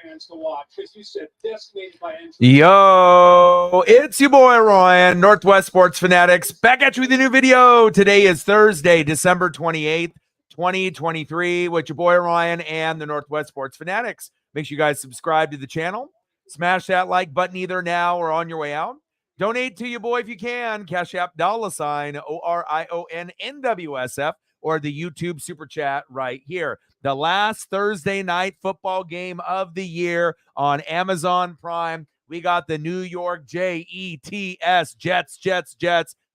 fans to watch, as you said, decimated by injury. Yo, it's your boy Ryan, Northwest Sports Fanatics, back at you with a new video. Today is Thursday, December 28th, 2023, with your boy Ryan and the Northwest Sports Fanatics. Make sure you guys subscribe to the channel. Smash that like button either now or on your way out. Donate to your boy if you can. Cash App $ ORIONNWSF or the YouTube Super Chat right here. The last Thursday night football game of the year on Amazon Prime. We got the New York Jets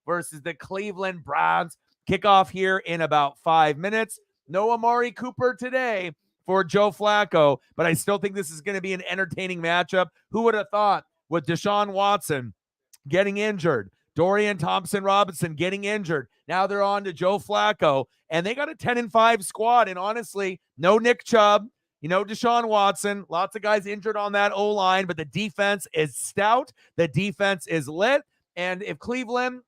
versus the Cleveland Browns. Kickoff here in about 5 minutes. No Amari Cooper today for Joe Flacco, but I still think this is going to be an entertaining matchup. Who would have thought with Deshaun Watson getting injured, Dorian Thompson-Robinson getting injured. Now they're on to Joe Flacco, and they got a 10-5 squad. And honestly, no Nick Chubb, Deshaun Watson, lots of guys injured on that O-line, but the defense is stout. The defense is lit. And if Cleveland,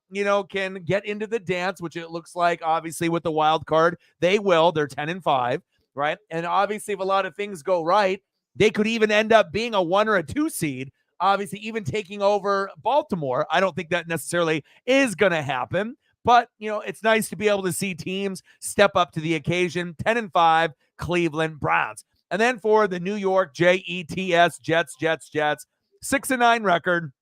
can get into the dance, which it looks like, obviously, with the wild card, they will. They're 10-5, right? And obviously, if a lot of things go right, they could even end up being a 1 or a 2 seed. Obviously, even taking over Baltimore. I don't think that necessarily is going to happen. But, it's nice to be able to see teams step up to the occasion. 10-5 Cleveland Browns. And then for the New York Jets, 6-9 record.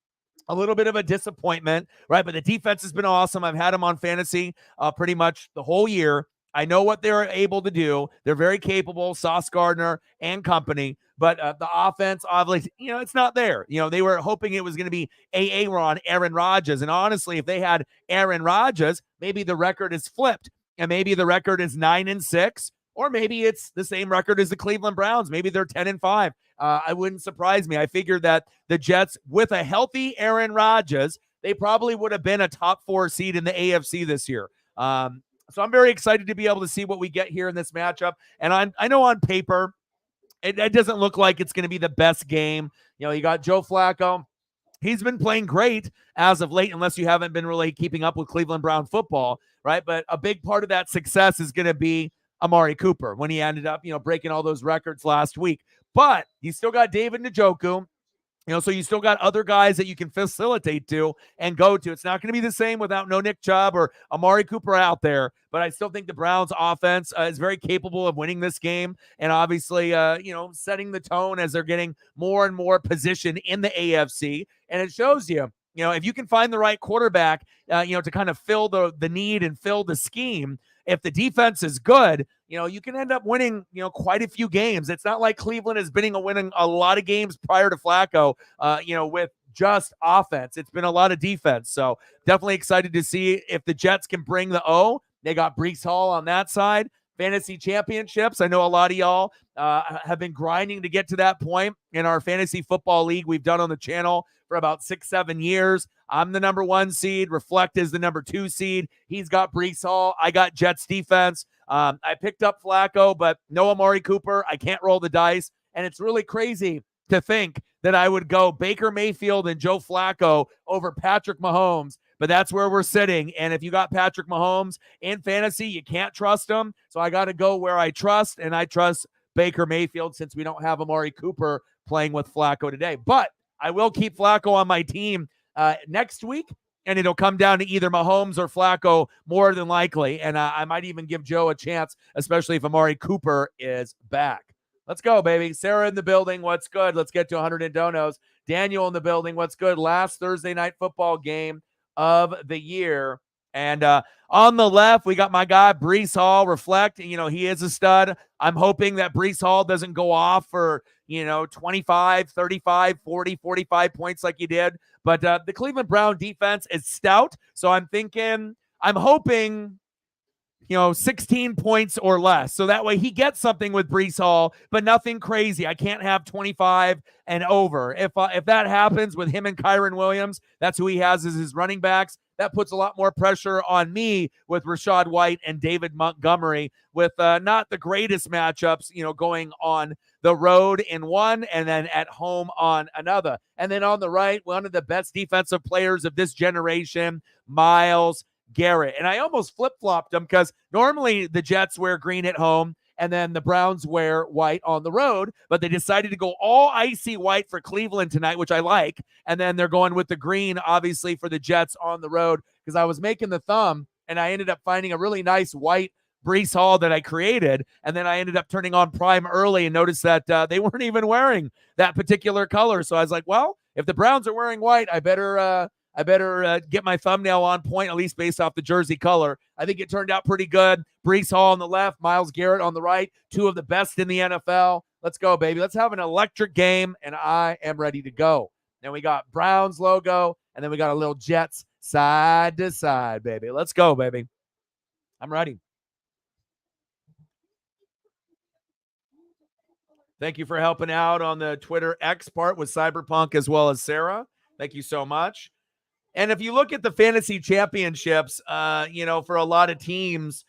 A little bit of a disappointment, right? But the defense has been awesome. I've had them on fantasy pretty much the whole year. I know what they're able to do. They're very capable, Sauce Gardner and company. But the offense, obviously, it's not there. They were hoping it was going to be Aaron Rodgers. And honestly, if they had Aaron Rodgers, maybe the record is flipped. And maybe the record is 9-6. Or maybe it's the same record as the Cleveland Browns. Maybe they're 10-5. I wouldn't surprise me. I figured that the Jets, with a healthy Aaron Rodgers, they probably would have been a top 4 seed in the AFC this year. So I'm very excited to be able to see what we get here in this matchup. And I know on paper, it doesn't look like it's going to be the best game. You got Joe Flacco. He's been playing great as of late, unless you haven't been really keeping up with Cleveland Brown football, right? But a big part of that success is going to be Amari Cooper when he ended up, breaking all those records last week. But you still got David Njoku. So you still got other guys that you can facilitate to and go to. It's not going to be the same without no Nick Chubb or Amari Cooper out there, but I still think the Browns offense is very capable of winning this game and obviously, setting the tone as they're getting more and more position in the AFC. And it shows you, if you can find the right quarterback, to kind of fill the need and fill the scheme, if the defense is good, you can end up winning, quite a few games. It's not like Cleveland is winning a lot of games prior to Flacco, with just offense. It's been a lot of defense. So definitely excited to see if the Jets can bring the O. They got Breece Hall on that side. Fantasy championships. I know a lot of y'all have been grinding to get to that point in our fantasy football league we've done on the channel for about 6-7 years. I'm the number 1 seed. Reflect is the number 2 seed. He's got Breece Hall. I got Jets defense. I picked up Flacco, but no Amari Cooper. I can't roll the dice. And it's really crazy to think that I would go Baker Mayfield and Joe Flacco over Patrick Mahomes. But that's where we're sitting. And if you got Patrick Mahomes in fantasy, you can't trust him. So I got to go where I trust, and I trust Baker Mayfield since we don't have Amari Cooper playing with Flacco today. But I will keep Flacco on my team next week, and it'll come down to either Mahomes or Flacco more than likely. And I might even give Joe a chance, especially if Amari Cooper is back. Let's go, baby. Sarah in the building. What's good? Let's get to 100 and donos. Daniel in the building. What's good? Last Thursday night football game of the year. And on the left, we got my guy, Breece Hall. Reflect, he is a stud. I'm hoping that Breece Hall doesn't go off for, 25, 35, 40, 45 points like he did. But the Cleveland Brown defense is stout. So I'm hoping, 16 points or less. So that way he gets something with Breece Hall, but nothing crazy. I can't have 25 and over. If that happens with him and Kyron Williams, that's who he has as his running backs. That puts a lot more pressure on me with Rachaad White and David Montgomery with not the greatest matchups, going on the road in one and then at home on another. And then on the right, one of the best defensive players of this generation, Myles Garrett. And I almost flip-flopped them because normally the Jets wear green at home and then the Browns wear white on the road, but they decided to go all icy white for Cleveland tonight, which I like, and then they're going with the green, obviously, for the Jets on the road, because I was making the thumb, and I ended up finding a really nice white Brees Hall that I created, and then I ended up turning on Prime early and noticed that they weren't even wearing that particular color. So I was like, well, if the Browns are wearing white, I better get my thumbnail on point, at least based off the jersey color. I think it turned out pretty good. Brees Hall on the left, Myles Garrett on the right, two of the best in the NFL. Let's go, baby. Let's have an electric game, and I am ready to go. Then we got Browns logo, and then we got a little Jets side to side, baby. Let's go, baby. I'm ready. Thank you for helping out on the Twitter X part with Cyberpunk as well as Sarah. Thank you so much. And if you look at the fantasy championships, for a lot of teams,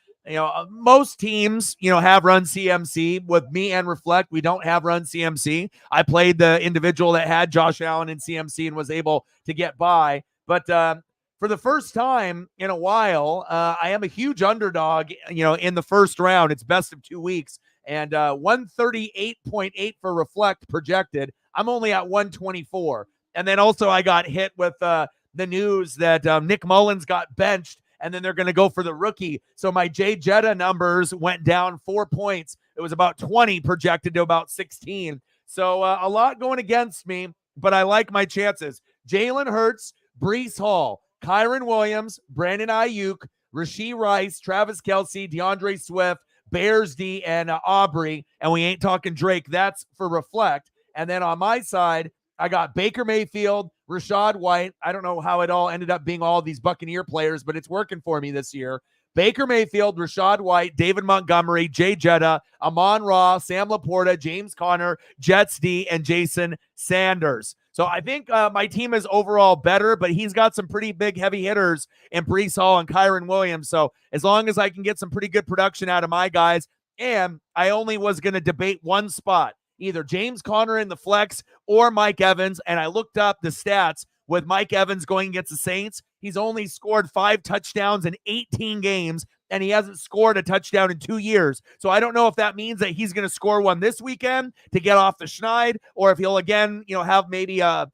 most teams, have run CMC. With me and Reflect, we don't have run CMC. I played the individual that had Josh Allen in CMC and was able to get by. But for the first time in a while, I am a huge underdog, in the first round. It's best of 2 weeks. And 138.8 for Reflect projected. I'm only at 124. And then also I got hit with the news that Nick Mullins got benched, and then they're going to go for the rookie. So my Jay Jetta numbers went down 4 points. It was about 20 projected to about 16. So a lot going against me, but I like my chances. Jalen Hurts, Brees Hall, Kyron Williams, Brandon Ayuk, Rashee Rice, Travis Kelce, DeAndre Swift, Bears D, and Aubrey, and we ain't talking Drake. That's for Reflect. And then on my side, I got Baker Mayfield, Rachaad White. I don't know how it all ended up being all these Buccaneer players, but it's working for me this year. Baker Mayfield, Rachaad White, David Montgomery, Jay Jetta, Amon-Ra, Sam Laporta, James Conner, Jets D, and Jason Sanders. So I think my team is overall better, but he's got some pretty big heavy hitters in Brees Hall and Kyron Williams. So as long as I can get some pretty good production out of my guys, and I only was going to debate one spot, either James Conner in the flex or Mike Evans, and I looked up the stats with Mike Evans going against the Saints. He's only scored 5 touchdowns in 18 games, and he hasn't scored a touchdown in 2 years. So I don't know if that means that he's going to score one this weekend to get off the schneid, or if he'll again, have maybe a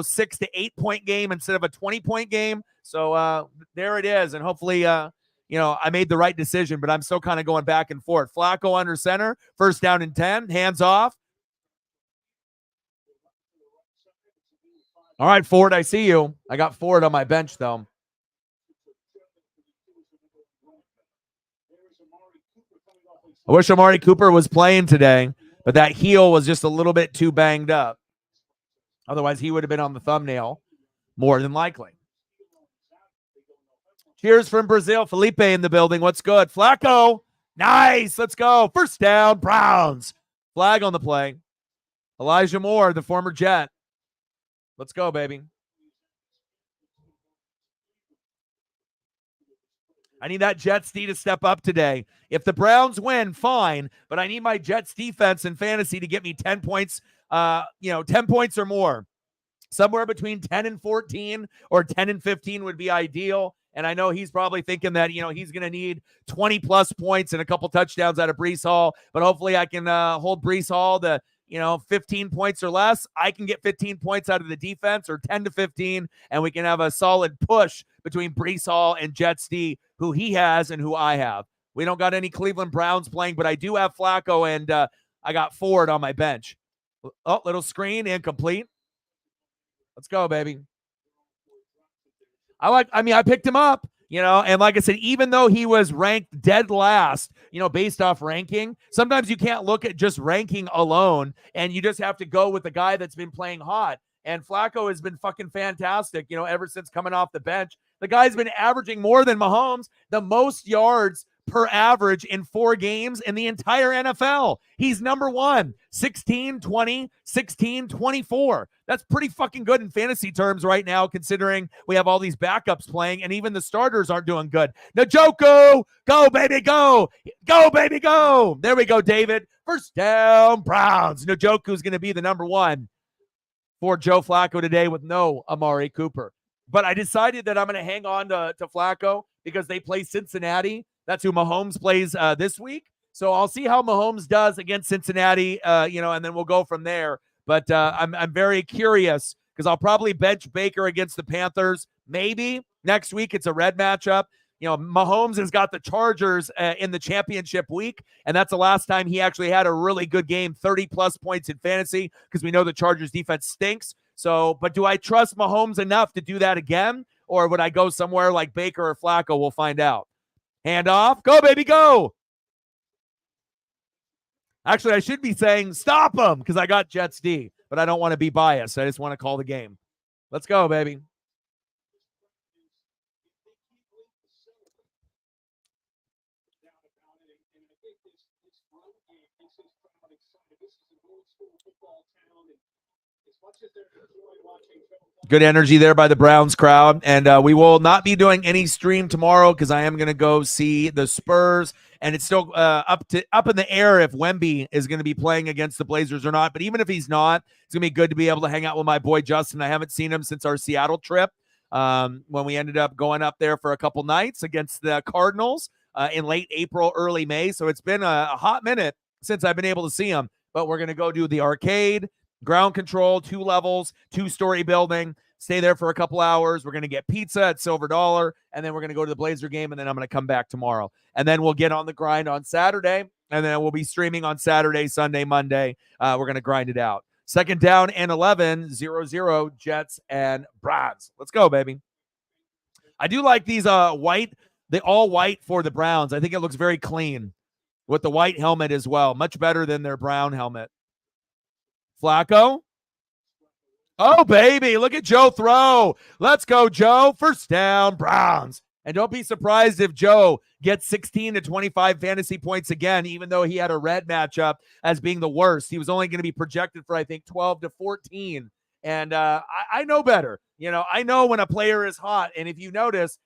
6 to 8 point game instead of a 20-point game. So there it is, and hopefully, I made the right decision. But I'm still kind of going back and forth. Flacco under center, first down and 10, hands off. All right, Ford, I see you. I got Ford on my bench, though. I wish Amari Cooper was playing today, but that heel was just a little bit too banged up. Otherwise, he would have been on the thumbnail more than likely. Cheers from Brazil. Felipe in the building. What's good? Flacco. Nice. Let's go. First down, Browns. Flag on the play. Elijah Moore, the former Jet. Let's go, baby. I need that Jets D to step up today. If the Browns win, fine, but I need my Jets defense in fantasy to get me 10 points, 10 points or more. Somewhere between 10 and 14 or 10 and 15 would be ideal. And I know he's probably thinking that, he's going to need 20-plus points and a couple touchdowns out of Brees Hall, but hopefully I can hold Brees Hall to 15 points or less. I can get 15 points out of the defense, or 10 to 15, and we can have a solid push between Brees Hall and Jets D, who he has and who I have. We don't got any Cleveland Browns playing, but I do have Flacco, and I got Ford on my bench. Oh, little screen, incomplete. Let's go, baby. I picked him up. And like I said, even though he was ranked dead last, based off ranking, sometimes you can't look at just ranking alone, and you just have to go with the guy that's been playing hot. And Flacco has been fucking fantastic, ever since coming off the bench. The guy's been averaging more than Mahomes, the most yards per average in 4 games in the entire NFL. He's number one, 16, 20, 16, 24. That's pretty fucking good in fantasy terms right now, considering we have all these backups playing and even the starters aren't doing good. Njoku, go, baby, go. Go, baby, go. There we go, David. First down, Browns. Njoku's going to be the number one for Joe Flacco today with no Amari Cooper. But I decided that I'm going to hang on to Flacco because they play Cincinnati. That's who Mahomes plays this week. So I'll see how Mahomes does against Cincinnati, and then we'll go from there. But I'm very curious because I'll probably bench Baker against the Panthers. Maybe next week it's a red matchup. Mahomes has got the Chargers in the championship week, and that's the last time he actually had a really good game, 30-plus points in fantasy, because we know the Chargers defense stinks. So, but do I trust Mahomes enough to do that again, or would I go somewhere like Baker or Flacco? We'll find out. Hand off. Go, baby, go. Actually, I should be saying stop him because I got Jets D, but I don't want to be biased. I just want to call the game. Let's go, baby. Good energy there by the Browns crowd. And we will not be doing any stream tomorrow because I am going to go see the Spurs. And it's still up in the air if Wemby is going to be playing against the Blazers or not. But even if he's not, it's going to be good to be able to hang out with my boy Justin. I haven't seen him since our Seattle trip when we ended up going up there for a couple nights against the Cardinals in late April, early May. So it's been a hot minute since I've been able to see him. But we're going to go do the arcade, ground control, 2 levels, 2-story building, stay there for a couple hours. We're going to get pizza at Silver Dollar, and then we're going to go to the Blazer game, and then I'm going to come back tomorrow. And then we'll get on the grind on Saturday, and then we'll be streaming on Saturday, Sunday, Monday. We're going to grind it out. Second down and 11, 0-0, Jets and Browns. Let's go, baby. I do like these white, the all white for the Browns. I think it looks very clean with the white helmet as well. Much better than their brown helmet. Flacco. Oh, baby. Look at Joe throw. Let's go, Joe. First down, Browns. And don't be surprised if Joe gets 16 to 25 fantasy points again, even though he had a red matchup as being the worst. He was only going to be projected for, I think, 12 to 14. And I know better. I know when a player is hot. And if you notice,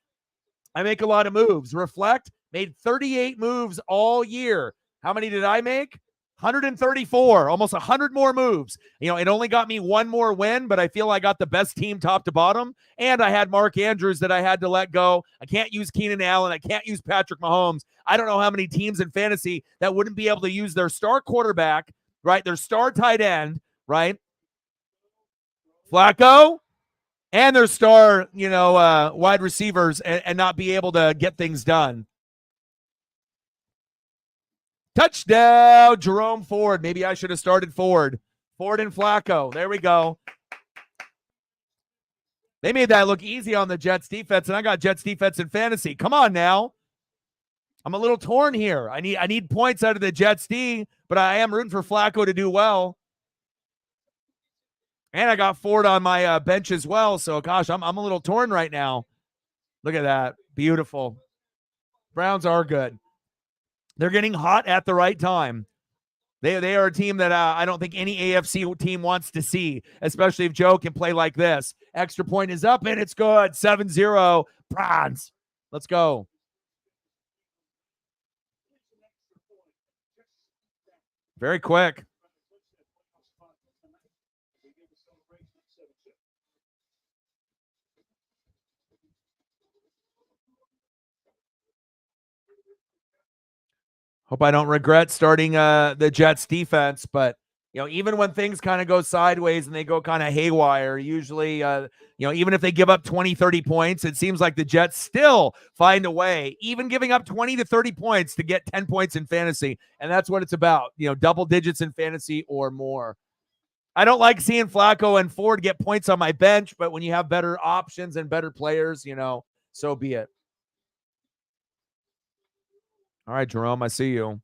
I make a lot of moves. Reflect, made 38 moves all year. How many did I make? 134, almost 100 more moves. It only got me one more win, but I feel I got the best team top to bottom. And I had Mark Andrews that I had to let go. I can't use Keenan Allen. I can't use Patrick Mahomes. I don't know how many teams in fantasy that wouldn't be able to use their star quarterback, right? Their star tight end, right? Flacco, and their star, wide receivers and not be able to get things done. Touchdown, Jerome Ford. Maybe I should have started Ford. Ford and Flacco. There we go. They made that look easy on the Jets defense, and I got Jets defense in fantasy. Come on now. I'm a little torn here. I need points out of the Jets D, but I am rooting for Flacco to do well. And I got Ford on my bench as well. So, gosh, I'm a little torn right now. Look at that. Beautiful. Browns are good. They're getting hot at the right time. They are a team that I don't think any AFC team wants to see, especially if Joe can play like this. Extra point is up, and it's good. 7-0, Browns. Let's go. Very quick. Hope I don't regret starting the Jets defense, but even when things kind of go sideways and they go kind of haywire, usually even if they give up 20, 30 points, it seems like the Jets still find a way, even giving up 20 to 30 points to get 10 points in fantasy. And that's what it's about, double digits in fantasy or more. I don't like seeing Flacco and Ford get points on my bench, but when you have better options and better players, so be it. All right, Jerome, I see you.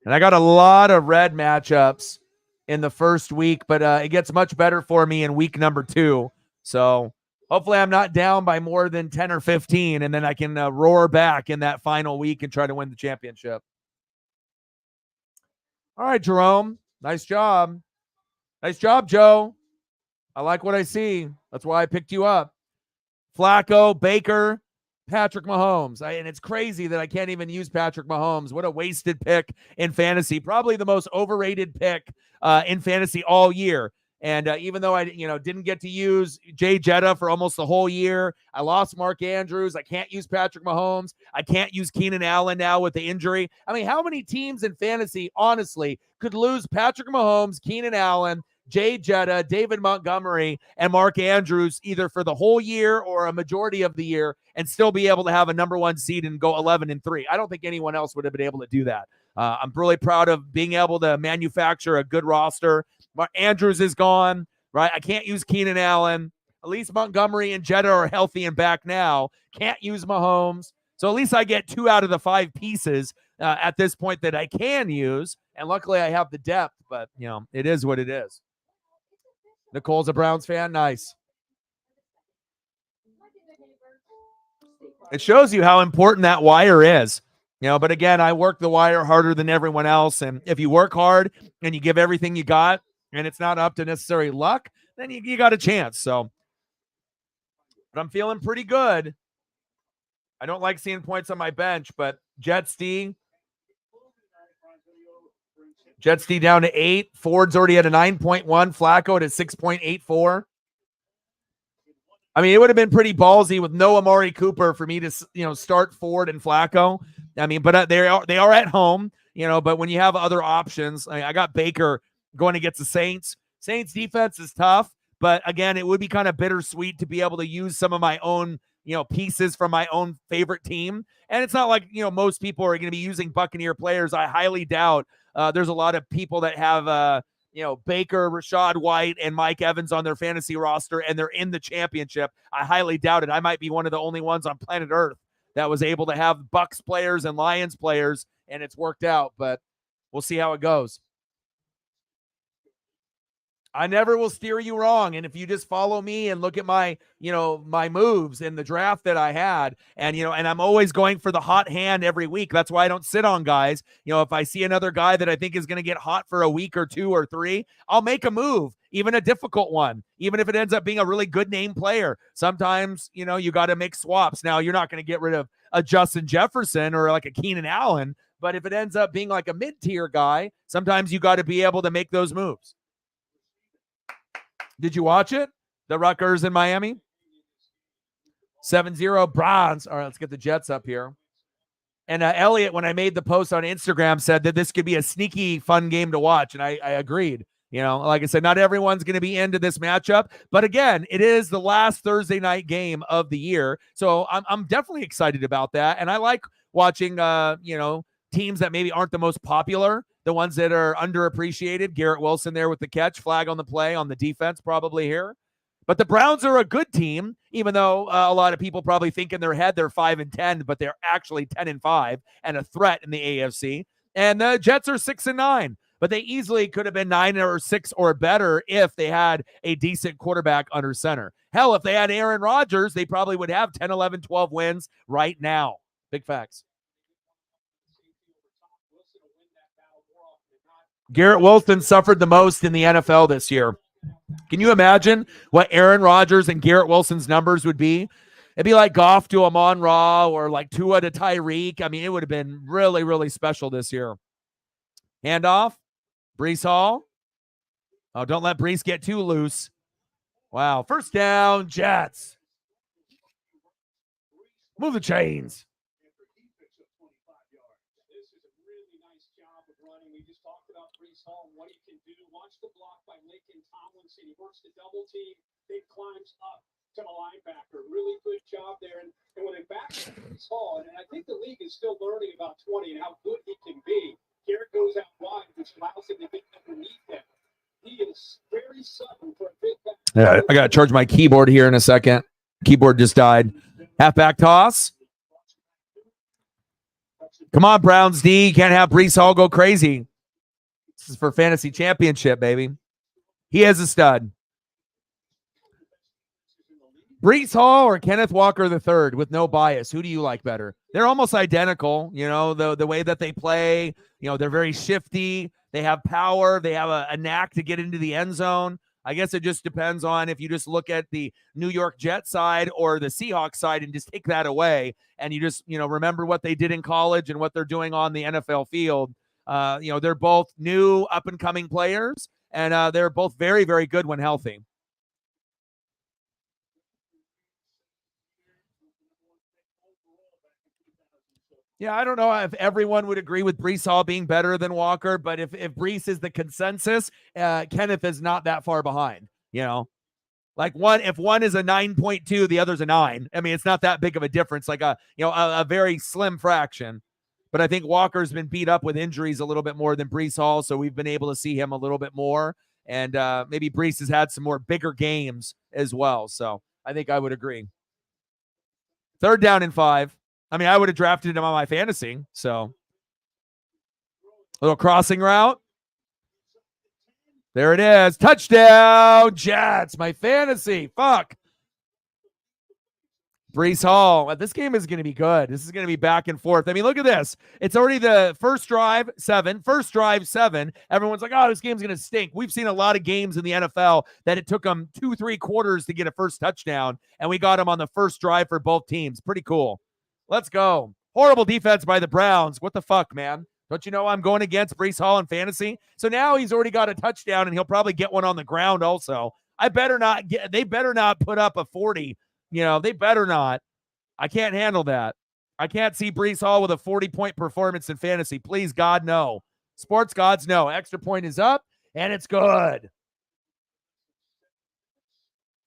And I got a lot of red matchups in the first week, but it gets much better for me in week number 2. So hopefully I'm not down by more than 10 or 15, and then I can roar back in that final week and try to win the championship. All right, Jerome. Nice job. Nice job, Joe. I like what I see. That's why I picked you up. Flacco, Baker, Patrick Mahomes. And it's crazy that I can't even use Patrick Mahomes. What a wasted pick in fantasy. Probably the most overrated pick in fantasy all year. And even though I, didn't get to use Jay Jetta for almost the whole year, I lost Mark Andrews. I can't use Patrick Mahomes. I can't use Keenan Allen now with the injury. I mean, how many teams in fantasy, honestly, could lose Patrick Mahomes, Keenan Allen, Jay Jetta, David Montgomery, and Mark Andrews either for the whole year or a majority of the year and still be able to have a number one seed and go 11-3? I don't think anyone else would have been able to do that. I'm really proud of being able to manufacture a good roster. Mark Andrews is gone, right? I can't use Keenan Allen. At least Montgomery and Jetta are healthy and back now. Can't use Mahomes. So at least I get 2 out of the 5 pieces at this point that I can use. And luckily I have the depth, but, it is what it is. Nicole's a Browns fan. Nice. It shows you how important that wire is. But again, I work the wire harder than everyone else. And if you work hard and you give everything you got and it's not up to necessary luck, then you got a chance. So, but I'm feeling pretty good. I don't like seeing points on my bench, but Jets D down to 8. Ford's already at a 9.1. Flacco at a 6.84. I mean, it would have been pretty ballsy with no Amari Cooper for me to, start Ford and Flacco. I mean, but they are at home, but when you have other options, I got Baker going against the Saints. Saints defense is tough, but again, it would be kind of bittersweet to be able to use some of my own, pieces from my own favorite team. And it's not like, most people are going to be using Buccaneer players. I highly doubt there's a lot of people that have, Baker, Rashad White, and Mike Evans on their fantasy roster, and they're in the championship. I highly doubt it. I might be one of the only ones on planet Earth that was able to have Bucks players and Lions players, and it's worked out, but we'll see how it goes. I never will steer you wrong. And if you just follow me and look at my, my moves in the draft that I had, and, and I'm always going for the hot hand every week. That's why I don't sit on guys. If I see another guy that I think is going to get hot for a week or 2 or 3, I'll make a move, even a difficult one, even if it ends up being a really good name player. Sometimes, you got to make swaps. Now, you're not going to get rid of a Justin Jefferson or like a Keenan Allen, but if it ends up being like a mid-tier guy, sometimes you got to be able to make those moves. Did you watch it? The Rutgers in Miami? 7-0 Browns. All right, let's get the Jets up here. And Elliot, when I made the post on Instagram, said that this could be a sneaky, fun game to watch. And I agreed. Like I said, not everyone's going to be into this matchup. But again, it is the last Thursday night game of the year. So I'm definitely excited about that. And I like watching, teams that maybe aren't the most popular, the ones that are underappreciated. Garrett Wilson there with the catch, flag on the play on the defense probably here. But the Browns are a good team, even though a lot of people probably think in their head they're 5-10, but they're actually 10-5 and a threat in the AFC. And the Jets are 6-9, but they easily could have been 9 or 6 or better if they had a decent quarterback under center. Hell, if they had Aaron Rodgers, they probably would have 10, 11, 12 wins right now. Big facts. Garrett Wilson suffered the most in the NFL this year. Can you imagine what Aaron Rodgers and Garrett Wilson's numbers would be? It'd be like Goff to Amon-Ra or like Tua to Tyreek. I mean, it would have been really, really special this year. Handoff. Breece Hall. Oh, don't let Breece get too loose. Wow. First down, Jets. Move the chains. What he can do. Watch the block by Laken Tomlinson. He works the double team. He climbs up to the linebacker. Really good job there. And when they back Breece Hall, and I think the league is still learning about 20 and how good he can be. Garrett goes out wide, which allows him to get underneath him. He is very sudden for a big back. Yeah, I got to charge my keyboard here in a second. Keyboard just died. Halfback toss. Come on, Browns D. You can't have Breece Hall go crazy. This is for fantasy championship, baby. He is a stud. Breece Hall or Kenneth Walker III with no bias. Who do you like better? They're almost identical, the way that they play. They're very shifty. They have power. They have a knack to get into the end zone. I guess it just depends on if you just look at the New York Jets side or the Seahawks side and just take that away. And you just, remember what they did in college and what they're doing on the NFL field. They're both new up and coming players. and they're both very, very good when healthy. Yeah, I don't know if everyone would agree with Brees Hall being better than Walker, but if Brees is the consensus, Kenneth is not that far behind. Like if one is a 9.2, the other's a 9. I mean, it's not that big of a difference, like a very slim fraction. But I think Walker's been beat up with injuries a little bit more than Brees Hall, so we've been able to see him a little bit more. And maybe Brees has had some more bigger games as well. So I think I would agree. 3rd down and 5. I mean, I would have drafted him on my fantasy. So a little crossing route. There it is. Touchdown, Jets. My fantasy. Fuck. Brees Hall. This game is going to be good. This is going to be back and forth. I mean, look at this. It's already the first drive, 7. First drive, 7. Everyone's like, oh, this game's going to stink. We've seen a lot of games in the NFL that it took them 2-3 quarters to get a first touchdown, and we got them on the first drive for both teams. Pretty cool. Let's go. Horrible defense by the Browns. What the fuck, man? Don't you know I'm going against Brees Hall in fantasy? So now he's already got a touchdown, and he'll probably get one on the ground also. They better not put up a 40. They better not. I can't handle that. I can't see Brees Hall with a 40-point performance in fantasy. Please, God, no. Sports gods, no. Extra point is up, and it's good.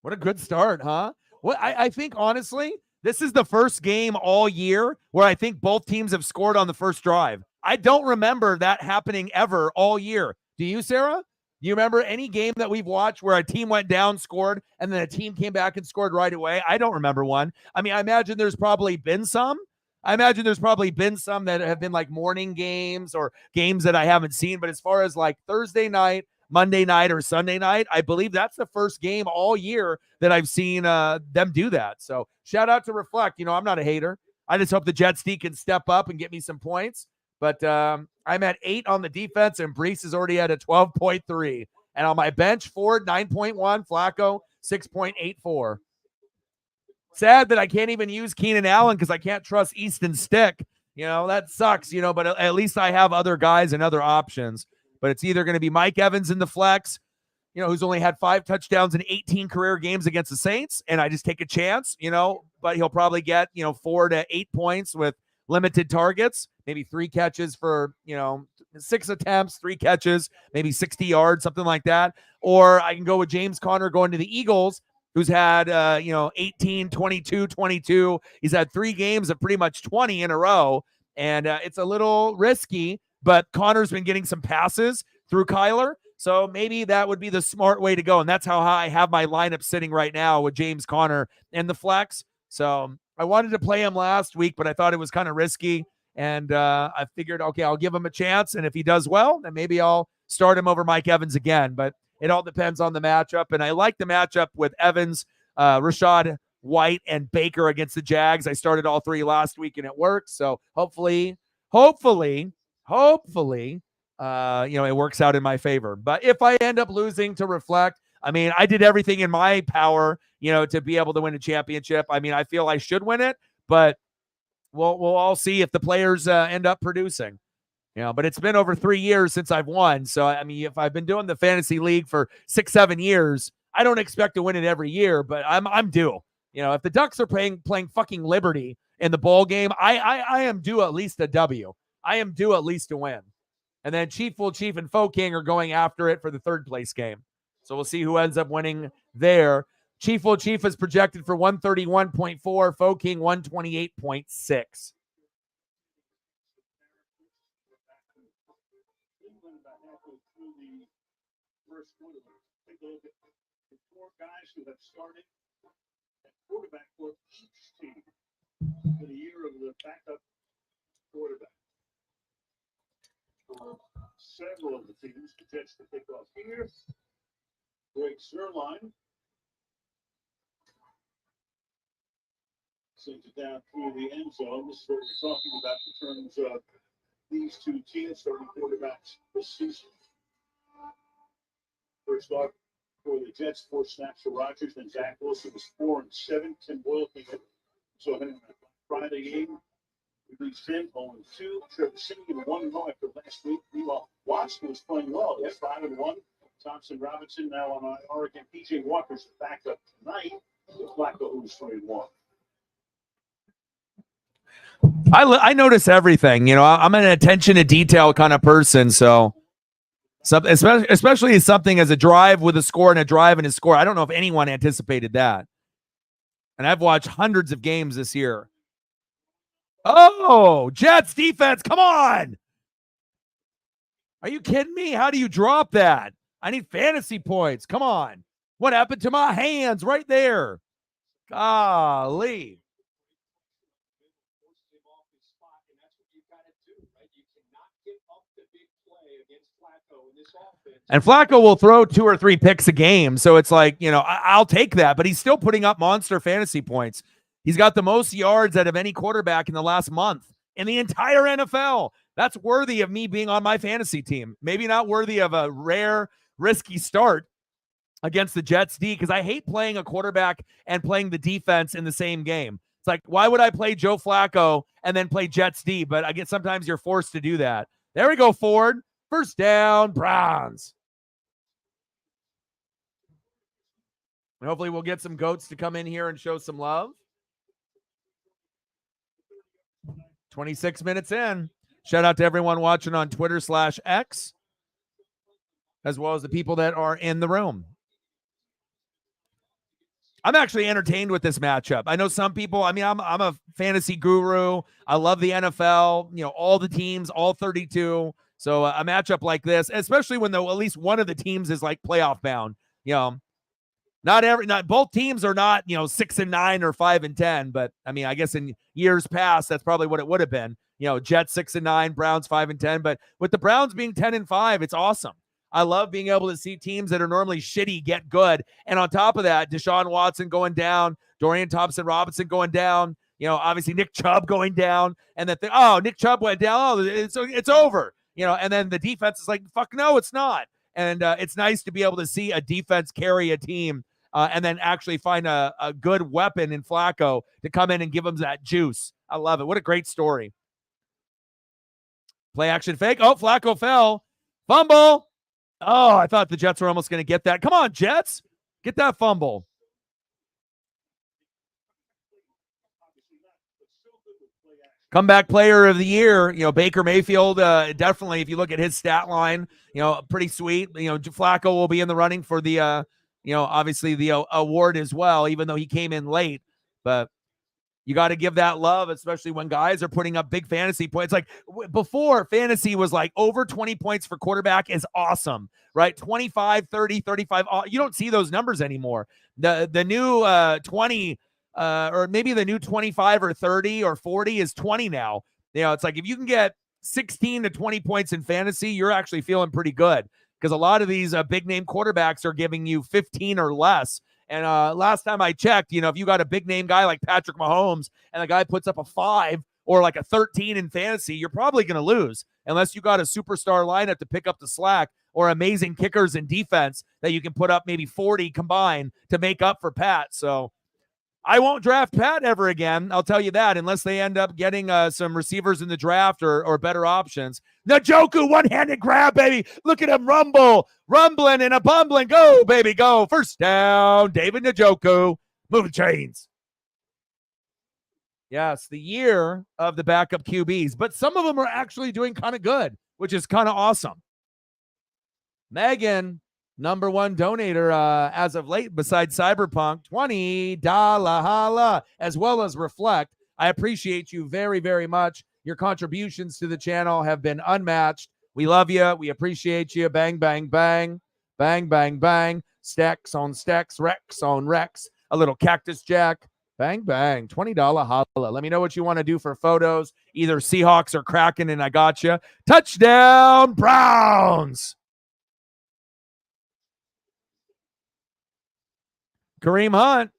What a good start, huh? I think, honestly, this is the first game all year where I think both teams have scored on the first drive. I don't remember that happening ever all year. Do you, Sarah? Do you remember any game that we've watched where a team went down, scored, and then a team came back and scored right away? I don't remember one. I mean, I imagine there's probably been some. That have been like morning games or games that I haven't seen. But as far as like Thursday night, Monday night, or Sunday night, I believe that's the first game all year that I've seen them do that. So shout out to Reflect. I'm not a hater. I just hope the Jets D can step up and get me some points. But I'm at 8 on the defense, and Brees is already at a 12.3. And on my bench, Ford 9.1, Flacco 6.84. Sad that I can't even use Keenan Allen because I can't trust Easton Stick. That sucks, but at least I have other guys and other options. But it's either going to be Mike Evans in the flex, who's only had 5 touchdowns in 18 career games against the Saints, and I just take a chance, but he'll probably get, 4 to 8 points with limited targets, maybe 3 catches for, 6 attempts, 3 catches, maybe 60 yards, something like that. Or I can go with James Conner going to the Eagles, who's had, 18, 22, 22. He's had 3 games of pretty much 20 in a row, and it's a little risky, but Connor's been getting some passes through Kyler, so maybe that would be the smart way to go, and that's how I have my lineup sitting right now with James Conner and the flex. So I wanted to play him last week, but I thought it was kind of risky, and I figured, okay, I'll give him a chance, and if he does well, then maybe I'll start him over Mike Evans again, but it all depends on the matchup, and I like the matchup with Evans, Rashad White, and Baker against the Jags. I started all 3 last week, and it worked, so hopefully, it works out in my favor. But if I end up losing to Reflect, I mean, I did everything in my power, to be able to win a championship. I mean, I feel I should win it, but we'll all see if the players end up producing. But it's been over 3 years since I've won. So, I mean, if I've been doing the fantasy league for 6-7 years, I don't expect to win it every year, but I'm due. If the Ducks are playing fucking Liberty in the bowl game, I am due at least a W. I am due at least a win. And then Chief and Faux King are going after it for the 3rd place game. So we'll see who ends up winning there. Chief is projected for 131.4, Faux King 128.6. First quarter. Take a look at the 4 guys who have started at quarterback for each team for the year of the backup quarterback. Several of the teams, the Jets to pick off here. Greg Zerline sends it down through the end zone. This is what we're talking about in terms of these 2 teams starting quarterbacks this season. First off, for the Jets, 4 snaps for Rodgers, then Zach Wilson was 4 and 7. Tim Boyle came in. So in the Friday game, we reached 10, 0 and 2. Trevor Siemian 1-0 after last week. Meanwhile, Watson was playing well. He had 5 and 1, Thompson Robinson now on Oregon. PJ Walker's backup tonight. Flacco, who's 3-1. I notice everything. You know, I'm an attention to detail kind of person. So, especially something as a drive with a score and a drive and a score. I don't know if anyone anticipated that. And I've watched hundreds of games this year. Oh, Jets defense. Come on. Are you kidding me? How do you drop that? I need fantasy points. Come on. What happened to my hands right there? Golly. And Flacco will throw 2 or 3 picks a game. So it's like, you know, I'll take that, but he's still putting up monster fantasy points. He's got the most yards out of any quarterback in the last month in the entire NFL. That's worthy of me being on my fantasy team. Maybe not worthy of a rare, risky start against the Jets D, because I hate playing a quarterback and playing the defense in the same game. It's like, why would I play Joe Flacco and then play Jets D? But I guess sometimes you're forced to do that. There we go, Ford. First down, Browns. And hopefully we'll get some goats to come in here and show some love. 26 minutes in. Shout out to everyone watching on Twitter/X, as well as the people that are in the room. I'm actually entertained with this matchup. I know some people, I mean, I'm a fantasy guru. I love the NFL, you know, all the teams, all 32. So a matchup like this, especially when at least one of the teams is like playoff bound, you know, not both teams are not, you know, 6-9 or 5-10, but I mean, I guess in years past, that's probably what it would have been. You know, Jets 6-9, Browns 5-10, but with the Browns being 10-5, it's awesome. I love being able to see teams that are normally shitty get good. And on top of that, Deshaun Watson going down, Dorian Thompson-Robinson going down, you know, obviously Nick Chubb going down, and Nick Chubb went down. Oh, it's over, you know, and then the defense is like, fuck no, it's not. And it's nice to be able to see a defense carry a team and then actually find a good weapon in Flacco to come in and give them that juice. I love it. What a great story. Play action fake. Oh, Flacco fell. Fumble. Oh, I thought the Jets were almost going to get that. Come on, Jets. Get that fumble. Comeback player of the year, you know, Baker Mayfield, definitely, if you look at his stat line, you know, pretty sweet. You know, Flacco will be in the running for the, you know, obviously the award as well, even though he came in late. But you got to give that love, especially when guys are putting up big fantasy points. Like before, fantasy was like over 20 points for quarterback is awesome, right? 25, 30, 35. You don't see those numbers anymore. The new 20 or maybe the new 25 or 30 or 40 is 20 now. You know, it's like if you can get 16 to 20 points in fantasy, you're actually feeling pretty good, because a lot of these big name quarterbacks are giving you 15 or less. And last time I checked, you know, if you got a big name guy like Patrick Mahomes and the guy puts up a 5 or like a 13 in fantasy, you're probably going to lose unless you got a superstar lineup to pick up the slack or amazing kickers and defense that you can put up maybe 40 combined to make up for Pat. So I won't draft Pat ever again. I'll tell you that, unless they end up getting some receivers in the draft or better options. Njoku, one-handed grab, baby. Look at him rumbling and a bumbling. Go, baby, go. First down, David Njoku. Moving chains. Yes, the year of the backup QBs, but some of them are actually doing kind of good, which is kind of awesome. Megan, number one donator as of late, besides Cyberpunk, $20 holla, as well as Reflect. I appreciate you very, very much. Your contributions to the channel have been unmatched. We love you. We appreciate you. Bang, bang, bang. Bang, bang, bang. Stacks on stacks, Rex on Rex. A little Cactus Jack. Bang, bang. $20 holla. Let me know what you want to do for photos. Either Seahawks or Kraken, and I got you. Touchdown, Browns. Kareem Hunt.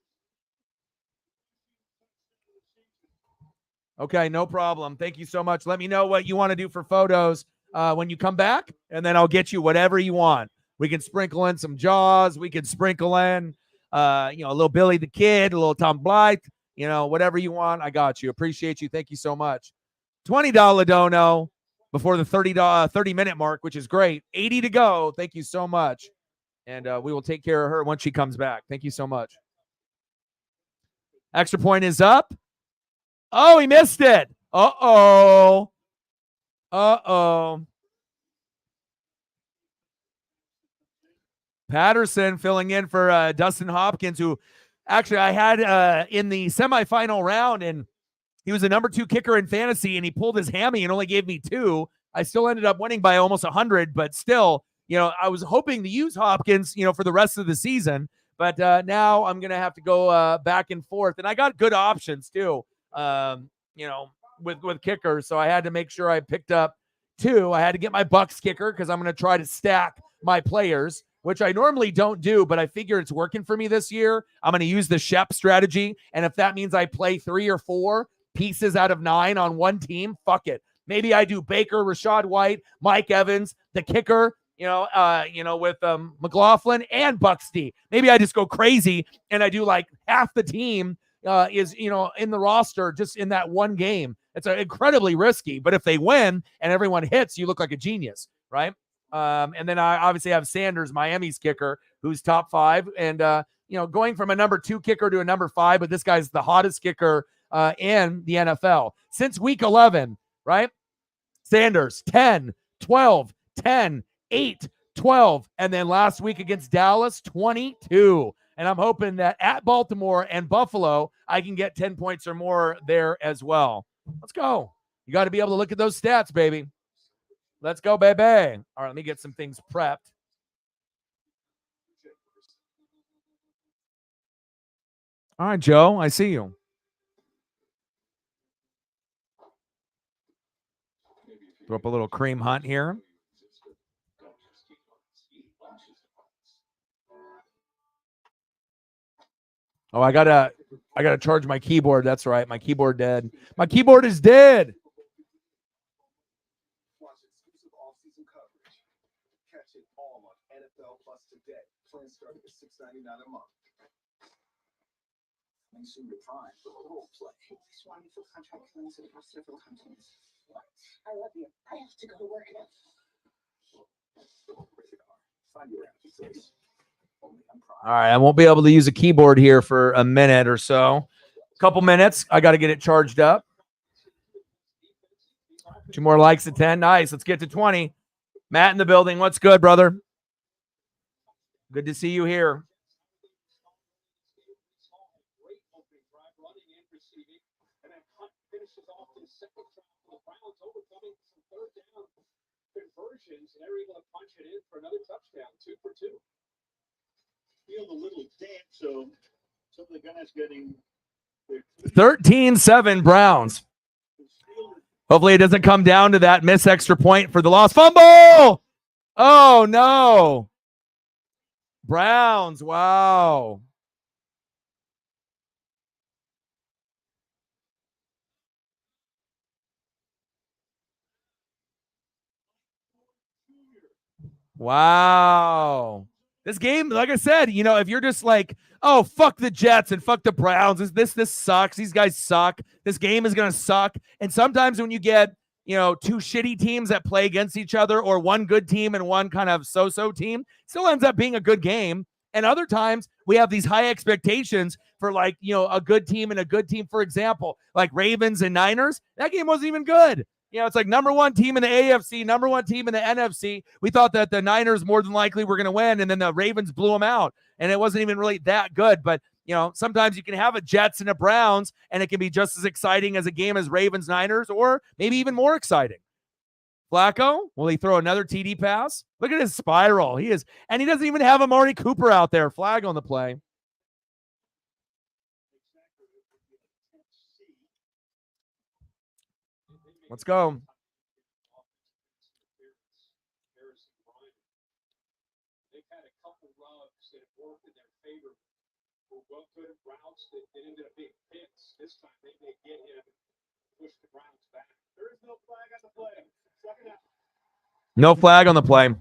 Okay, no problem. Thank you so much. Let me know what you want to do for photos when you come back, and then I'll get you whatever you want. We can sprinkle in some Jaws. We can sprinkle in, a little Billy the Kid, a little Tom Blythe, whatever you want. I got you. Appreciate you. Thank you so much. $20 dono before the 30-minute mark, which is great. 80 to go. Thank you so much. And we will take care of her once she comes back. Thank you so much. Extra point is up. Oh, he missed it. Uh-oh. Uh-oh. Patterson filling in for Dustin Hopkins, who actually I had in the semifinal round, and he was the number 2 kicker in fantasy, and he pulled his hammy and only gave me 2. I still ended up winning by almost 100, but still, I was hoping to use Hopkins, for the rest of the season. But now I'm going to have to go back and forth. And I got good options too, with kickers. So I had to make sure I picked up 2. I had to get my Bucks kicker because I'm going to try to stack my players, which I normally don't do, but I figure it's working for me this year. I'm going to use the Shep strategy. And if that means I play 3 or 4 pieces out of 9 on one team, fuck it. Maybe I do Baker, Rashad White, Mike Evans, the kicker, with McLaughlin and Buxty. Maybe I just go crazy and I do like half the team is in the roster just in that one game. It's incredibly risky, but if they win and everyone hits, you look like a genius, right? And then I obviously have Sanders, Miami's kicker, who's top 5, and going from a number 2 kicker to a number 5, but this guy's the hottest kicker in the NFL since week 11, right? Sanders 10, 12, 10, 8, 12, and then last week against Dallas 22. And I'm hoping that at Baltimore and Buffalo, I can get 10 points or more there as well. Let's go. You got to be able to look at those stats, baby. Let's go, baby. All right, let me get some things prepped. All right, Joe, I see you. Throw up a little cream hunt here. Oh, I gotta charge my keyboard. That's right. My keyboard dead. My keyboard is dead. Catch it all on NFL Plus today. Plan starting at $6.99 a month. Consumer Prime for role play. This one for contract claims and several companies. What? I love you. I have to go to work now. Find your app, please. All right, I won't be able to use a keyboard here for a minute or so. Couple minutes. I got to get it charged up. 2 more likes at 10. Nice. Let's get to 20. Matt in the building. What's good, brother? Good to see you here. Conversions, and they're able to punch it in for another touchdown, 2 for 2. Feel the little dance, so some of the guys getting 13-7 Browns. Hopefully it doesn't come down to that miss extra point for the lost fumble. Oh, no. Browns, wow. Wow. This game, like I said, if you're just like, oh, fuck the Jets and fuck the Browns, this sucks. These guys suck. This game is going to suck. And sometimes when you get, 2 shitty teams that play against each other, or one good team and one kind of so-so team, still ends up being a good game. And other times we have these high expectations for like, a good team and a good team. For example, like Ravens and Niners, that game wasn't even good. It's like number 1 team in the AFC, number 1 team in the NFC. We thought that the Niners more than likely were going to win, and then the Ravens blew them out, and it wasn't even really that good. But, sometimes you can have a Jets and a Browns, and it can be just as exciting as a game as Ravens-Niners, or maybe even more exciting. Flacco, will he throw another TD pass? Look at his spiral. He doesn't even have Amari Cooper out there. Flag on the play. Let's go. They've had a couple rubs that have worked in their favor. Well, good routes that ended up being picks. This time they may get him and push the Browns back. There is no flag on the play. Second half. No flag on the play.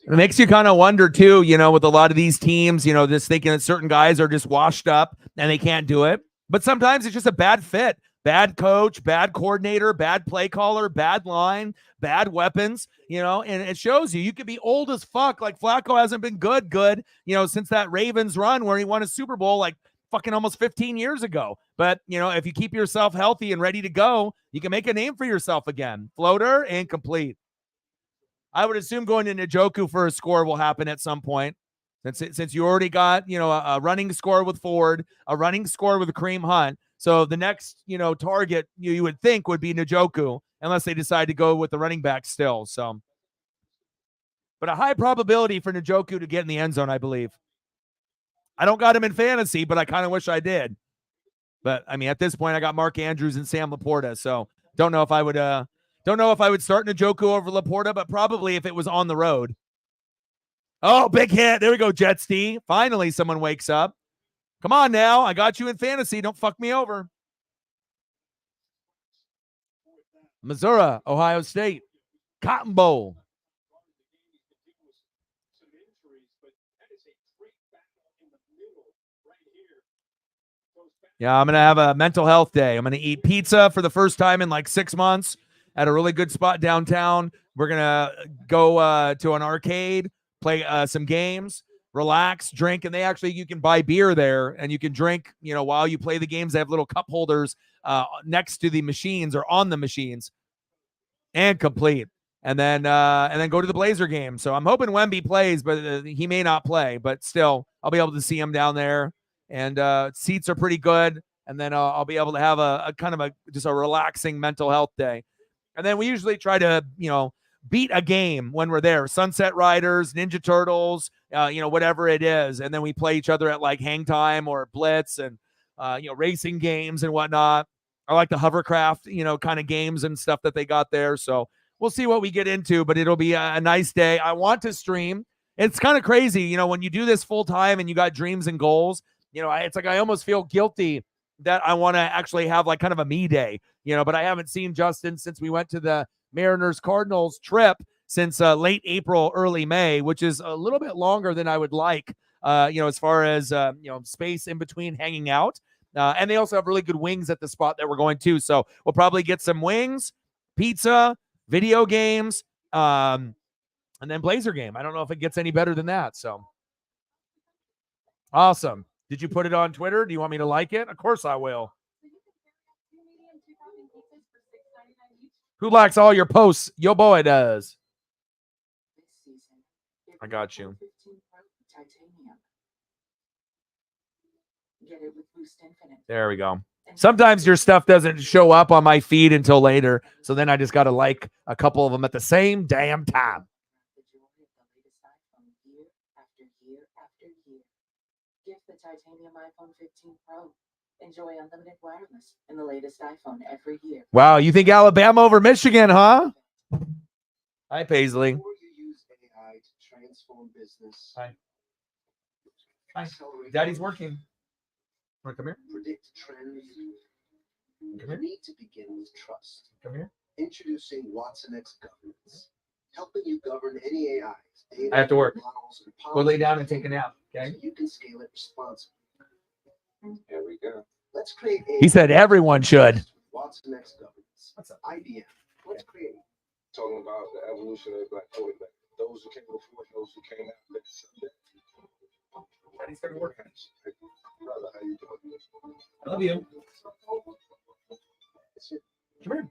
It makes you kind of wonder too, with a lot of these teams, just thinking that certain guys are just washed up and they can't do it. But sometimes it's just a bad fit. Bad coach, bad coordinator, bad play caller, bad line, bad weapons, and it shows you could be old as fuck. Like Flacco hasn't been good, since that Ravens run where he won a Super Bowl like fucking almost 15 years ago. But, if you keep yourself healthy and ready to go, you can make a name for yourself again. Floater, incomplete. I would assume going to Njoku for a score will happen at some point. Since you already got, a running score with Ford, a running score with Kareem Hunt. So the next, target you would think would be Njoku, unless they decide to go with the running back still. So, but a high probability for Njoku to get in the end zone, I believe. I don't got him in fantasy, but I kind of wish I did. But I mean, at this point, I got Mark Andrews and Sam Laporta, so don't know if I would start Njoku over Laporta, but probably if it was on the road. Oh, big hit. There we go, Jetsty. Finally, someone wakes up. Come on now. I got you in fantasy. Don't fuck me over. Missouri, Ohio State. Cotton Bowl. Yeah, I'm going to have a mental health day. I'm going to eat pizza for the first time in like 6 months at a really good spot downtown. We're going to go to an arcade, play some games, relax, drink, and you can buy beer there and you can drink, while you play the games. They have little cup holders next to the machines or on the machines. And complete. And then go to the Blazer game. So I'm hoping Wemby plays, but he may not play, but still I'll be able to see him down there. And seats are pretty good. And then I'll be able to have a kind of just a relaxing mental health day. And then we usually try to, beat a game when we're there. Sunset Riders, Ninja Turtles, whatever it is. And then we play each other at like Hang Time or Blitz and, racing games and whatnot. I like the hovercraft, kind of games and stuff that they got there. So we'll see what we get into, but it'll be a nice day. I want to stream. It's kind of crazy, when you do this full time and you got dreams and goals, it's like I almost feel guilty that I want to actually have like kind of a me day, but I haven't seen Justin since we went to the Mariners Cardinals trip since late April, early May, which is a little bit longer than I would like, as far as, space in between hanging out. And they also have really good wings at the spot that we're going to. So we'll probably get some wings, pizza, video games, and then Blazer game. I don't know if it gets any better than that. So awesome. Did you put it on Twitter? Do you want me to like it? Of course I will. Who likes all your posts? Your boy does. I got you. There we go. Sometimes your stuff doesn't show up on my feed until later, so then I just got to like a couple of them at the same damn time. Gift the titanium iPhone 15 Pro. Enjoy unlimited wireless in the latest iPhone every year. Wow, you think Alabama over Michigan, huh? Hi, Paisley. Before you use AI to transform business, Hi. Hi. Daddy's working. Want to come here? predict trends, Come you here. need to begin with trust. Come here. Introducing Watson X Governance, helping you govern any AIs, data, I have to work. models, and Go lay policies down and take a nap, so okay? you can scale it responsibly. There we go. Let's create AI. He said everyone should. Watson X Governance. What's up? IBM. Let's create. Talking about the evolution of black quarterback. Those who came before, those who came after. Daddy started working. Brother, how you doing? I love you. It's it. Come here.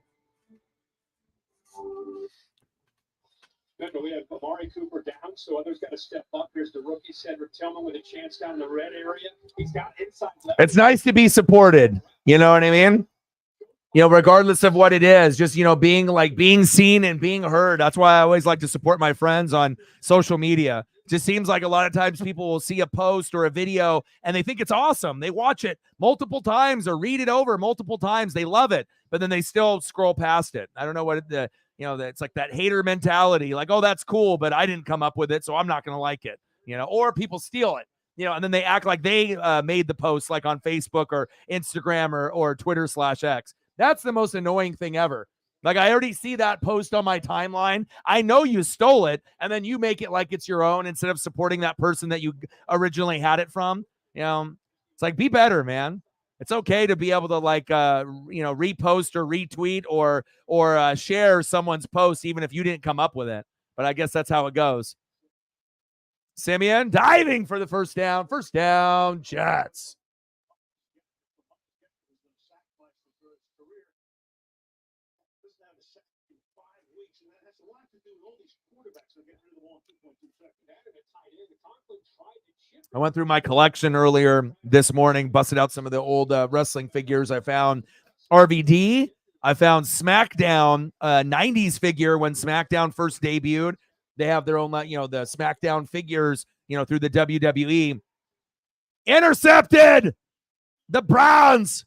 Remember, we have Amari Cooper down, so others got to step up. Here's the rookie Cedric Tillman with a chance down in the red area. He's got inside left. It's nice to be supported. You know what I mean? Regardless of what it is, just, being seen and being heard. That's why I always like to support my friends on social media. Just seems like a lot of times people will see a post or a video and they think it's awesome. They watch it multiple times or read it over multiple times. They love it, but then they still scroll past it. I don't know what it's like that hater mentality. Like, oh, that's cool, but I didn't come up with it, so I'm not going to like it. Or people steal it. And then they act like they made the post, like on Facebook or Instagram or Twitter/X. That's the most annoying thing ever. Like, I already see that post on my timeline. I know you stole it, and then you make it like it's your own instead of supporting that person that you originally had it from. It's like, be better, man. It's okay to be able to repost or retweet or share someone's post even if you didn't come up with it. But I guess that's how it goes. Simeon diving for the first down. First down, Jets. I went through my collection earlier this morning, busted out some of the old wrestling figures. I found RVD. I found SmackDown 90s figure when SmackDown first debuted. They have their own, the SmackDown figures, through the WWE. Intercepted! The Browns!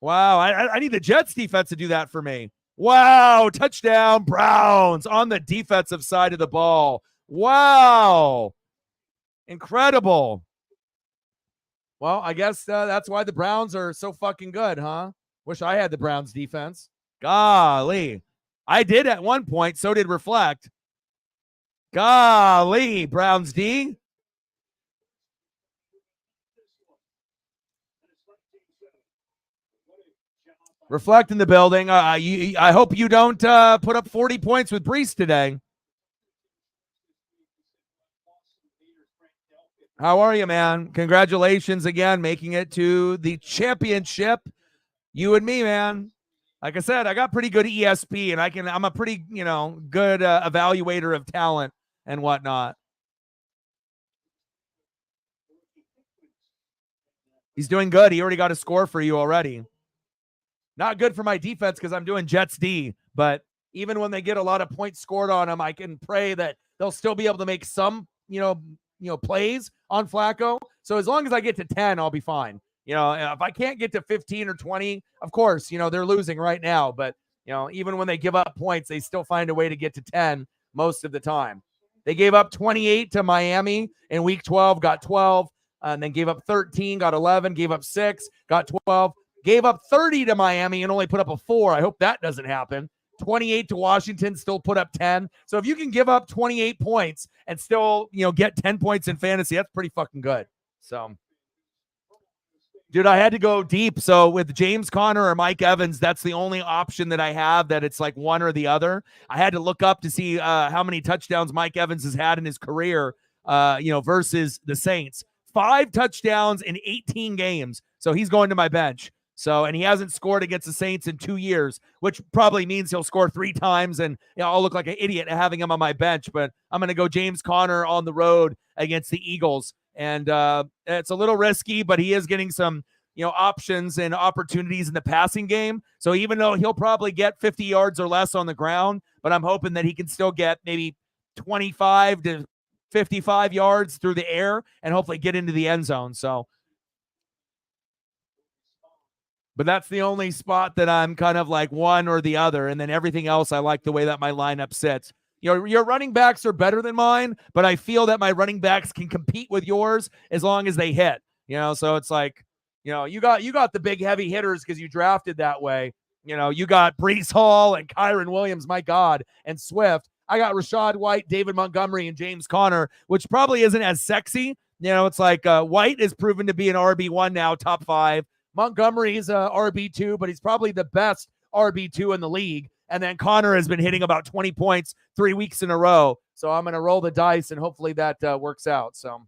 Wow, I need the Jets defense to do that for me. Wow, touchdown, Browns on the defensive side of the ball. Wow. Incredible. Well, I guess that's why the Browns are so fucking good, huh? Wish I had the Browns defense. Golly. I did at one point, so did Reflect. Golly, Browns D. Reflect in the building. I hope you don't put up 40 points with Brees today. How are you, man? Congratulations again, making it to the championship. You and me, man. Like I said, I got pretty good ESP, and I'm a pretty, good evaluator of talent and whatnot. He's doing good. He already got a score for you already. Not good for my defense because I'm doing Jets D, but even when they get a lot of points scored on them, I can pray that they'll still be able to make some, plays on Flacco. So as long as I get to 10, I'll be fine. If I can't get to 15 or 20, of course, they're losing right now. But, even when they give up points, they still find a way to get to 10 most of the time. They gave up 28 to Miami in week 12, got 12, and then gave up 13, got 11, gave up 6, got 12, gave up 30 to Miami and only put up a 4. I hope that doesn't happen. 28 to Washington, still put up 10. So if you can give up 28 points and still, get 10 points in fantasy, that's pretty fucking good. So, dude, I had to go deep. So with James Conner or Mike Evans, that's the only option that I have that it's like one or the other. I had to look up to see how many touchdowns Mike Evans has had in his career, versus the Saints. 5 touchdowns in 18 games. So he's going to my bench. So, and he hasn't scored against the Saints in 2 years, which probably means he'll score 3 times, and I'll look like an idiot having him on my bench. But I'm going to go James Conner on the road against the Eagles, and it's a little risky, but he is getting some options and opportunities in the passing game. So even though he'll probably get 50 yards or less on the ground, but I'm hoping that he can still get maybe 25 to 55 yards through the air and hopefully get into the end zone. So. But that's the only spot that I'm kind of like one or the other. And then everything else, I like the way that my lineup sits. Your running backs are better than mine, but I feel that my running backs can compete with yours as long as they hit. So it's like, you got the big heavy hitters because you drafted that way. You got Brees Hall and Kyron Williams, my God, and Swift. I got Rashad White, David Montgomery, and James Conner, which probably isn't as sexy. It's like White is proven to be an RB1 now, top 5. Montgomery's RB2, but he's probably the best RB2 in the league. And then Connor has been hitting about 20 points 3 weeks in a row. So I'm going to roll the dice, and hopefully that works out. So.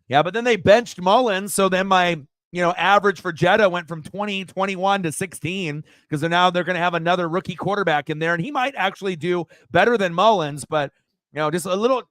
Yeah, but then they benched Mullins. So then my, average for Jetta went from 21 to 16 because now they're going to have another rookie quarterback in there. And he might actually do better than Mullins, but, just a little,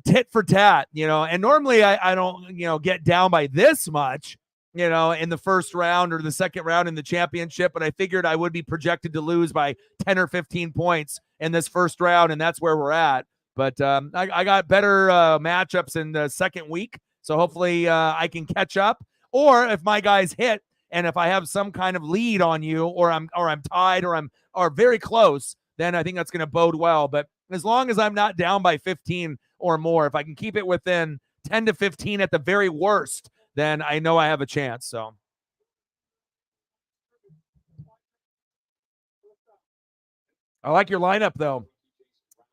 tit for tat, and normally I don't, get down by this much, in the first round or the second round in the championship, but I figured I would be projected to lose by 10 or 15 points in this first round, and that's where we're at. But I got better matchups in the second week, so hopefully I can catch up. Or if my guys hit, and if I have some kind of lead on you, or I'm tied, or very close, then I think that's going to bode well. But as long as I'm not down by 15 or more, if I can keep it within 10 to 15 at the very worst, then I know I have a chance. So. I like your lineup, though.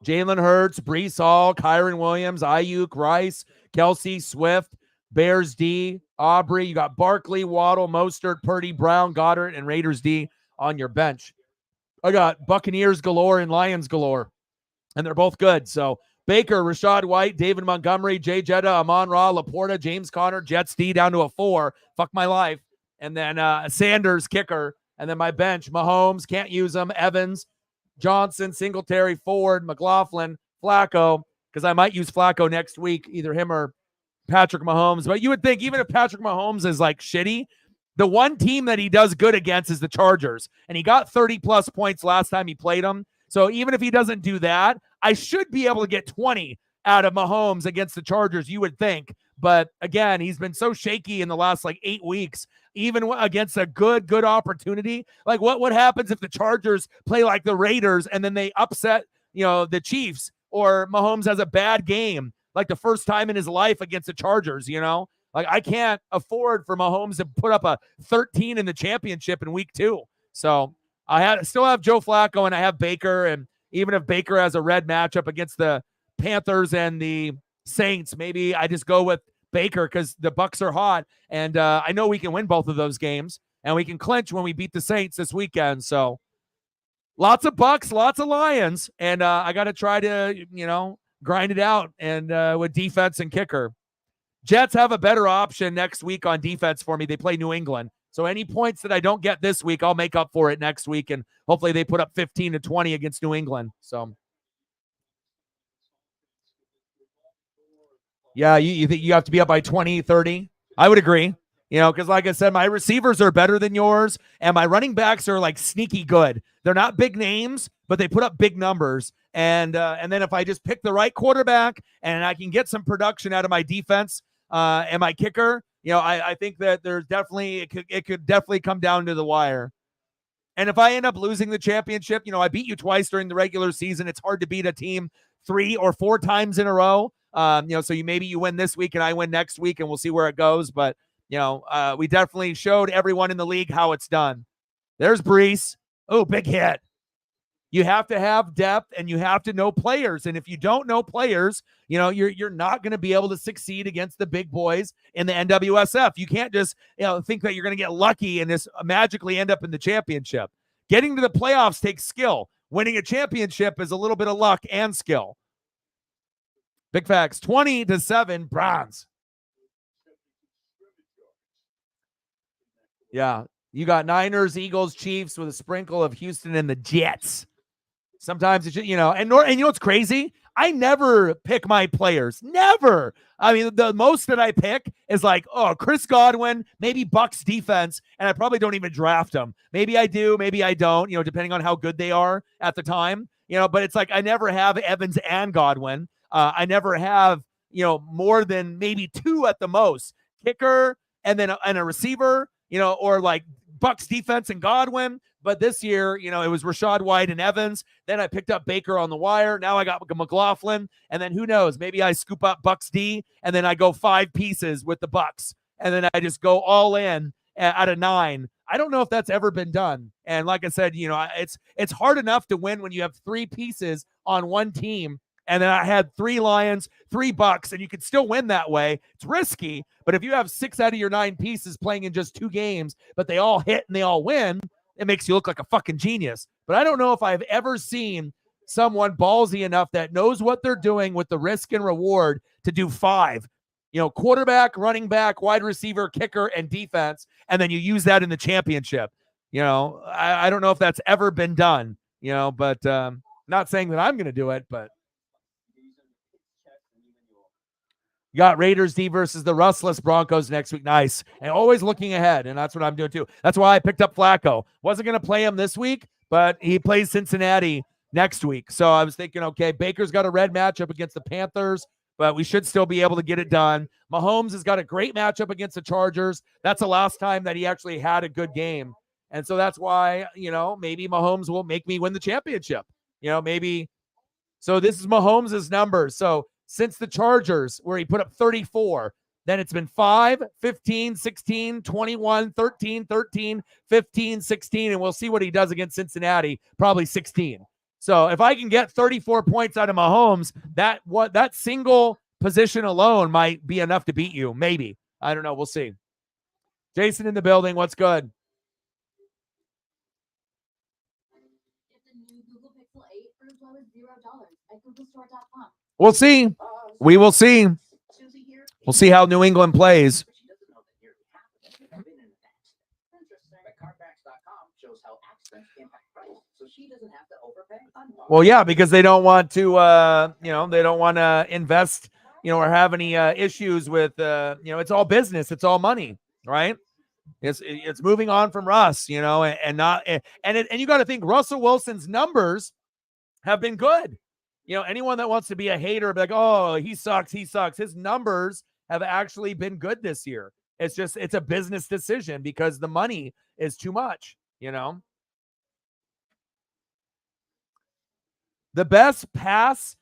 Jalen Hurts, Brees Hall, Kyron Williams, Ayuk, Rice, Kelsey, Swift, Bears D, Aubrey. You got Barkley, Waddle, Mostert, Purdy, Brown, Goddard, and Raiders D on your bench. I got Buccaneers galore and Lions galore, and they're both good. So Baker, Rashad White, David Montgomery, Jay Jetta, Amon Ra, Laporta, James Conner, Jets D down to a 4. Fuck my life. And then Sanders, kicker. And then my bench, Mahomes, can't use them, Evans, Johnson, Singletary, Ford, McLaughlin, Flacco, because I might use Flacco next week, either him or Patrick Mahomes. But you would think even if Patrick Mahomes is like shitty, the one team that he does good against is the Chargers. And he got 30-plus points last time he played them. So even if he doesn't do that, I should be able to get 20 out of Mahomes against the Chargers, you would think. But again, he's been so shaky in the last 8 weeks, even against a good opportunity. Like what happens if the Chargers play like the Raiders and then they upset, the Chiefs, or Mahomes has a bad game, like the first time in his life against the Chargers, Like I can't afford for Mahomes to put up a 13 in the championship in week 2. So I still have Joe Flacco and I have Baker. And even if Baker has a red matchup against the Panthers and the Saints, maybe I just go with Baker because the Bucs are hot. And I know we can win both of those games and we can clinch when we beat the Saints this weekend. So lots of Bucs, lots of Lions. And I got to try to, grind it out and with defense and kicker. Jets have a better option next week on defense for me. They play New England. So any points that I don't get this week, I'll make up for it next week. And hopefully they put up 15 to 20 against New England. So, yeah, you think you have to be up by 20, 30? I would agree. Because like I said, my receivers are better than yours, and my running backs are sneaky good. They're not big names, but they put up big numbers. And then if I just pick the right quarterback and I can get some production out of my defense and my kicker, I think that there's definitely it could definitely come down to the wire. And if I end up losing the championship, I beat you twice during the regular season. It's hard to beat a team 3 or 4 times in a row. So maybe you win this week and I win next week, and we'll see where it goes. But we definitely showed everyone in the league how it's done. There's Brees. Oh, big hit. You have to have depth and you have to know players. And if you don't know players, you're not going to be able to succeed against the big boys in the NWSF. You can't just, think that you're going to get lucky and just magically end up in the championship. Getting to the playoffs takes skill. Winning a championship is a little bit of luck and skill. Big facts. 20-7 Browns. Yeah. You got Niners, Eagles, Chiefs with a sprinkle of Houston and the Jets. Sometimes it's, and you know what's crazy? I never pick my players. Never. I mean, the most that I pick is Chris Godwin, maybe Bucks defense, and I probably don't even draft them. Maybe I do, maybe I don't, depending on how good they are at the time. But it's I never have Evans and Godwin. I never have, more than maybe 2 at the most. Kicker and then a receiver, or Bucks defense and Godwin. But this year, it was Rashad White and Evans. Then I picked up Baker on the wire. Now I got McLaughlin. And then who knows? Maybe I scoop up Bucks D, and then I go 5 pieces with the Bucks. And then I just go all in out of 9. I don't know if that's ever been done. And like I said, it's hard enough to win when you have 3 pieces on one team. And then I had 3 Lions, 3 Bucks, and you could still win that way. It's risky. But if you have 6 out of your 9 pieces playing in just 2 games, but they all hit and they all win, it makes you look like a fucking genius. But I don't know if I've ever seen someone ballsy enough that knows what they're doing with the risk and reward to do 5. Quarterback, running back, wide receiver, kicker, and defense, and then you use that in the championship. I don't know if that's ever been done, but not saying that I'm going to do it, but you got Raiders D versus the Rustless Broncos next week. Nice. And always looking ahead, and that's what I'm doing too. That's why I picked up Flacco. Wasn't going to play him this week, but he plays Cincinnati next week. So I was thinking, okay, Baker's got a red matchup against the Panthers, but we should still be able to get it done. Mahomes has got a great matchup against the Chargers. That's the last time that he actually had a good game. And so that's why, maybe Mahomes will make me win the championship. Maybe. So this is Mahomes' numbers. So since the Chargers, where he put up 34, then it's been 5, 15, 16, 21, 13, 13, 15, 16, and we'll see what he does against Cincinnati, probably 16. So if I can get 34 points out of Mahomes, that single position alone might be enough to beat you. Maybe. I don't know. We'll see. Jason in the building. What's good? Get the new Google Pixel 8 for as low as $0 at googlestore.com. We'll see. We will see. We'll see how New England plays. Well, yeah, because they don't want to, they don't want to invest, or have any issues with, it's all business, it's all money, right? It's moving on from Russ, and not, and you got to think Russell Wilson's numbers have been good. Anyone that wants to be a hater, be like, oh, he sucks. His numbers have actually been good this year. It's a business decision because the money is too much, The best pass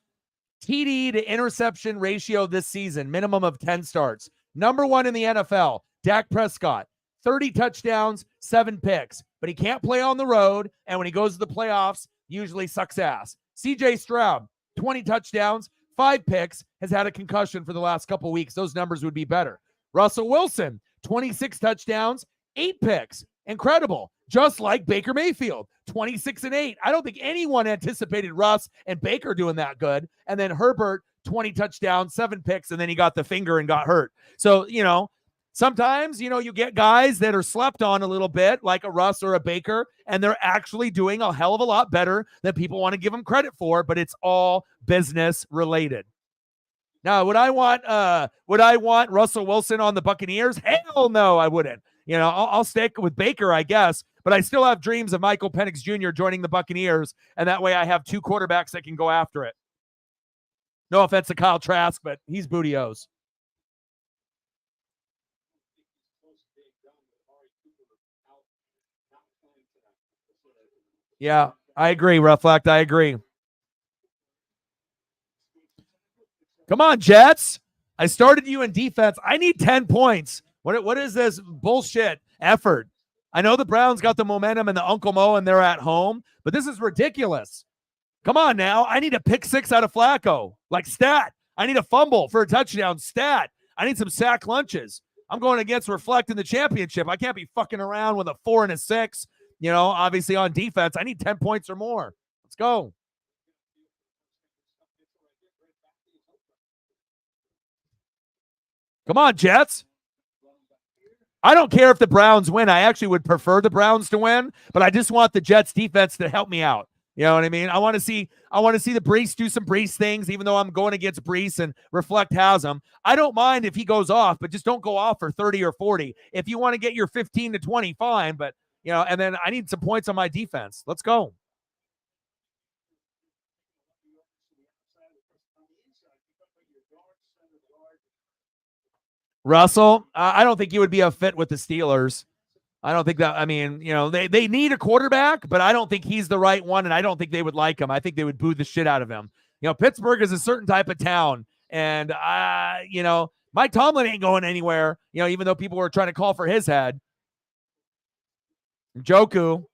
TD to interception ratio this season, minimum of 10 starts. Number 1 in the NFL, Dak Prescott, 30 touchdowns, 7 picks, but he can't play on the road, and when he goes to the playoffs, usually sucks ass. CJ Stroud, 20 touchdowns, 5 picks, has had a concussion for the last couple weeks. Those numbers would be better. Russell Wilson, 26 touchdowns, 8 picks. Incredible. Just like Baker Mayfield, 26-8. I don't think anyone anticipated Russ and Baker doing that good. And then Herbert, 20 touchdowns, 7 picks, and then he got the finger and got hurt. So, sometimes, you get guys that are slept on a little bit, like a Russ or a Baker, and they're actually doing a hell of a lot better than people want to give them credit for, but it's all business related. Now, would I want Russell Wilson on the Buccaneers? Hell no, I wouldn't. I'll stick with Baker, I guess, but I still have dreams of Michael Penix Jr. joining the Buccaneers, and that way I have 2 quarterbacks that can go after it. No offense to Kyle Trask, but he's booty-O's. Yeah, I agree, Reflect. I agree. Come on, Jets. I started you in defense. I need 10 points. What is this bullshit effort? I know the Browns got the momentum and the Uncle Mo and they're at home, but this is ridiculous. Come on now. I need a pick 6 out of Flacco. Like stat. I need a fumble for a touchdown. Stat. I need some sack lunches. I'm going against Reflect in the championship. I can't be fucking around with a 4 and a 6. Obviously on defense. I need 10 points or more. Let's go. Come on, Jets. I don't care if the Browns win. I actually would prefer the Browns to win, but I just want the Jets defense to help me out. You know what I mean? I want to see the Brees do some Brees things, even though I'm going against Brees and Reflect has him. I don't mind if he goes off, but just don't go off for 30 or 40. If you want to get your 15 to 20, fine. But, and then I need some points on my defense. Let's go. Russell, I don't think he would be a fit with the Steelers. I don't think that, they need a quarterback, but I don't think he's the right one, and I don't think they would like him. I think they would boo the shit out of him. Pittsburgh is a certain type of town, and, Mike Tomlin ain't going anywhere, even though people were trying to call for his head. Njoku,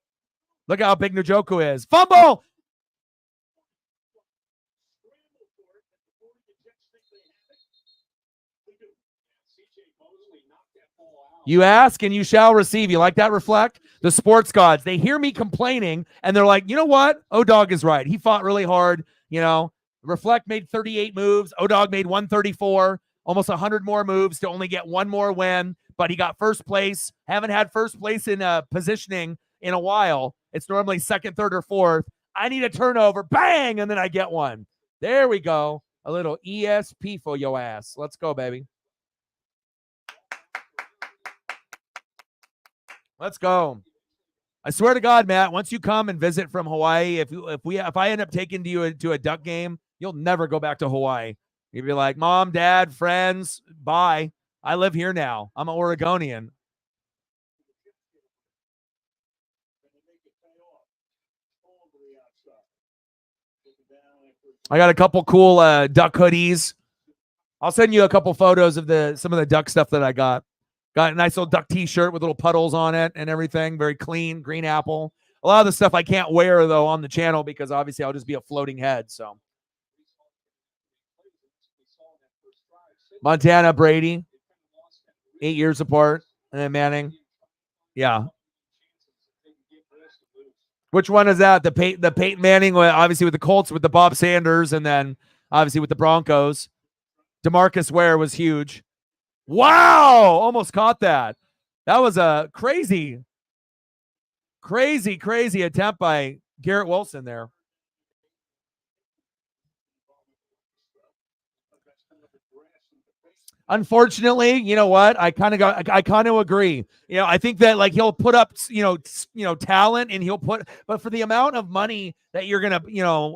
look how big Njoku is. Fumble! You ask and you shall receive. You like that, Reflect? The sports gods, they hear me complaining and they're like, you know what? O-Dog is right. He fought really hard. Reflect made 38 moves. O-Dog made 134, almost 100 more moves to only get 1 more win, but he got first place. Haven't had first place in positioning in a while. It's normally second, third, or fourth. I need a turnover. Bang! And then I get one. There we go. A little ESP for your ass. Let's go, baby. Let's go. I swear to God, Matt, once you come and visit from Hawaii, if I end up taking you to a Duck game, you'll never go back to Hawaii. You'll be like, Mom, Dad, friends, bye. I live here now. I'm an Oregonian. I got a couple cool Duck hoodies. I'll send you a couple photos of some of the Duck stuff that I got. Got a nice little Duck t-shirt with little puddles on it and everything. Very clean, green apple. A lot of the stuff I can't wear, though, on the channel because obviously I'll just be a floating head. So Montana, Brady, 8 years apart. And then Manning. Yeah. Which one is that? The Peyton Manning, obviously with the Colts, with the Bob Sanders, and then obviously with the Broncos. DeMarcus Ware was huge. Wow! Almost caught that. That was a crazy attempt by Garrett Wilson there. Unfortunately, you know what? I kind of agree. You know, I think that like he'll put up, talent and but for the amount of money that you're gonna,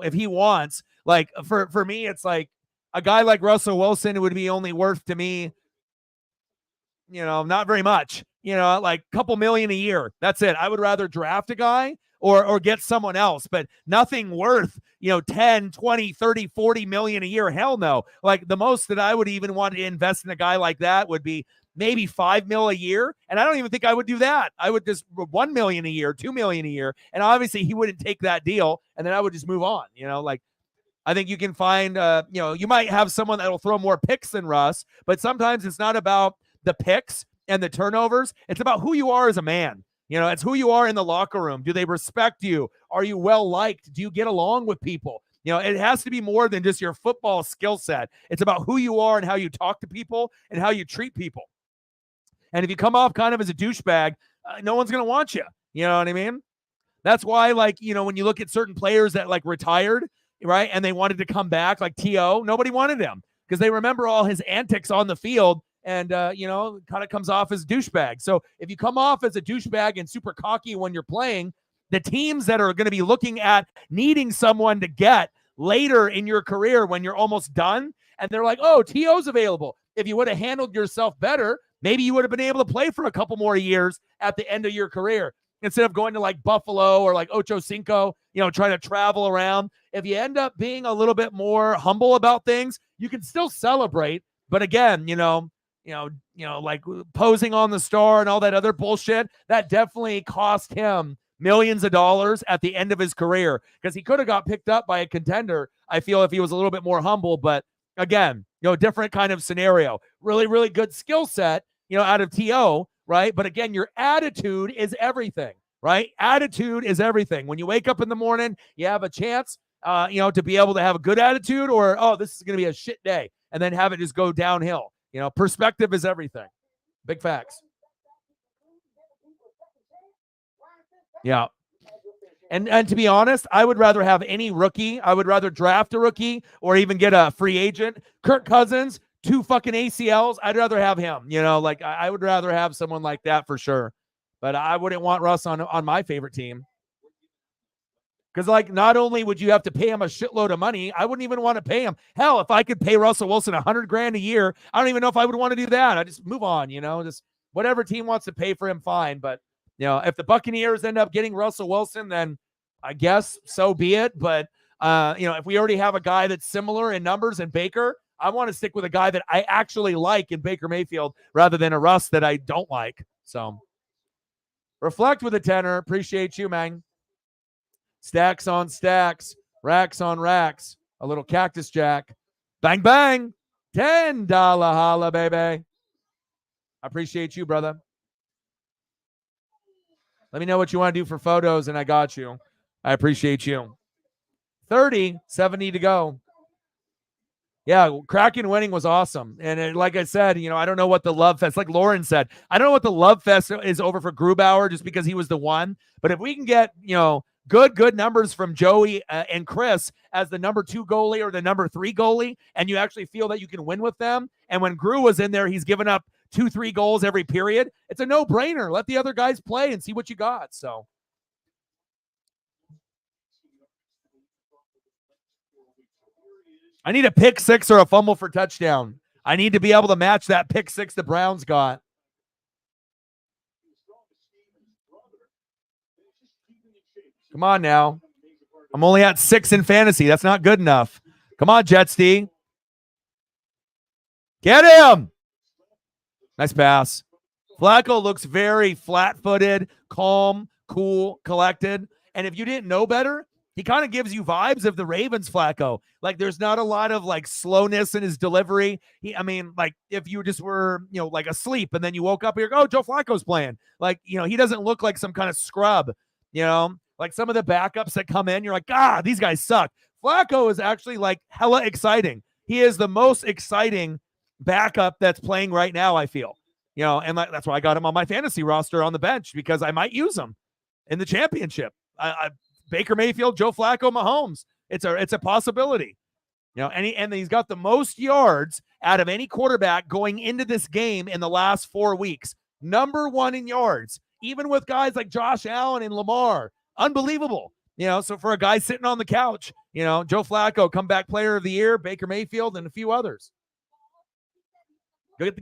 if he wants, like for me, it's like a guy like Russell Wilson would be only worth to me, not very much. Like a couple million a year. That's it. I would rather draft a guy or get someone else, but nothing worth, 10, 20, 30, 40 million a year. Hell no. Like the most that I would even want to invest in a guy like that would be maybe 5 mil a year. And I don't even think I would do that. I would just 1 million a year, 2 million a year. And obviously he wouldn't take that deal. And then I would just move on, like I think you can find, you might have someone that'll throw more picks than Russ, but sometimes it's not about the picks and the turnovers. It's about who you are as a man. It's who you are in the locker room. Do they respect you? Are you well liked? Do you get along with people? It has to be more than just your football skill set. It's about who you are and how you talk to people and how you treat people. And if you come off kind of as a douchebag, no one's going to want you. You know what I mean? That's why, like, when you look at certain players that like retired, right, and they wanted to come back, like T.O., nobody wanted him because they remember all his antics on the field. And, kind of comes off as a douchebag. So if you come off as a douchebag and super cocky when you're playing, the teams that are going to be looking at needing someone to get later in your career when you're almost done, and they're like, oh, T.O.'s available. If you would have handled yourself better, maybe you would have been able to play for a couple more years at the end of your career instead of going to like Buffalo or like Ocho Cinco, trying to travel around. If you end up being a little bit more humble about things, you can still celebrate. But again, like posing on the Star and all that other bullshit, that definitely cost him millions of dollars at the end of his career because he could have got picked up by a contender, I feel, if he was a little bit more humble. But again, different kind of scenario. Really, really good skill set, out of T.O., right? But again, your attitude is everything, right? Attitude is everything. When you wake up in the morning, you have a chance, to be able to have a good attitude or, oh, this is going to be a shit day, and then have it just go downhill. Perspective is everything. Big facts. Yeah. And to be honest, I would rather have any rookie. I would rather draft a rookie or even get a free agent. Kirk Cousins, 2 fucking ACLs. I'd rather have him. Like I would rather have someone like that for sure. But I wouldn't want Russ on my favorite team. Because, like, not only would you have to pay him a shitload of money, I wouldn't even want to pay him. Hell, if I could pay Russell Wilson $100,000 a year, I don't even know if I would want to do that. I just move on, just whatever team wants to pay for him, fine. But, if the Buccaneers end up getting Russell Wilson, then I guess so be it. But, if we already have a guy that's similar in numbers and Baker, I want to stick with a guy that I actually like in Baker Mayfield rather than a Russ that I don't like. So, reflect with a tenor. Appreciate you, man. Stacks on stacks, racks on racks, a little Cactus Jack. Bang, bang. $10 holla, baby. I appreciate you, brother. Let me know what you want to do for photos, and I got you. I appreciate you. 30, 70 to go. Yeah, Kraken winning was awesome. And like I said, I don't know what the love fest, like Lauren said, I don't know what the love fest is over for Grubauer just because he was the one. But if we can get, good numbers from Joey and Chris as the number 2 goalie or the number 3 goalie, and you actually feel that you can win with them. And when Gru was in there, he's given up 2-3 goals every period. It's a no-brainer. Let the other guys play and see what you got. So I need a pick 6 or a fumble for touchdown. I need to be able to match that pick 6 the Browns got. Come on now. I'm only at 6 in fantasy. That's not good enough. Come on, Jetsty. Get him. Nice pass. Flacco looks very flat-footed, calm, cool, collected. And if you didn't know better, he kind of gives you vibes of the Ravens Flacco. Like there's not a lot of like slowness in his delivery. I mean, like if you just were, like asleep and then you woke up and you're like, oh, Joe Flacco's playing. Like, he doesn't look like some kind of scrub, like some of the backups that come in, you're like, these guys suck. Flacco is actually like hella exciting. He is the most exciting backup that's playing right now, I feel. And that's why I got him on my fantasy roster on the bench, because I might use him in the championship. Baker Mayfield, Joe Flacco, Mahomes. It's a possibility. And he's got the most yards out of any quarterback going into this game in the last 4 weeks. Number 1 in yards, even with guys like Josh Allen and Lamar. Unbelievable. So for a guy sitting on the couch, Joe Flacco, comeback player of the year, Baker Mayfield, and a few others.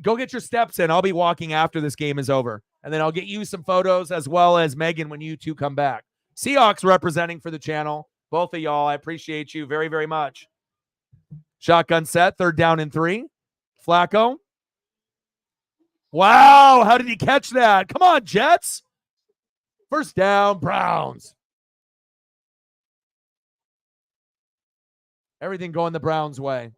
Go get your steps in. I'll be walking after this game is over. And then I'll get you some photos as well as Megan when you two come back. Seahawks representing for the channel. Both of y'all, I appreciate you very, very much. Shotgun set, 3rd down and 3. Flacco. Wow, how did he catch that? Come on, Jets. 1st down, Browns. Everything going the Browns' way.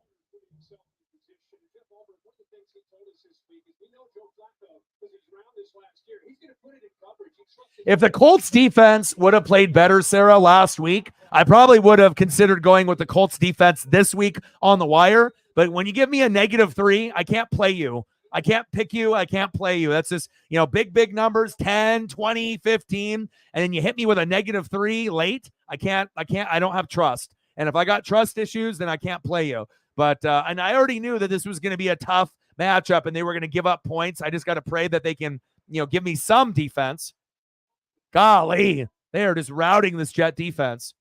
If the Colts defense would have played better, Sarah, last week, I probably would have considered going with the Colts defense this week on the wire. But when you give me a -3, I can't play you. I can't pick you. I can't play you. That's just, big numbers, 10, 20, 15. And then you hit me with a -3 late. I don't have trust. And if I got trust issues, then I can't play you. But, and I already knew that this was going to be a tough matchup and they were going to give up points. I just got to pray that they can, give me some defense. Golly, they are just routing this Jet defense.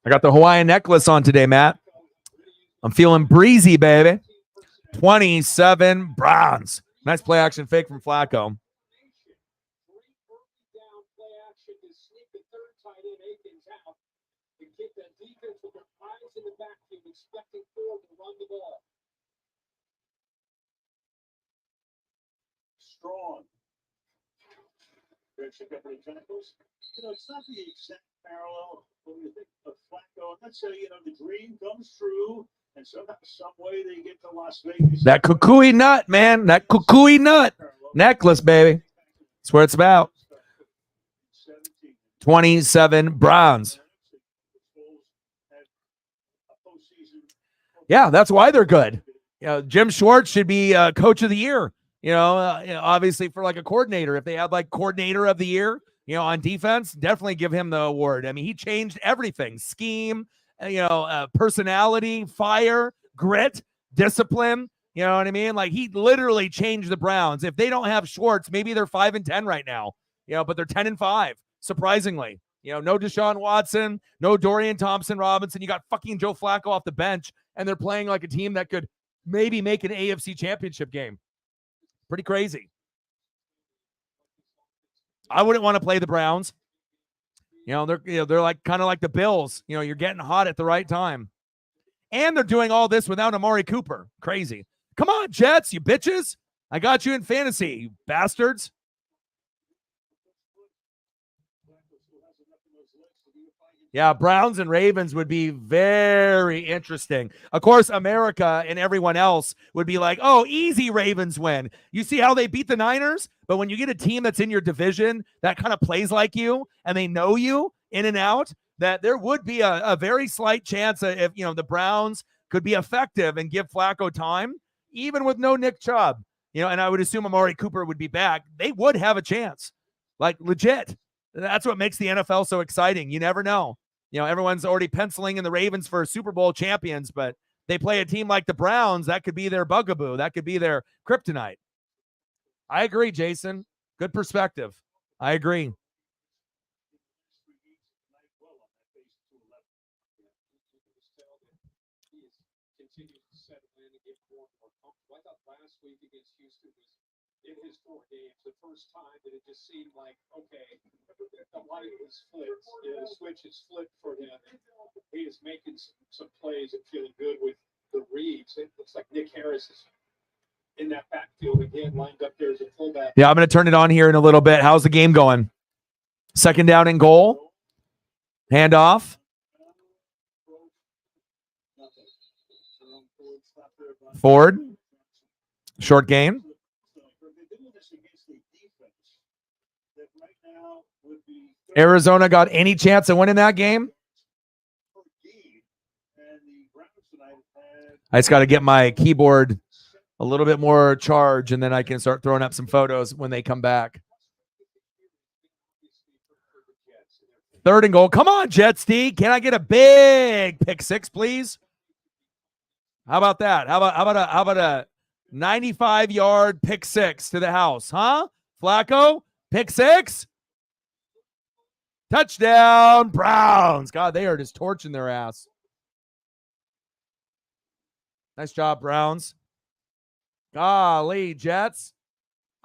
I got the Hawaiian necklace on today, Matt. I'm feeling breezy, baby. 27 Browns. Nice play action fake from Flacco. Strong. It's not the exact parallel when you think of Flacco. And let's say, the dream comes true, and somehow, some way they get to Las Vegas. That kukui nut, man. That kukui nut. Necklace, baby. That's what it's about. 27 Browns. Yeah, that's why they're good. Jim Schwartz should be coach of the year. Obviously for like a coordinator, if they had like coordinator of the year, on defense, definitely give him the award. I mean, he changed everything: scheme, personality, fire, grit, discipline. You know what I mean? Like he literally changed the Browns. If they don't have Schwartz, maybe they're 5-10 right now. But they're 10-5. Surprisingly, no Deshaun Watson, no Dorian Thompson-Robinson. You got fucking Joe Flacco off the bench, and they're playing like a team that could maybe make an AFC championship game. Pretty crazy. I wouldn't want to play the Browns. They're like kind of like the Bills. You're getting hot at the right time. And they're doing all this without Amari Cooper. Crazy. Come on, Jets, you bitches. I got you in fantasy, you bastards. Yeah, Browns and Ravens would be very interesting. Of course, America and everyone else would be like, oh, easy Ravens win. You see how they beat the Niners? But when you get a team that's in your division that kind of plays like you and they know you in and out, that there would be a very slight chance that if, the Browns could be effective and give Flacco time, even with no Nick Chubb, and I would assume Amari Cooper would be back, they would have a chance. Like legit. That's what makes the NFL so exciting. You never know. Everyone's already penciling in the Ravens for Super Bowl champions, but they play a team like the Browns. That could be their bugaboo. That could be their kryptonite. I agree, Jason. Good perspective. I agree. in his 4 games. The first time that it just seemed like, okay, the light is flipped. The switch is flipped for him. He is making some plays and feeling good with the reads. It looks like Nick Harris is in that backfield again, lined up there as a fullback. Yeah, I'm going to turn it on here in a little bit. How's the game going? Second down and goal. Handoff. Ford. Short gain. Arizona got any chance of winning that game? I just got to get my keyboard a little bit more charge, and then I can start throwing up some photos when they come back. Third and goal. Come on, Jets D. Can I get a big pick six, please? How about that? How about a 95-yard pick six to the house, huh? Flacco, pick six. Touchdown, Browns. God, they are just torching their ass. Nice job, Browns. Golly, Jets.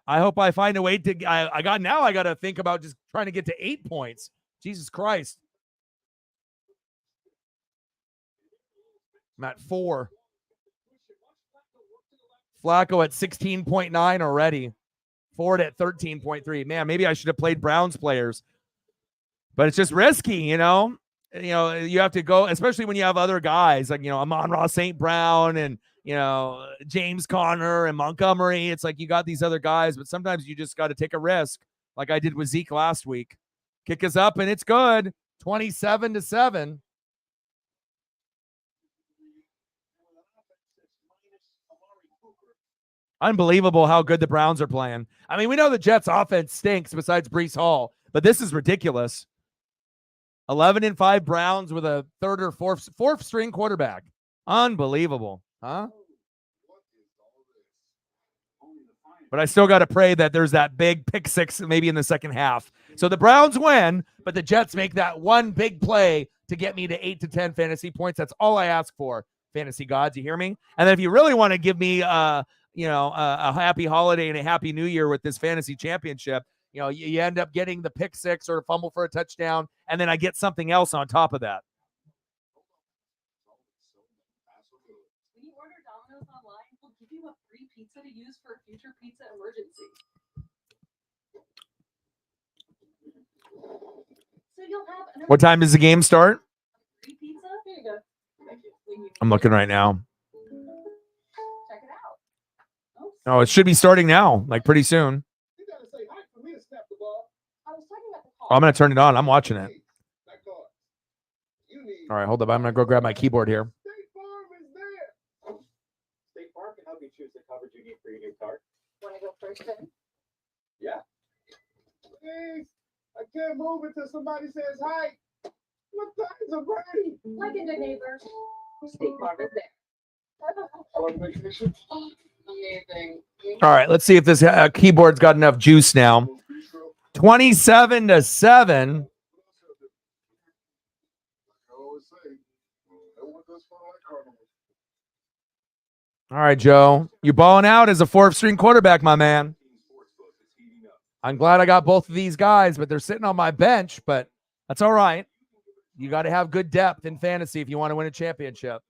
I hope I find a way to. I got to think about just trying to get to 8 points. Jesus Christ. I'm at 4. Flacco at 16.9 already. Ford at 13.3. Man, maybe I should have played Browns players. But it's just risky, you know. You have to go, especially when you have other guys like, Amon-Ra St. Brown and, James Conner and Montgomery. It's like you got these other guys, but sometimes you just got to take a risk like I did with Zeke last week. Kick us up, and it's good. 27-7. Unbelievable how good the Browns are playing. I mean, we know the Jets' offense stinks besides Breece Hall, but this is ridiculous. 11-5 Browns with a third or fourth string quarterback. Unbelievable, huh? But I still got to pray that there's that big pick six maybe in the second half. So the Browns win, but the Jets make that one big play to get me to 8 to 10 fantasy points. That's all I ask for, fantasy gods. You hear me? And then if you really want to give me a happy holiday and a happy new year with this fantasy championship, you end up getting the pick six or fumble for a touchdown, and then I get something else on top of that. When you order Domino's online, we'll give you a free pizza to use for a future pizza emergency. So you'll have What time does the game start? free pizza. Here you go. I'm looking right now. Check it out. Oh, it should be starting now, like pretty soon. You gotta say hi for me to snap the ball. I was talking about the call. Oh, I'm going to turn it on. I'm watching it. That card. You need All right, hold up. I'm going to go grab my keyboard here. State Farm is there. State Farm can help you choose the coverage you need for your new car. Want to go first then? Yeah. Please. I can't move until somebody says hi. My thighs are burning. Like a good neighbor. State Farm is there. How on vacation? Amazing. All right, let's see if this keyboard's got enough juice now. 27-7. All right, Joe. You're balling out as a fourth string quarterback, my man. I'm glad I got both of these guys, but they're sitting on my bench, but that's all right. You got to have good depth in fantasy if you want to win a championship.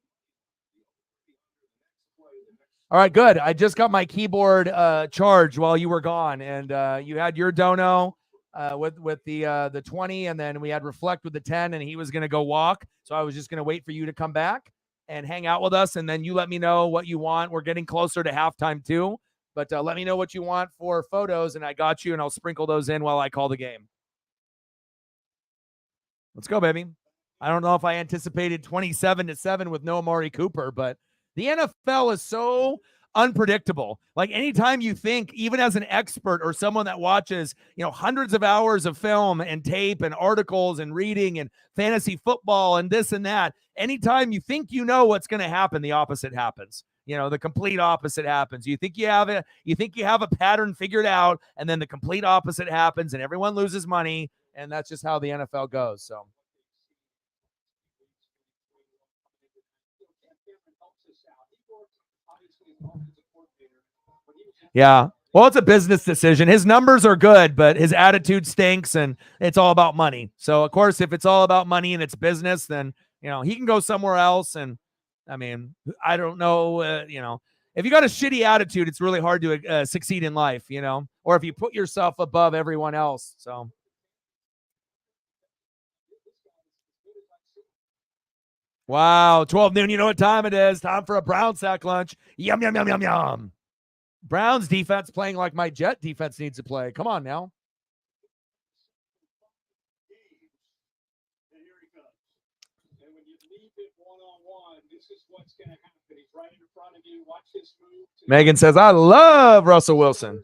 All right, good. I just got my keyboard charged while you were gone, and you had your dono with the 20, and then we had Reflect with the 10, and he was going to go walk. So I was just going to wait for you to come back and hang out with us, and then you let me know what you want. We're getting closer to halftime too, but let me know what you want for photos, and I got you, and I'll sprinkle those in while I call the game. Let's go, baby. I don't know if I anticipated 27-7 with no Amari Cooper, but the NFL is so unpredictable. Like anytime you think, even as an expert or someone that watches, hundreds of hours of film and tape and articles and reading and fantasy football and this and that, anytime you think you know what's going to happen, the opposite happens. The complete opposite happens. You think you have a pattern figured out, and then the complete opposite happens and everyone loses money, and that's just how the NFL goes. So yeah, Well, it's a business decision. His numbers are good, but his attitude stinks, and it's all about money. So, of course, if it's all about money and it's business, then, he can go somewhere else. And, I mean, I don't know, if you got a shitty attitude, it's really hard to succeed in life, or if you put yourself above everyone else. So, wow, 12 noon. You know what time it is. Time for a brown sack lunch. Yum, yum, yum, yum, yum. Browns defense playing like my Jet defense needs to play. Come on now. And here he comes. And when you leave it one-on-one, this is what's going to happen. He's right in front of you. Watch this move. Megan says, I love Russell Wilson.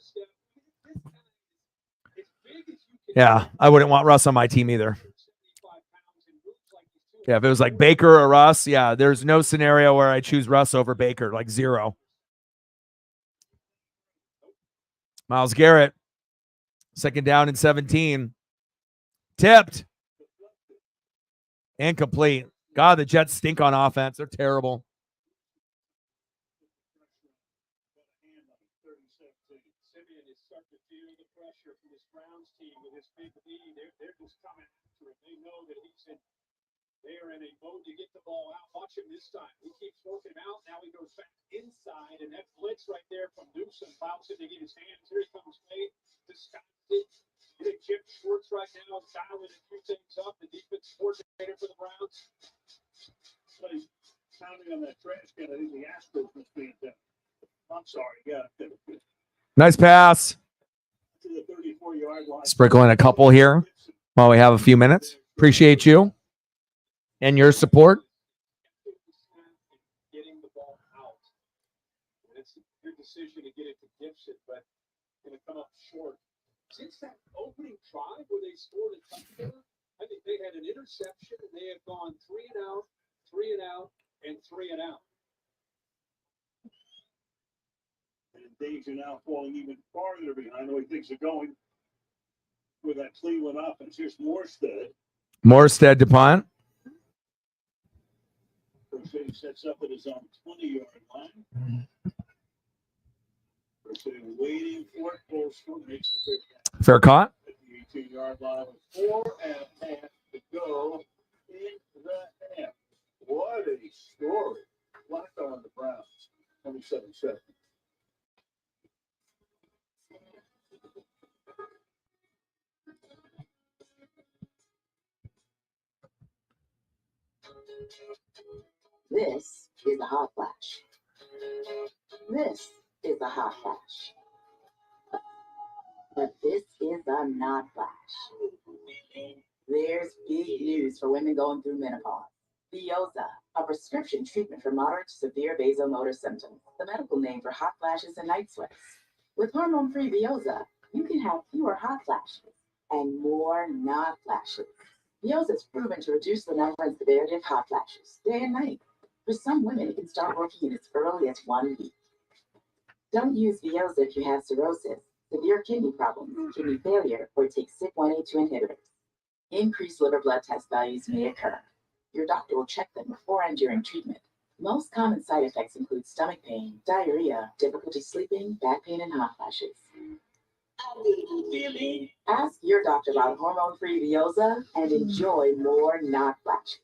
Yeah, I wouldn't want Russ on my team either. Yeah, if it was like Baker or Russ, yeah, there's no scenario where I choose Russ over Baker, like zero. Myles Garrett, 2nd down and 17. Tipped. Incomplete. God, the Jets stink on offense. They're terrible. Simeon is starting to feel the pressure from this Browns team with this big lead. They're just coming after him. They know that they're in a mode to get the ball out. Watch him this time. He keeps working out. Now he goes back inside, and that blitz right there from Newsom allows him to get his hands. Here he comes, Wade. Getting Chip Schwartz right now, dialing a few things up. The defense coordinator for the Browns. But he's pounding on that trash can. I think the Astros must be in. I'm sorry. Yeah. Nice pass. To the 34-yard line. Sprinkling a couple here while we have a few minutes. Appreciate you and your support. Getting the ball out. It's your decision to get it to Gibson, but going to come up short. Since that opening drive where they scored a touchdown, I think they had an interception and they have gone 3 and out, 3 and out, and 3 and out. And Dave's are now falling even farther behind the way things are going with that Cleveland offense. Here's Morstead to punt. He sets up at his own 20-yard line. Waiting for it. Bolstrom makes the Fair caught. at the 18-yard line with 4.5 to go in the half. What a story. Flacco on the Browns. 27-7. This is a hot flash. This is a hot flash. But this is a not flash. There's big news for women going through menopause. Veoza, a prescription treatment for moderate to severe vasomotor symptoms, the medical name for hot flashes and night sweats. With hormone-free Veoza, you can have fewer hot flashes and more not flashes. Veoza is proven to reduce the number and severity of hot flashes day and night. For some women, it can start working in as early as 1 week. Don't use Veoza if you have cirrhosis, severe kidney problems, kidney failure, or take CYP1A2 inhibitors. Increased liver blood test values may occur. Your doctor will check them before and during treatment. Most common side effects include stomach pain, diarrhea, difficulty sleeping, back pain, and hot flashes. Ask your doctor about hormone-free Veoza and enjoy more not flashes.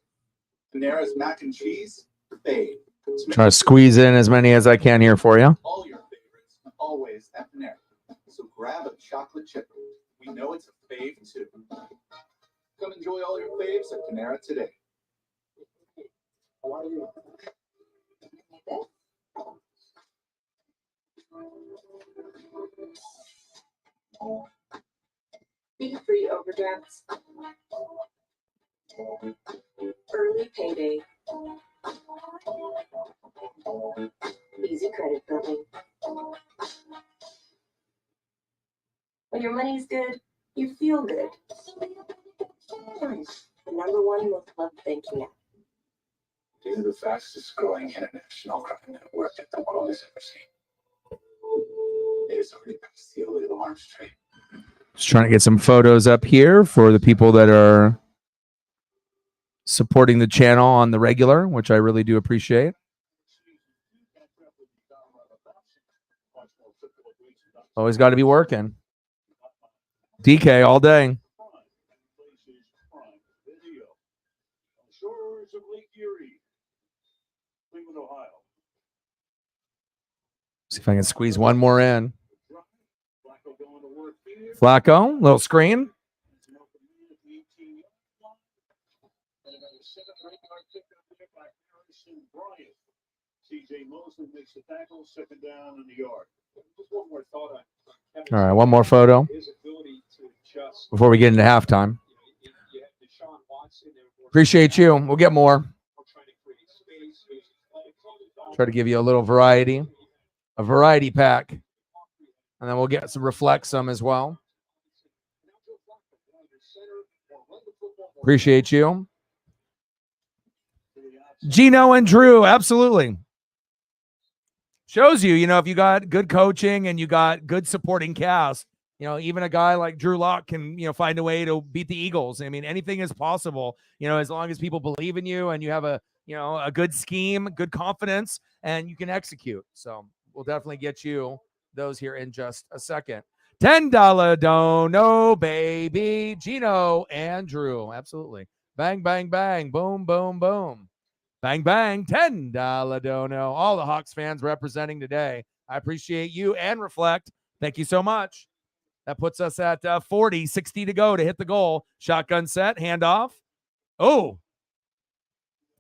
Panera's mac and cheese, fave. Try to squeeze in as many as I can here for you. All your favorites, always at Panera. So grab a chocolate chip. We know it's a fave too. Come enjoy all your faves at Panera today. How are you? Fee-free overdrafts. Early payday. Easy credit building. When your money's good, you feel good. Nice. The #1 most loved banking app. They're the fastest growing international crime network that the world has ever seen. It has already passed the illegal arms trade. Just trying to get some photos up here for the people that are supporting the channel on the regular, which I really do appreciate. Always got to be working. DK all day. Shores of Lake Erie, Cleveland, Ohio. See if I can squeeze one more in. Flacco going to work here. Flacco, little screen. And another 7-yard pickup there by Harrison Bryant. CJ Mosley makes the tackle, second down in the yard. Just one more thought on Kevin. All right, one more photo His ability to adjust. before we get into halftime. You have Deshaun Watson there. Appreciate you. We'll get more. Trying to create space. He was Try to give you a little variety, a variety pack, and then we'll get some reflect some as well. Appreciate you. Gino and Drew, absolutely. Shows you, if you got good coaching and you got good supporting cast, even a guy like Drew Lock can, find a way to beat the Eagles. I mean, anything is possible, as long as people believe in you and you have a good scheme, good confidence, and you can execute. So we'll definitely get you those here in just a second. $10 dono, baby. Gino and Drew. Absolutely. Bang, bang, bang. Boom, boom, boom. Bang, bang. $10 dono. All the Hawks fans representing today. I appreciate you and Reflect. Thank you so much. That puts us at 40, 60 to go to hit the goal. Shotgun set, handoff. Oh,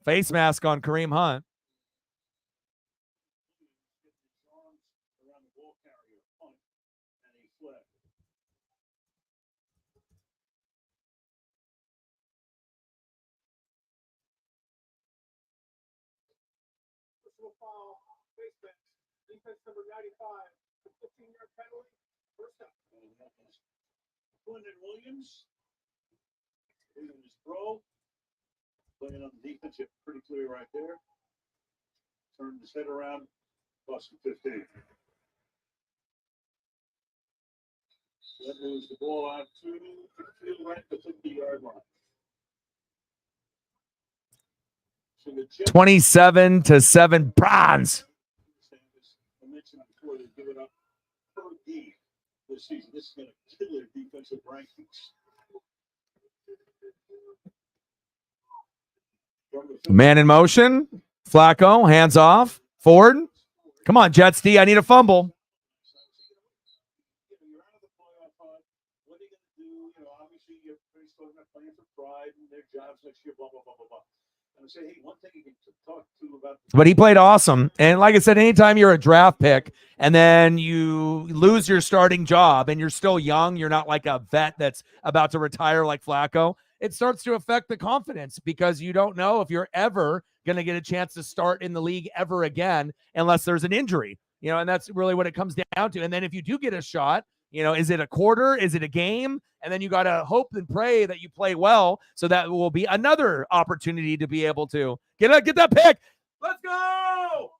face mask on Kareem Hunt. Defense number 95, 15-yard penalty, first up. Quinton Williams. Williams pro. Playing on the defense, you have pretty clear right there. Turned his head around, plus 15. That moves the ball out to field right at the 50-yard line. So the Jets, 27-7 bronze. I mentioned before, they give it up per game this season. This is going to kill their defensive rankings. Man in motion. Flacco, hands off. Ford. Come on, Jets D. I need a fumble. You're out of the playoff hunt. What are you going to do? Obviously, you're still not playing for pride and their jobs next year, blah, blah, blah, blah, blah. And I say, hey, one thing you can talk to about. But he played awesome. And like I said, anytime you're a draft pick and then you lose your starting job and you're still young, you're not like a vet that's about to retire like Flacco, it starts to affect the confidence because you don't know if you're ever going to get a chance to start in the league ever again unless there's an injury, and that's really what it comes down to. And then if you do get a shot, is it a quarter? Is it a game? And then you got to hope and pray that you play well. So that will be another opportunity to be able to get that pick. Let's go.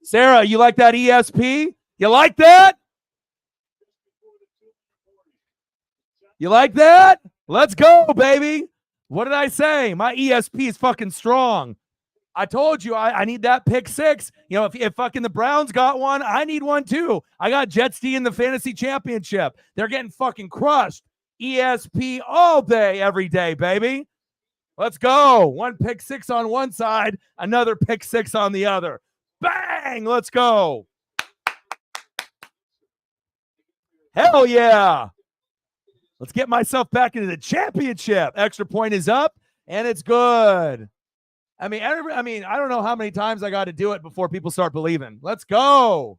Sarah, you like that ESP? You like that? You like that? Let's go, baby. What did I say? My ESP is fucking strong. I told you I need that pick six. If fucking the Browns got one, I need one too. I got Jets D in the fantasy championship. They're getting fucking crushed. ESP all day, every day, baby. Let's go. One pick six on one side, another pick six on the other. Bang! Let's go. Hell yeah. Let's get myself back into the championship. Extra point is up, and it's good. I mean, I don't know how many times I got to do it before people start believing. Let's go.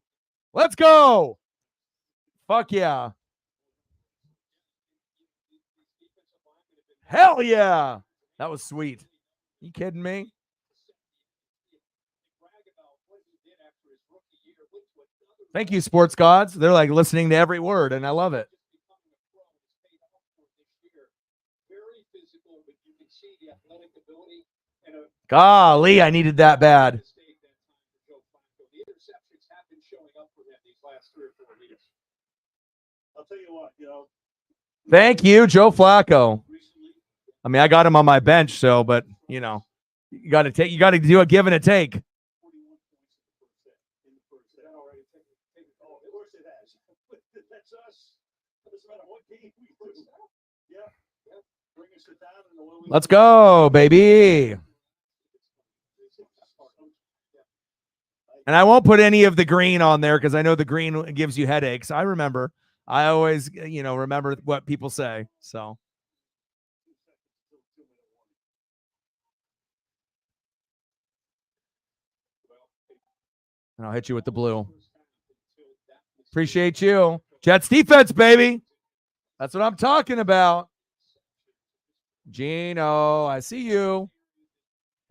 Let's go. Fuck yeah. Hell yeah. That was sweet. You kidding me? Thank you, sports gods. They're like listening to every word, and I love it. Golly, I needed that bad. I'll tell you what, Thank you, Joe Flacco. recently I mean, I got him on my bench, so, but, you know, you got to do a give and a take. 41 points in the first set. Oh, of course it has. That's us. Doesn't matter what game we do. Yeah. Bring us down and the Let's go, baby. And I won't put any of the green on there because I know the green gives you headaches. I remember. I always, remember what people say. So. And I'll hit you with the blue. Appreciate you. Jets defense, baby. That's what I'm talking about. Gino, I see you.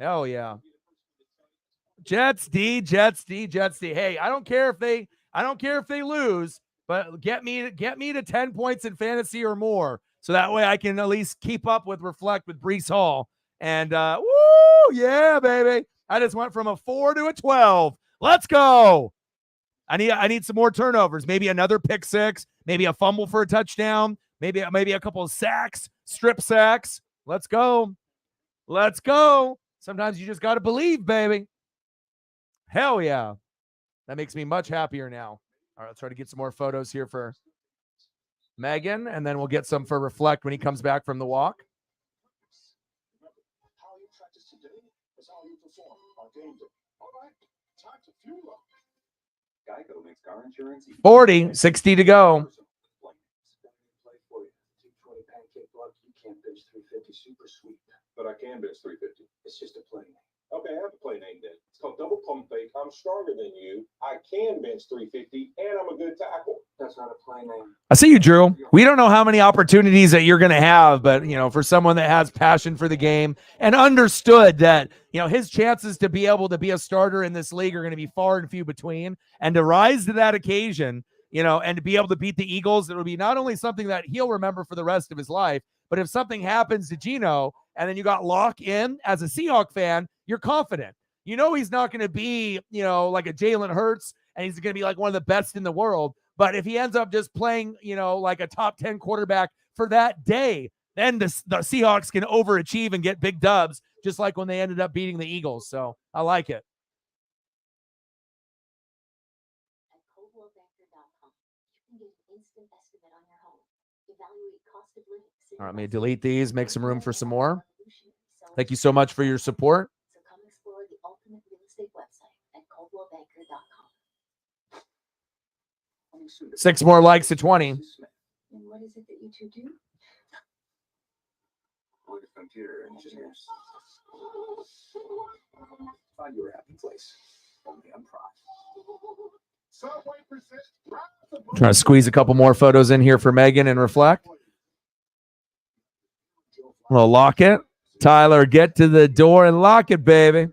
Hell yeah. Jets D. Hey, I don't care if they lose, but get me to 10 points in fantasy or more. So that way I can at least keep up with Reflect with Breece Hall. And woo, yeah, baby. I just went from a 4 to a 12. Let's go. I need some more turnovers. Maybe another pick six, maybe a fumble for a touchdown, maybe a couple of sacks, strip sacks. Let's go. Let's go. Sometimes you just got to believe, baby. Hell yeah. That makes me much happier now. All right, let's try to get some more photos here for Megan, and then we'll get some for Reflect when he comes back from the walk. How you practice today is how you perform on game day. All right, time to fuel up. Geico makes car insurance easy. 40, 60 to go. You can't bench 350 super sweet. But I can bench 350. It's just a play name. Okay, I have a play name then. It's called double pump fake. I'm stronger than you. I can bench 350, and I'm a good tackle. That's not a play name. I see you, Drew. We don't know how many opportunities that you're going to have, but, for someone that has passion for the game and understood that, his chances to be able to be a starter in this league are going to be far and few between, and to rise to that occasion, and to be able to beat the Eagles, it will be not only something that he'll remember for the rest of his life, but if something happens to Gino and then you got Locke in as a Seahawk fan, you're confident. He's not going to be, like a Jalen Hurts, and he's going to be like one of the best in the world. But if he ends up just playing, like a top 10 quarterback for that day, then the Seahawks can overachieve and get big dubs, just like when they ended up beating the Eagles. So I like it. At coldwellbanker.com, you can get an instant estimate on your home. Evaluate cost of living. All right, let me delete these, make some room for some more. Thank you so much for your support. So come explore the ultimate real estate website at coldwellbanker.com. 6 more likes to 20. And what is it that you two do? We're the computer engineers. Find your happy place. Only on Prime. Trying to squeeze a couple more photos in here for Megan and Reflect. We'll lock it. Tyler, get to the door and lock it, baby.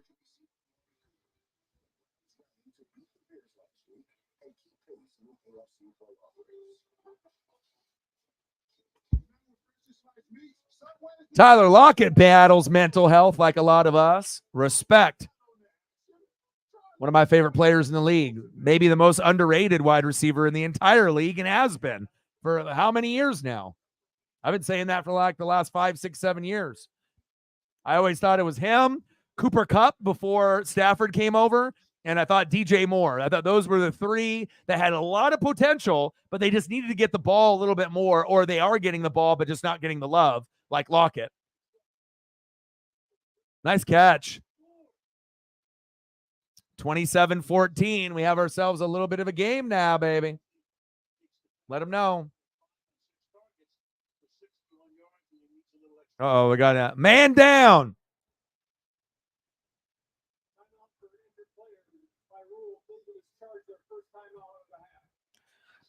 Tyler Lockett battles mental health like a lot of us. Respect. One of my favorite players in the league. Maybe the most underrated wide receiver in the entire league, and has been for how many years now? I've been saying that for like the last 5, 6, 7 years. I always thought it was him, Cooper Kupp before Stafford came over, and I thought DJ Moore. I thought those were the three that had a lot of potential, but they just needed to get the ball a little bit more, or they are getting the ball but just not getting the love, like Lockett. Nice catch. 27-14. We have ourselves a little bit of a game now, baby. Let them know. Oh, we got a man down.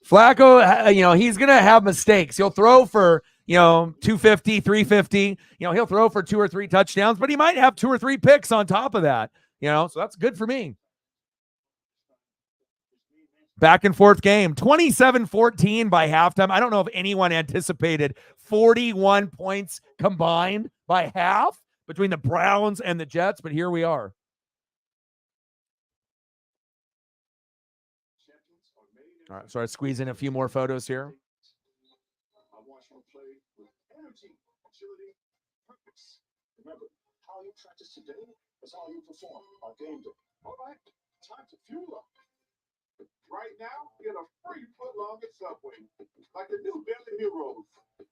Flacco, he's going to have mistakes. He'll throw for, 250, 350. He'll throw for 2 or 3 touchdowns, but he might have 2 or 3 picks on top of that. So that's good for me. Back and forth game. 27-14 by halftime. I don't know if anyone anticipated 41 points combined by half between the Browns and the Jets, but here we are. All right, so I squeeze in a few more photos here. purpose. Remember, how you practice today is how you perform on game day. All right, time to fuel up. Right now, get a free footlong at Subway. Like the new Daily Heroes.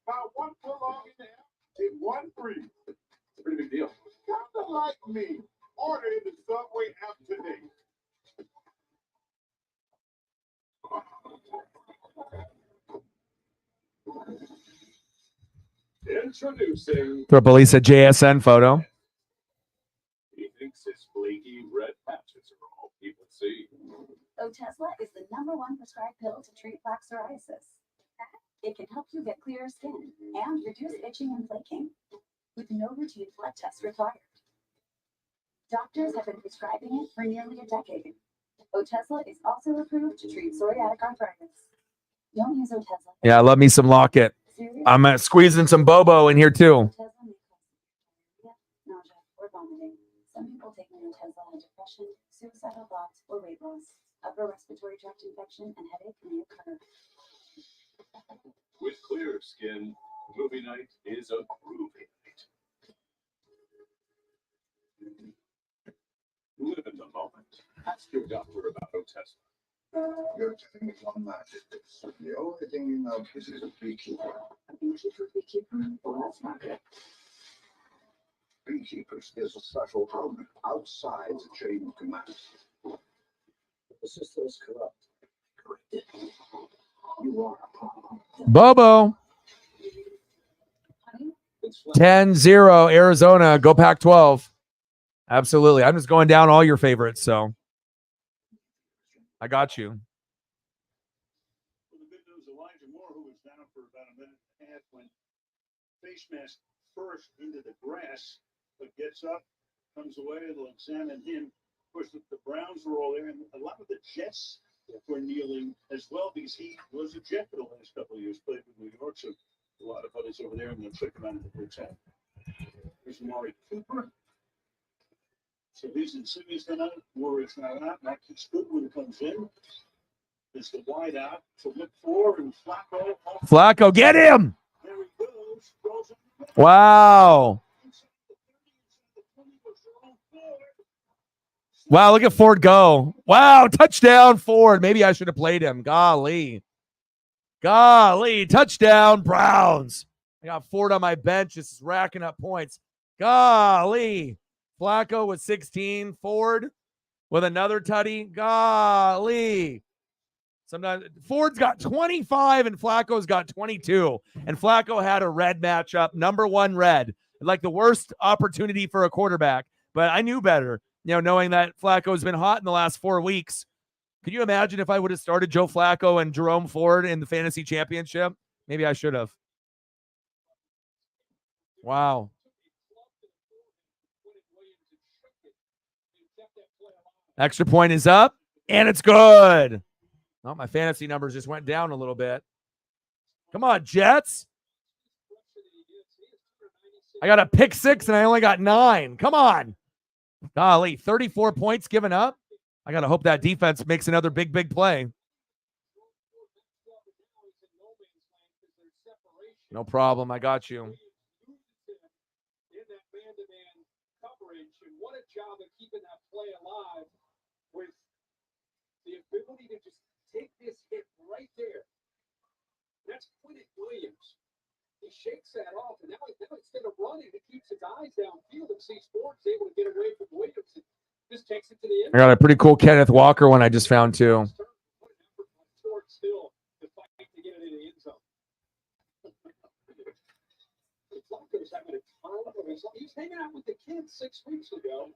Buy one footlong in the app, get one free. It's a pretty big deal. Kinda like me. Order in the Subway app today. Introducing. Throw up at least a JSN photo. He thinks his flaky red patches are all people see. Otezla is the #1 prescribed pill to treat plaque psoriasis. It can help you get clearer skin and reduce itching and flaking with no routine blood tests required. Doctors have been prescribing it for nearly a decade. Otezla is also approved to treat psoriatic arthritis. Don't use Otezla. Yeah, I love me some Lockett. Serious I'm squeezing some Bobo in here too. Otezla may cause diarrhea, nausea, or vomiting. Some people taking Otezla have depression, suicidal thoughts, or weight loss. Upper respiratory tract infection and headache may occur. With clear skin, movie night is a groovy night. Live in the moment. Ask your doctor about Otezla. You're telling me one match. The only thing you know is he's a beekeeper. A beekeeper? Well, that's not good. Beekeepers is a special program outside the chain of command. The system is corrupt. Correct. You are a problem. Bobo. 10-0 Arizona. Go Pac-12. Absolutely. I'm just going down all your favorites, so I got you. Well, the good news, Elijah Moore, who was down for about a minute and a half, went face mask first into the grass, but gets up, comes away, they'll examine him. Of course, the Browns were all there, and a lot of the Jets were kneeling as well because he was a Jet for the last couple of years, played with New York, so a lot of others over there, and they'll check him out at the hotel. There's Amari Cooper. So he's in Sydney's tonight. Warriors now out. Marcus Goodwin comes in. It's the wide out to look for, and Flacco. Flacco, get him. There he goes. Throws it. Wow. Wow, look at Ford go. Wow, touchdown, Ford. Maybe I should have played him. Golly. Touchdown, Browns. I got Ford on my bench. Just racking up points. Golly. Flacco with 16. Ford with another tutty. Golly. Sometimes Ford's got 25 and Flacco's got 22. And Flacco had a red matchup, #1 red. Like the worst opportunity for a quarterback. But I knew better, knowing that Flacco's been hot in the last 4 weeks. Could you imagine if I would have started Joe Flacco and Jerome Ford in the fantasy championship? Maybe I should have. Wow. Extra point is up, and it's good. Oh, my fantasy numbers just went down a little bit. Come on, Jets. I got a pick 6, and I only got 9. Come on. Golly, 34 points given up. I got to hope that defense makes another big play. No problem. I got you. In that man-to-man coverage, and what a job of keeping that play alive with the ability to just take this hit right there. That's Quinton Williams. He shakes that off, and now instead of running, he keeps his eyes downfield and sees Ford's able to get away from Williams and just takes it to the end. I got a pretty cool Kenneth Walker one I just found too. Ford still to fight to get it in the end zone. He's hanging out with the kids 6 weeks ago.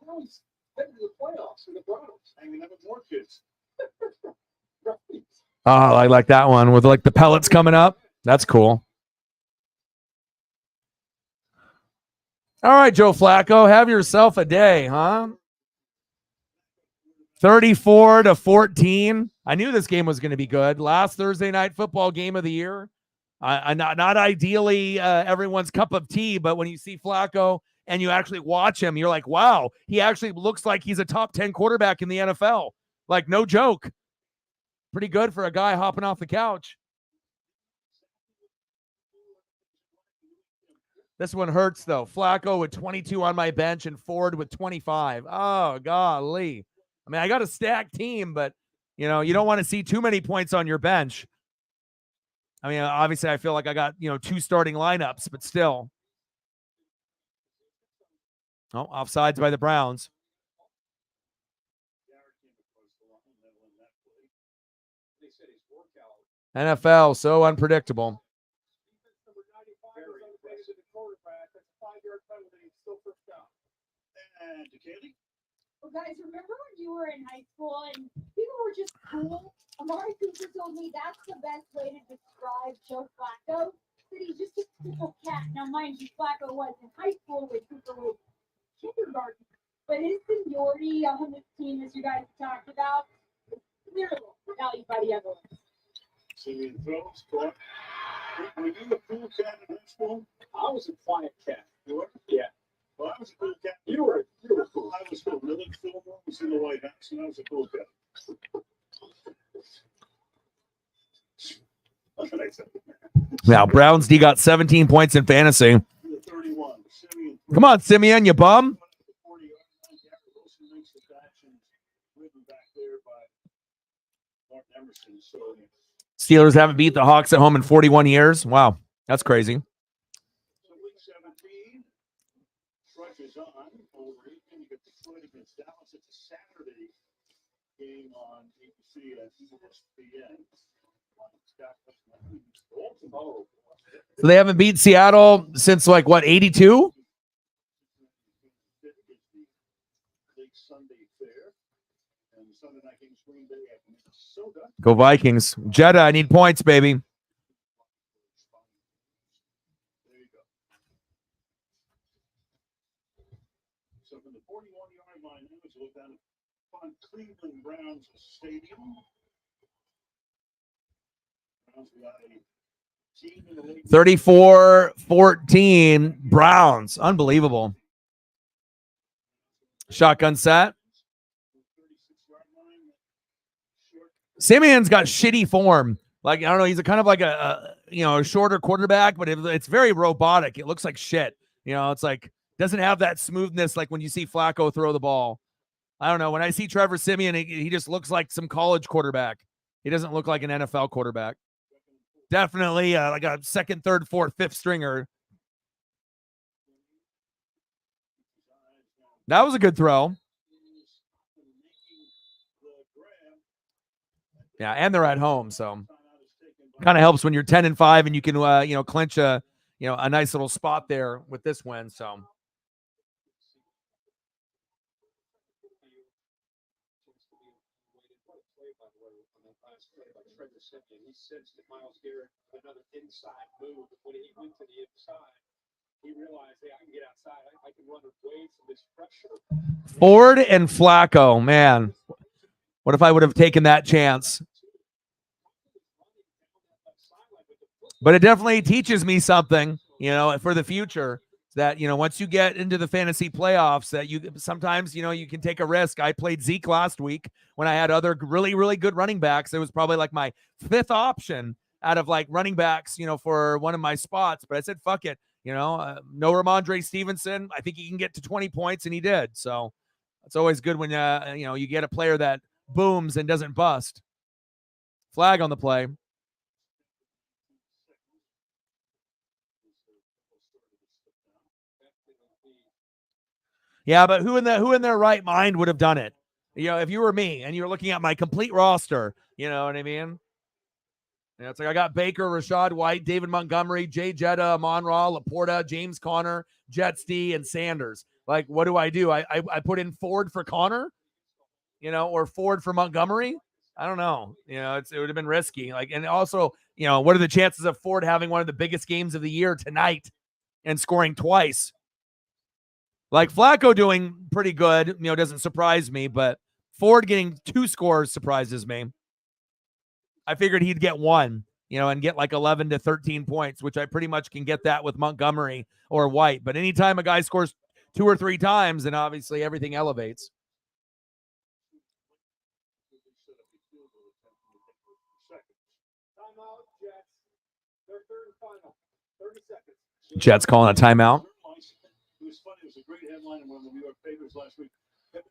Now he's heading to the playoffs with the Browns. Hanging out with more kids. Right. Oh, I like that one with like the pellets coming up. That's cool. All right, Joe Flacco, have yourself a day, huh? 34-14. I knew this game was going to be good. Last Thursday night football game of the year. Not ideally everyone's cup of tea, but when you see Flacco and you actually watch him, you're like, wow, he actually looks like he's a top 10 quarterback in the NFL. Like, no joke. Pretty good for a guy hopping off the couch. This one hurts, though. Flacco with 22 on my bench and Ford with 25. Oh, golly. I mean, I got a stacked team, but, you don't want to see too many points on your bench. I mean, obviously, I feel like I got, 2 starting lineups, but still. Oh, offsides by the Browns. NFL, so unpredictable. And Katie? Well, guys, remember when you were in high school and people were just cool? Amari Cooper told me that's the best way to describe Joe Flacco, that he's just a cool cat. Now, mind you, Flacco was in high school with Cooper was kindergarten, but his seniority on this team, as you guys talked about, is clearly valued by the other ones. Simeon throws, caught. Were you a cool cat in high school? I was a quiet cat. You were? Yeah. Well, I was a cool cat. You were cool. I was cool. Millard Fillmore was in the White House, and I was a cool cat. What can I say? Now, Browns D got 17 points in fantasy. 31. Simeon. Come on, Simeon, you bum. 40 yards. Wilson makes the catch and driven back there by Martin Emerson. So Steelers haven't beat the Hawks at home in 41 years. Wow, that's crazy. week 17 stretches on over weekend. You get Detroit against Dallas. It's a Saturday game on ABC at ESPN. So they haven't beat Seattle since 82? Go Vikings. Jetta, I need points, baby. So from the 41-yard line, let's look down on Cleveland Browns Stadium. Browns got a 34-14 Browns. Unbelievable. Shotgun set. Simeon's got shitty form. I don't know. He's a kind of like a shorter quarterback, but it's very robotic. It looks like shit. It's doesn't have that smoothness like when you see Flacco throw the ball. I don't know. When I see Trevor Simeon, he just looks like some college quarterback. He doesn't look like an NFL quarterback. Definitely like a second, third, fourth, fifth stringer. That was a good throw. Yeah, and they're at home, so kind of helps when you're 10-5 and you can clinch a nice little spot there with this win. So He sensed that Myles Garrett with another inside move. When he went to the inside, he realized, hey, I can get outside. I can run away from this pressure. Ford and Flacco, man. What if I would have taken that chance? But it definitely teaches me something, for the future. That, once you get into the fantasy playoffs, that you sometimes, you can take a risk. I played Zeke last week when I had other really, really good running backs. It was probably like my fifth option out of running backs, for one of my spots. But I said, fuck it. No Ramondre Stevenson. I think he can get to 20 points, and he did. So it's always good when, you get a player that booms and doesn't bust. Flag on the play. Yeah, but who in their right mind would have done it? If you were me and you were looking at my complete roster, you know what I mean? It's like I got Baker, Rashad White, David Montgomery, Jay Jetta, Amon-Ra, Laporta, James Conner, Jets D, and Sanders. What do? I put in Ford for Conner, or Ford for Montgomery. I don't know. It would have been risky. And also, what are the chances of Ford having one of the biggest games of the year tonight and scoring twice? Flacco doing pretty good, doesn't surprise me, but Ford getting 2 scores surprises me. I figured he'd get 1, and get 11 to 13 points, which I pretty much can get that with Montgomery or White. But anytime a guy scores 2 or 3 times, then obviously everything elevates. Timeout, Jets. Their third and final. 30 seconds. Jets calling a timeout. It was funny. It was a great headline in one of the New York papers last week.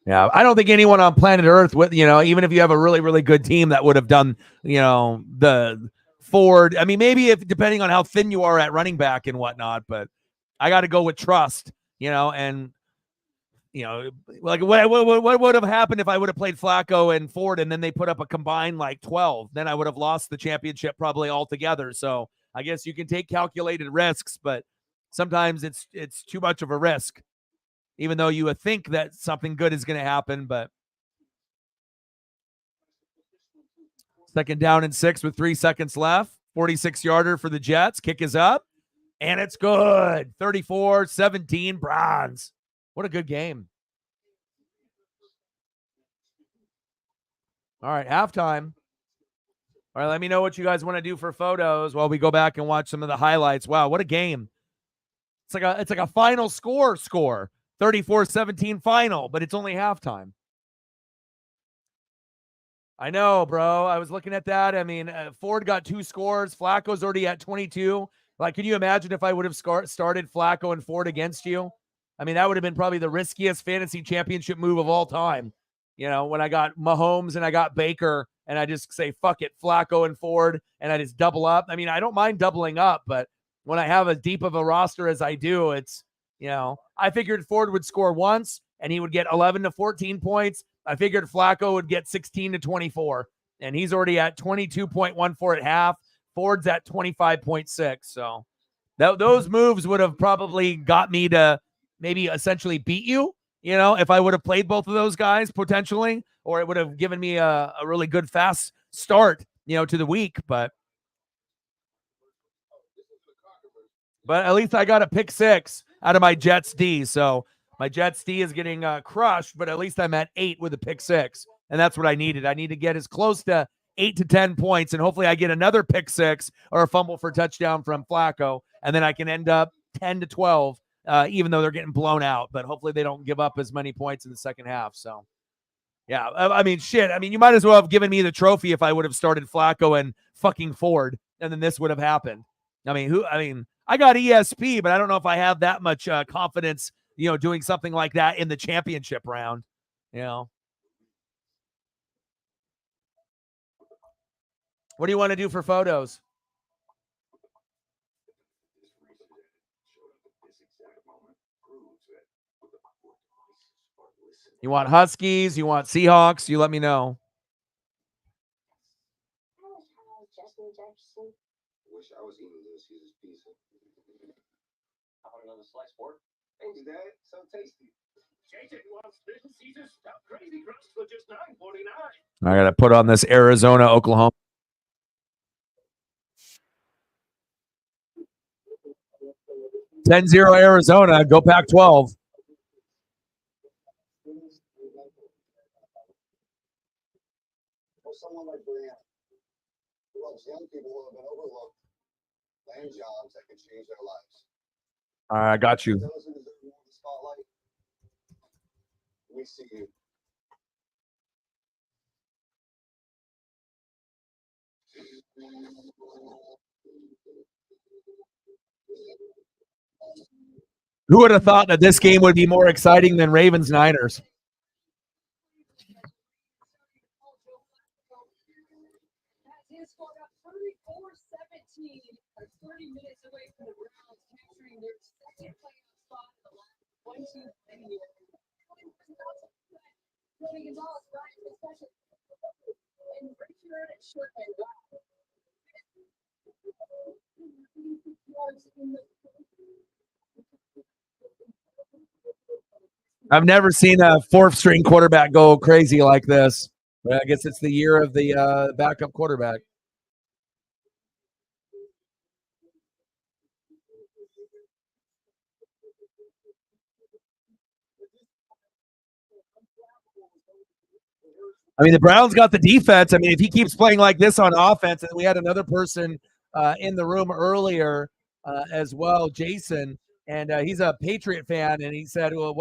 Yeah, I don't think anyone on planet Earth, with even if you have a really, really good team, that would have done, the Ford. I mean, maybe if depending on how thin you are at running back and whatnot, but I got to go with trust, and like what would have happened if I would have played Flacco and Ford and then they put up a combined like 12? Then I would have lost the championship probably altogether. So I guess you can take calculated risks, but sometimes it's too much of a risk, even though you would think that something good is going to happen. But second down and 6 with 3 seconds left. 46-yarder for the Jets. Kick is up, and it's good. 34-17 Browns. What a good game. All right, halftime. All right, let me know what you guys want to do for photos while we go back and watch some of the highlights. Wow, what a game. It's like a final score. 34-17 final, but it's only halftime. I know, bro. I was looking at that. I mean, Ford got 2 scores. Flacco's already at 22. Like, can you imagine if I would have started Flacco and Ford against you? I mean, that would have been probably the riskiest fantasy championship move of all time. When I got Mahomes and I got Baker and I just say, fuck it, Flacco and Ford, and I just double up. I mean, I don't mind doubling up, but when I have as deep of a roster as I do, it's, I figured Ford would score once and he would get 11 to 14 points. I figured Flacco would get 16 to 24, and he's already at 22.14 at half. Ford's at 25.6. So those moves would have probably got me to maybe essentially beat you, if I would have played both of those guys potentially, or it would have given me a really good fast start, to the week. But at least I got a pick 6 out of my Jets D. So my Jets D is getting crushed, but at least I'm at 8 with a pick 6. And that's what I needed. I need to get as close to 8 to 10 points. And hopefully I get another pick 6 or a fumble for touchdown from Flacco. And then I can end up 10 to 12, even though they're getting blown out. But hopefully they don't give up as many points in the second half. So, yeah, I mean, shit. I mean, you might as well have given me the trophy if I would have started Flacco and fucking Ford, and then this would have happened. I mean, I got ESP, but I don't know if I have that much confidence, doing something like that in the championship round, What do you want to do for photos? You want Huskies? You want Seahawks? You let me know. Wish I was eating Little Caesar's pizza. I want another slice, Ford. Thanks, Dad. So tasty. JJ wants Little Caesar's stuffed crazy crust for just $9.49. I got to put on this Arizona, Oklahoma. $10-0 Arizona. Go Pac-12. Or someone like Brianna, who loves young people who have been overlooked, land jobs that can change their lives. All right, I got you. Those who deserve more of the spotlight, we see you. Who would have thought that this game would be more exciting than Ravens-Niners? I've never seen a 4th-string quarterback go crazy like this. But I guess it's the year of the backup quarterback. I mean, the Browns got the defense. I mean, if he keeps playing like this on offense, and we had another person in the room earlier as well, Jason, and he's a Patriot fan, and he said, well,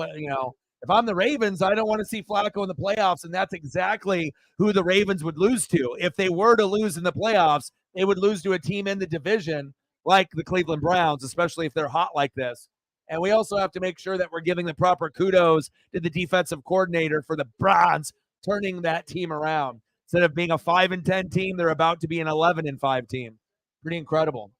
if I'm the Ravens, I don't want to see Flacco in the playoffs, and that's exactly who the Ravens would lose to. If they were to lose in the playoffs, they would lose to a team in the division. like the Cleveland Browns, especially if they're hot like this. And we also have to make sure that we're giving the proper kudos to the defensive coordinator for the Browns turning that team around. Instead of being a 5-10 team, they're about to be an 11-5 team. Pretty incredible.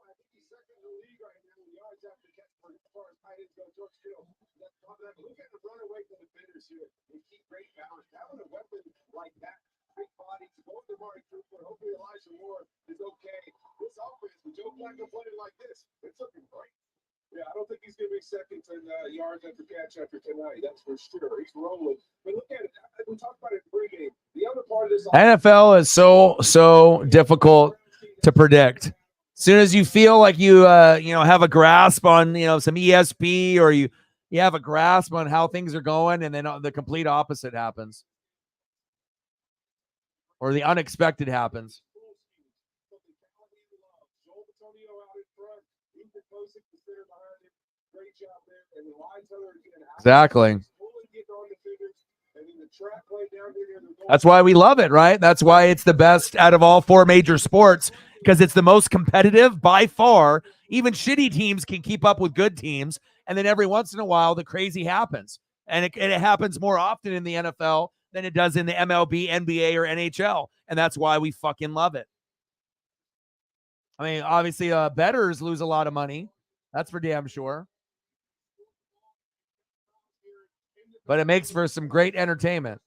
I think he's second in the league right now in yards after catch for as far as tight ends go. George Kittle. Look at the run away from the defenders here and keep great balance. Having a weapon like that, big body, both of Amari Cooper, hopefully Elijah Moore is okay. This offense with Joe Flacco playing like this, it's looking great. Yeah, I don't think he's going to be second in yards after catch after tonight. That's for sure. He's rolling. But look at it. We talked about it pregame. The other part of this NFL is so difficult to predict. As soon as you feel like you have a grasp on some ESP, or you have a grasp on how things are going, and then the complete opposite happens, or the unexpected happens. Exactly. That's why we love it, right? That's why it's the best out of all four major sports, because it's the most competitive by far. Even shitty teams can keep up with good teams, and then every once in a while, the crazy happens. And it happens more often in the NFL than it does in the MLB, NBA, or NHL, and that's why we fucking love it. I mean, obviously, bettors lose a lot of money. That's for damn sure. But it makes for some great entertainment.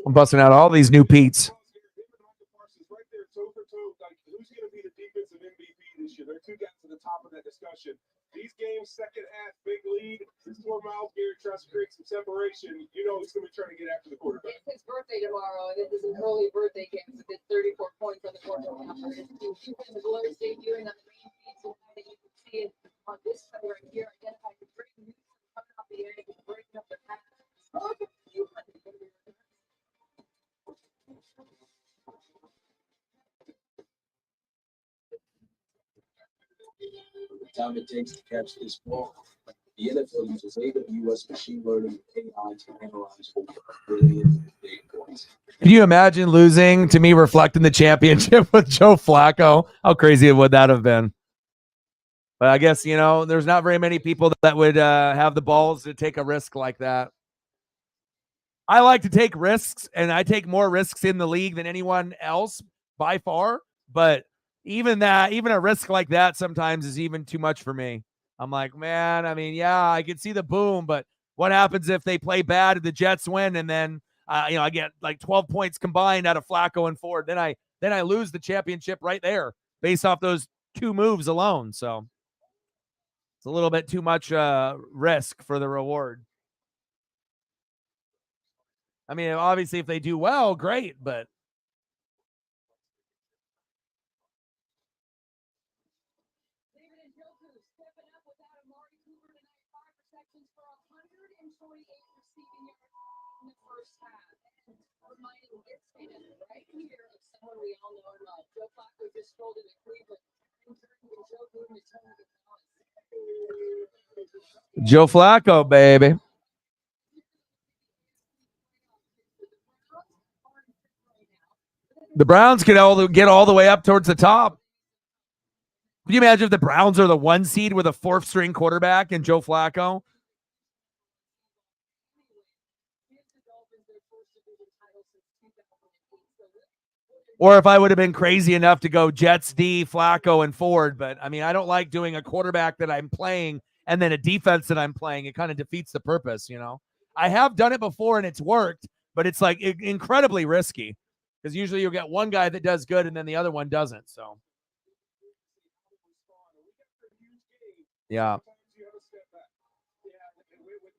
I'm busting out all these new Pete's. Who's going to be the defensive MVP this year? There are two guys at the top of that discussion. These games, second half, big lead. This is where Miles Garrett tries to create some separation. You know he's going to be trying to get after the quarterback. It's his birthday tomorrow, and it is an early birthday game. So did 34 points on the board. His Glorious debuting on the main feed, so that you can see it on this play right here. Identify the great news coming off the air, breaking up the pass. Time it takes to catch this ball. The NFL uses AWS machine learning AI to analyze over a billion data points. Can you imagine losing to me reflecting the championship with Joe Flacco? How crazy would that have been? But I guess, there's not very many people that would have the balls to take a risk like that. I like to take risks, and I take more risks in the league than anyone else by far. But even a risk like that sometimes is even too much for me. I'm like, man, I mean, yeah, I can see the boom, but what happens if they play bad and the Jets win, and then I get like 12 points combined out of Flacco and Ford? Then I lose the championship right there based off those two moves alone. So it's a little bit too much risk for the reward. I mean, obviously, if they do well, great, but David Njoku stepping up without Amari Cooper tonight. 5 receptions for 128 receiving yards in the first half. And reminding this fan right here of someone we all know and love. Joe Flacco just strolled into Cleveland. And turning Njoku into Tony Gonzalez. Joe Flacco, baby. The Browns could get all the way up towards the top. Can you imagine if the Browns are the 1 seed with a 4th string quarterback and Joe Flacco? Or if I would have been crazy enough to go Jets, D, Flacco, and Ford. But, I mean, I don't like doing a quarterback that I'm playing and then a defense that I'm playing. It kind of defeats the purpose, I have done it before and it's worked, but it's like incredibly risky because usually you'll get one guy that does good and then the other one doesn't. So, yeah. With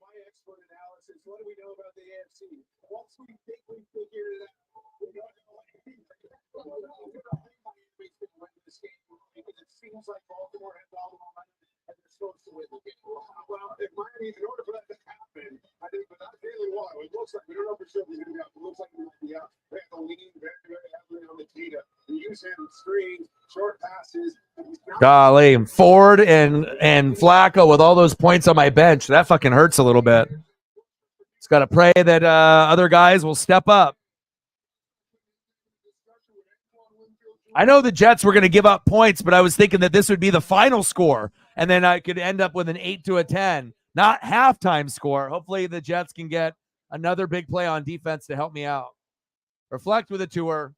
my expert analysis, what do we know about the AFC? once we think we figured it out, we're not going to let it be. This game because it seems like Baltimore has all the momentum and they're supposed to win the game. Well, if Miami, in order for that to happen, I think, but that's really what it looks like. We don't know for sure if he's going to be out. It looks like he might be out. They have to lean very, very heavily on the Tita. They use him screens, short passes. Golly, Ford and Flacco with all those points on my bench. That fucking hurts a little bit. It's got to pray that other guys will step up. I know the Jets were going to give up points, but I was thinking that this would be the final score, and then I could end up with an 8-10, not halftime score. Hopefully the Jets can get another big play on defense to help me out. Reflect with a tour.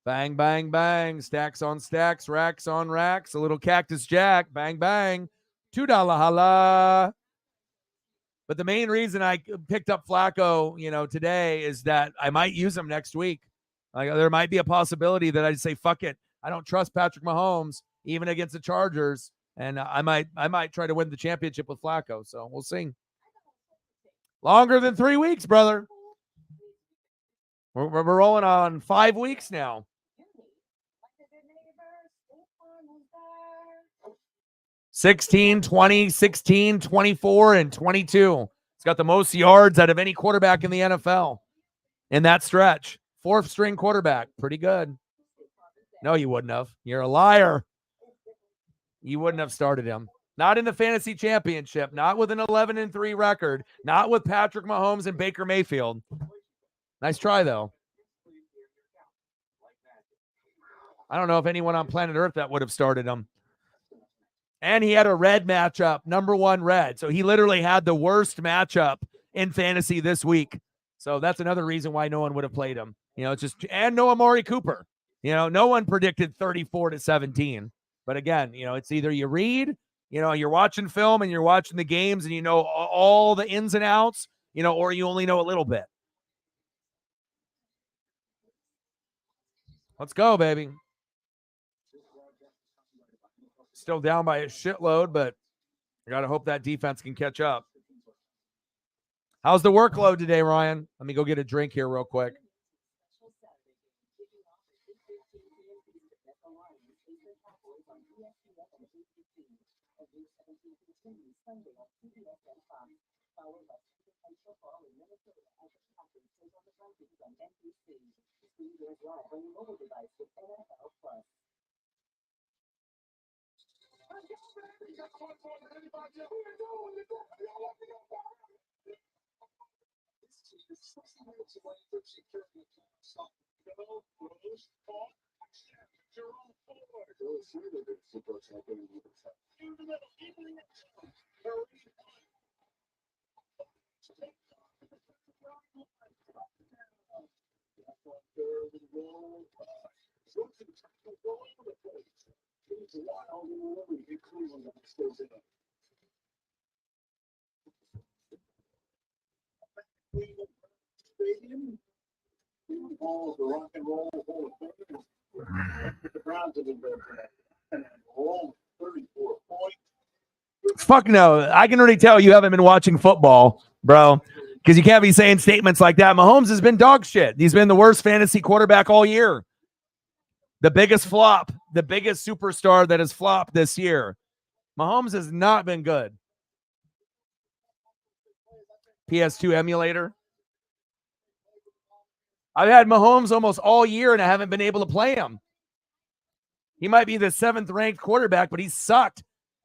Bang, bang, bang. Stacks on stacks, racks on racks. A little Cactus Jack. Bang, bang. $2 holla. But the main reason I picked up Flacco, today is that I might use him next week. Like there might be a possibility that I just say, fuck it. I don't trust Patrick Mahomes, even against the Chargers. And I might try to win the championship with Flacco. So we'll see. Longer than 3 weeks, brother. We're rolling on 5 weeks now. 16, 20, 16, 24, and 22. It's got the most yards out of any quarterback in the NFL in that stretch. 4th string quarterback. Pretty good. No, you wouldn't have. You're a liar. You wouldn't have started him. Not in the fantasy championship. Not with an 11-3 record. Not with Patrick Mahomes and Baker Mayfield. Nice try, though. I don't know if anyone on planet Earth that would have started him. And he had a red matchup, number 1 red. So he literally had the worst matchup in fantasy this week. So that's another reason why no one would have played him. It's just, and no Amari Cooper. No one predicted 34-17. But again, it's either you read, you're watching film and you're watching the games and you know all the ins and outs, or you only know a little bit. Let's go, baby. Still down by a shitload, but I got to hope that defense can catch up. How's the workload today, Ryan? Let me go get a drink here real quick. Fuck no. I can already tell you haven't been watching football, bro, because you can't be saying statements like that. Mahomes has been dog shit. He's been the worst fantasy quarterback all year. The biggest flop, the biggest superstar that has flopped this year. Mahomes has not been good. PS2 emulator. I've had Mahomes almost all year and I haven't been able to play him. He might be the 7th ranked quarterback, but he's sucked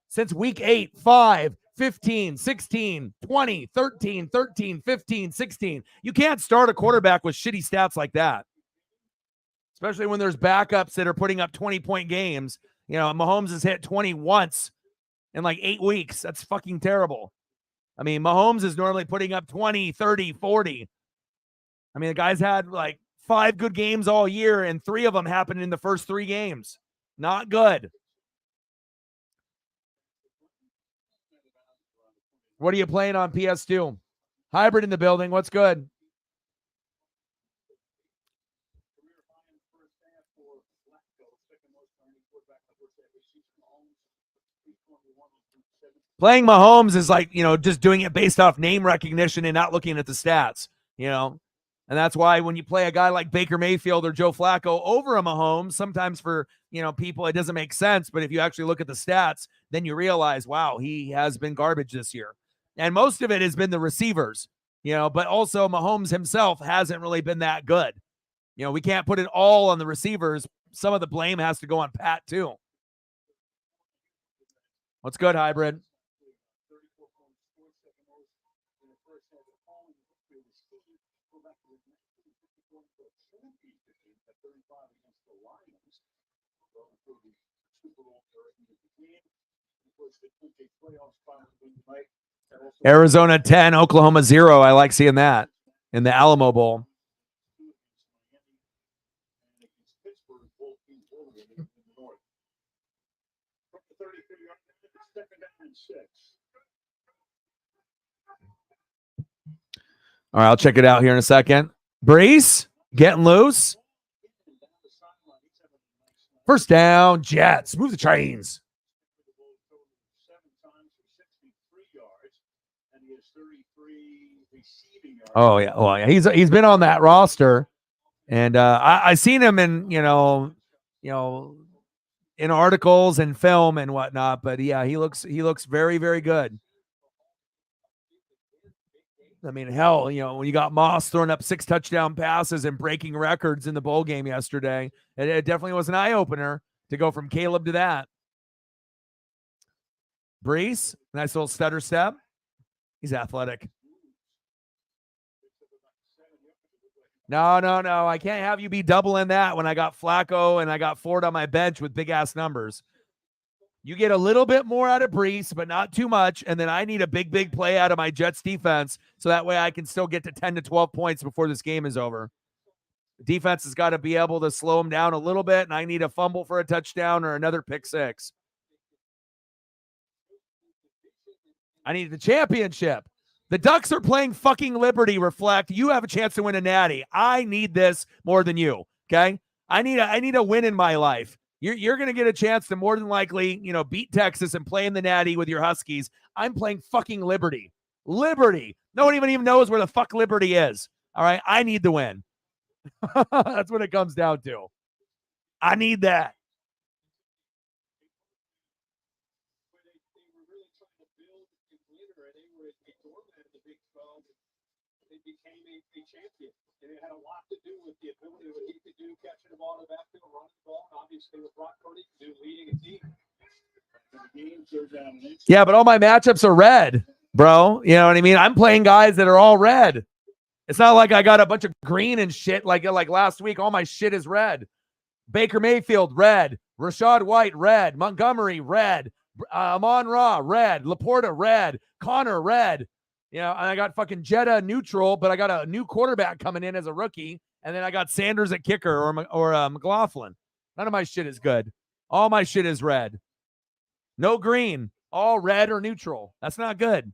since week 8, 5, 15, 16, 20, 13, 13, 15, 16. You can't start a quarterback with shitty stats like that, especially when there's backups that are putting up 20-point games. Mahomes has hit 20 once in like 8 weeks. That's fucking terrible. I mean, Mahomes is normally putting up 20, 30, 40. I mean, the guy's had like 5 good games all year, and 3 of them happened in the first 3 games. Not good. What are you playing on PS2? Hybrid in the building. What's good? Playing Mahomes is like, just doing it based off name recognition and not looking at the stats, And that's why when you play a guy like Baker Mayfield or Joe Flacco over a Mahomes, sometimes for, people, it doesn't make sense. But if you actually look at the stats, then you realize, wow, he has been garbage this year. And most of it has been the receivers, but also Mahomes himself hasn't really been that good. We can't put it all on the receivers. Some of the blame has to go on Pat too. What's good, hybrid? Arizona 10, Oklahoma 0. I like seeing that in the Alamo Bowl. All right, I'll check it out here in a second. Brees getting loose. First down, Jets. Move the chains. Oh yeah, well yeah. He's been on that roster, and I seen him in in articles and film and whatnot. But yeah, he looks very, very good. I mean, hell, when you got Moss throwing up 6 touchdown passes and breaking records in the bowl game yesterday, it definitely was an eye opener to go from Caleb to that. Brees, nice little stutter step. He's athletic. No. I can't have you be doubling that when I got Flacco and I got Ford on my bench with big ass numbers. You get a little bit more out of Brees, but not too much. And then I need a big play out of my Jets defense so that way I can still get to 10 to 12 points before this game is over. The defense has got to be able to slow them down a little bit, and I need a fumble for a touchdown or another pick 6. I need the championship. The Ducks are playing fucking Liberty, Reflect. You have a chance to win a natty. I need this more than you, okay? I need a win in my life. You're going to get a chance to more than likely, beat Texas and play in the natty with your Huskies. I'm playing fucking Liberty. Liberty. No one even knows where the fuck Liberty is. All right? I need the win. That's what it comes down to. I need that. They became a champion. And it had a lot to do with the ability of what he could do, catching the ball in the backfield, running the ball, and obviously with Brock Purdy do leading a team. Yeah, but all my matchups are red, bro. You know what I mean? I'm playing guys that are all red. It's not like I got a bunch of green and shit like last week. All my shit is red. Baker Mayfield, red. Rashad White, red. Montgomery, red. Amon-Ra, red. Laporta, red. Connor, red. And I got fucking Jetta neutral, but I got a new quarterback coming in as a rookie, and then I got Sanders at kicker or McLaughlin. None of my shit is good. All my shit is red. No green. All red or neutral. That's not good.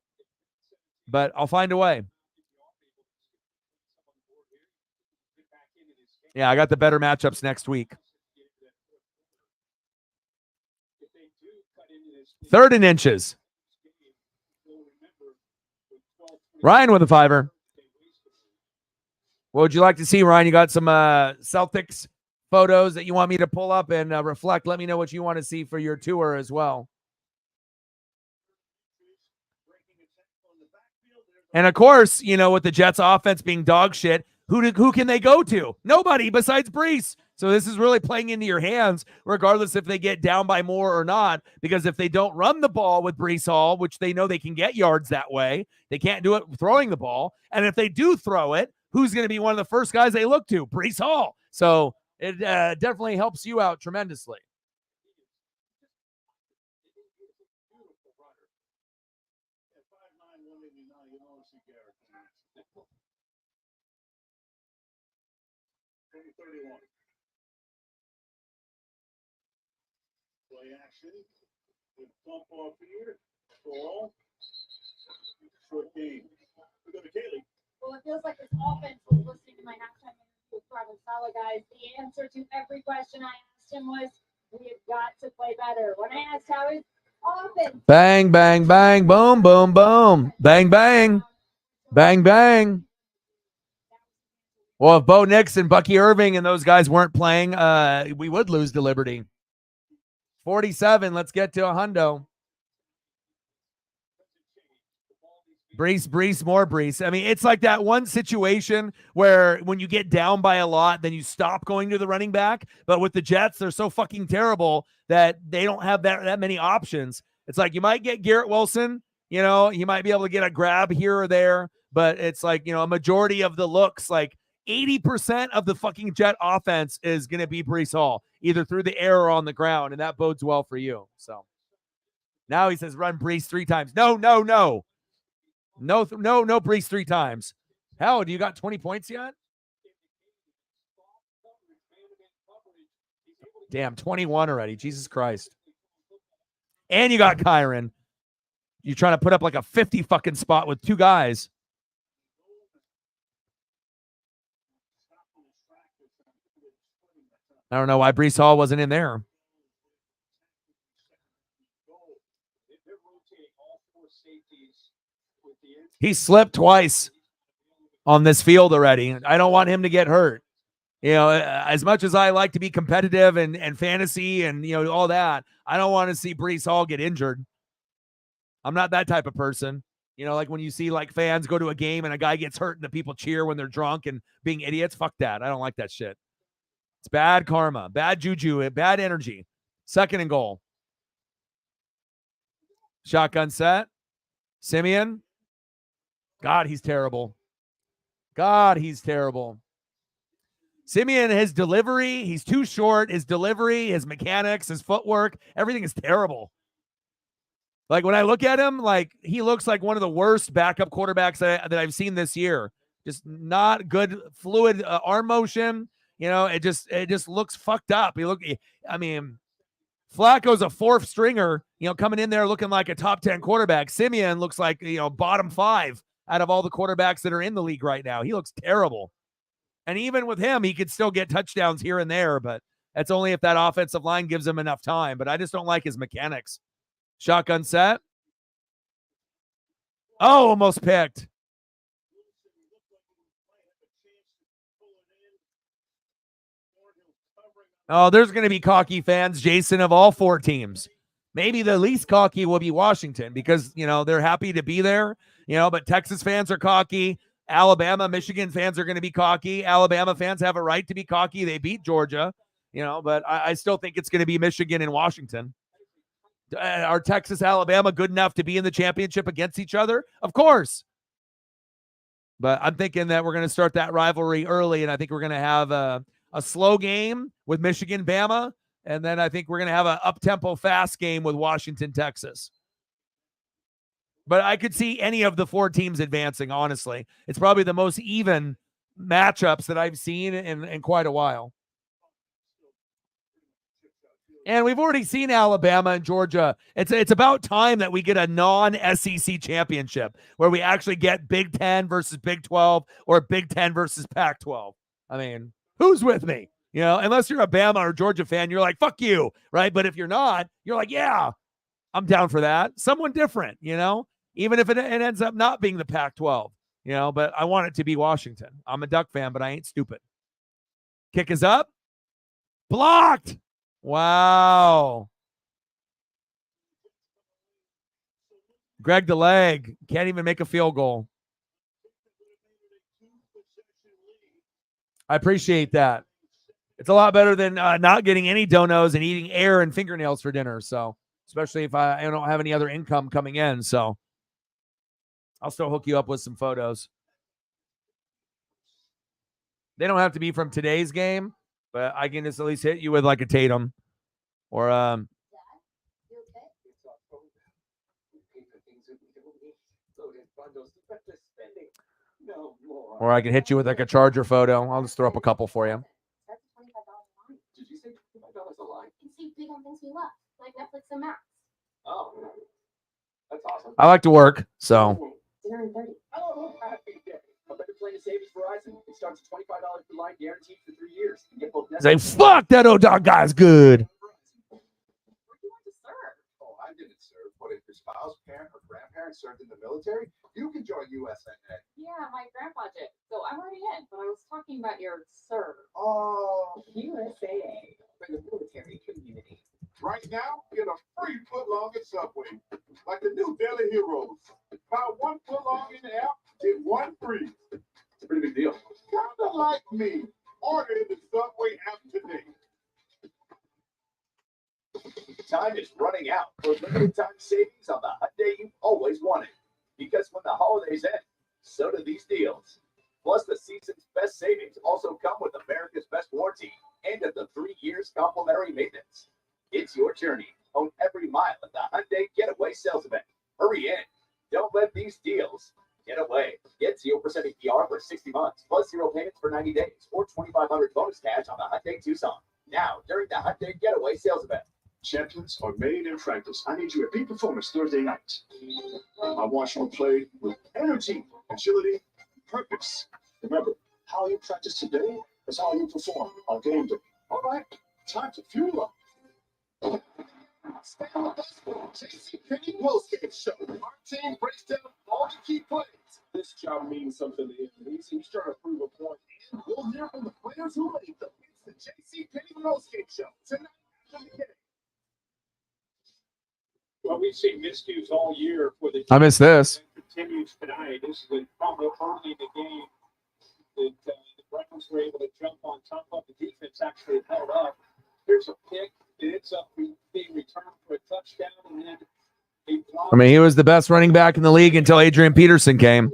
But I'll find a way. Yeah, I got the better matchups next week. 3rd and inches. Ryan with a 5er. What would you like to see, Ryan? You got some Celtics photos that you want me to pull up and reflect. Let me know what you want to see for your tour as well. And of course, with the Jets offense being dog shit, who can they go to? Nobody besides Brees. So this is really playing into your hands, regardless if they get down by more or not, because if they don't run the ball with Brees Hall, which they know they can get yards that way, they can't do it throwing the ball. And if they do throw it, who's going to be one of the first guys they look to? Brees Hall. So it definitely helps you out tremendously. Play action. Good bump off here. Ball. Short game. We go to Kaylee. Well, it feels like this offense was listening to my halftime interview with Robert Saleh, guys. The answer to every question I asked him was, we have got to play better. When I asked how offense. Bang, bang, bang, boom, boom, boom. Bang, bang. Bang, bang. Well, if Bo Nix and Bucky Irving and those guys weren't playing, we would lose to Liberty. 47. Let's get to a hundo. Brees, more Brees. I mean, it's like that one situation where when you get down by a lot, then you stop going to the running back. But with the Jets, they're so fucking terrible that they don't have that many options. It's like you might get Garrett Wilson, you know, you might be able to get a grab here or there, but it's like, you know, a majority of the looks, like 80% of the fucking Jet offense is going to be Brees Hall, either through the air or on the ground, and that bodes well for you. So now he says run Brees 3 times. No, Brees 3 times. Hell, do you got 20 points yet? Damn, 21 already. Jesus Christ. And you got Kyron. You're trying to put up like a 50 fucking spot with 2 guys. I don't know why Brees Hall wasn't in there. He slipped twice on this field already. I don't want him to get hurt. You know, as much as I like to be competitive and fantasy and, you know, all that, I don't want to see Brees Hall get injured. I'm not that type of person. You know, like when you see like fans go to a game and a guy gets hurt and the people cheer when they're drunk and being idiots. Fuck that. I don't like that shit. It's bad karma, bad juju, bad energy. 2nd and goal. Shotgun set. Simeon. God, he's terrible. Simeon, his delivery, he's too short. His delivery, his mechanics, his footwork, everything is terrible. Like when I look at him, like he looks like one of the worst backup quarterbacks that I've seen this year. Just not good fluid arm motion. You know, it just looks fucked up. I mean, Flacco's a 4th stringer, you know, coming in there looking like a top 10 quarterback. Simeon looks like, you know, bottom 5 out of all the quarterbacks that are in the league right now. He looks terrible. And even with him, he could still get touchdowns here and there, but that's only if that offensive line gives him enough time. But I just don't like his mechanics. Shotgun set. Oh, almost picked. Oh, there's going to be cocky fans, Jason, of all 4 teams. Maybe the least cocky will be Washington because, you know, they're happy to be there, you know, but Texas fans are cocky. Alabama, Michigan fans are going to be cocky. Alabama fans have a right to be cocky. They beat Georgia, you know, but I still think it's going to be Michigan and Washington. Are Texas, Alabama good enough to be in the championship against each other? Of course. But I'm thinking that we're going to start that rivalry early, and I think we're going to have a slow game with Michigan, Bama, and then I think we're going to have an up-tempo fast game with Washington, Texas. But I could see any of the 4 teams advancing, honestly. It's probably the most even matchups that I've seen in quite a while. And we've already seen Alabama and Georgia. It's about time that we get a non-SEC championship where we actually get Big 10 versus Big 12 or Big 10 versus Pac-12. I mean, who's with me? You know, unless you're a Bama or Georgia fan, you're like, fuck you, right? But if you're not, you're like, yeah, I'm down for that. Someone different, you know, even if it ends up not being the Pac-12, you know, but I want it to be Washington. I'm a Duck fan, but I ain't stupid. Kick is up. Blocked. Wow. Greg the leg can't even make a field goal. I appreciate that. It's a lot better than not getting any donos and eating air and fingernails for dinner. So, especially if I don't have any other income coming in. So, I'll still hook you up with some photos. They don't have to be from today's game, but I can just at least hit you with like a Tatum or or I can hit you with like a Charger photo. I'll just throw up a couple for you. Did you say $25 a line? You can see big on things we love, like Netflix and Max. Oh, that's awesome. I like to work, so. Dinner in 30. Oh, happy day. A better plan to save is Verizon. It starts at $25 per line, guaranteed for 3 years. You get both Say, fuck that old dog guy's good. Where do you want to serve? Oh, I didn't serve. spouse, parent, or grandparent served in the military, you can join USNA. Yeah, my grandpa did. So I'm already in, but I was talking about your sir. Oh, USAA for the military community. Right now, get a free footlong at Subway. Like the new Daily Heroes. Buy one footlong in the app, get one free. it's a pretty big deal. Kinda like me. Order in the Subway app today. Time is running out for limited time savings on the Hyundai you've always wanted. Because when the holidays end, so do these deals. Plus, the season's best savings also come with America's best warranty and up to 3 years complimentary maintenance. It's your journey. Own every mile at the Hyundai Getaway Sales Event. Hurry in. Don't let these deals get away. Get 0% APR for 60 months, plus 0 payments for 90 days, or $2,500 bonus cash on the Hyundai Tucson. Now, during the Hyundai Getaway Sales Event. Champions are made in practice. I need you at peak performance Thursday night. I want you to play with energy, agility, purpose. Remember, how you practice today is how you perform on game day. All right, time to fuel up. Stay with us for the JCPenney postgame show. Our team breaks down all the key plays. This job means something to him. He's trying to prove a point. And we'll hear from the players who made them. It's the JCPenney postgame show tonight after the game. Well, we've seen miscues all year for the. I missed this. Continues tonight. This is the problem early in the game that the Browns were able to jump on top of. The defense actually held up. There's a pick. It ends up being returned for a touchdown, and then a block. I mean, he was the best running back in the league until Adrian Peterson came. The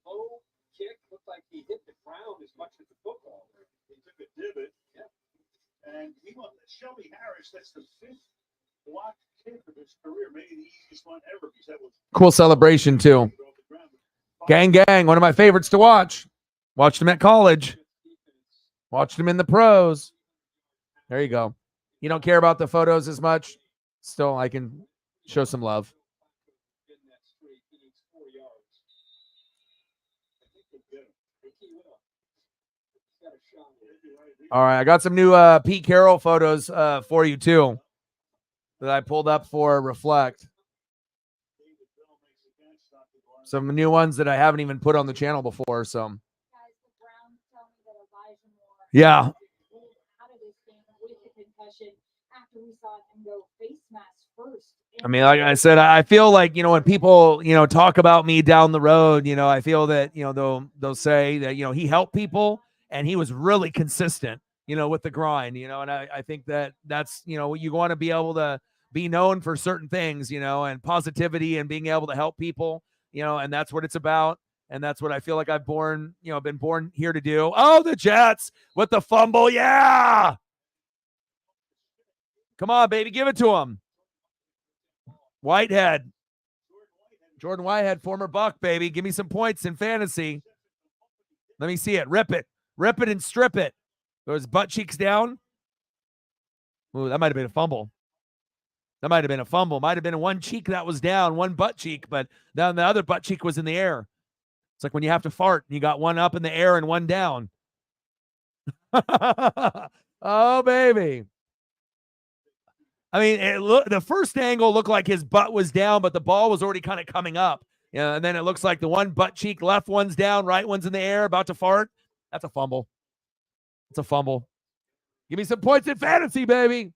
low kick looked like he hit the ground as much as the football. He took a divot. And he won Shelby Harris. That's the 5th block kick of his career. Maybe the easiest one ever because that was Cool celebration, too. Gang, gang. One of my favorites to watch. Watched him at college. Watched him in the pros. There you go. You don't care about the photos as much. Still, I can show some love. All right, I got some new Pete Carroll photos for you, too, that I pulled up for Reflect. Some new ones that I haven't even put on the channel before, so. Yeah. I mean, like I said, I feel like, when people, talk about me down the road, I feel that, they'll say that, he helped people. And he was really consistent, with the grind, and I think that's, you want to be able to be known for certain things, and positivity and being able to help people, and that's what it's about. And that's what I feel like I've been born here to do. Oh, the Jets with the fumble. Yeah. Come on, baby. Give it to him. Whitehead. Jordan Whitehead, former Buck, baby. Give me some points in fantasy. Let me see it. Rip it. Rip it and strip it. Those butt cheeks down. Ooh, that might have been a fumble. That might have been a fumble. Might have been one cheek that was down, one butt cheek, but then the other butt cheek was in the air. It's like when you have to fart and you got one up in the air and one down. Oh, baby. I mean, the first angle looked like his butt was down, but the ball was already kind of coming up. And then it looks like the one butt cheek, left one's down, right one's in the air, about to fart. That's a fumble. It's a fumble. Give me some points in fantasy, baby.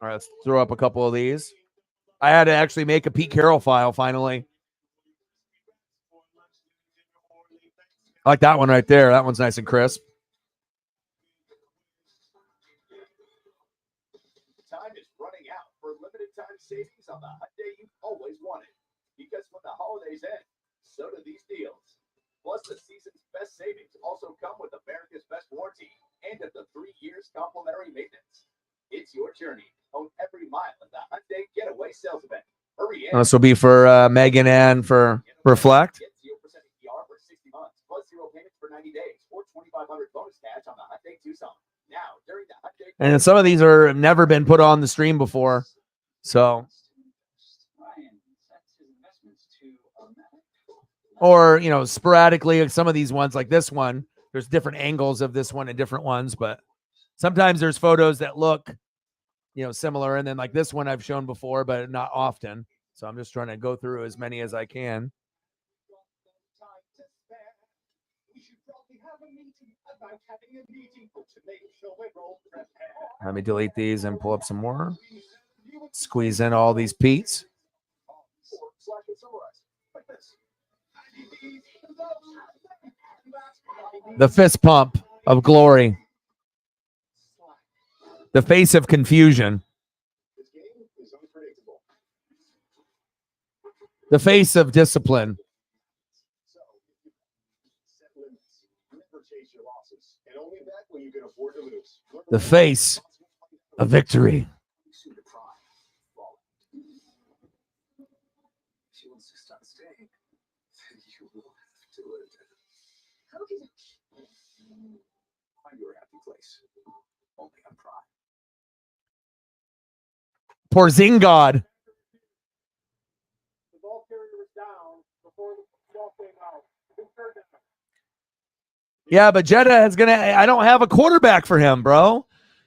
All right, let's throw up a couple of these. I had to actually make a Pete Carroll file finally. I like that one right there. That one's nice and crisp. Time is running out for limited time savings on the Hyundai you've always wanted. Because when the holidays end, so do these deals. Plus, the season's best savings also come with America's best warranty and up to 3 years complimentary maintenance. It's your journey. Own every mile at the Hyundai Getaway Sales Event. Hurry in. This will be for Megan and for Reflect. Get 0% APR for 60 months, plus 0 payments for 90 days, or $2,500 bonus cash on the Hyundai Tucson. Now, during the Hyundai. And some of these are never been put on the stream before. So or, you know, sporadically, like some of these ones, like this one, there's different angles of this one and different ones, but sometimes there's photos that look, you know, similar. And then like this one I've shown before, but not often. So I'm just trying to go through as many as I can. Let me delete these and pull up some more. Squeeze in all these Pete's. The fist pump of glory. The face of confusion. The face of discipline. The face of victory. Poor Zingod. The ball carrier was down before the ball came out. Yeah, but Jetta is gonna. I don't have a quarterback for him, bro.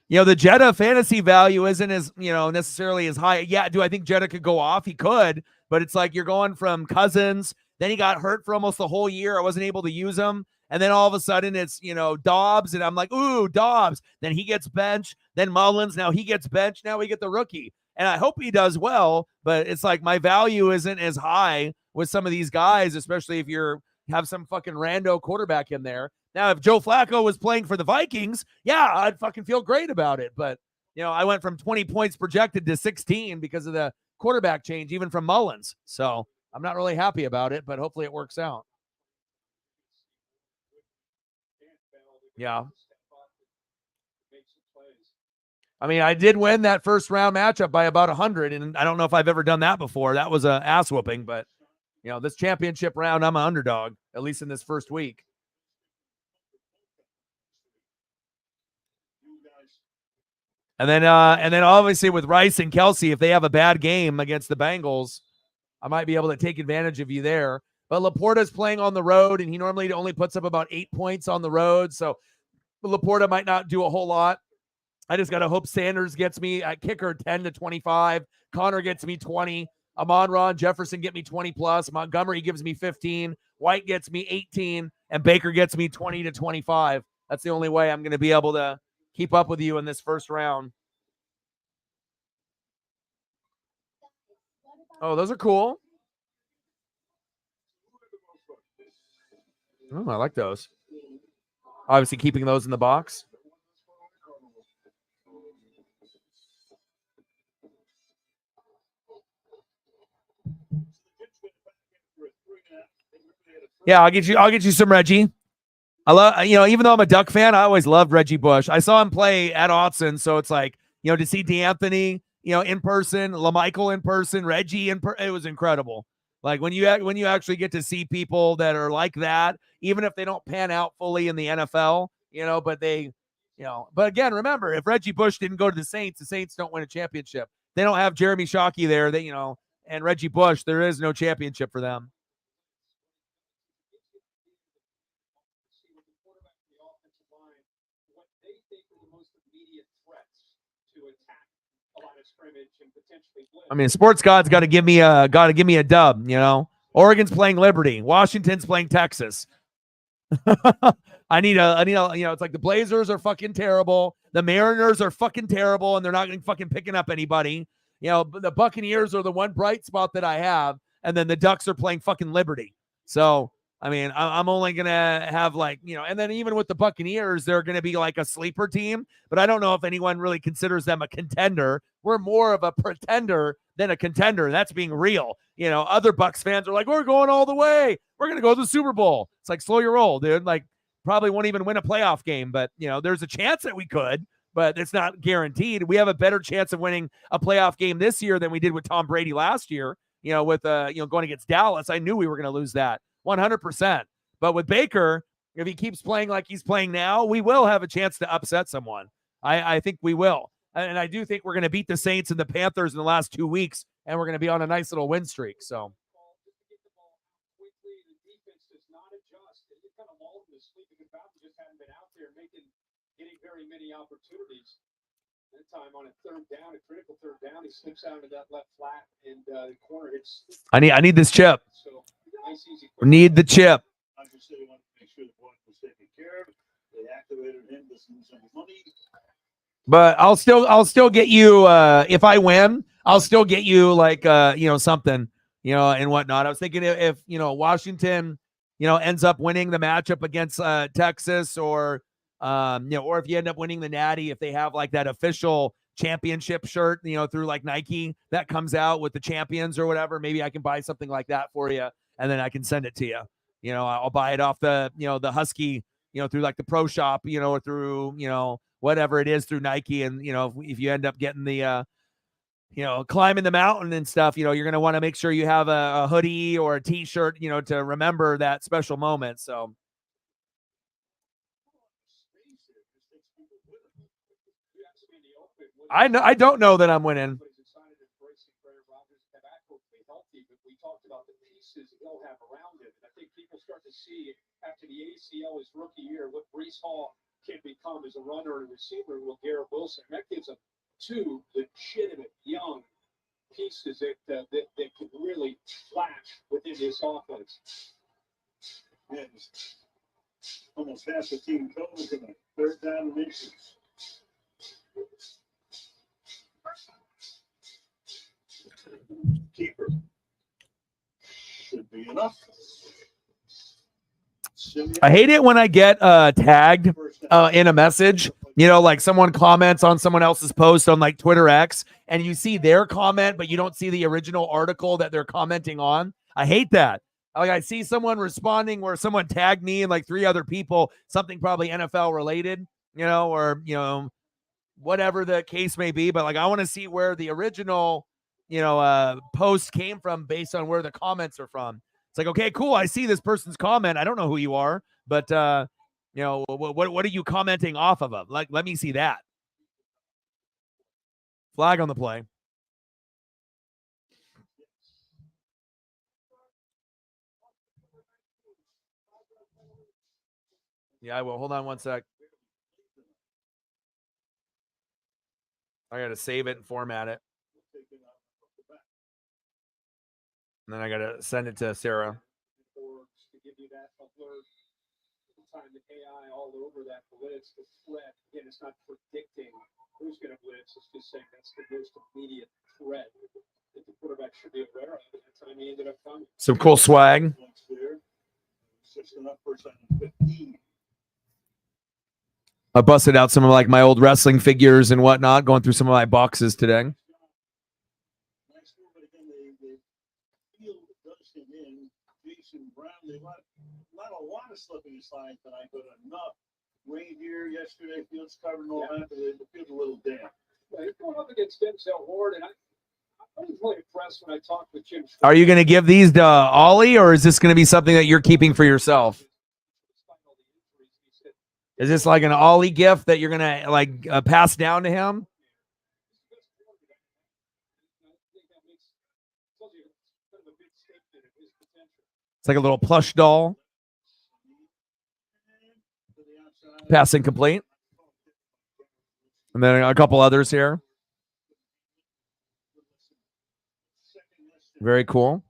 You know, the Jetta fantasy value isn't as, you know, necessarily as high. Yeah, do I think Jetta could go off? He could, but it's like you're going from Cousins. Then he got hurt for almost the whole year. I wasn't able to use him. And then all of a sudden it's, you know, Dobbs. And I'm like, ooh, Dobbs. Then he gets benched. Then Mullins. Now he gets benched. Now we get the rookie. And I hope he does well. But it's like my value isn't as high with some of these guys, especially if you're have some fucking rando quarterback in there. Now, if Joe Flacco was playing for the Vikings, yeah, I'd fucking feel great about it. But, you know, I went from 20 points projected to 16 because of the quarterback change, even from Mullins. So I'm not really happy about it, but hopefully it works out. Yeah. I mean, I did win that first round matchup by about 100, and I don't know if I've ever done that before. That was a ass whooping, but, you know, this championship round, I'm an underdog, at least in this first week. And then obviously with Rice and Kelsey, if they have a bad game against the Bengals, I might be able to take advantage of you there. But Laporta's playing on the road, and he normally only puts up about 8 points on the road. So Laporta might not do a whole lot. I just got to hope Sanders gets me at kicker 10 to 25. Connor gets me 20. Amon-Ra and Jefferson get me 20 plus. Montgomery gives me 15. White gets me 18. And Baker gets me 20 to 25. That's the only way I'm going to be able to keep up with you in this first round. Oh, those are cool. Oh, I like those. Obviously keeping those in the box. Yeah, I'll get you some Reggie. I love, you know, even though I'm a Duck fan, I always loved Reggie Bush. I saw him play at Autzen, so it's like, you know, to see D'Anthony, you know, in person, LaMichael in person, Reggie it was incredible. Like when you actually get to see people that are like that, even if they don't pan out fully in the NFL, you know, but they, you know, but again, remember, if Reggie Bush didn't go to the Saints don't win a championship. They don't have Jeremy Shockey there, you know, and Reggie Bush, there is no championship for them. I mean, sports gods got to give me a dub, you know. Oregon's playing Liberty, Washington's playing Texas. I need a, you know, it's like the Blazers are fucking terrible, the Mariners are fucking terrible, and they're not fucking picking up anybody. You know, the Buccaneers are the one bright spot that I have, and then the Ducks are playing fucking Liberty. So, I mean, I'm only going to have like, you know, and then even with the Buccaneers, they're going to be like a sleeper team, but I don't know if anyone really considers them a contender. We're more of a pretender than a contender. That's being real. You know, other Bucks fans are like, we're going all the way. We're going to go to the Super Bowl. It's like, slow your roll, dude. Like, probably won't even win a playoff game, but, you know, there's a chance that we could, but it's not guaranteed. We have a better chance of winning a playoff game this year than we did with Tom Brady last year, you know, with, you know, going against Dallas. I knew we were going to lose that 100%. But with Baker, if he keeps playing like he's playing now, we will have a chance to upset someone. I think we will. And I do think we're going to beat the Saints and the Panthers in the last 2 weeks, and we're going to be on a nice little win streak. So kind of lulled in his sleep because Bowden just hadn't been out there getting very many opportunities. That time on a third down, a critical third down, he slips out into that left flat and the corner hits. I need this chip. So nice, easy. Need the chip. Obviously, they wanted to make sure the block was taken care of. They activated him to send some money. But I'll still get you if I win, I'll still get you like something, and whatnot. I was thinking if Washington, ends up winning the matchup against Texas, or or if you end up winning the Natty, if they have like that official championship shirt, through like Nike that comes out with the champions or whatever, maybe I can buy something like that for you, and then I can send it to you. I'll buy it off the the Husky, through like the pro shop, or through whatever it is through Nike, and if you end up getting the climbing the mountain and stuff, you're going to want to make sure you have a hoodie or a t-shirt, to remember that special moment. So I don't know that I'm winning. We talked about the pieces he'll have around him. I think people start to see after the ACL his rookie year what Breece Hall can become as a runner and receiver with Garrett Wilson. That gives him two legitimate young pieces that can really flash within this offense. Yeah, almost half the team COVID tonight. Third down and inches. Keeper. Should be enough. I hate it when I get tagged in a message, like someone comments on someone else's post on like Twitter X, and you see their comment, but you don't see the original article that they're commenting on. I hate that. Like I see someone responding where someone tagged me and like 3 other people, something probably NFL related, or, whatever the case may be. But like, I want to see where the original, post came from based on where the comments are from. It's like, okay, cool. I see this person's comment. I don't know who you are, but what are you commenting off of them? Like, let me see that. Flag on the play. Yeah, I will. Hold on one sec. I got to save it and format it. And then I got to send it to Sarah. To give you that alert, time the AI all over that blitz, the threat. Again, it's not predicting who's going to blitz. It's just saying that's the most immediate threat that the quarterback should be aware of. And that's time he ended up coming. Some cool swag. I busted out some of like my old wrestling figures and whatnot, going through some of my boxes today. Not a lot of slipping aside tonight, but enough. Rain here yesterday, fields covered and all that, but it feels a little damp. He's going up against Denzel Ward, and I was really impressed when I talked with Jim. Are you going to give these to Ollie, or is this going to be something that you're keeping for yourself? Is this like an Ollie gift that you're going to like pass down to him? It's like a little plush doll. Passing complete. And then a couple others here. Very cool.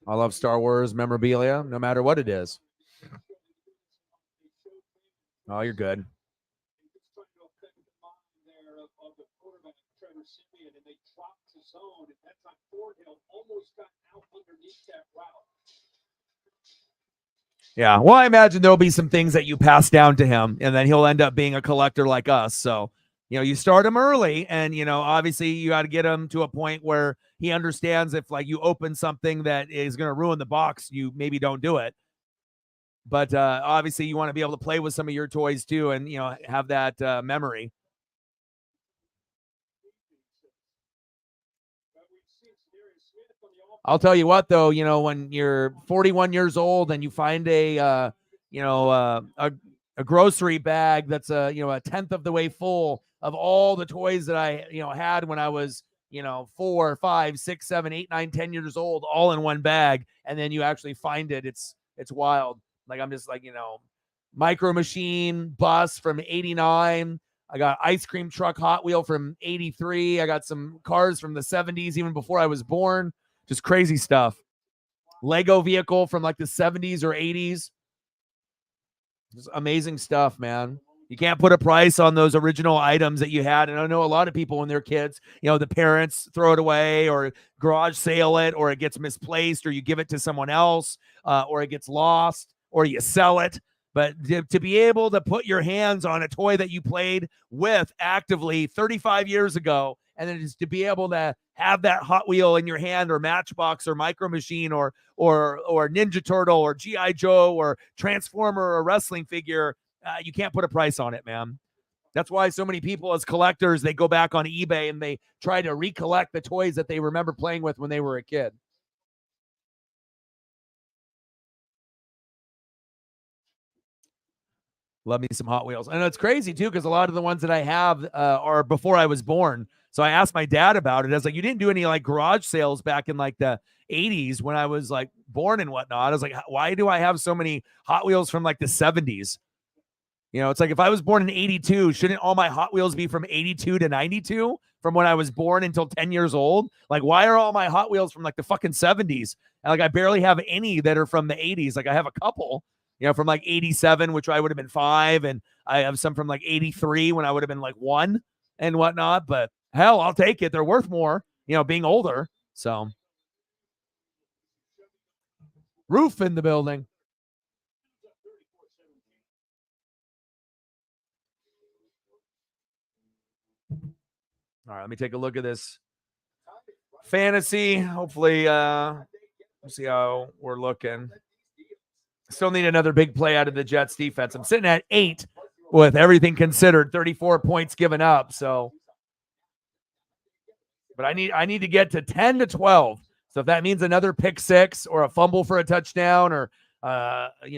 I love Star Wars memorabilia, no matter what it is. Oh, you're good. Yeah, well, I imagine there'll be some things that you pass down to him, and then he'll end up being a collector like us. So, you start him early, and, obviously you got to get him to a point where he understands if, like, you open something that is going to ruin the box, you maybe don't do it. But obviously you want to be able to play with some of your toys too, and, have that memory. I'll tell you what, though, when you're 41 years old and you find a grocery bag that's a tenth of the way full of all the toys that I had when I was 4, 5, 6, 7, 8, 9, 10 years old, all in one bag, and then you actually find it. It's wild. Like I'm just like, Micro Machine bus from 89. I got ice cream truck Hot Wheel from 83. I got some cars from the 70s, even before I was born. Just crazy stuff. Lego vehicle from like the 70s or 80s. Just amazing stuff, man. You can't put a price on those original items that you had. And I know a lot of people when they're kids, the parents throw it away or garage sale it, or it gets misplaced, or you give it to someone else, or it gets lost, or you sell it. But to be able to put your hands on a toy that you played with actively 35 years ago, and then just to be able to have that Hot Wheel in your hand, or Matchbox, or Micro Machine, or Ninja Turtle, or G.I. Joe, or Transformer, or wrestling figure, you can't put a price on it, man. That's why so many people as collectors, they go back on eBay and they try to recollect the toys that they remember playing with when they were a kid. Love me some Hot Wheels. And it's crazy, too, because a lot of the ones that I have are before I was born. So I asked my dad about it. I was like, you didn't do any like garage sales back in like the 80s when I was like born and whatnot. I was like, why do I have so many Hot Wheels from like the 70s? It's like if I was born in 82, shouldn't all my Hot Wheels be from 82 to 92 from when I was born until 10 years old? Like, why are all my Hot Wheels from like the fucking 70s? And like, I barely have any that are from the 80s. Like, I have a couple, from like 87, which I would have been 5. And I have some from like 83 when I would have been like 1 and whatnot. But hell, I'll take it. They're worth more, being older. So, Roof in the building. All right, let me take a look at this fantasy. Hopefully, we'll see how we're looking. Still need another big play out of the Jets defense. I'm sitting at 8 with everything considered, 34 points given up. So, but I need to get to 10 to 12. So if that means another pick 6 or a fumble for a touchdown, or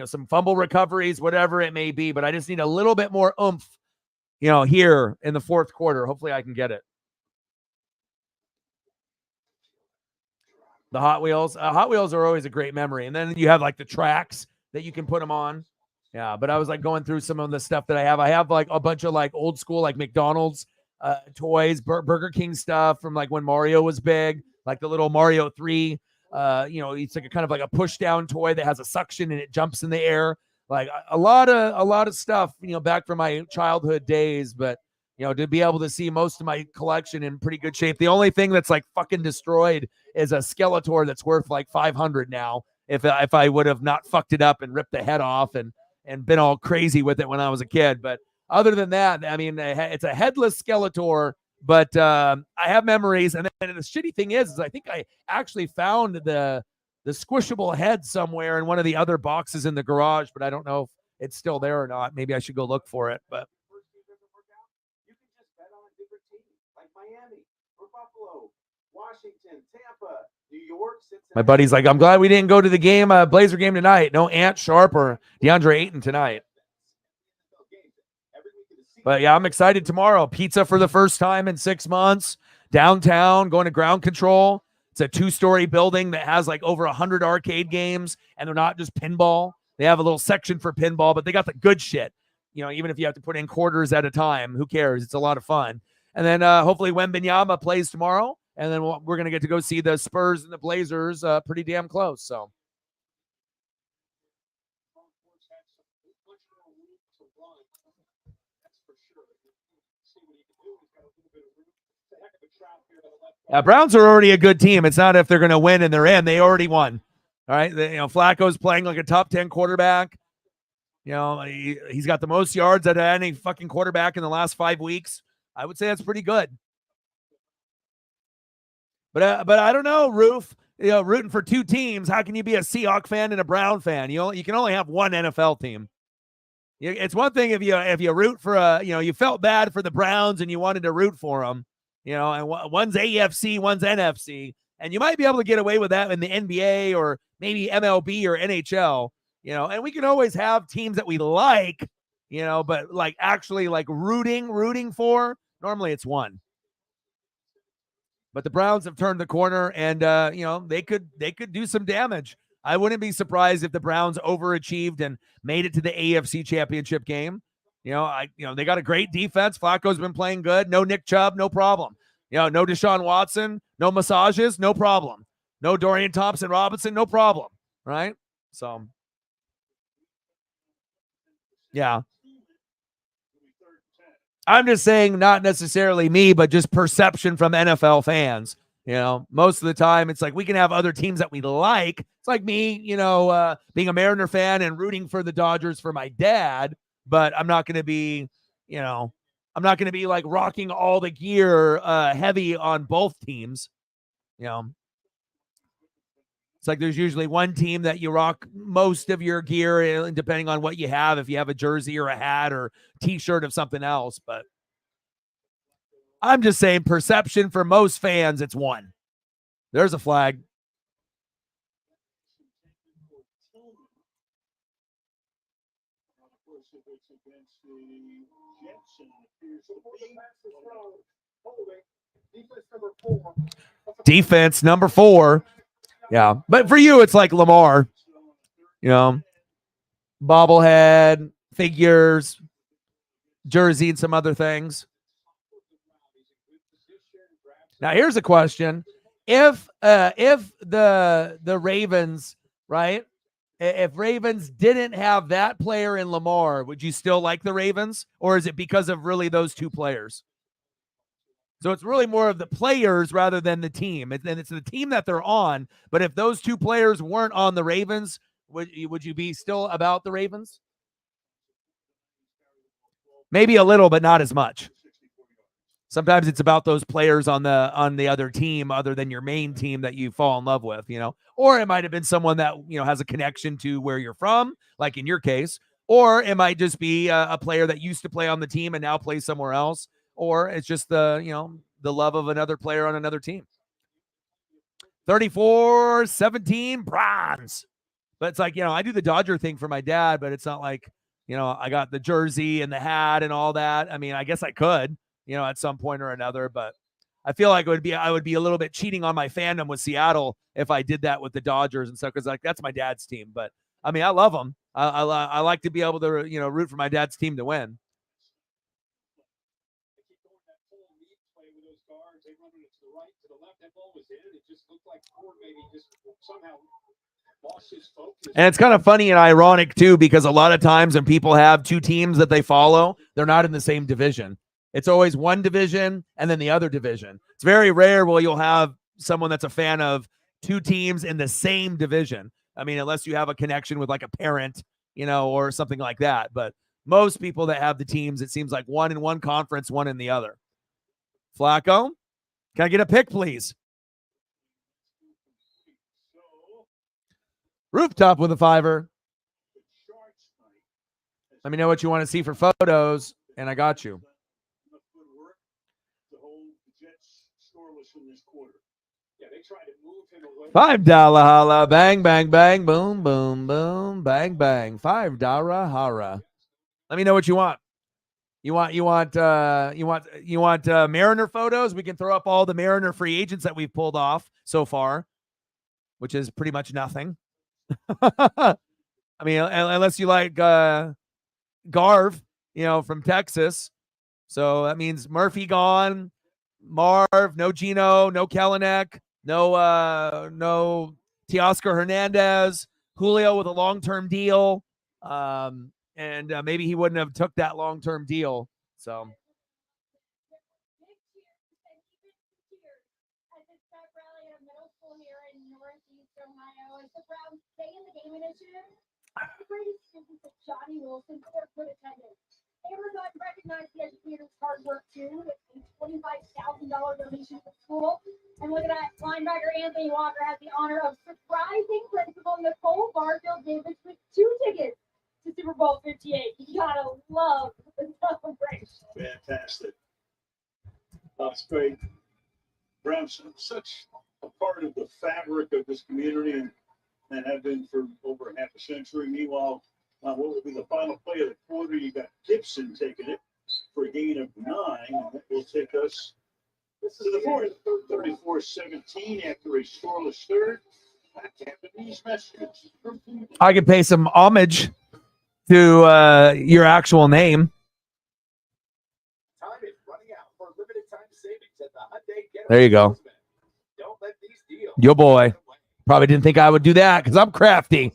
some fumble recoveries, whatever it may be, but I just need a little bit more oomph, here in the fourth quarter. Hopefully I can get it. The Hot Wheels. Hot Wheels are always a great memory. And then you have like the tracks that you can put them on. Yeah, but I was like going through some of the stuff that I have. I have like a bunch of like old school, like McDonald's toys, Burger King stuff from like when Mario was big, like the little Mario 3. It's like a kind of like a push down toy that has a suction and it jumps in the air. Like a lot of stuff, back from my childhood days. But to be able to see most of my collection in pretty good shape. The only thing that's like fucking destroyed is a Skeletor that's worth like 500 now. If I would have not fucked it up and ripped the head off and been all crazy with it when I was a kid. But other than that, I mean, it's a headless Skeletor, but I have memories. And then the shitty thing is I think I actually found the squishable head somewhere in one of the other boxes in the garage, but I don't know if it's still there or not. Maybe I should go look for it. But Miami or Buffalo, Washington, Tampa, New York. My buddy's like, I'm glad we didn't go to the game, Blazer game tonight. No Ant Sharp or DeAndre Ayton tonight. But yeah, I'm excited tomorrow. Pizza for the first time in 6 months. Downtown, going to Ground Control. It's a 2-story building that has like over 100 arcade games, and they're not just pinball. They have a little section for pinball, but they got the good shit. Even if you have to put in quarters at a time, who cares? It's a lot of fun. And then hopefully Wembanyama plays tomorrow. And then we're going to get to go see the Spurs and the Blazers pretty damn close. So. Browns are already a good team. It's not if they're going to win and they're in. They already won. All right. Flacco's playing like a top 10 quarterback. He's got the most yards out of any fucking quarterback in the last 5 weeks. I would say that's pretty good. But I don't know, Roof. Rooting for 2 teams. How can you be a Seahawk fan and a Brown fan? You can only have one NFL team. It's one thing if you root for you felt bad for the Browns and you wanted to root for them. And one's AFC, one's NFC, and you might be able to get away with that in the NBA or maybe MLB or NHL. And we can always have teams that we like. But like actually like rooting for. Normally it's one. But the Browns have turned the corner, and they could do some damage. I wouldn't be surprised if the Browns overachieved and made it to the AFC Championship game. They got a great defense. Flacco's been playing good. No Nick Chubb, no problem. No Deshaun Watson, no massages, no problem. No Dorian Thompson-Robinson, no problem. Right? So, yeah. I'm just saying, not necessarily me, but just perception from NFL fans. Most of the time it's like we can have other teams that we like. It's like me, being a Mariner fan and rooting for the Dodgers for my dad, but I'm not going to be, like rocking all the gear heavy on both teams. It's like there's usually one team that you rock most of your gear, depending on what you have, if you have a jersey or a hat or T-shirt of something else. But I'm just saying, perception for most fans, it's one. There's a flag. Defense number 4. Yeah. But for you, it's like Lamar, bobblehead, figures, jersey, and some other things. Now, here's a question. If the Ravens, right, if Ravens didn't have that player in Lamar, would you still like the Ravens? Or is it because of really those two players? So it's really more of the players rather than the team. And it's the team that they're on. But if those two players weren't on the Ravens, would you be still about the Ravens? Maybe a little, but not as much. Sometimes it's about those players on the other team other than your main team that you fall in love with, or it might have been someone that, has a connection to where you're from, like in your case, or it might just be a player that used to play on the team and now plays somewhere else, or it's just the love of another player on another team. 34-17 Browns. But it's like, I do the Dodger thing for my dad, but it's not like, I got the jersey and the hat and all that. I mean, I guess I could, at some point or another, but I feel like I would be a little bit cheating on my fandom with Seattle if I did that with the Dodgers and stuff, because like that's my dad's team. But I mean, I love them. I like to be able to root for my dad's team to win. And it's kind of funny and ironic too, because a lot of times when people have two teams that they follow, they're not in the same division. It's always one division and then the other division. It's very rare where you'll have someone that's a fan of two teams in the same division. I mean, unless you have a connection with like a parent, or something like that. But most people that have the teams, it seems like one in one conference, one in the other. Flacco, can I get a pick, please? Rooftop with a 5. Let me know what you want to see for photos, and I got you. $5 holla, bang, bang, bang, boom, boom, boom, bang, bang. $5 holla. Let me know what you want. You want Mariner photos? We can throw up all the Mariner free agents that we've pulled off so far, which is pretty much nothing. I mean, unless you like Garv, from Texas. So that means Murphy gone, Marv, no Gino, no Kelenic, no Teoscar Hernandez, Julio with a long-term deal. And maybe he wouldn't have took that long-term deal. So Johnny Wilson for their good attendance. Amazon recognized the educators' hard work too. It's a $25,000 donation to the school. And look at that, linebacker Anthony Walker has the honor of surprising Principal Nicole Barfield Davis with 2 tickets to Super Bowl 58. You gotta love the celebration. Fantastic. That's great. Browns are such a part of the fabric of this community and have been for over half a century. Meanwhile, what will be the final play of the quarter? You got Gibson taking it for a gain of 9. And that will take us to the fourth, 34-17 after a scoreless third. Cantonese message. I could pay some homage to your actual name. Time is running out for limited time savings at the Hyundai Getaway. There you go. Don't let these deals. Yo, boy. Probably didn't think I would do that because I'm crafty.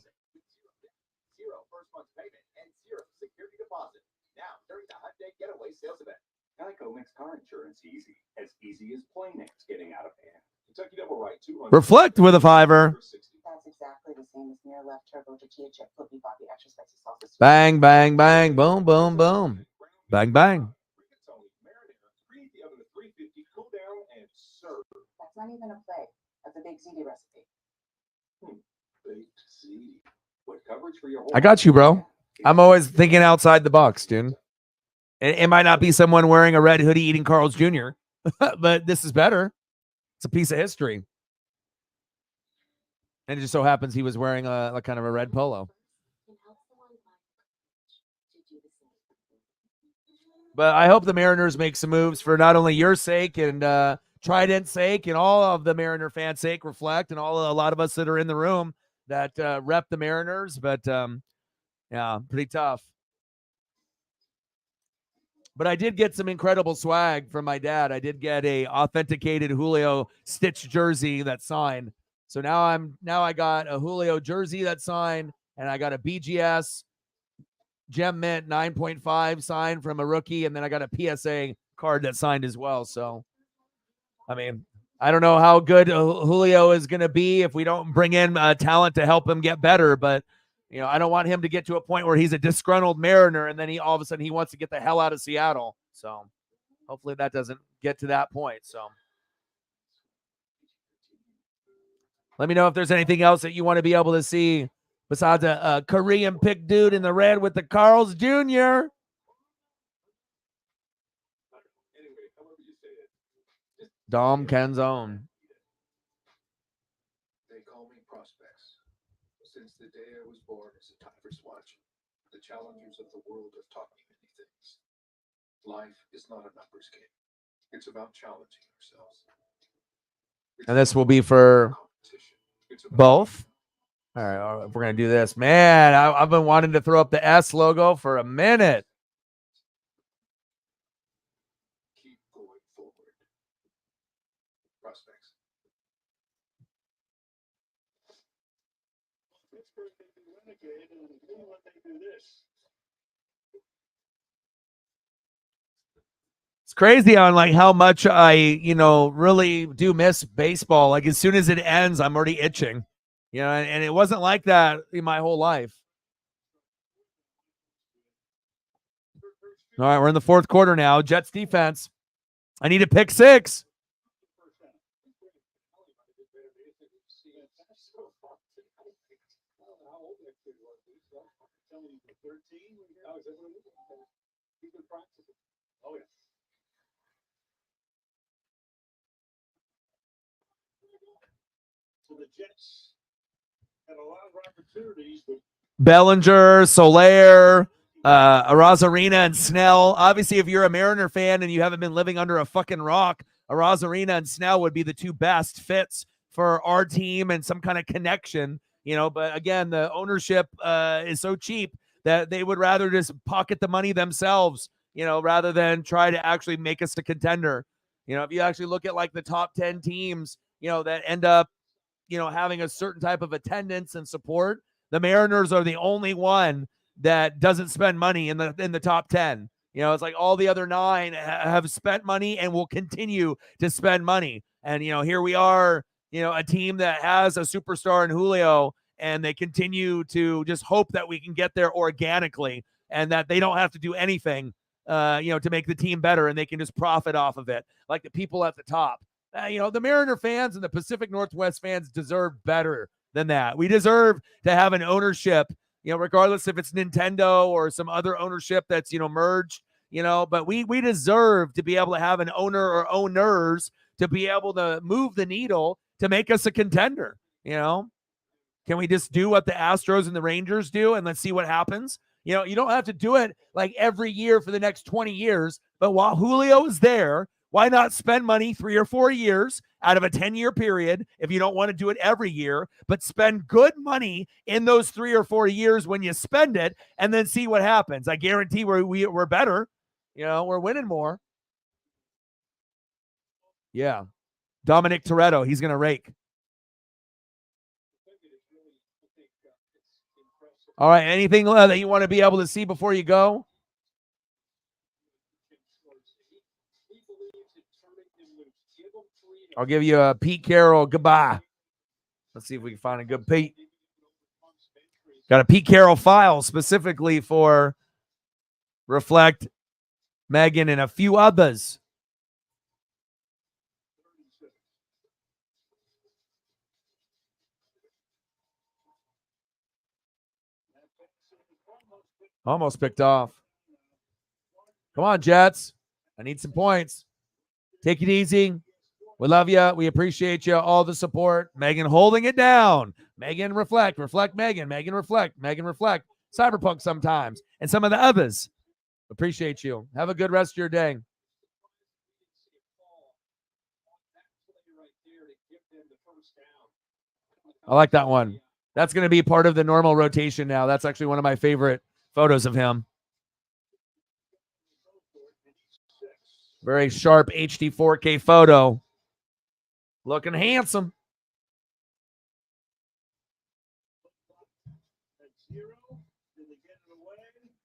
Zero first month payment and zero security deposit. Now during the Hyundai Getaway sales event. Geico makes car insurance easy as plain as getting out of hand. Kentucky Double Right, 200. Reflect with a fiver. That's exactly the same as near left turbo tortilla chip flippy Bobby extra spicy salsa. Bang, bang, bang. Boom, boom, boom. Bang, bang. Preheat the oven to 350, cool down, and serve. That's not even a play. That's a big ziti recipe. Baked ziti. What coverage for your whole I got you, bro. I'm always thinking outside the box, dude. It might not be someone wearing a red hoodie eating Carl's Jr., but this is better. It's a piece of history. And it just so happens he was wearing a kind of a red polo. But I hope the Mariners make some moves for not only your sake and Trident's sake and all of the Mariner fans' sake, Reflect, and a lot of us that are in the room that rep the Mariners. But yeah, pretty tough. But I did get some incredible swag from my dad. I did get a authenticated Julio stitch jersey that's signed. So now I got a Julio jersey that's signed, and I got a BGS Gem Mint 9.5 signed from a rookie, and then I got a PSA card that's signed as well. So, I mean, I don't know how good Julio is going to be if we don't bring in talent to help him get better, but you know, I don't want him to get to a point where he's a disgruntled Mariner and then he all of a sudden he wants to get the hell out of Seattle. So hopefully that doesn't get to that point. So let me know if there's anything else that you want to be able to see besides a Korean pick dude in the red with the Carl's Jr. Anyway, however you say it. Dom Canzone. They call me prospects. Since the day I was born as a Tigers watch, the challengers of the world have taught me many things. Life is not a numbers game. It's about challenging ourselves. And this will be for both. All right, we're going to do this. Man, I've been wanting to throw up the S logo for a minute. Keep going forward. Prospects. Pittsburgh, they do renegade, and in Cleveland, they do this. It's crazy on like how much I, really do miss baseball. Like as soon as it ends, I'm already itching. And it wasn't like that in my whole life. All right, we're in the fourth quarter now. Jets defense. I need a pick six. Oh, yeah. So the Jets had a lot of opportunities, but Bellinger, Soler, Arozarena, and Snell. Obviously, if you're a Mariner fan and you haven't been living under a fucking rock, Arozarena and Snell would be the two best fits for our team and some kind of connection, But again, the ownership is so cheap that they would rather just pocket the money themselves, rather than try to actually make us a contender. If you actually look at like the top 10 teams, that end up, having a certain type of attendance and support, the Mariners are the only one that doesn't spend money in the top 10. It's like all the other 9 have spent money and will continue to spend money. And, here we are, a team that has a superstar in Julio, and they continue to just hope that we can get there organically and that they don't have to do anything, to make the team better, and they can just profit off of it. Like the people at the top. The Mariner fans and the Pacific Northwest fans deserve better than that. We deserve to have an ownership, regardless if it's Nintendo or some other ownership that's, merged, but we deserve to be able to have an owner or owners to be able to move the needle to make us a contender. Can we just do what the Astros and the Rangers do and let's see what happens? You don't have to do it like every year for the next 20 years, but while Julio is there, Why not spend money 3 or 4 years out of a 10-year period if you don't want to do it every year, but spend good money in those 3 or 4 years when you spend it and then see what happens. I guarantee we're better. We're winning more. Yeah. Dominic Toretto, he's going to rake. All right, anything that you want to be able to see before you go? I'll give you a Pete Carroll goodbye. Let's see if we can find a good Pete. Got a Pete Carroll file specifically for Reflect, Megan, and a few others. Almost picked off. Come on, Jets. I need some points. Take it easy. We love you. We appreciate you. All the support. Megan holding it down. Megan reflect. Reflect Megan. Megan reflect. Megan reflect. Cyberpunk sometimes. And some of the others. Appreciate you. Have a good rest of your day. I like that one. That's going to be part of the normal rotation now. That's actually one of my favorite photos of him. Very sharp HD 4K photo. Looking handsome.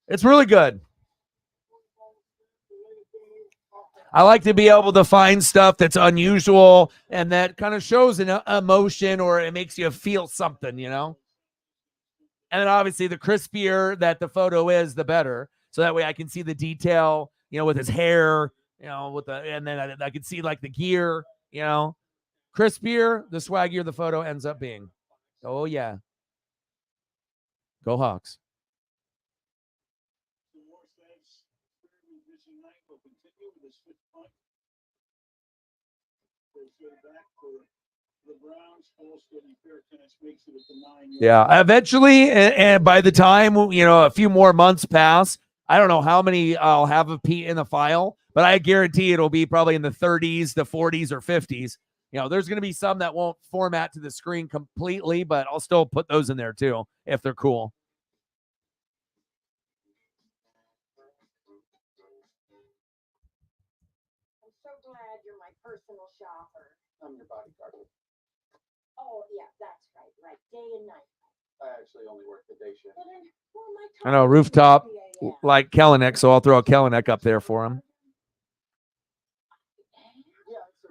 It's really good. I like to be able to find stuff that's unusual and that kind of shows an emotion or it makes you feel something, And then obviously the crispier that the photo is, the better. So that way I can see the detail, with his hair, and then I can see like the gear, Crispier, the swaggier the photo ends up being. Oh, yeah. Go Hawks. Yeah, eventually, and by the time, a few more months pass, I don't know how many I'll have of Pete in the file, but I guarantee it'll be probably in the 30s, the 40s, or 50s. There's going to be some that won't format to the screen completely, but I'll still put those in there too, if they're cool. I'm so glad you're my personal shopper. I'm your bodyguard. Oh, yeah, that's right. Right. Day and night. I actually only work the day shift. Well, then, who am I I know, talking rooftop, to? like Kelenic, so I'll throw a Kelenic up there for him.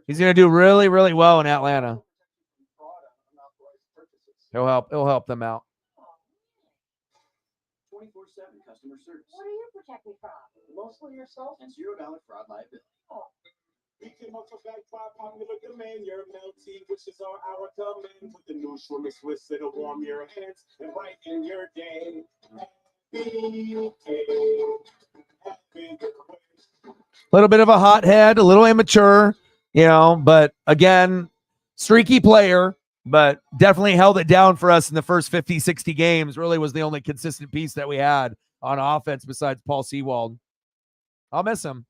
He's going to do really, really well in Atlanta. He'll help them out. 24/7 customer service. What do you protect me from? Mostly yourself and $0 fraud liability. Beacon Muscle Back 5 popular demand, your melty, which is our command. With the new swimming Swiss, it'll warm your hands and brighten your day. A little bit of a hothead, a little immature, but again, streaky player, but definitely held it down for us in the first 50, 60 games. Really was the only consistent piece that we had on offense besides Paul Sewald. I'll miss him.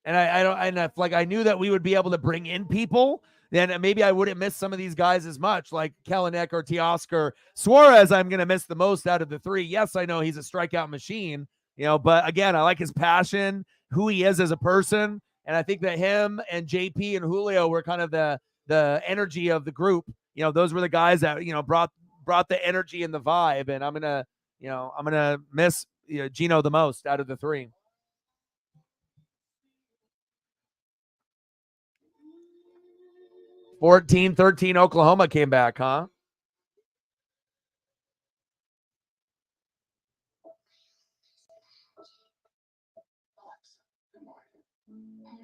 And I knew that we would be able to bring in people, then maybe I wouldn't miss some of these guys as much, like Kelenic or Teoscar. Suarez, I'm going to miss the most out of the three. Yes, I know he's a strikeout machine, but again, I like his passion, who he is as a person. And I think that him and JP and Julio were kind of the energy of the group. Those were the guys that, brought the energy and the vibe. And I'm going to miss Gino the most out of the three. 14-13 Oklahoma came back, huh?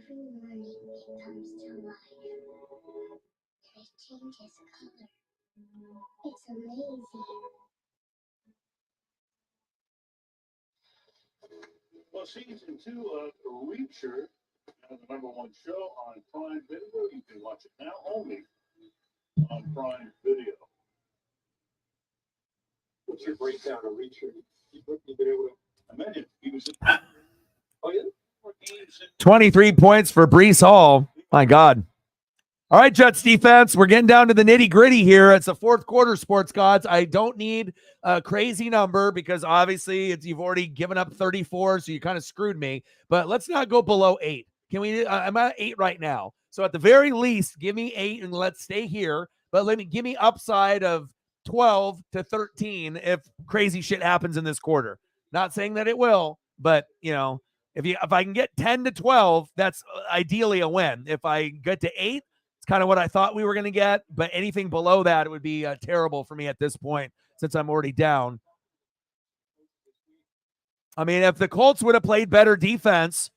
Every morning it comes to life. And it changes color. It's amazing. Well, season 2 of Reacher, the #1 show on Prime Video. You can watch it now only on Prime Video. What's your breakdown of Reacher? You've been able to. I met him. He was. Oh yeah. 23 points for Brees Hall. My God. All right, Jets defense. We're getting down to the nitty gritty here. It's a fourth quarter, sports gods. I don't need a crazy number because obviously you've already given up 34, so you kind of screwed me. But let's not go below 8. Can we? I'm at 8 right now. So at the very least, give me 8 and let's stay here. But give me upside of 12 to 13 if crazy shit happens in this quarter. Not saying that it will, but if I can get 10 to 12, that's ideally a win. If I get to 8, it's kind of what I thought we were going to get, but anything below that, it would be terrible for me at this point since I'm already down. I mean, if the Colts would have played better defense,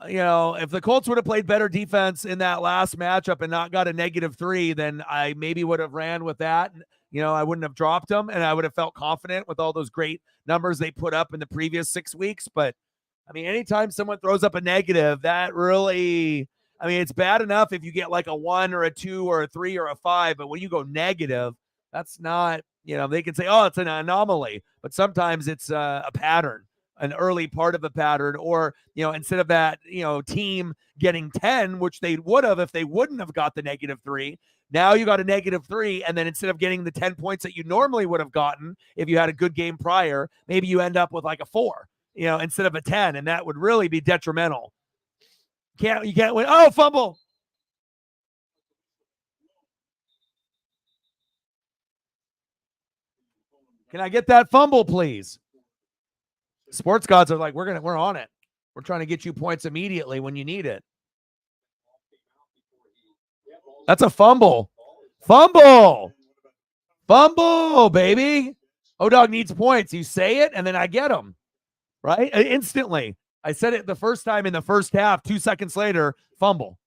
if the Colts would have played better defense in that last matchup and not got a -3, then I maybe would have ran with that. I wouldn't have dropped them, and I would have felt confident with all those great numbers they put up in the previous 6 weeks. But, I mean, anytime someone throws up a negative, that really – I mean, it's bad enough if you get like a 1 or a 2 or a 3 or a 5, but when you go negative, that's not, they can say, oh, it's an anomaly, but sometimes it's a pattern, an early part of a pattern, or, instead of that, team getting 10, which they would have if they wouldn't have got the -3, now you got a -3, and then instead of getting the 10 points that you normally would have gotten if you had a good game prior, maybe you end up with like a 4, instead of a 10, and that would really be detrimental. You can't win. Oh, fumble. Can I get that fumble, please? Sports gods are like, we're on it. We're trying to get you points immediately when you need it. That's a fumble. Fumble, baby. O-Dog needs points. You say it, and then I get them, right? Instantly. I said it the first time in the first half. 2 seconds later, fumble,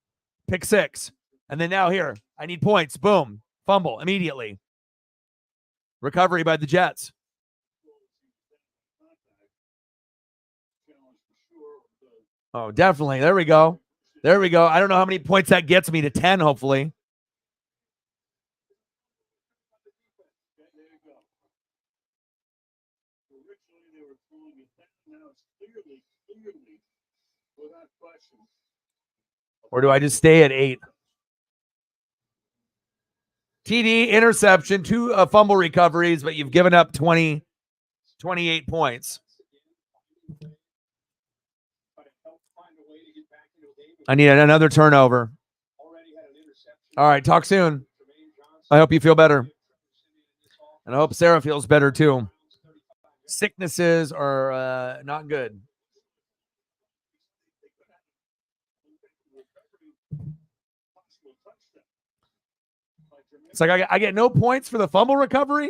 pick 6. And then now here, I need points. Boom, fumble immediately. Recovery by the Jets. Oh, definitely. There we go. I don't know how many points that gets me to 10, hopefully. Or do I just stay at 8? TD, interception, 2 fumble recoveries, but you've given up 28 points. I need another turnover. All right, talk soon. I hope you feel better. And I hope Sarah feels better too. Sicknesses are not good. It's like I get no points for the fumble recovery.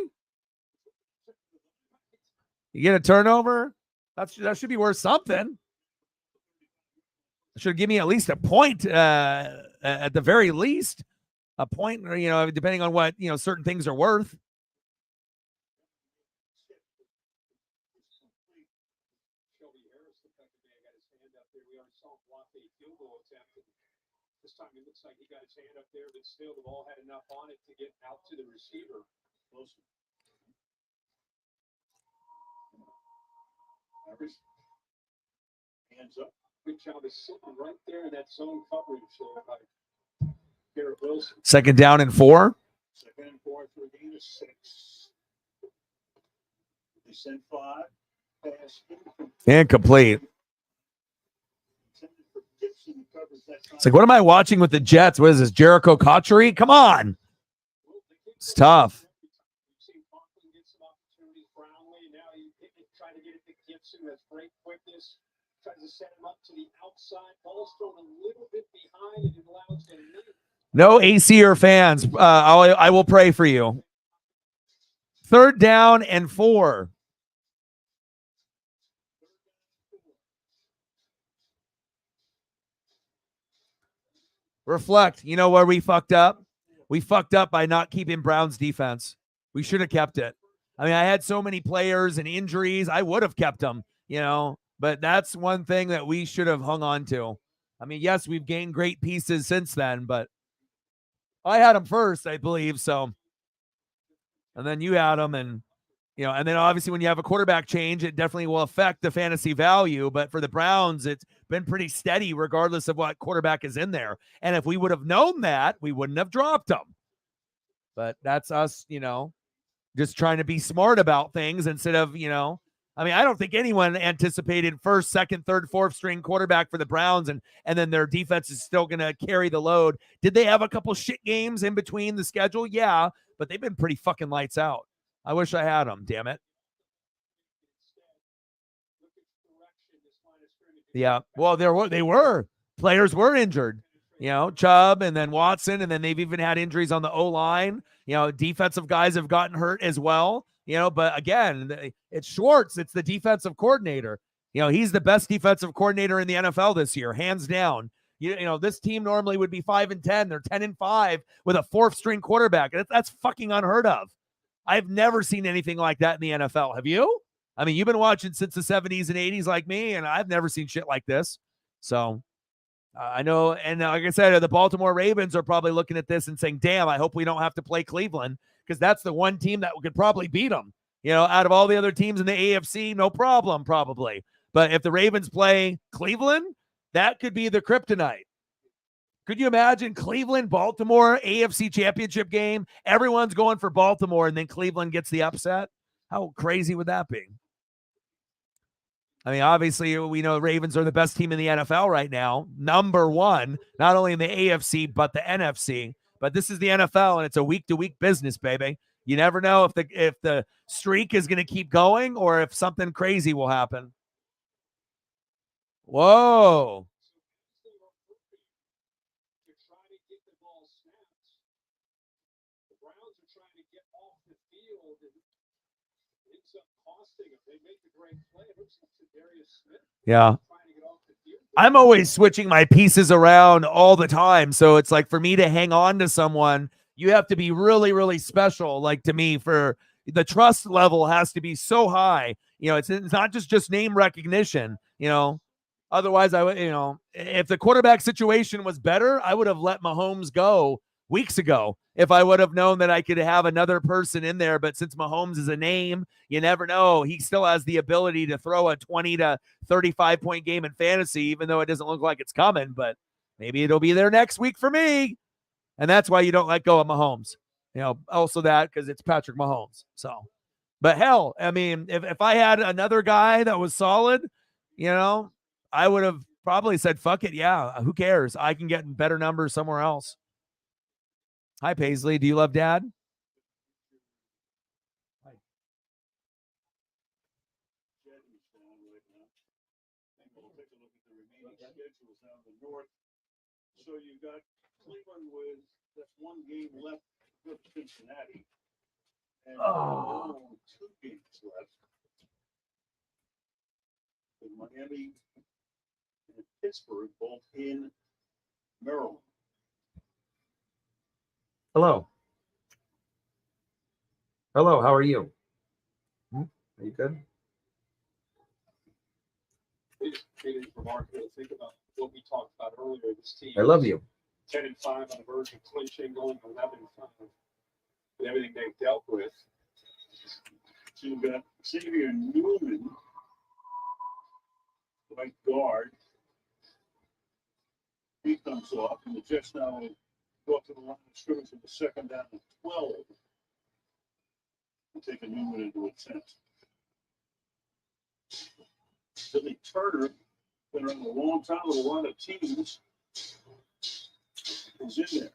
You get a turnover. That should be worth something. It should give me at least a point at the very least. A point, depending on what, certain things are worth. This time it looks like he got his hand up there, but still the ball had enough on it to get out to the receiver. Hands up. Good job of sitting right there in that zone coverage there by Garrett Wilson. Second down and 4. Second and 4 for a gain of 6. They sent 5. Pass. Incomplete. It's like, what am I watching with the Jets? What is this, Jericho Cotchery? Come on. It's tough. No AC or fans. I will pray for you. Third down and 4. Reflect. You know where we fucked up? We fucked up by not keeping Brown's defense. We should have kept it. I mean, I had so many players and injuries. I would have kept them, but that's one thing that we should have hung on to. I mean, yes, we've gained great pieces since then, but I had them first, I believe. So, and then you had them, and You know, and then obviously when you have a quarterback change, it definitely will affect the fantasy value. But for the Browns, it's been pretty steady regardless of what quarterback is in there. And if we would have known that, we wouldn't have dropped them. But that's us, you know, just trying to be smart about things instead of, you know, I mean, I don't think anyone anticipated first, second, third, fourth string quarterback for the Browns, and then their defense is still going to carry the load. Did they have a couple shit games in between the schedule? Yeah, but they've been pretty fucking lights out. I wish I had them, damn it. Yeah, well, they were. Players were injured. You know, Chubb and then Watson, and then they've even had injuries on the O-line. You know, defensive guys have gotten hurt as well. You know, but again, it's Schwartz. It's the defensive coordinator. You know, he's the best defensive coordinator in the NFL this year, hands down. You know, this team normally would be 5-10. They're 10-5 with a fourth string quarterback. That's fucking unheard of. I've never seen anything like that in the NFL. Have you? I mean, you've been watching since the 70s and 80s like me, and I've never seen shit like this. So I know, and like I said, the Baltimore Ravens are probably looking at this and saying, damn, I hope we don't have to play Cleveland, because that's the one team that could probably beat them. You know, out of all the other teams in the AFC, no problem, probably. But if the Ravens play Cleveland, that could be the kryptonite. Could you imagine Cleveland, Baltimore, AFC championship game? Everyone's going for Baltimore, and then Cleveland gets the upset. How crazy would that be? I mean, obviously, we know Ravens are the best team in the NFL right now. Number one, not only in the AFC, but the NFC. But this is the NFL, and it's a week-to-week business, baby. You never know if the streak is going to keep going or if something crazy will happen. Whoa. Yeah. I'm always switching my pieces around all the time. So it's like, for me to hang on to someone, you have to be really, really special. Like, to me, for the trust level has to be so high. You know, it's not just name recognition, you know. Otherwise, I would, you know, if the quarterback situation was better, I would have let Mahomes go weeks ago if I would have known that I could have another person in there. But since Mahomes is a name, you never know. He still has the ability to throw a 20 to 35 point game in fantasy, even though it doesn't look like it's coming. But maybe it'll be there next week for me. And that's why you don't let go of Mahomes. You know, also that because it's Patrick Mahomes. So, but hell, I mean, if I had another guy that was solid, you know, I would have probably said, fuck it. Yeah, who cares? I can get better numbers somewhere else. Hi, Paisley. Do you love Dad? Hi. So you got Cleveland with just one game left with Cincinnati. And 2 games left. With Miami and Pittsburgh both in Maryland. Hello. Hello, how are you? Are you good? It is remarkable to think about what we talked about earlier. This team, I love you. 10-5 on the verge of clinching, going 11-5 with everything they've dealt with. So you've got Xavier Newman, right guard. He comes off, and the Jets now go up to the line of scrimmage with the second down and 12. And take a Newman into attempt. Billy Turner, been around a long time with a lot of teams, is in there.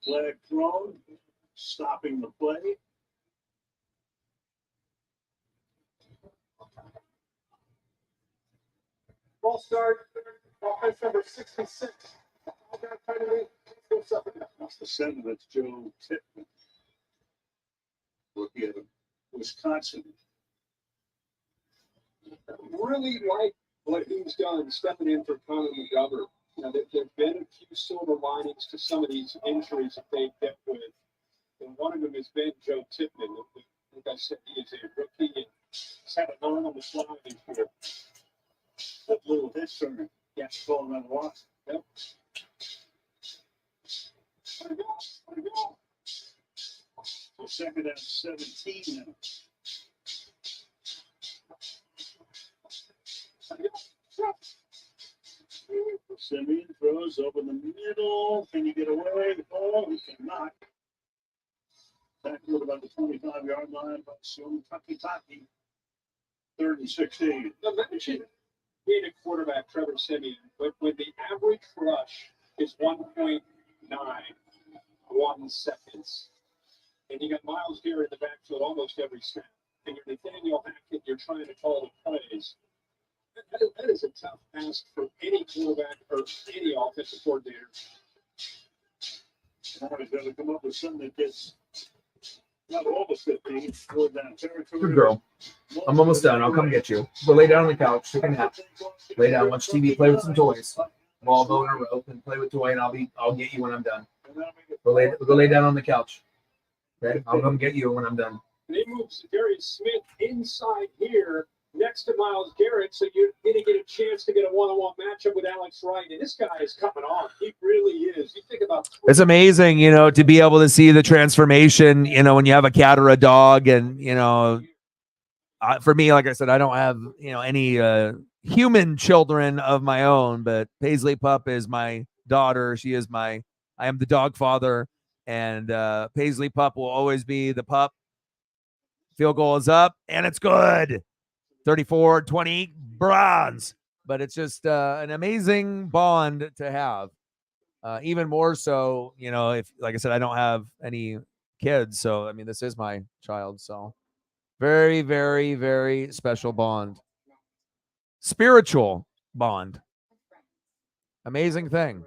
Flag thrown, stopping the play. Ball start, offense number 66. That's the center, that's Joe Tippmann. Rookie out of Wisconsin. Really like what he's done stepping in for Connor McGovern. You know, there've been a few silver linings to some of these injuries that they've dealt with. And one of them has been Joe Tippmann. Like I said, he is a rookie and he's had a line on the slide this year. That little hit turner. Yeah. Falling on the watch. Yep. So second and 17 now. Simeon throws over the middle. Can you get away? Oh, he cannot. Tackled about the 25-yard line by Shun Taki. 3rd and 16. Imagine being a quarterback, Trevor Simeon, but when the average rush is 1.91 seconds, and you got Miles Garrett in the backfield almost every snap, and you're Nathaniel Hackett, you're trying to call the plays. That is a tough ask for any quarterback or any offensive coordinator. Now he's got to come up with something that gets not all the 15 toward that territory. Good girl. I'm almost done. I'll come get you. Go lay down on the couch, take a nap. Lay down, watch TV, play with some toys. We'll all go in a row and play with toy, and I'll get you when I'm done. Go lay down on the couch. Okay? I'll come get you when I'm done. And he moves Darius Smith inside here next to Miles Garrett, so you're going to get a chance to get a one-on-one matchup with Alex Wright. And this guy is coming on. He really is. You think about It's amazing, to be able to see the transformation, when you have a cat or a dog. And, for me, like I said, I don't have, any human children of my own, but Paisley Pup is my daughter. I am the dog father, and Paisley Pup will always be the pup. Field goal is up, and it's good. 34-20 Browns. But it's just an amazing bond to have. Even more so, if, like I said, I don't have any kids. So, this is my child. So very, very, very special bond. Spiritual bond. Amazing thing.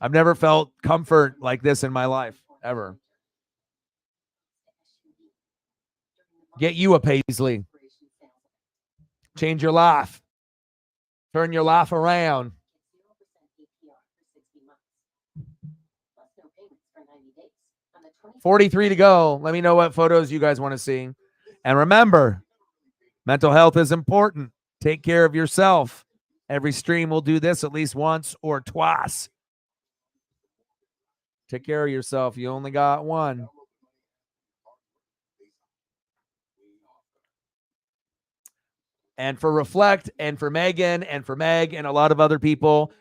I've never felt comfort like this in my life, ever. Get you a Paisley. Change your life. Turn your life around. 43 to go. Let me know what photos you guys want to see. And remember, mental health is important. Take care of yourself. Every stream will do this at least once or twice. Take care of yourself. You only got one. And for Reflect and for Megan and for Meg and a lot of other people,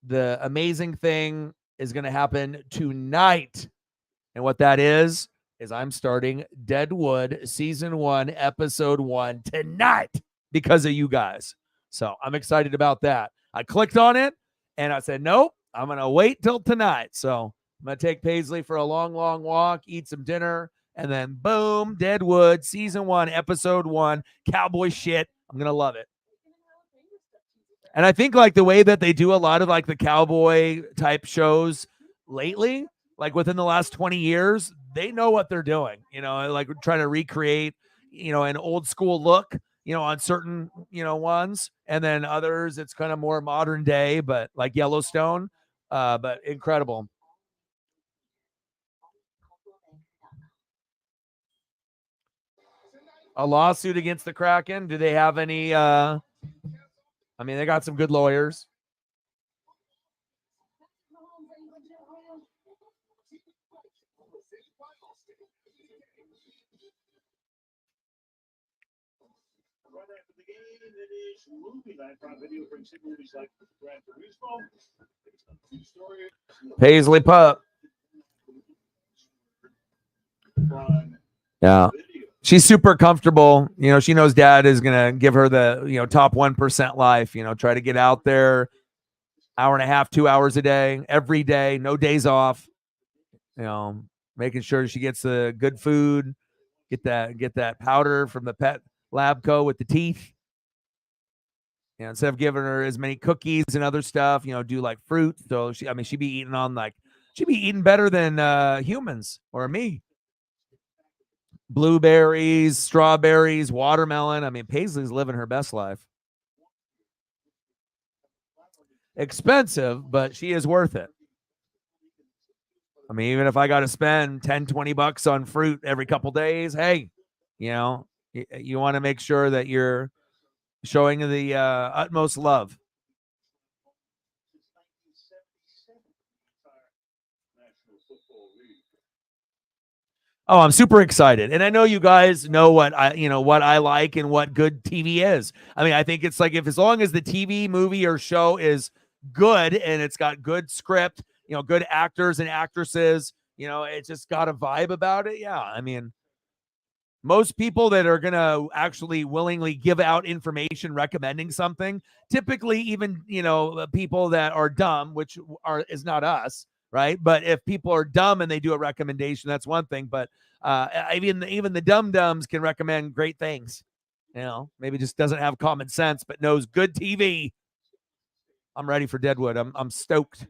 the amazing thing is going to happen tonight. And what that is I'm starting Deadwood Season 1, Episode 1 tonight because of you guys. So I'm excited about that. I clicked on it and I said, nope, I'm going to wait till tonight. So I'm going to take Paisley for a long, long walk, eat some dinner, and then boom, Deadwood Season 1, Episode 1, cowboy shit. I'm going to love it. And I think like the way that they do a lot of like the cowboy type shows lately, like within the last 20 years, they know what they're doing, like trying to recreate, an old school look, on certain, ones. And then others, it's kind of more modern day, but like Yellowstone, but incredible. A lawsuit against the Kraken. Do they have any, they got some good lawyers. Paisley Pup. Yeah. She's super comfortable. She knows dad is going to give her the, top 1% life, try to get out there hour and a half, 2 hours a day, every day, no days off, making sure she gets the good food, get that powder from the pet Labco with the teeth. Instead of giving her as many cookies and other stuff, do like fruit. So she'd be eating better than humans or me. Blueberries, strawberries, watermelon. Paisley's living her best life. Expensive, but she is worth it. Even if I got to spend $10-20 on fruit every couple days, hey, you want to make sure that you're showing the utmost love. National Football League. Oh, I'm super excited. And I know you guys know what I like and what good TV is. I mean, I think it's like, if as long as the TV, movie, or show is good and it's got good script, good actors and actresses, it's just got a vibe about it. Yeah. I mean, most people that are going to actually willingly give out information recommending something, typically even, people that are dumb, which is not us, right? But if people are dumb and they do a recommendation, that's one thing. But even the dumb-dumbs can recommend great things. Maybe just doesn't have common sense, but knows good TV. I'm ready for Deadwood. I'm stoked.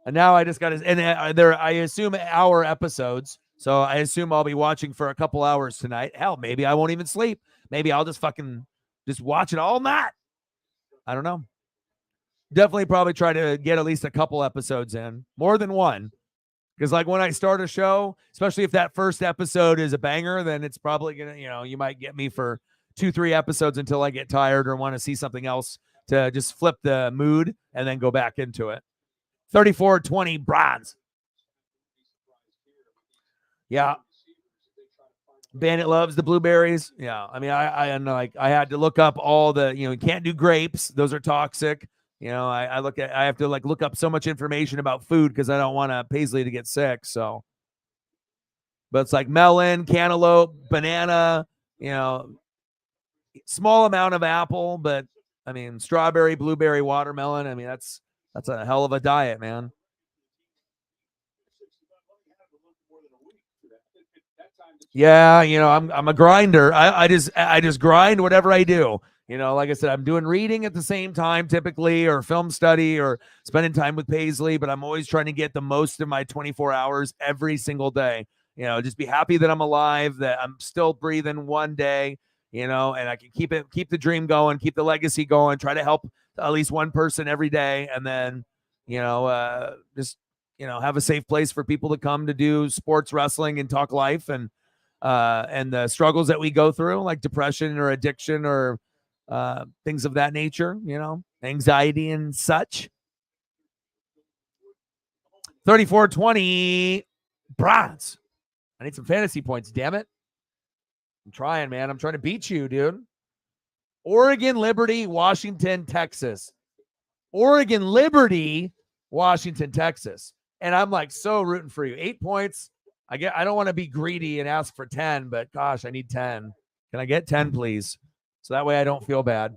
And now I just got to, and I assume hour episodes. So I assume I'll be watching for a couple hours tonight. Hell, maybe I won't even sleep. Maybe I'll just watch it all night. I don't know. Definitely probably try to get at least a couple episodes in, more than one. Because like when I start a show, especially if that first episode is a banger, then it's probably going to, you might get me for 2-3 episodes until I get tired or want to see something else to just flip the mood and then go back into it. 34-20 bronze. Yeah. Bandit loves the blueberries. Yeah. I mean, I had to look up all the, you can't do grapes. Those are toxic. I have to look up so much information about food because I don't want Paisley to get sick. So, but it's like melon, cantaloupe, banana, small amount of apple, but I mean, strawberry, blueberry, watermelon. I mean, that's a hell of a diet, man. Yeah, I'm a grinder. I just grind whatever I do. Like I said, I'm doing reading at the same time typically, or film study, or spending time with Paisley, but I'm always trying to get the most of my 24 hours every single day. Just be happy that I'm alive, that I'm still breathing one day, and I can keep the dream going, keep the legacy going, try to help at least one person every day, and then, just, have a safe place for people to come to do sports, wrestling, and talk life, and the struggles that we go through, like depression or addiction or things of that nature, anxiety and such. 34-20 bronze. I need some fantasy points, damn it. I'm trying, man. I'm trying to beat you, dude. Oregon, Liberty, Washington, Texas. Oregon, Liberty, Washington, Texas. And I'm like so rooting for you. 8 points. I don't want to be greedy and ask for 10, but gosh, I need 10. Can I get 10, please? So that way I don't feel bad.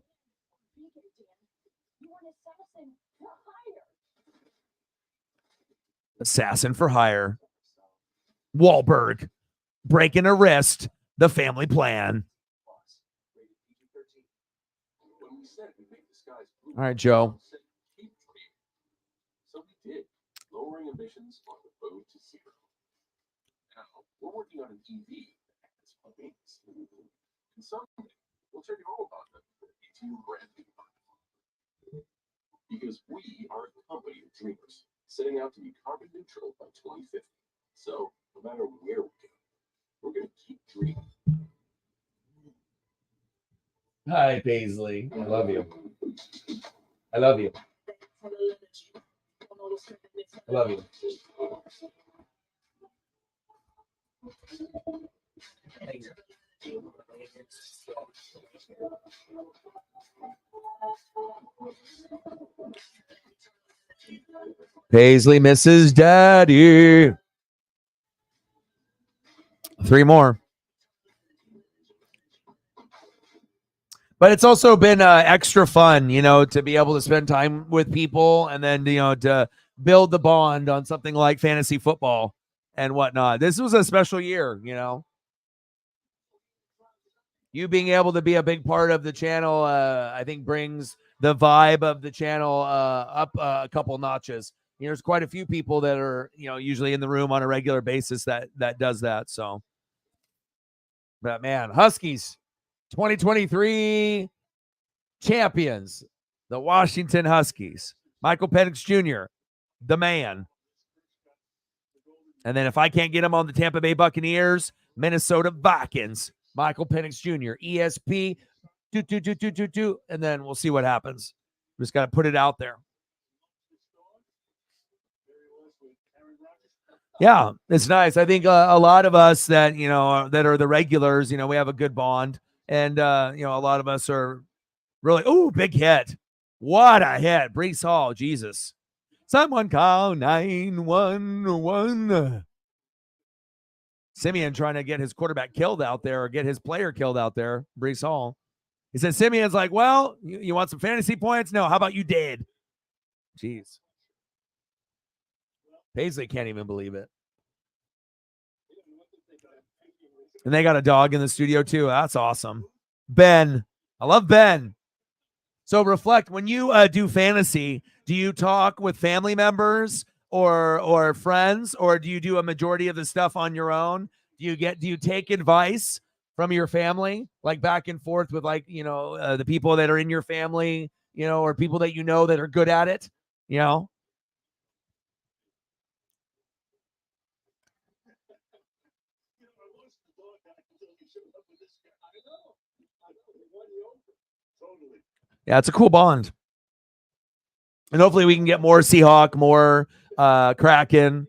Assassin for hire. Wahlberg breaking a wrist. The family plan. All right, Joe. So we did, lowering emissions on the road to zero. Now we're working on an EV that's amazing. And someday we'll tell you all about them for a brand new model. Because we are a company of dreamers, setting out to be carbon neutral by 2050. So no matter where we go, we're going to keep dreaming. Hi, Paisley. I love you. I love you. I love you. Paisley misses daddy. 3 more. But it's also been extra fun, to be able to spend time with people and then, to build the bond on something like fantasy football and whatnot. This was a special year, You being able to be a big part of the channel, I think brings the vibe of the channel up a couple notches. There's quite a few people that are, usually in the room on a regular basis that does that. So, but man, Huskies 2023 champions, the Washington Huskies. Michael Penix Jr., the man. And then if I can't get him on the Tampa Bay Buccaneers, Minnesota Vikings, Michael Penix Jr., ESP, and then we'll see what happens. Just got to put it out there. Yeah, it's nice. I think a lot of us that, that are the regulars, we have a good bond. And, a lot of us are really, big hit. What a hit. Brees Hall, Jesus. Someone call 911. Simeon trying to get his quarterback killed out there or get his player killed out there, Brees Hall. He said, Simeon's like, well, you want some fantasy points? No, how about you dead? Jeez. Paisley can't even believe it. And they got a dog in the studio too. That's awesome. Ben. I love Ben. So reflect, when you do fantasy, do you talk with family members or friends, or do you do a majority of the stuff on your own? Do you take advice from your family, like back and forth with the people that are in your family, or people that that are good at it, Yeah, it's a cool bond. And hopefully we can get more Seahawk, more Kraken,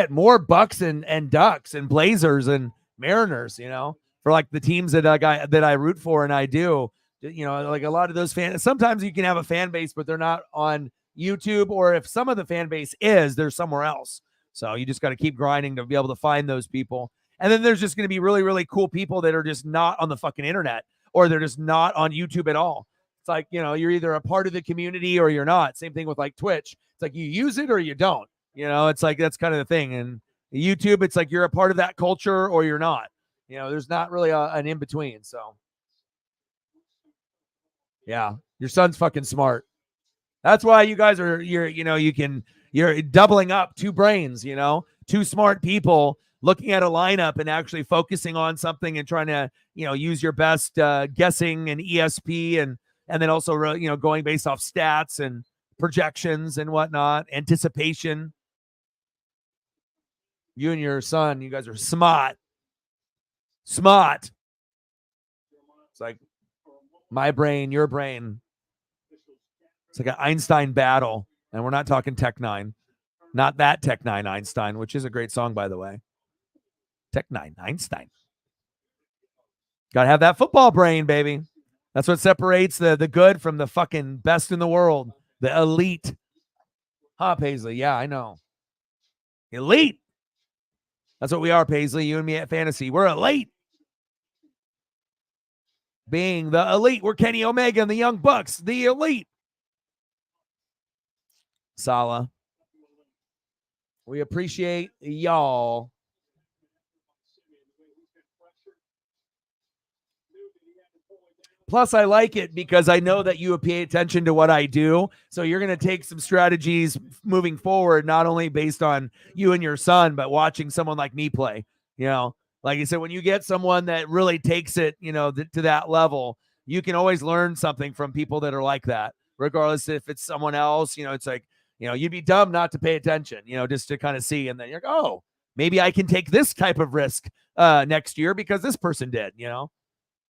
more Bucks and Ducks and Blazers and Mariners, for like the teams that I root for, and I do, like a lot of those fans. Sometimes you can have a fan base, but they're not on YouTube, or if some of the fan base is, they're somewhere else. So you just got to keep grinding to be able to find those people. And then there's just going to be really, really cool people that are just not on the fucking internet, or they're just not on YouTube at all. It's like, you're either a part of the community or you're not. Same thing with like Twitch. It's like you use it or you don't. It's like that's kind of the thing. And YouTube, it's like you're a part of that culture or you're not. There's not really an in between. So, yeah, your son's fucking smart. That's why you guys are you're doubling up two brains. Two smart people looking at a lineup and actually focusing on something and trying to use your best guessing and ESP and then also going based off stats and projections and whatnot, anticipation. You and your son, you guys are smart. Smart. It's like my brain, your brain. It's like an Einstein battle. And we're not talking Tech 9. Not that Tech 9 Einstein, which is a great song, by the way. Tech 9 Einstein. Got to have that football brain, baby. That's what separates the good from the fucking best in the world. The elite. Huh, Paisley? Yeah, I know. Elite. That's what we are, Paisley. You and me at Fantasy. We're elite. Being the elite. We're Kenny Omega and the Young Bucks. The elite. Sala. We appreciate y'all. Plus, I like it because I know that you pay attention to what I do. So you're going to take some strategies moving forward, not only based on you and your son, but watching someone like me play. Like you said, when you get someone that really takes it, to that level, you can always learn something from people that are like that, regardless if it's someone else. It's like, you'd be dumb not to pay attention, just to kind of see. And then you're like, oh, maybe I can take this type of risk next year because this person did,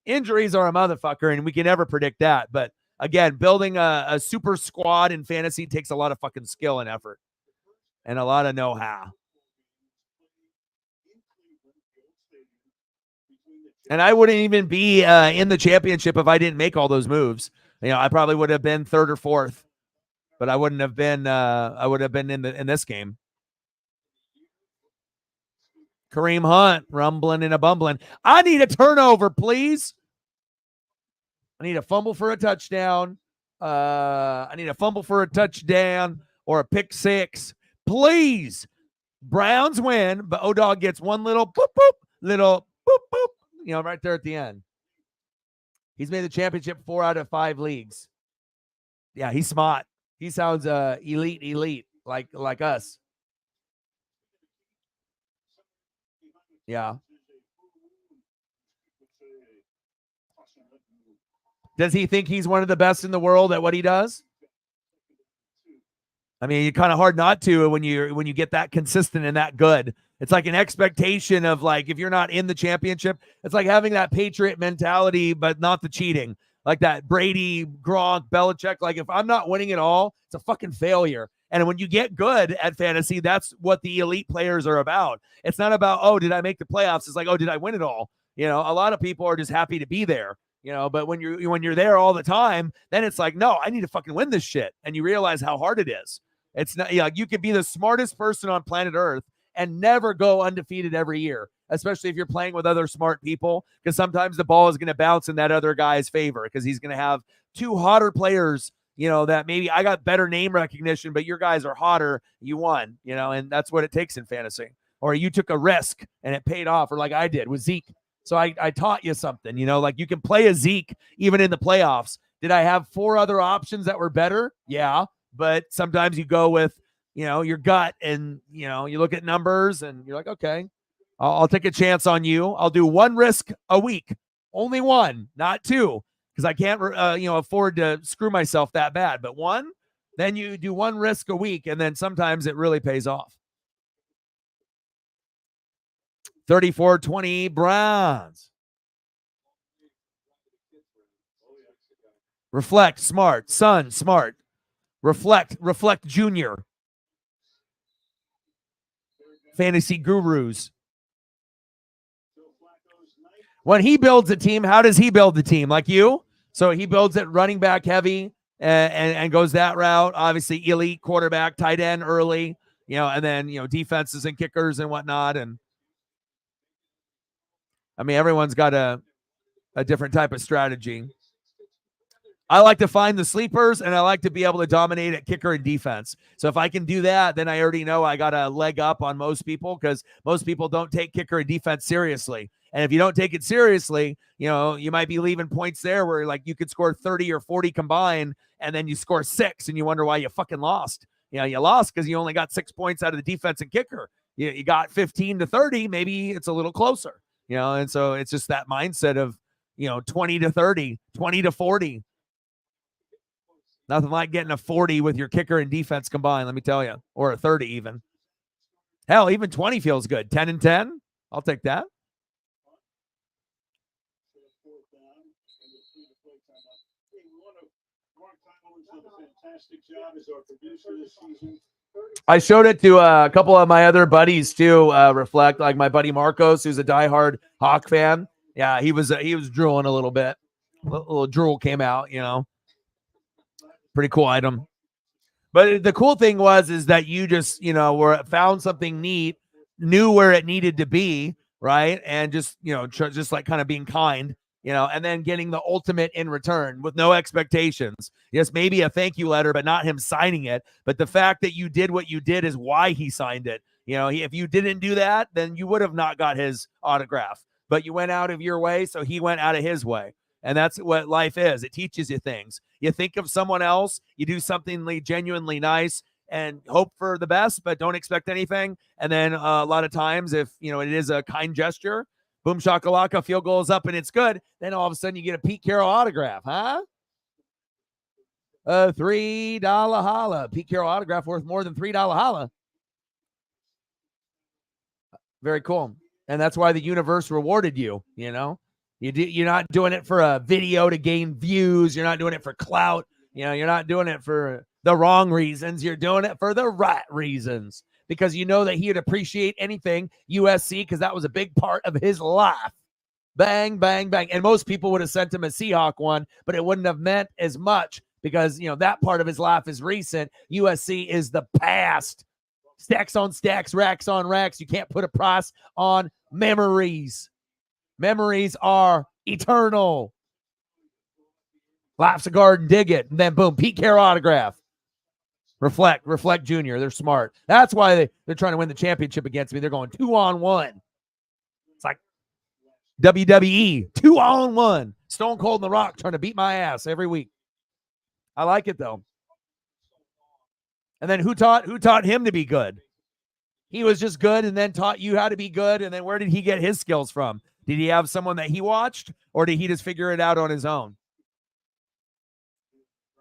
Injuries are a motherfucker, and we can never predict that. But again, building a super squad in fantasy takes a lot of fucking skill and effort and a lot of know-how. And I wouldn't even be in the championship if I didn't make all those moves. I probably would have been third or fourth, but I wouldn't have been. I would have been in this game. Kareem Hunt rumbling and a bumbling. I need a turnover, please. I need a fumble for a touchdown. I need a fumble for a touchdown or a pick six. Please. Browns win, but O-Dog gets one little boop, boop, little boop, boop, right there at the end. He's made the championship 4 out of 5 leagues. Yeah, he's smart. He sounds elite, like us. Yeah. Does he think he's one of the best in the world at what he does? I mean, it's kind of hard not to when you get that consistent and that good. It's like an expectation of like, if you're not in the championship, it's like having that Patriot mentality, but not the cheating. like that Brady, Gronk, Belichick. Like if I'm not winning it all, it's a fucking failure. And when you get good at fantasy, that's what the elite players are about. It's not about, oh, did I make the playoffs? It's like, oh, did I win it all? You know, a lot of people are just happy to be there. You know, but when you're there all the time, then it's like, no, I need to fucking win this shit. And you realize how hard it is. It's not, you could be the smartest person on planet Earth and never go undefeated every year, especially if you're playing with other smart people, because sometimes the ball is going to bounce in that other guy's favor because he's going to have two hotter players, that maybe I got better name recognition, but your guys are hotter. You won, and that's what it takes in fantasy. Or you took a risk and it paid off, or like I did with Zeke. So I taught you something, like you can play a Zeke even in the playoffs. Did I have 4 other options that were better? Yeah. But sometimes you go with, your gut and, you look at numbers and you're like, okay, I'll take a chance on you. I'll do 1 risk a week, only 1, not 2, because I can't, afford to screw myself that bad. But 1, then you do 1 risk a week, and then sometimes it really pays off. 34-20 Browns. Reflect, smart. Son, smart. Reflect junior. Fantasy gurus. When he builds a team, how does he build the team? Like you? So he builds it running back heavy and goes that route. Obviously, elite quarterback, tight end early, and then, defenses and kickers and whatnot. And I mean, everyone's got a different type of strategy. I like to find the sleepers, and I like to be able to dominate at kicker and defense. So if I can do that, then I already know I got a leg up on most people, because most people don't take kicker and defense seriously. And if you don't take it seriously, you might be leaving points there where like you could score 30 or 40 combined, and then you score 6 and you wonder why you fucking lost. You lost because you only got 6 points out of the defense and kicker. You got 15 to 30, maybe it's a little closer, and so it's just that mindset of, 20 to 30, 20 to 40. Nothing like getting a 40 with your kicker and defense combined, let me tell you, or a 30 even. Hell, even 20 feels good. 10 and 10, I'll take that. I showed it to a couple of my other buddies too. Reflect, like my buddy Marcos, who's a diehard Hawk fan. Yeah, he was drooling a little bit. A little drool came out. Pretty cool item. But the cool thing is that you just found something neat, knew where it needed to be, right, and just just like kind of being kind. And then getting the ultimate in return with no expectations. Yes, maybe a thank you letter, but not him signing it. But the fact that you did what you did is why he signed it. If you didn't do that, then you would have not got his autograph. But you went out of your way, so he went out of his way. And that's what life is. It teaches you things. You think of someone else, you do something genuinely nice and hope for the best, but don't expect anything. And then a lot of times, if it is a kind gesture, boom shakalaka, field goal is up and it's good, then all of a sudden you get a Pete Carroll autograph, huh? A $3 holla. Pete Carroll autograph worth more than $3 holla. Very cool. And that's why the universe rewarded you, You're not doing it for a video to gain views. You're not doing it for clout. You're not doing it for the wrong reasons. You're doing it for the right reasons, because you know that he would appreciate anything USC, because that was a big part of his life. Bang, bang, bang. And most people would have sent him a Seahawk one, but it wouldn't have meant as much because, that part of his life is recent. USC is the past. Stacks on stacks, racks on racks. You can't put a price on memories. Memories are eternal. Life's a garden, dig it. And then boom, Pete Carroll autograph. Reflect Junior. They're smart. That's why they're trying to win the championship against me. They're going 2-on-1. It's like WWE, 2-on-1. Stone Cold and The Rock trying to beat my ass every week. I like it though. And then who taught him to be good? He was just good and then taught you how to be good. And then where did he get his skills from? Did he have someone that he watched, or did he just figure it out on his own?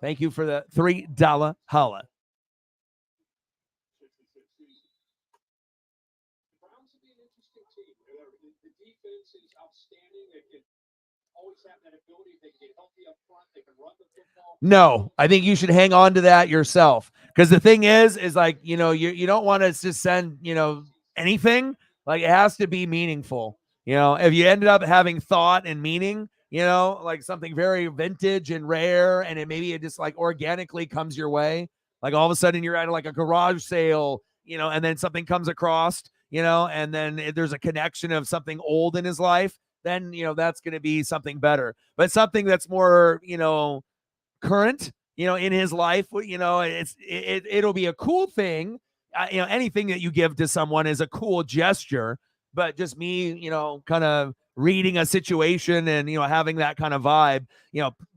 Thank you for the $3 holla. Browns will be an interesting team. The defense is outstanding. always have that ability. They can get healthy up front. They can run the football. No, I think you should hang on to that yourself. Because the thing is like, you don't want to just send, anything. Like it has to be meaningful. If you ended up having thought and meaning, like something very vintage and rare, and it just like organically comes your way. Like all of a sudden you're at like a garage sale, and then something comes across, and then there's a connection of something old in his life, then, that's going to be something better. But something that's more, current, in his life, it'll be a cool thing. Anything that you give to someone is a cool gesture, but just me, kind of reading a situation and, having that kind of vibe,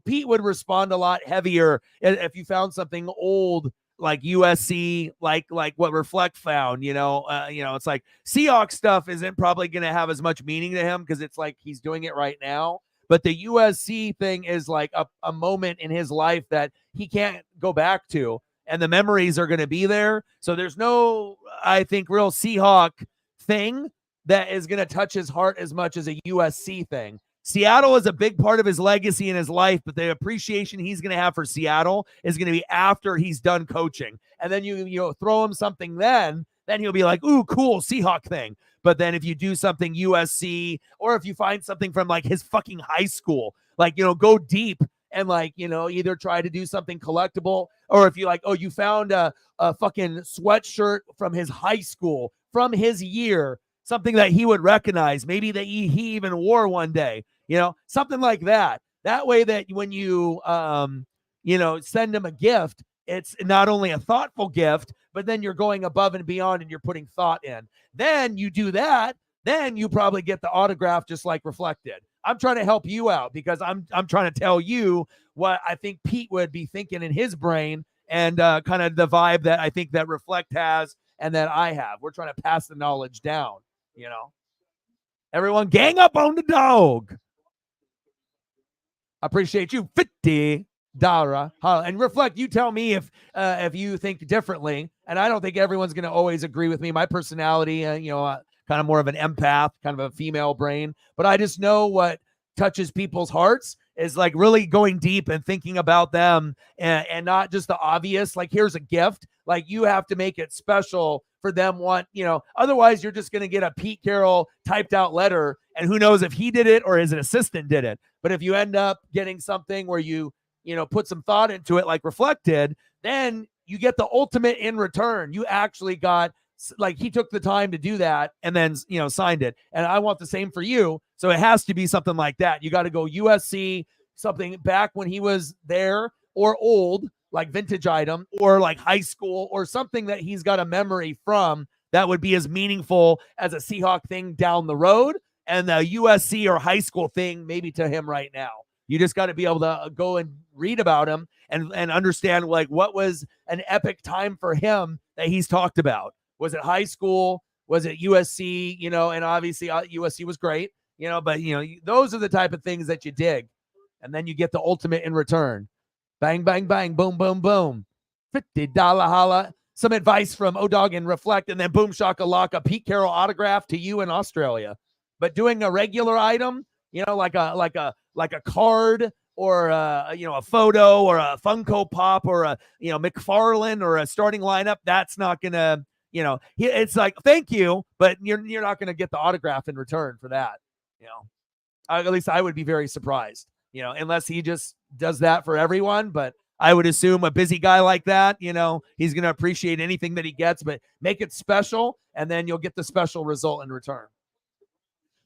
Pete would respond a lot heavier if you found something old like USC, like what Reflect found, it's like Seahawks stuff isn't probably going to have as much meaning to him because it's like he's doing it right now. But the USC thing is like a moment in his life that he can't go back to, and the memories are going to be there. So there's no, I think, real Seahawk thing that is going to touch his heart as much as a USC thing. Seattle is a big part of his legacy in his life, but the appreciation he's going to have for Seattle is going to be after he's done coaching. And then you throw him something then he'll be like, ooh, cool, Seahawk thing. But then if you do something USC, or if you find something from like his fucking high school, like, go deep and like, either try to do something collectible, or if you like, oh, you found a fucking sweatshirt from his high school, from his year, something that he would recognize, maybe that he even wore one day, something like that. That way that when you, send him a gift, it's not only a thoughtful gift, but then you're going above and beyond and you're putting thought in. Then you do that, then you probably get the autograph just like Reflected. I'm trying to help you out because I'm trying to tell you what I think Pete would be thinking in his brain, and kind of the vibe that I think that Reflect has and that I have. We're trying to pass the knowledge down, Everyone gang up on the dog. Appreciate you. 50 Dara. And Reflect, you tell me if you think differently. And I don't think everyone's going to always agree with me. My personality, kind of more of an empath, kind of a female brain. But I just know what touches people's hearts is like really going deep and thinking about them, and not just the obvious. Like, here's a gift. Like, you have to make it special for them. Otherwise you're just going to get a Pete Carroll typed out letter, and who knows if he did it or his assistant did it. But if you end up getting something where you put some thought into it, like Reflected, then you get the ultimate in return. You actually got, like, he took the time to do that and then, signed it. And I want the same for you. So it has to be something like that. You got to go USC, something back when he was there, or old, like vintage item, or like high school, or something that he's got a memory from that would be as meaningful as a Seahawk thing down the road, and the USC or high school thing maybe to him right now. You just got to be able to go and read about him and understand, like, what was an epic time for him that he's talked about. Was it high school? Was it USC? And obviously USC was great, but those are the type of things that you dig. And then you get the ultimate in return. Bang, bang, bang, boom, boom, boom. $50 holla. Some advice from O-Dog and Reflect, and then boom, shakalaka, Pete Carroll autograph to you in Australia. But doing a regular item, like a card, or a photo, or a Funko Pop, or a McFarlane, or a starting lineup, that's not gonna, it's like, thank you, but you're not gonna get the autograph in return for that. At least I would be very surprised, unless he just does that for everyone. But I would assume a busy guy like that, he's gonna appreciate anything that he gets, but make it special, and then you'll get the special result in return.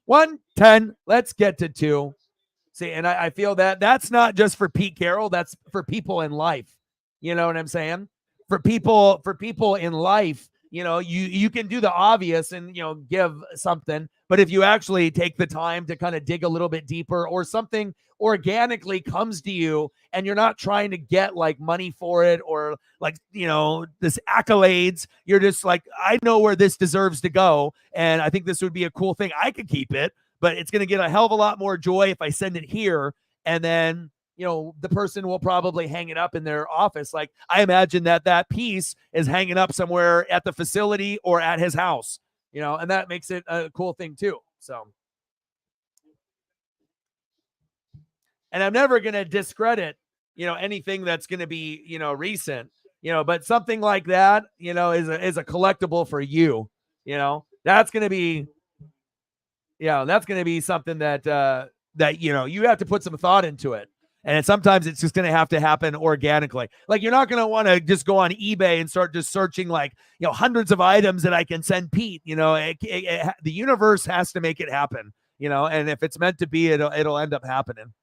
110. Let's get to 2. See, and I feel that that's not just for Pete Carroll. That's for people in life. You know what I'm saying? For people in life, you can do the obvious and, give something. But if you actually take the time to kind of dig a little bit deeper, or something organically comes to you and you're not trying to get like money for it, or like, this accolades, you're just like, I know where this deserves to go. And I think this would be a cool thing. I could keep it, but it's going to get a hell of a lot more joy if I send it here. And then, the person will probably hang it up in their office. Like, I imagine that piece is hanging up somewhere at the facility or at his house, and that makes it a cool thing too. So And I'm never going to discredit, anything that's going to be, recent, but something like that, is a collectible for you, that's going to be, that's going to be something that, you have to put some thought into it. And sometimes it's just going to have to happen organically. Like, you're not going to want to just go on eBay and start just searching like, hundreds of items that I can send Pete. The universe has to make it happen. And if it's meant to be, it'll end up happening.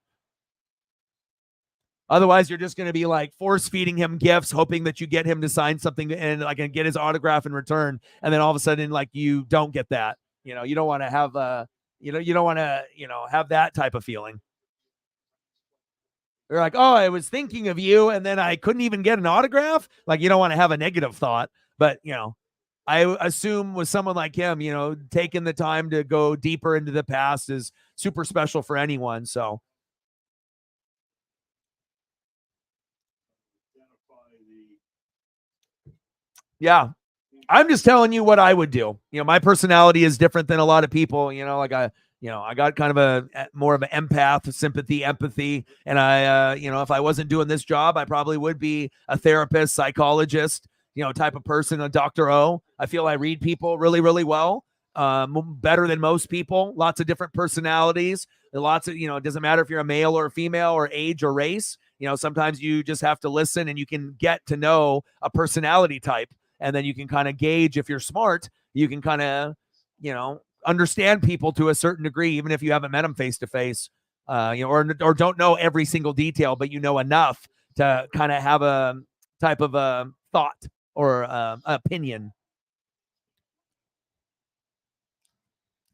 Otherwise, you're just going to be like force feeding him gifts, hoping that you get him to sign something and like and get his autograph in return. And then all of a sudden, like, you don't get that. You don't want to have you don't want to have that type of feeling. You're like, oh, I was thinking of you, and then I couldn't even get an autograph. Like, you don't want to have a negative thought, but I assume with someone like him, taking the time to go deeper into the past is super special for anyone. So. Yeah. I'm just telling you what I would do. My personality is different than a lot of people. Like I got kind of a more of an empath, sympathy, empathy. And I, if I wasn't doing this job, I probably would be a therapist, psychologist, type of person, a Dr. O. I feel I read people really, really well, better than most people. Lots of different personalities. Lots of, it doesn't matter if you're a male or a female or age or race. Sometimes you just have to listen and you can get to know a personality type. And then you can kind of gauge if you're smart, you can kind of, understand people to a certain degree, even if you haven't met them face to face, or don't know every single detail, but enough to kind of have a type of a thought or opinion.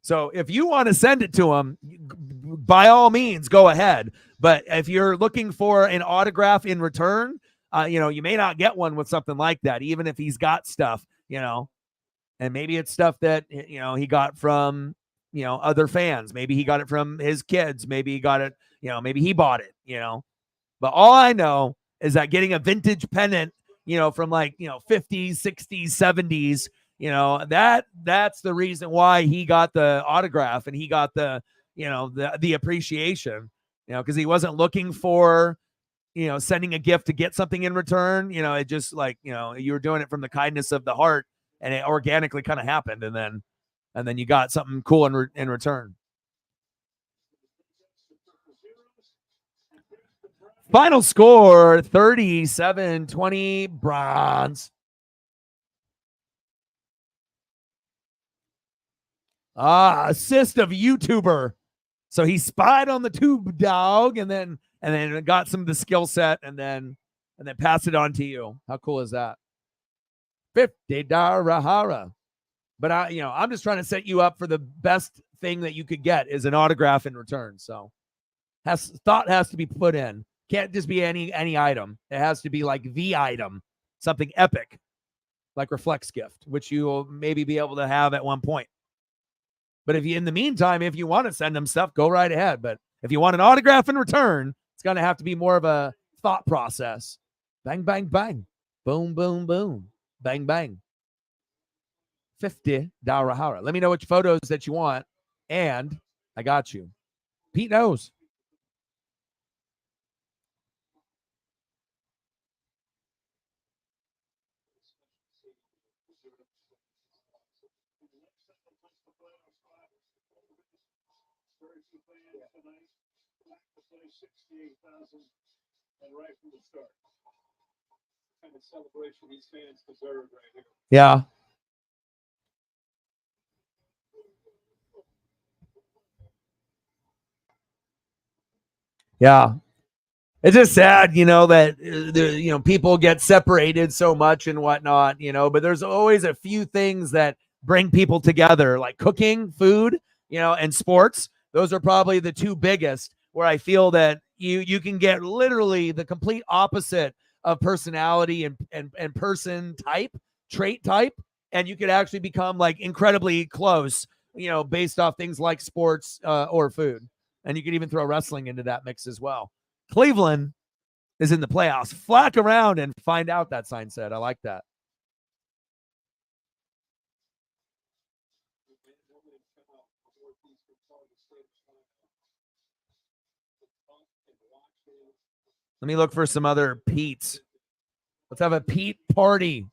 So if you want to send it to him, by all means, go ahead. But if you're looking for an autograph in return, you may not get one with something like that, even if he's got stuff, and maybe it's stuff that, he got from, other fans. Maybe he got it from his kids. Maybe he got it, maybe he bought it, but all I know is that getting a vintage pennant, from like, 50s, 60s, 70s, that's the reason why he got the autograph and he got the, the appreciation, because he wasn't looking for, sending a gift to get something in return. It just like, you were doing it from the kindness of the heart and it organically kind of happened. And then you got something cool in return. Final score 37-20 bronze. Assist of YouTuber. So he spied on the tube dog and then got some of the skill set and then passed it on to you. How cool is that? $50 Rahara. But I'm just trying to set you up for the best thing that you could get is an autograph in return. So thought has to be put in. Can't just be any item. It has to be like the item, something epic, like Reflex Gift, which you will maybe be able to have at one point. But if you, in the meantime, if you want to send them stuff, go right ahead. But if you want an autograph in return, it's going to have to be more of a thought process. Bang, bang, bang. Boom, boom, boom. Bang, bang. $50 Rahara. Let me know which photos that you want, and I got you. Pete knows. Kind of celebration these fans deserve right here. Yeah. Yeah. It's just sad, that people get separated so much and whatnot, but there's always a few things that bring people together, like cooking, food, and sports. Those are probably the two biggest, where I feel that you can get literally the complete opposite of personality and person type, trait type, and you could actually become like incredibly close, based off things like sports or food. And you could even throw wrestling into that mix as well. Cleveland is in the playoffs. Flack around and find out, that sign said. I like that. Let me look for some other Pete's. Let's have a Pete party.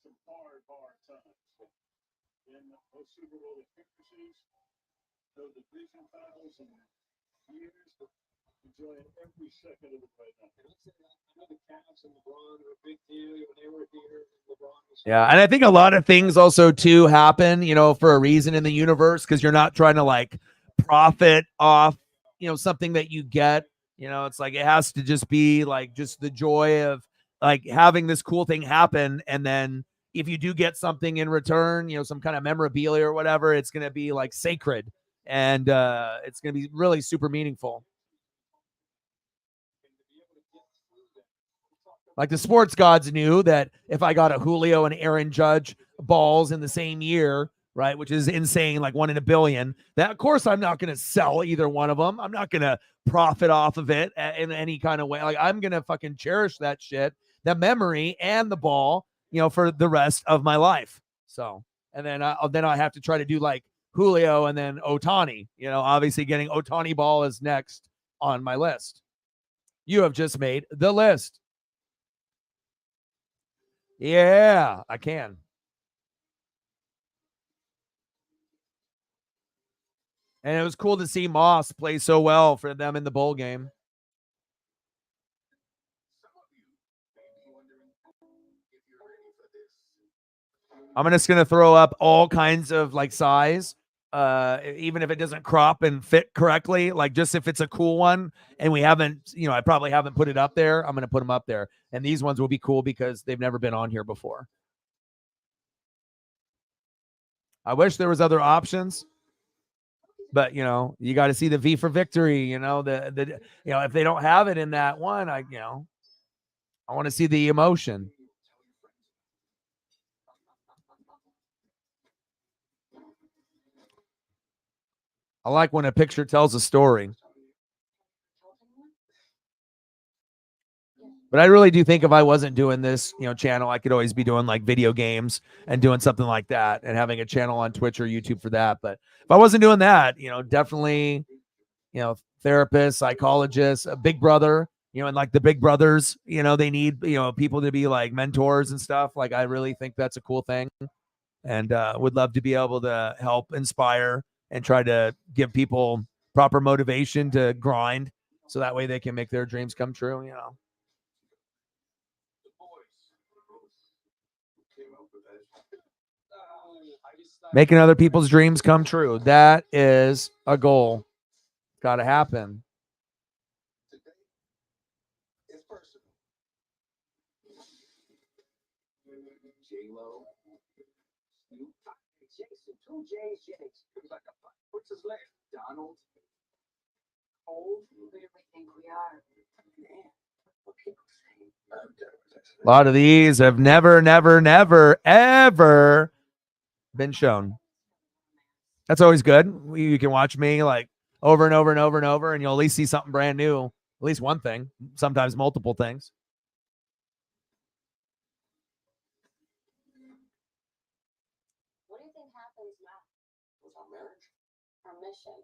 Some hard times. In those Super Bowl appearances, those division titles and years, but enjoying every second of it right now. I know the Cavs and LeBron are a big deal when they were here. LeBron was Yeah, and I think a lot of things also too happen, for a reason in the universe, because you're not trying to like profit off, something that you get. It's like it has to just be like just the joy of like having this cool thing happen, and then if you do get something in return, some kind of memorabilia or whatever, it's gonna be like sacred, and it's gonna be really super meaningful. Like the sports gods knew that if I got a Julio and Aaron Judge balls in the same year, right, which is insane, like 1 in a billion, that of course I'm not going to sell either one of them. I'm not going to profit off of it in any kind of way. Like I'm going to fucking cherish that shit, the memory and the ball, for the rest of my life. So, and then I have to try to do like Julio and then Otani, obviously getting Otani ball is next on my list. You have just made the list. Yeah, I can. And it was cool to see Moss play so well for them in the bowl game. I'm just going to throw up all kinds of like size, even if it doesn't crop and fit correctly, like just if it's a cool one and we haven't, I probably haven't put it up there, I'm going to put them up there. And these ones will be cool because they've never been on here before. I wish there was other options, but you got to see the V for victory, if they don't have it in that one, I want to see the emotion. I like when a picture tells a story. But I really do think if I wasn't doing this, channel, I could always be doing like video games and doing something like that and having a channel on Twitch or YouTube for that. But if I wasn't doing that, definitely, therapist, psychologist, a big brother, and like the big brothers, they need, people to be like mentors and stuff. Like, I really think that's a cool thing, and would love to be able to help inspire and try to give people proper motivation to grind so that way they can make their dreams come true, Making other people's dreams come true. That is a goal. Got to happen. J-Lo, Snoop, Jason, two J's, what's his name? Donald, Cole. Who do we think we are? Man, what people say. A lot of these have never, ever been shown. That's always good. You can watch me like over and over and over and over, and you'll at least see something brand new. At least one thing, sometimes multiple things. What do you think happens now with our marriage? Our mission.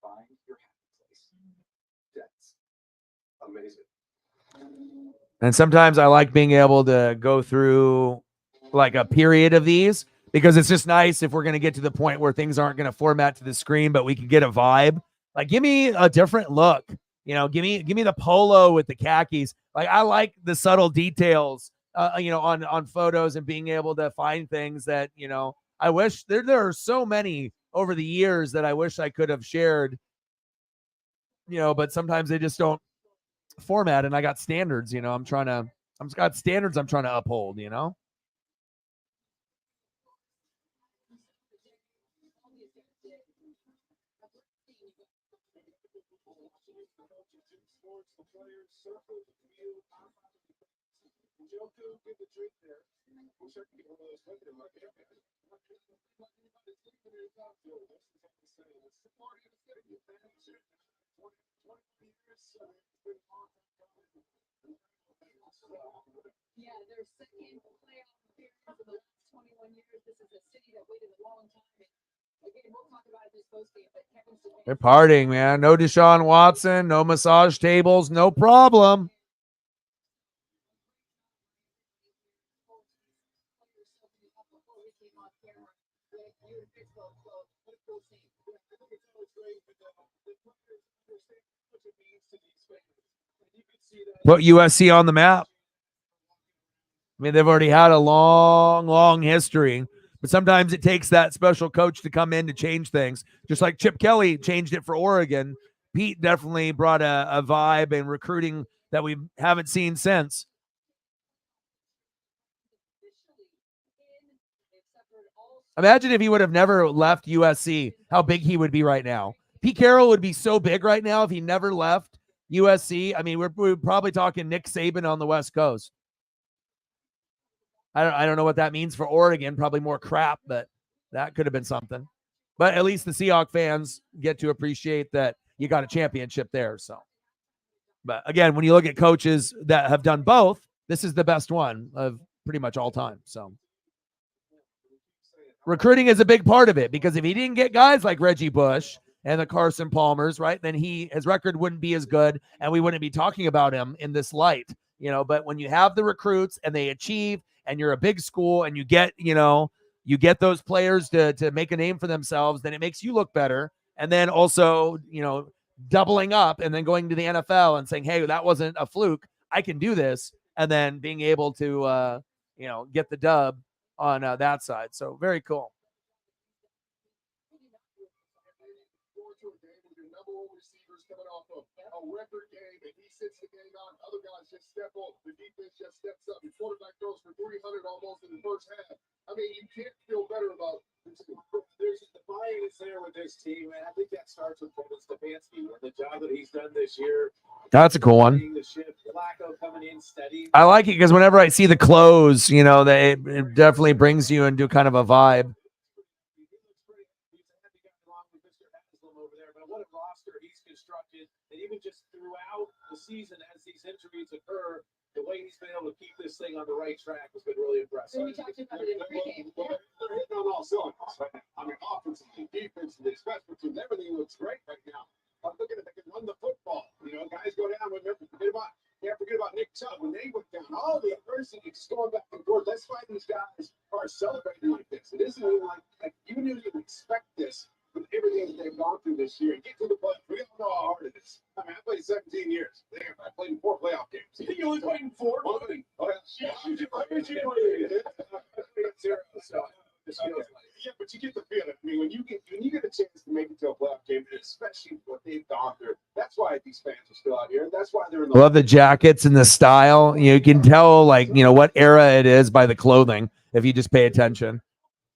Find your happy place. That's amazing. And sometimes I like being able to go through like a period of these because it's just nice if we're going to get to the point where things aren't going to format to the screen, but we can get a vibe. Like, give me a different look. Give me the polo with the khakis. Like, I like the subtle details, on photos and being able to find things that, I wish there are so many over the years that I wish I could have shared, but sometimes they just don't format, and I got standards, I'm got standards I'm trying to uphold, Yeah, their second playoff appearance in the last 21 years. This is a city that waited a long time. And again, we'll talk about it this postgame, but Kevin Stefanski. They're partying, man. No Deshaun Watson, no massage tables, no problem. Put USC on the map. I mean, they've already had a long, long history, but sometimes it takes that special coach to come in to change things. Just like Chip Kelly changed it for Oregon. Pete definitely brought a vibe and recruiting that we haven't seen since. Imagine if he would have never left USC, how big he would be right now. Pete Carroll would be so big right now if he never left USC. I mean, we're probably talking Nick Saban on the West Coast. I don't know what that means for Oregon. Probably more crap, but that could have been something. But at least the Seahawks fans get to appreciate that you got a championship there. So, but again, when you look at coaches that have done both, this is the best one of pretty much all time. So, recruiting is a big part of it because if he didn't get guys like Reggie Bush and the Carson Palmers, right, then his record wouldn't be as good, and we wouldn't be talking about him in this light, you know. But when you have the recruits and they achieve, and you're a big school, and you get those players to make a name for themselves, then it makes you look better. And then also, doubling up and then going to the NFL and saying, hey, that wasn't a fluke. I can do this. And then being able to, get the dub on that side. So very cool. Coming off of a record game, and he sits the game out. Other guys just step up. The defense just steps up. The quarterback throws for 300 almost in the first half. I mean, you can't feel better about this. There's the buy-in is there with this team, and I think that starts with Kevin Stefanski and the job that he's done this year. That's a cool one. Flacco coming in steady. I like it because whenever I see the clothes, it definitely brings you into kind of a vibe. What a roster he's constructed, and even just throughout the season as these injuries occur, the way he's been able to keep this thing on the right track has been really impressive. So we talked about it in pregame. They're hitting on all cylinders right now. I mean, offensively, defensively, special teams, everything looks great right now. I'm looking at they can run the football. Guys go down. Remember, can't forget about Nick Chubb when they went down. All the adversity is going back and forth. That's why these guys are celebrating like this. It isn't even like you knew you'd expect this. With everything that they've gone through this year, and get to the playoffs. We all know how hard it is. I mean, I played 17 years. Damn, I played in 4 playoff games. You only played in 4? Oh, yeah, but you get the feeling. I mean, when you get a chance to make it to a playoff game, and especially what they've gone through, that's why these fans are still out here. That's why they're in the Love the jackets and the style. You can tell, what era it is by the clothing if you just pay attention.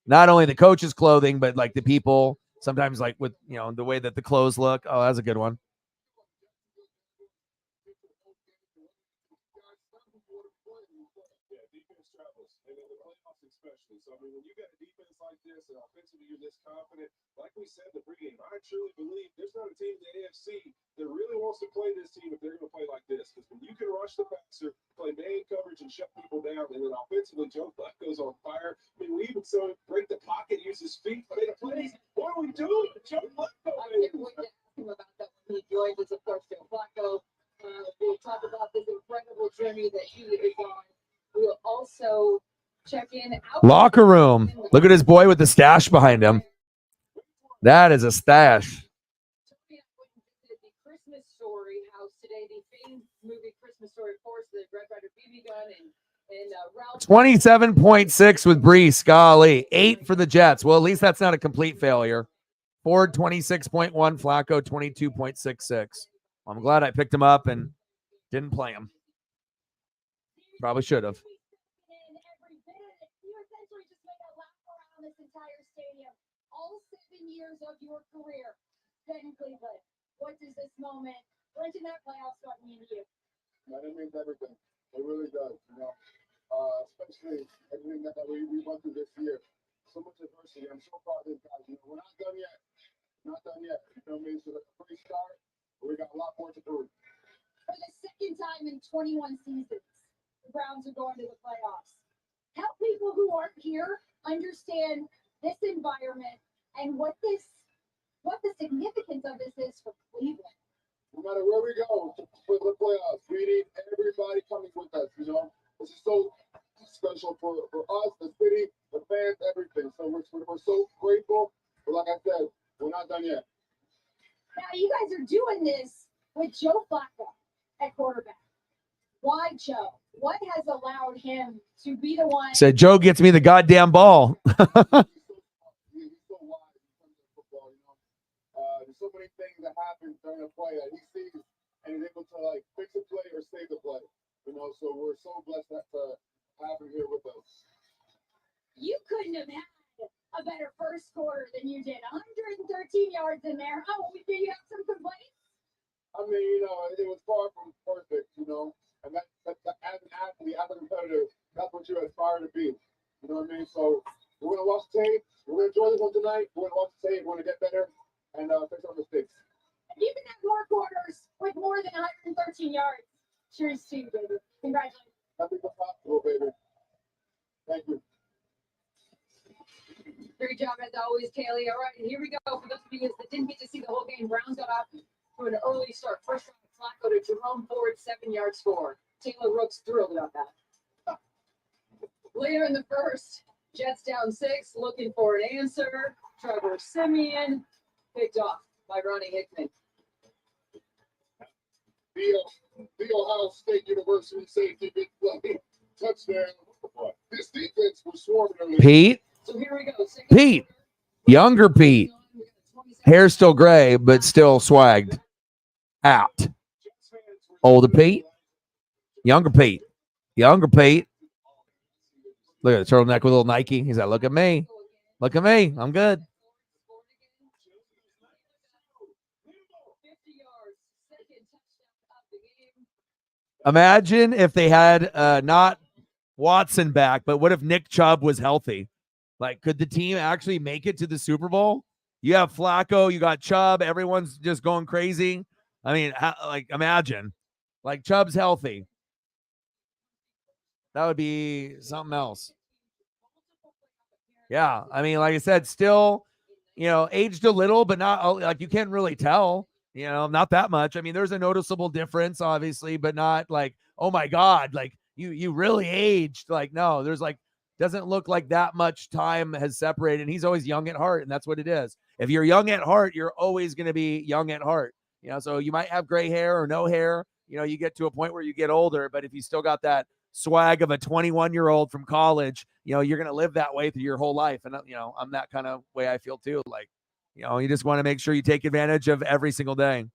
Not only the coach's clothing, but the people. Sometimes with, the way that the clothes look. Oh, that's a good one. Defense travels, and in the playoffs especially. So, I mean, when you got a defense like this and offensively you're this confident, like we said in the pregame, I truly believe there's not a team in the AFC that really wants to play this team if they're going to play like this. Because when you can rush the passer, play man coverage, and shut people down, and then offensively, Joe Flacco's on fire. I mean, we even saw him break the pocket, use his feet, play the plays. What are we doing? Joe Flacco. I can't wait to ask him about that when he joins us, of course, Joe Flacco. We'll talk about this incredible journey that he is on. We'll also check in. Locker room. Look at his boy with the stash behind him. That is a stash. The Christmas Story house today, the famed movie Christmas Story, of course, the Red Ryder BB gun and Ralph. 27.6 with Brees. Golly. 8 for the Jets. Well, at least that's not a complete failure. Ford 26.1, Flacco 22.66. I'm glad I picked him up and didn't play him. Probably should have. All 7 years of your career, Ben Cleveland. What does this moment, clinching that playoff spot, mean to you? It means everything. It really does. Especially everything that we went through this year. So much adversity. I'm so proud of these guys. We're not done yet. Not done yet. So it's a great start. We got a lot more to do. For the second time in 21 seasons, going to the playoffs. Help people who aren't here understand this environment and what the significance of this is for Cleveland. No matter where we go for the playoffs, we need everybody coming with us, you know. This is so special for us, the city, the fans, everything. So we're so grateful. But like I said, we're not done yet. Now, you guys are doing this with Joe Flacco at quarterback. Why Joe? What has allowed him to be the one? Said Joe gets me the goddamn ball. He's so wise in terms of football, you know. There's so many things that happen during a play that he sees and is able to like fix a play or save the play. You know, so we're so blessed to have him here with us. You couldn't have had a better first quarter than you did. 113 yards in there. Oh, did you have some complaints? I mean, you know, it was far from perfect, you know. And that's as an athlete, as a competitor, that's what you aspire to be. You know what I mean? So we're gonna watch the tape. We're gonna enjoy this one tonight. We're gonna watch the tape. We're gonna get better and fix our mistakes. And you can have more quarters with more than 113 yards. Cheers to you, baby. Congratulations. Nothing but possible, baby. Thank you. Great job as always, Kaylee. All right, here we go. For those of you that didn't get to see the whole game, Browns got off to an early start. First round, Flacco to Jerome Ford, 7-yard score. Taylor Rooks thrilled about that. Later in the first, Jets down 6, looking for an answer. Trevor Siemian picked off by Ronnie Hickman. The Ohio State University safety big play touchdown. This defense was swarming early. Pete. So here we go. Pete. Younger Pete. Hair still gray, but still swagged out. Older Pete. Younger Pete. Younger Pete. Look at the turtleneck with a little Nike. He's like, look at me. Look at me. I'm good. Imagine if they had not Watson back, but what if Nick Chubb was healthy? Like, could the team actually make it to the Super Bowl? You have Flacco, you got Chubb, everyone's just going crazy. I mean, imagine, like Chubb's healthy. That would be something else. Yeah, I mean, like I said, still, aged a little, but not like you can't really tell. Not that much. I mean, there's a noticeable difference, obviously, but not like, oh my God, like you really aged. Like, no, there's like, doesn't look like that much time has separated. And he's always young at heart, and that's what it is. If you're young at heart, you're always going to be young at heart. So you might have gray hair or no hair. You get to a point where you get older, but if you still got that swag of a 21-year-old from college, you're going to live that way through your whole life. And, I'm that kind of way I feel too. Like, you just want to make sure you take advantage of every single day.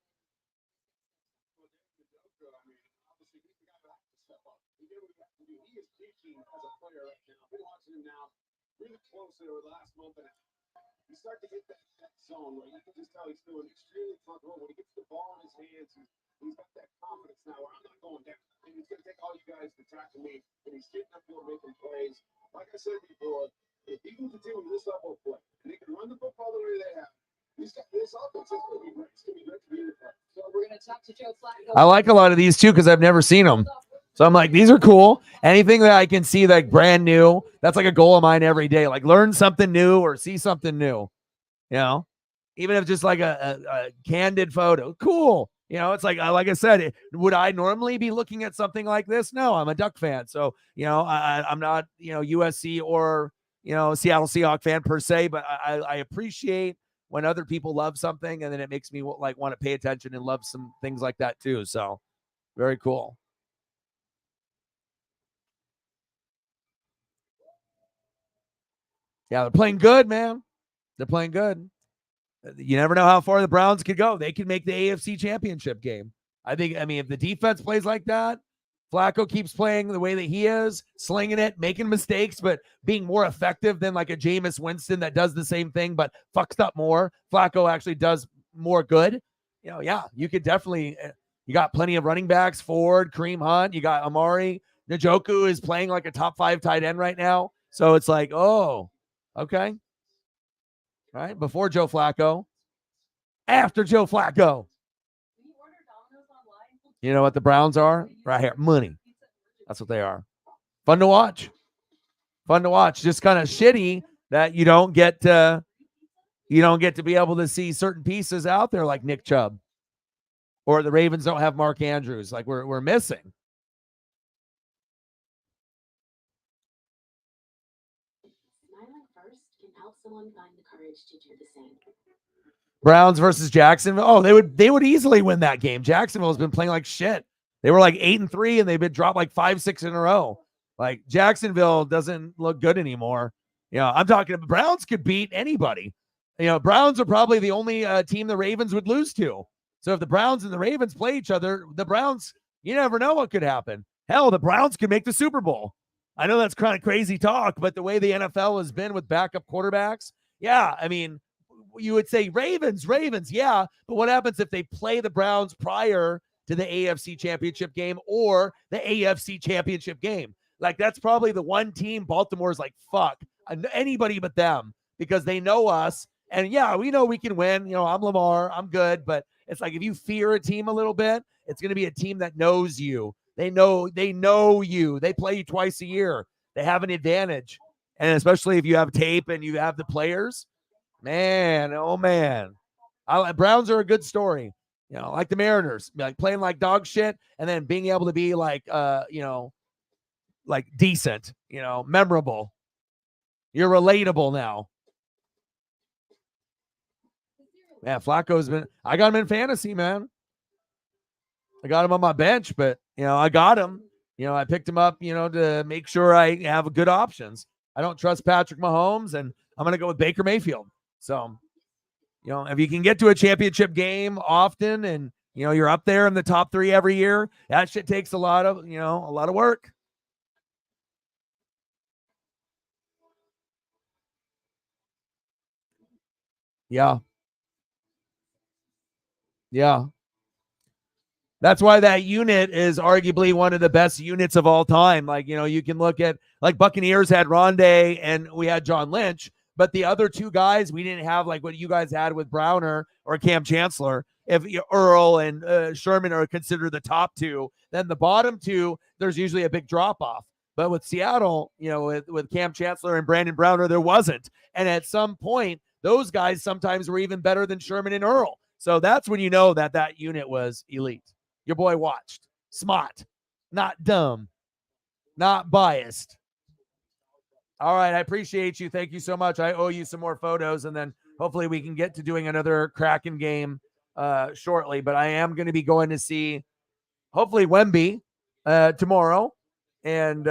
You start to hit that zone where you can just tell he's feeling extremely comfortable. When he gets the ball in his hands, he's got that confidence now where I'm not going down. And he's going to take all you guys to tackle me. And he's getting up there making plays. Like I said before, if he can continue this level of play, and they can run the football the way they have, this offense is going to be great. It's going to be great to be in there. So we're going to talk to Joe Flacco. I like a lot of these too because I've never seen them. So I'm like, these are cool. Anything that I can see like brand new, that's like a goal of mine every day. Like learn something new or see something new, even if just like a candid photo. Cool. It's like I said, would I normally be looking at something like this? No, I'm a Duck fan. So, I'm not, USC or, Seattle Seahawks fan per se, but I appreciate when other people love something, and then it makes me like want to pay attention and love some things like that too. So very cool. Yeah, they're playing good, man. They're playing good. You never know how far the Browns could go. They could make the AFC Championship game. I mean, if the defense plays like that, Flacco keeps playing the way that he is, slinging it, making mistakes, but being more effective than like a Jameis Winston that does the same thing but fucks up more. Flacco actually does more good. Yeah, you could definitely – you got plenty of running backs, Ford, Kareem Hunt. You got Amari. Njoku is playing like a top 5 tight end right now. So it's like, oh, okay. All right, before Joe Flacco. After Joe Flacco. You know what the Browns are? Right here. Money. That's what they are. Fun to watch. Fun to watch. Just kind of shitty that you don't get to be able to see certain pieces out there like Nick Chubb, or the Ravens don't have Mark Andrews. Like we're missing. Smiling first can help someone find the courage to do the same. Browns versus Jacksonville. Oh, they would easily win that game. Jacksonville has been playing like shit. They were like 8-3, and they've been dropped like 5-6 in a row. Like Jacksonville doesn't look good anymore. I'm talking about Browns could beat anybody. Browns are probably the only team the Ravens would lose to. So if the Browns and the Ravens play each other, the Browns, you never know what could happen. Hell, the Browns could make the Super Bowl. I know that's kind of crazy talk, but the way the NFL has been with backup quarterbacks, yeah, I mean, you would say Ravens, yeah, but what happens if they play the Browns prior to the AFC Championship game or the AFC Championship game? Like, that's probably the one team Baltimore's like, fuck, anybody but them, because they know us. And yeah, we know we can win. I'm Lamar, I'm good, but it's like if you fear a team a little bit, it's going to be a team that knows you. They know you. They play you twice a year. They have an advantage. And especially if you have tape and you have the players, man, oh man. Browns are a good story. Like the Mariners, like playing like dog shit and then being able to be like like decent, memorable. You're relatable now. Man, Flacco's I got him in fantasy, man. I got him on my bench, but I got him. I picked him up, to make sure I have good options. I don't trust Patrick Mahomes, and I'm going to go with Baker Mayfield. So, if you can get to a championship game often and, you're up there in the top 3 every year, that shit takes a lot of work. Yeah. Yeah. That's why that unit is arguably one of the best units of all time. Like, you can look at, like, Buccaneers had Rondé and we had John Lynch, but the other two guys, we didn't have like what you guys had with Browner or Cam Chancellor. If Earl and Sherman are considered the top 2, then the bottom 2, there's usually a big drop off. But with Seattle, with Cam Chancellor and Brandon Browner, there wasn't. And at some point, those guys sometimes were even better than Sherman and Earl. So that's when you know that unit was elite. Your boy watched. Smart. Not dumb. Not biased. All right. I appreciate you. Thank you so much. I owe you some more photos, and then hopefully we can get to doing another Kraken game shortly. But I am going to be going to see, hopefully, Wemby tomorrow. And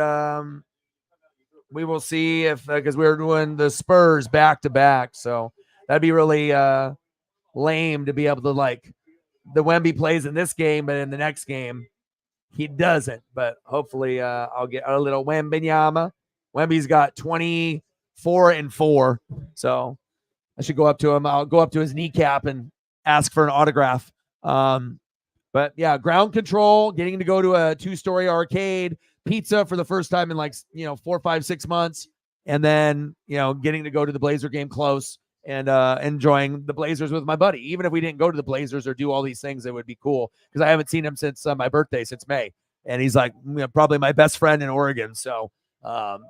we will see if, because we're doing the Spurs back-to-back. So that'd be really lame to be able to, like, the Wemby plays in this game, but in the next game, he doesn't. But hopefully I'll get a little Wembenyama. Wemby's got 24-4. So I should go up to him. I'll go up to his kneecap and ask for an autograph. But yeah, ground control, getting to go to a 2-story arcade, pizza for the first time in like, 4, 5, 6 months. And then, getting to go to the Blazer game close and enjoying the Blazers with my buddy. Even if we didn't go to the Blazers or do all these things, it would be cool because I haven't seen him since my birthday, since May. And he's like probably my best friend in Oregon. So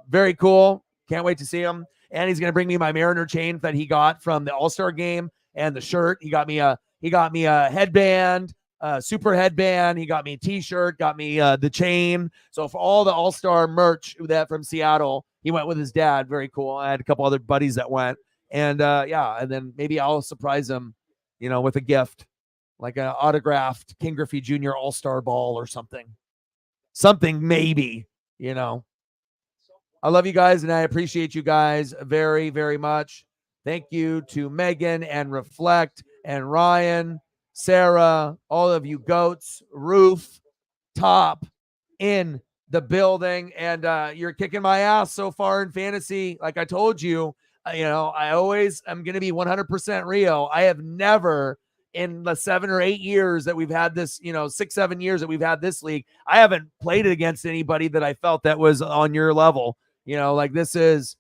very cool. Can't wait to see him. And he's going to bring me my Mariner chain that he got from the All-Star game and the shirt. He got me a headband, super headband. He got me a t-shirt, got me the chain. So for all the All-Star merch that from Seattle, he went with his dad. Very cool. I had a couple other buddies that went. And and then maybe I'll surprise him, with a gift, like an autographed King Griffey Jr. All-Star ball or something. Something maybe, I love you guys, and I appreciate you guys very, very much. Thank you to Megan and Reflect and Ryan, Sarah, all of you goats, Roof, Top, in the building. And you're kicking my ass so far in fantasy. Like I told you, I always am going to be 100% Rio. I have never, in the 7 or 8 years that we've had this, 6, 7 years that we've had this league, I haven't played it against anybody that I felt that was on your level. Like this is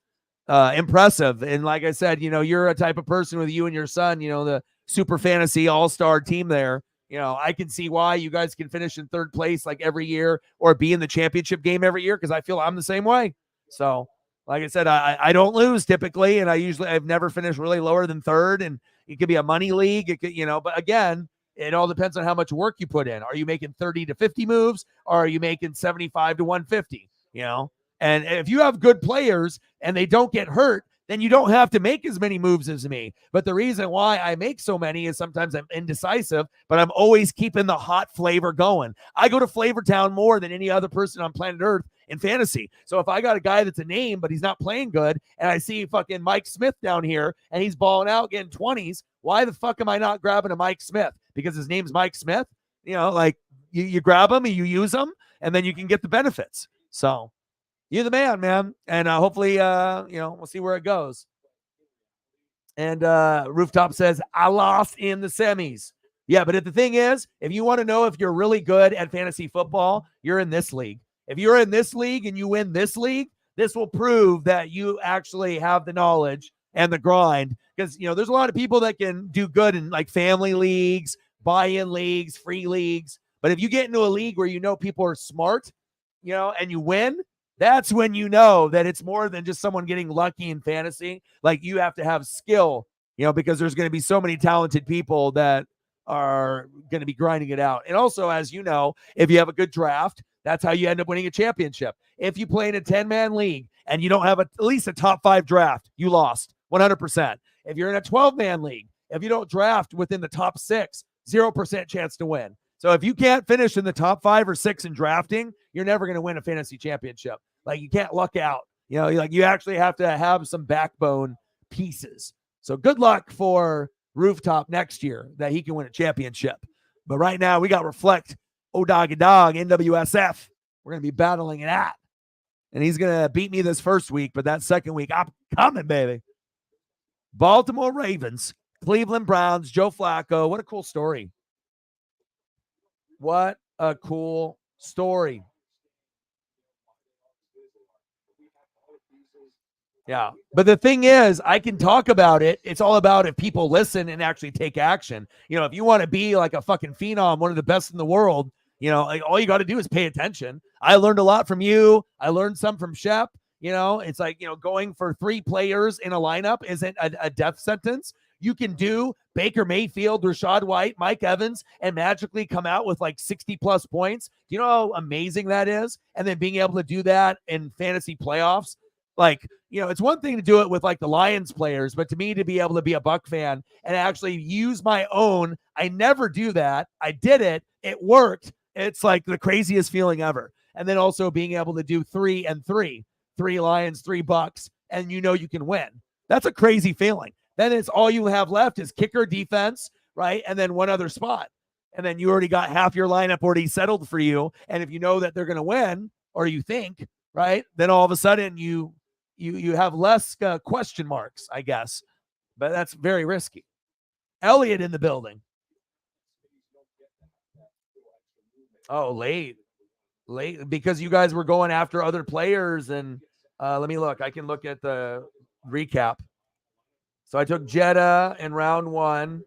impressive. And like I said, you're a type of person with you and your son, the super fantasy all-star team there. I can see why you guys can finish in third place like every year or be in the championship game every year because I feel I'm the same way. So, like I said, I don't lose typically, and I've never finished really lower than third, and it could be a money league. It could, but again, it all depends on how much work you put in. Are you making 30 to 50 moves, or are you making 75 to 150? And if you have good players and they don't get hurt, then you don't have to make as many moves as me. But the reason why I make so many is sometimes I'm indecisive, but I'm always keeping the hot flavor going. I go to Flavor Town more than any other person on planet Earth in fantasy. So if I got a guy that's a name, but he's not playing good, and I see fucking Mike Smith down here and he's balling out getting 20s, why the fuck am I not grabbing a Mike Smith? Because his name's Mike Smith? You grab him and you use him, and then you can get the benefits. So you're the man, man. And hopefully, we'll see where it goes. And Rooftop says, I lost in the semis. Yeah, but the thing is, if you want to know if you're really good at fantasy football, you're in this league. If you're in this league and you win this league, this will prove that you actually have the knowledge and the grind. Because, there's a lot of people that can do good in like family leagues, buy-in leagues, free leagues. But if you get into a league where people are smart, and you win, that's when you know that it's more than just someone getting lucky in fantasy. Like you have to have skill, because there's going to be so many talented people that are going to be grinding it out. And also, as you know, if you have a good draft, that's how you end up winning a championship. If you play in a 10-man league and you don't have at least a top 5 draft, you lost 100%. If you're in a 12-man league, if you don't draft within the top 6, 0% chance to win. So if you can't finish in the top 5 or 6 in drafting, you're never going to win a fantasy championship. Like you can't luck out. You actually have to have some backbone pieces. So good luck for Rooftop next year that he can win a championship. But right now we got Reflect, Dog NWSF. We're going to be battling it out. And he's going to beat me this first week, but that second week, I'm coming, baby. Baltimore Ravens, Cleveland Browns, Joe Flacco. What a cool story. What a cool story. Yeah. But the thing is, I can talk about it. It's all about if people listen and actually take action. If you want to be like a fucking phenom, one of the best in the world, all you got to do is pay attention. I learned a lot from you. I learned some from Shep. It's like, going for 3 players in a lineup isn't a death sentence. You can do Baker Mayfield, Rashad White, Mike Evans, and magically come out with like 60 plus points. Do you know how amazing that is? And then being able to do that in fantasy playoffs. Like, it's one thing to do it with like the Lions players, but to me to be able to be a Buck fan and actually use my own, I never do that. I did it. It worked. It's like the craziest feeling ever. And then also being able to do 3 and 3, 3 Lions, 3 Bucks, and you can win. That's a crazy feeling. Then it's all you have left is kicker, defense, right? And then one other spot. And then you already got half your lineup already settled for you. And if you know that they're going to win, or you think, right, then all of a sudden you have less question marks, I guess. But that's very risky. Elliot in the building. Oh, late, because you guys were going after other players. And let me look. I can look at the recap. So I took Jetta in round 1,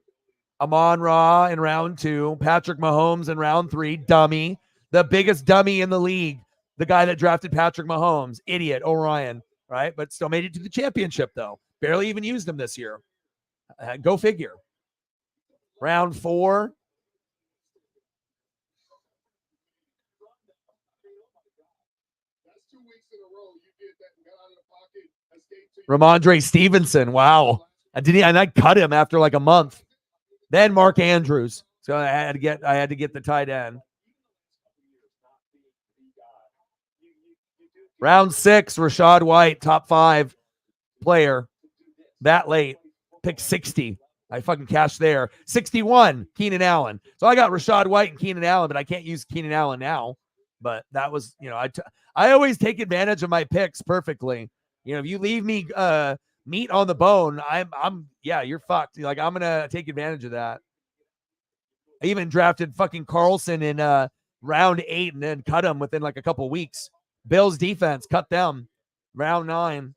Amon-Ra in round 2, Patrick Mahomes in round 3, dummy, the biggest dummy in the league, the guy that drafted Patrick Mahomes, idiot, Orion, right? But still made it to the championship, though. Barely even used him this year. Go figure. Round 4. Ramondre Stevenson. Wow. I cut him after like a month. Then Mark Andrews. So I had to get the tight end. Round 6, Rashad White, top 5 player. That late. Pick 60. I fucking cashed there. 61, Keenan Allen. So I got Rashad White and Keenan Allen, but I can't use Keenan Allen now. But that was, I always take advantage of my picks perfectly. If you leave me meat on the bone, you're fucked. Like, I'm going to take advantage of that. I even drafted fucking Carlson in round 8 and then cut him within like a couple weeks. Bills defense, cut them. Round 9.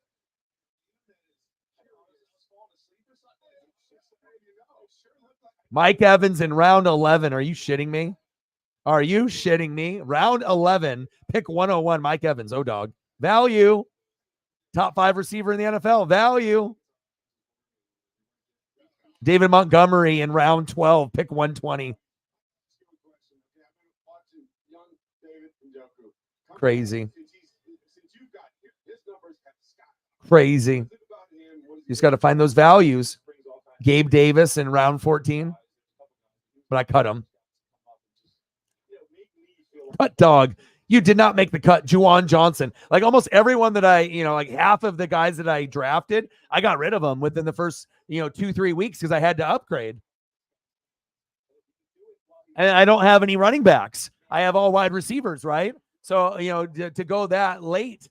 Mike Evans in round 11. Are you shitting me? Are you shitting me? Round 11, pick 101, Mike Evans. Oh, dog. Value. Top 5 receiver in the NFL. Value. David Montgomery in round 12, pick 120. Crazy. Crazy. You just got to find those values. Gabe Davis in round 14. But I cut him. Cut dog. You did not make the cut. Juwan Johnson. Like almost everyone that like half of the guys that I drafted, I got rid of them within the first, 2-3 weeks because I had to upgrade. And I don't have any running backs. I have all wide receivers, right? So, to go that late,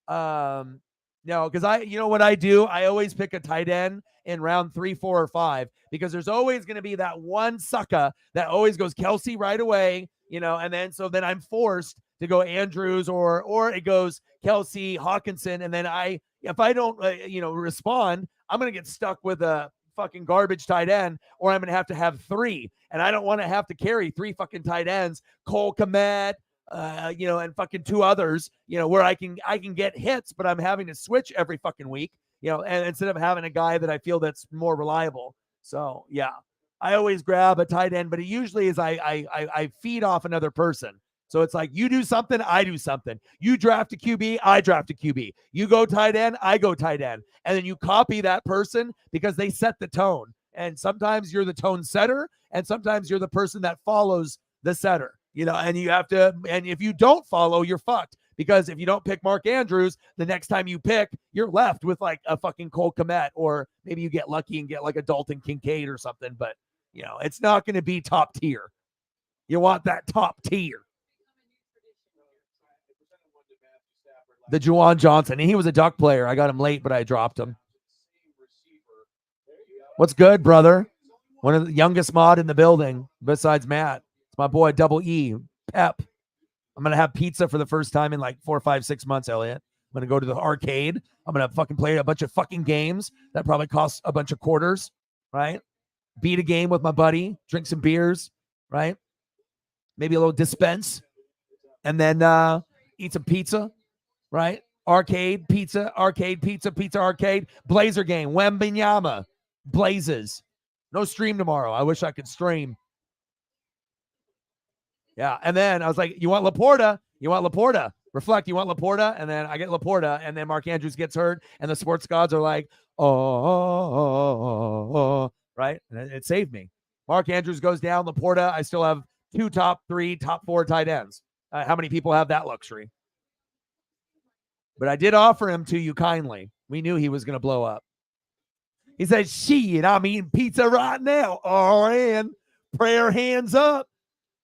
no, because what I do? I always pick a tight end in round 3, 4, or 5 because there's always going to be that one sucker that always goes Kelsey right away, and then I'm forced to go Andrews or it goes Kelsey, Hawkinson, and then if I don't, respond, I'm going to get stuck with a fucking garbage tight end, or I'm going to have 3, and I don't want to have to carry 3 fucking tight ends, Cole Kmet, and fucking 2 others, where I can get hits, but I'm having to switch every fucking week, and instead of having a guy that I feel that's more reliable. So yeah, I always grab a tight end, but it usually is I feed off another person. So it's like you do something, I do something. You draft a QB, I draft a QB. You go tight end, I go tight end. And then you copy that person because they set the tone. And sometimes you're the tone setter, and sometimes you're the person that follows the setter. And you have to, and if you don't follow, you're fucked. Because if you don't pick Mark Andrews, the next time you pick, you're left with like a fucking Cole Kmet, or maybe you get lucky and get like a Dalton Kincaid or something. But, it's not going to be top tier. You want that top tier. The Juwan Johnson. And he was a Duck player. I got him late, but I dropped him. What's good, brother? One of the youngest mod in the building besides Matt. It's my boy, Double E, Pep. I'm going to have pizza for the first time in like 4, 5, 6 months, Elliot. I'm going to go to the arcade. I'm going to fucking play a bunch of fucking games that probably cost a bunch of quarters, right? Beat a game with my buddy, drink some beers, right? Maybe a little dispense, and then eat some pizza, right? Arcade, pizza, arcade. Blazer game, Wembenyama, Blazes. No stream tomorrow. I wish I could stream. Yeah, and then I was like, you want Laporta? You want Laporta? Reflect, you want Laporta? And then I get Laporta, and then Mark Andrews gets hurt, and the sports gods are like, oh, right? And it saved me. Mark Andrews goes down, Laporta. I still have 2 top 3, top 4 tight ends. How many people have that luxury? But I did offer him to you kindly. We knew he was going to blow up. He said, shit, I'm eating pizza right now. RN, prayer hands up.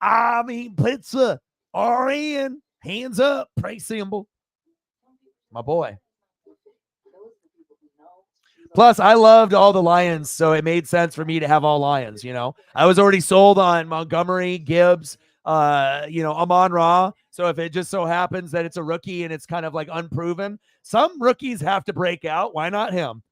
I'm eating pizza. RN, hands up, pray symbol. My boy. Plus, I loved all the Lions, so it made sense for me to have all Lions, I was already sold on Montgomery, Gibbs, Amon-Ra. So if it just so happens that it's a rookie and it's kind of like unproven, some rookies have to break out. Why not him?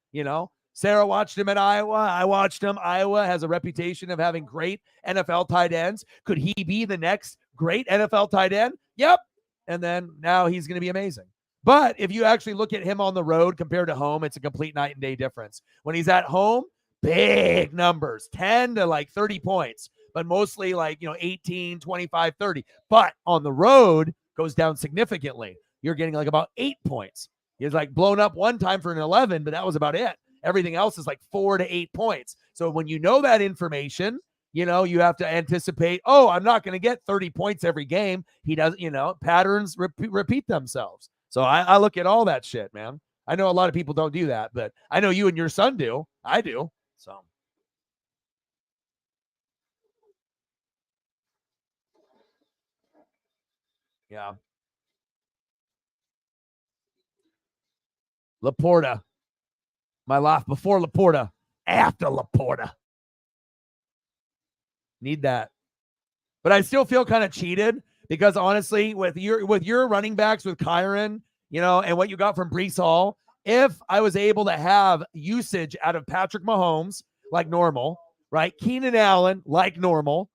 Sarah watched him at Iowa. I watched him. Iowa has a reputation of having great NFL tight ends. Could he be the next great NFL tight end? Yep. And then now he's going to be amazing. But if you actually look at him on the road compared to home, it's a complete night and day difference. When he's at home, big numbers, 10 to like 30 points, but mostly like, 18, 25, 30. But on the road goes down significantly. You're getting like about 8 points. He's like blown up one time for an 11, but that was about it. Everything else is like 4 to 8 points. So when you know that information, you have to anticipate, I'm not going to get 30 points every game. He doesn't, patterns repeat themselves. So I look at all that shit, man. I know a lot of people don't do that, but I know you and your son do. I do. So. Yeah. Laporta. My life before Laporta, after Laporta. Need that. But I still feel kind of cheated because honestly, with your running backs, with Kyron, and what you got from Breece Hall, if I was able to have usage out of Patrick Mahomes like normal, right? Keenan Allen, like normal,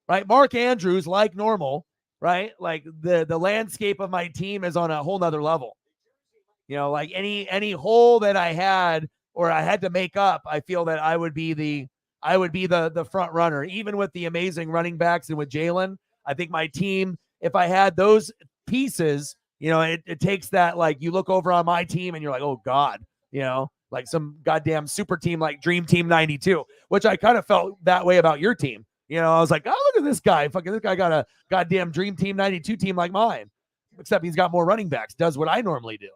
right? Mark Andrews, like normal, right? Like the landscape of my team is on a whole nother level. You know, like any hole that I had or I had to make up, I feel that I would be the front runner, even with the amazing running backs and with Jalen. I think my team, if I had those pieces, you know, it takes that, like, you look over on my team and you're like, oh God, you know, like some goddamn super team like Dream Team 92, which I kind of felt that way about your team. You know, I was like, oh, look at this guy. Fucking this guy got a goddamn Dream Team 92 team like mine, except he's got more running backs, does what I normally do. It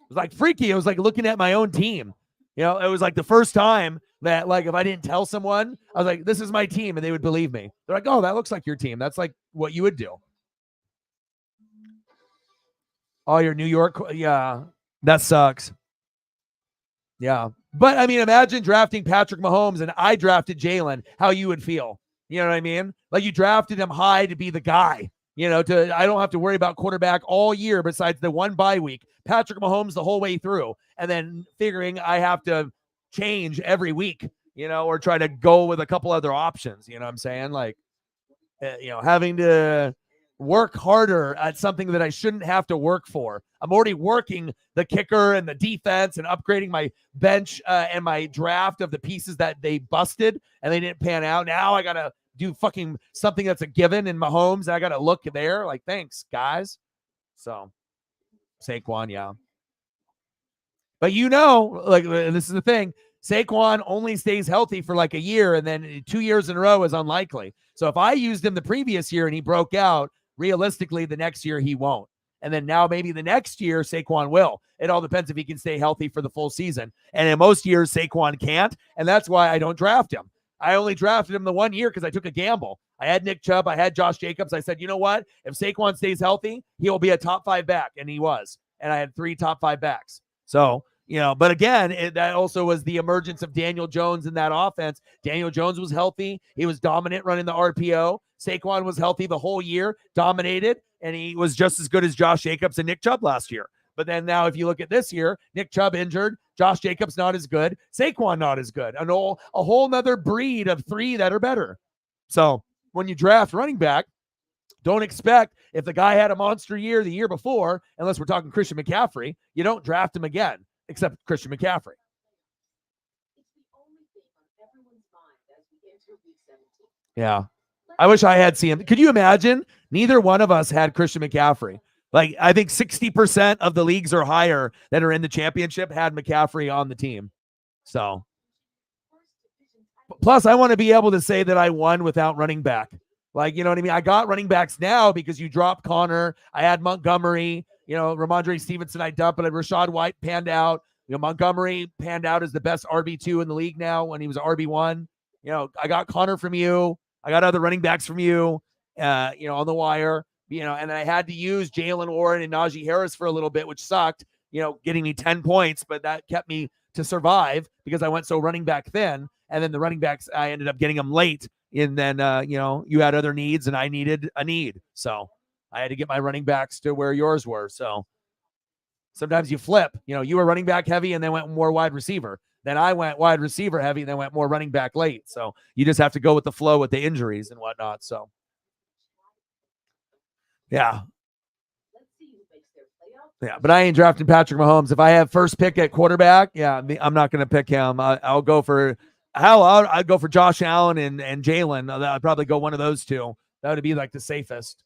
was like freaky. It was like looking at my own team. You know, it was like the first time that, like, if I didn't tell someone, I was like, this is my team, and they would believe me. They're like, oh, that looks like your team. That's like what you would do. Oh, your New York. Yeah, that sucks. Yeah. But I mean, imagine drafting Patrick Mahomes and I drafted Jalen, how you would feel. You know what I mean? Like, you drafted him high to be the guy. You know, I don't have to worry about quarterback all year besides the one bye week. Patrick Mahomes the whole way through, and then figuring I have to change every week, you know, or try to go with a couple other options. You know what I'm saying? Like, you know, having to work harder at something that I shouldn't have to work for. I'm already working the kicker and the defense and upgrading my bench and my draft of the pieces that they busted and they didn't pan out. Now I got to do fucking something that's a given in Mahomes. I got to look there. Like, thanks, guys. So, Saquon, yeah. But you know, like, this is the thing. Saquon only stays healthy for like a year, and then 2 years in a row is unlikely. So if I used him the previous year and he broke out, realistically, the next year he won't. And then now maybe the next year Saquon will. It all depends if he can stay healthy for the full season. And in most years, Saquon can't, and that's why I don't draft him. I only drafted him the 1 year because I took a gamble. I had Nick Chubb. I had Josh Jacobs. I said, you know what? If Saquon stays healthy, he'll be a top 5 back, and he was. And I had 3 top 5 backs. So, you know, but again, that also was the emergence of Daniel Jones in that offense. Daniel Jones was healthy. He was dominant running the RPO. Saquon was healthy the whole year, dominated, and he was just as good as Josh Jacobs and Nick Chubb last year. But then now if you look at this year, Nick Chubb injured, Josh Jacobs not as good, Saquon not as good. A whole nother breed of 3 that are better. So when you draft running back, don't expect, if the guy had a monster year the year before, unless we're talking Christian McCaffrey, you don't draft him again, except Christian McCaffrey. Yeah. I wish I had seen him. Could you imagine? Neither one of us had Christian McCaffrey. Like, I think 60% of the leagues or higher that are in the championship had McCaffrey on the team. So, plus, I want to be able to say that I won without running back. Like, you know what I mean? I got running backs now because you dropped Connor. I had Montgomery, you know, Ramondre Stevenson, I dumped, but Rashad White panned out. You know, Montgomery panned out as the best RB2 in the league now when he was RB1. You know, I got Connor from you. I got other running backs from you, you know, on the wire, you know, and I had to use Jalen Warren and Najee Harris for a little bit, which sucked, you know, getting me 10 points, but that kept me to survive because I went so running back thin. And then the running backs, I ended up getting them late. And then, you know, you had other needs and I needed a need. So I had to get my running backs to where yours were. So sometimes you flip, you know, you were running back heavy and then went more wide receiver. Then I went wide receiver heavy and then went more running back late. So you just have to go with the flow with the injuries and whatnot. So, yeah. Yeah, but I ain't drafting Patrick Mahomes. If I have first pick at quarterback, yeah, I'm not going to pick him. I'll go for I'd go for Josh Allen and Jalen. I'd probably go one of those two. That would be like the safest.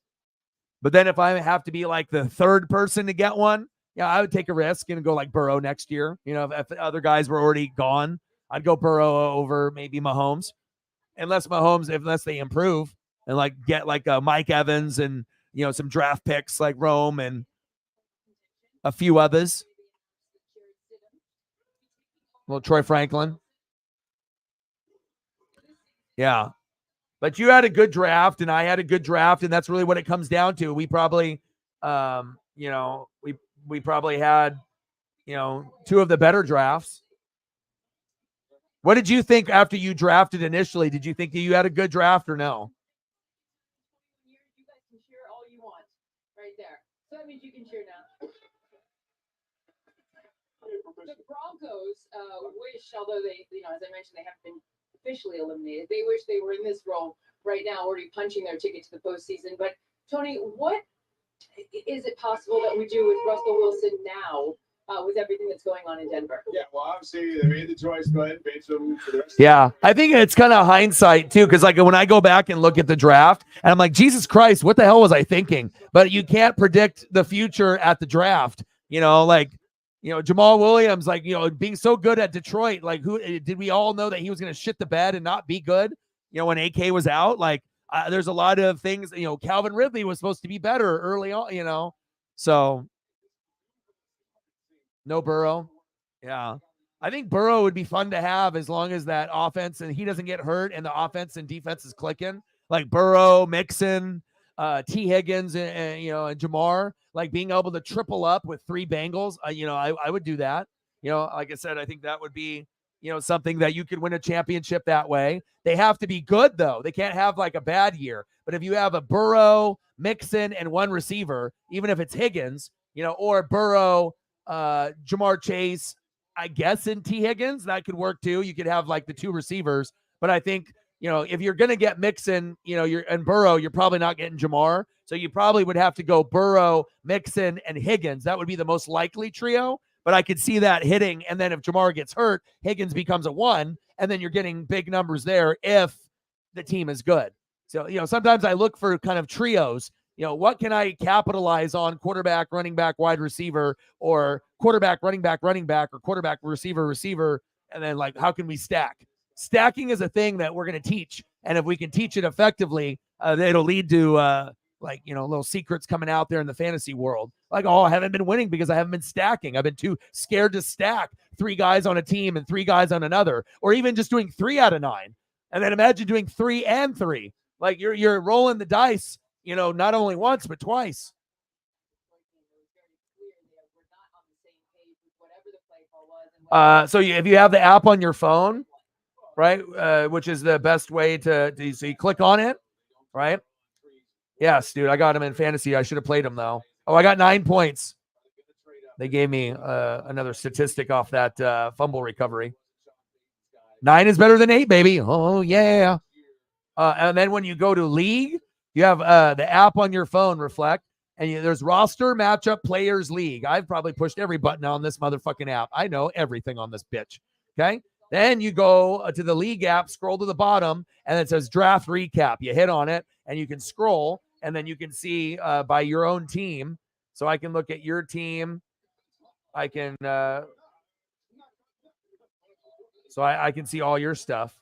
But then if I have to be like the third person to get one, yeah, I would take a risk and go like Burrow next year. You know, if other guys were already gone, I'd go Burrow over maybe Mahomes. Unless they improve and like get like Mike Evans and, you know, some draft picks like Rome and a few others. Well, Troy Franklin. Yeah. But you had a good draft and I had a good draft, and that's really what it comes down to. We probably, you know, we probably had, you know, 2 of the better drafts. What did you think after you drafted initially? Did you think that you had a good draft or no? You guys can cheer all you want right there. So that means you can cheer now. The Broncos wish, although they, as I mentioned, they haven't been officially eliminated. They wish they were in this role right now, already punching their ticket to the postseason. But Tony, what is it possible that we do with Russell Wilson now, with everything that's going on in Denver? Yeah, well, obviously they made the choice. Go ahead and bench him for the rest. Yeah, I think it's kind of hindsight too, because like when I go back and look at the draft, and I'm like, Jesus Christ, what the hell was I thinking? But you can't predict the future at the draft. Jamal Williams, being so good at Detroit, like who did we all know that he was going to shit the bed and not be good? When AK was out, there's a lot of things. Calvin Ridley was supposed to be better early on. So no Burrow. Yeah. I think Burrow would be fun to have as long as that offense and he doesn't get hurt and the offense and defense is clicking. Like Burrow, Mixon, T. Higgins, and Jamar, like being able to triple up with 3 Bengals. I would do that. Like I said, I think that would be, something that you could win a championship that way. They have to be good though. They can't have like a bad year. But if you have a Burrow, Mixon, and 1 receiver, even if it's Higgins, or Burrow, Jamar Chase, I guess in T. Higgins, that could work too. You could have like the 2 receivers, but I think, if you're going to get Mixon, and Burrow, you're probably not getting Jamar. So you probably would have to go Burrow, Mixon, and Higgins. That would be the most likely trio, but I could see that hitting. And then if Jamar gets hurt, Higgins becomes a 1, and then you're getting big numbers there if the team is good. So, sometimes I look for kind of trios. What can I capitalize on? Quarterback, running back, wide receiver, or quarterback, running back, or quarterback, receiver, and then how can we stack? Stacking is a thing that we're going to teach, and if we can teach it effectively, it'll lead to little secrets coming out there in the fantasy world. I haven't been winning because I haven't been stacking. I've been too scared to stack 3 guys on a team and 3 guys on another, or even just doing 3 out of 9. And then imagine doing 3 and 3. You're rolling the dice. Not only once, but twice. So if you have the app on your phone, right, which is the best way so you click on it, right? Yes, dude, I got him in fantasy. I should have played him, though. Oh, I got 9 points. They gave me another statistic off that fumble recovery. 9 is better than 8, baby. Oh, yeah. And then when you go to league, you have the app on your phone, Reflect, and there's roster, matchup, players, league. I've probably pushed every button on this motherfucking app. I know everything on this bitch, okay? Then you go to the league app, scroll to the bottom, and it says draft recap. You hit on it, and you can scroll, and then you can see by your own team. So I can look at your team. I can I can see all your stuff.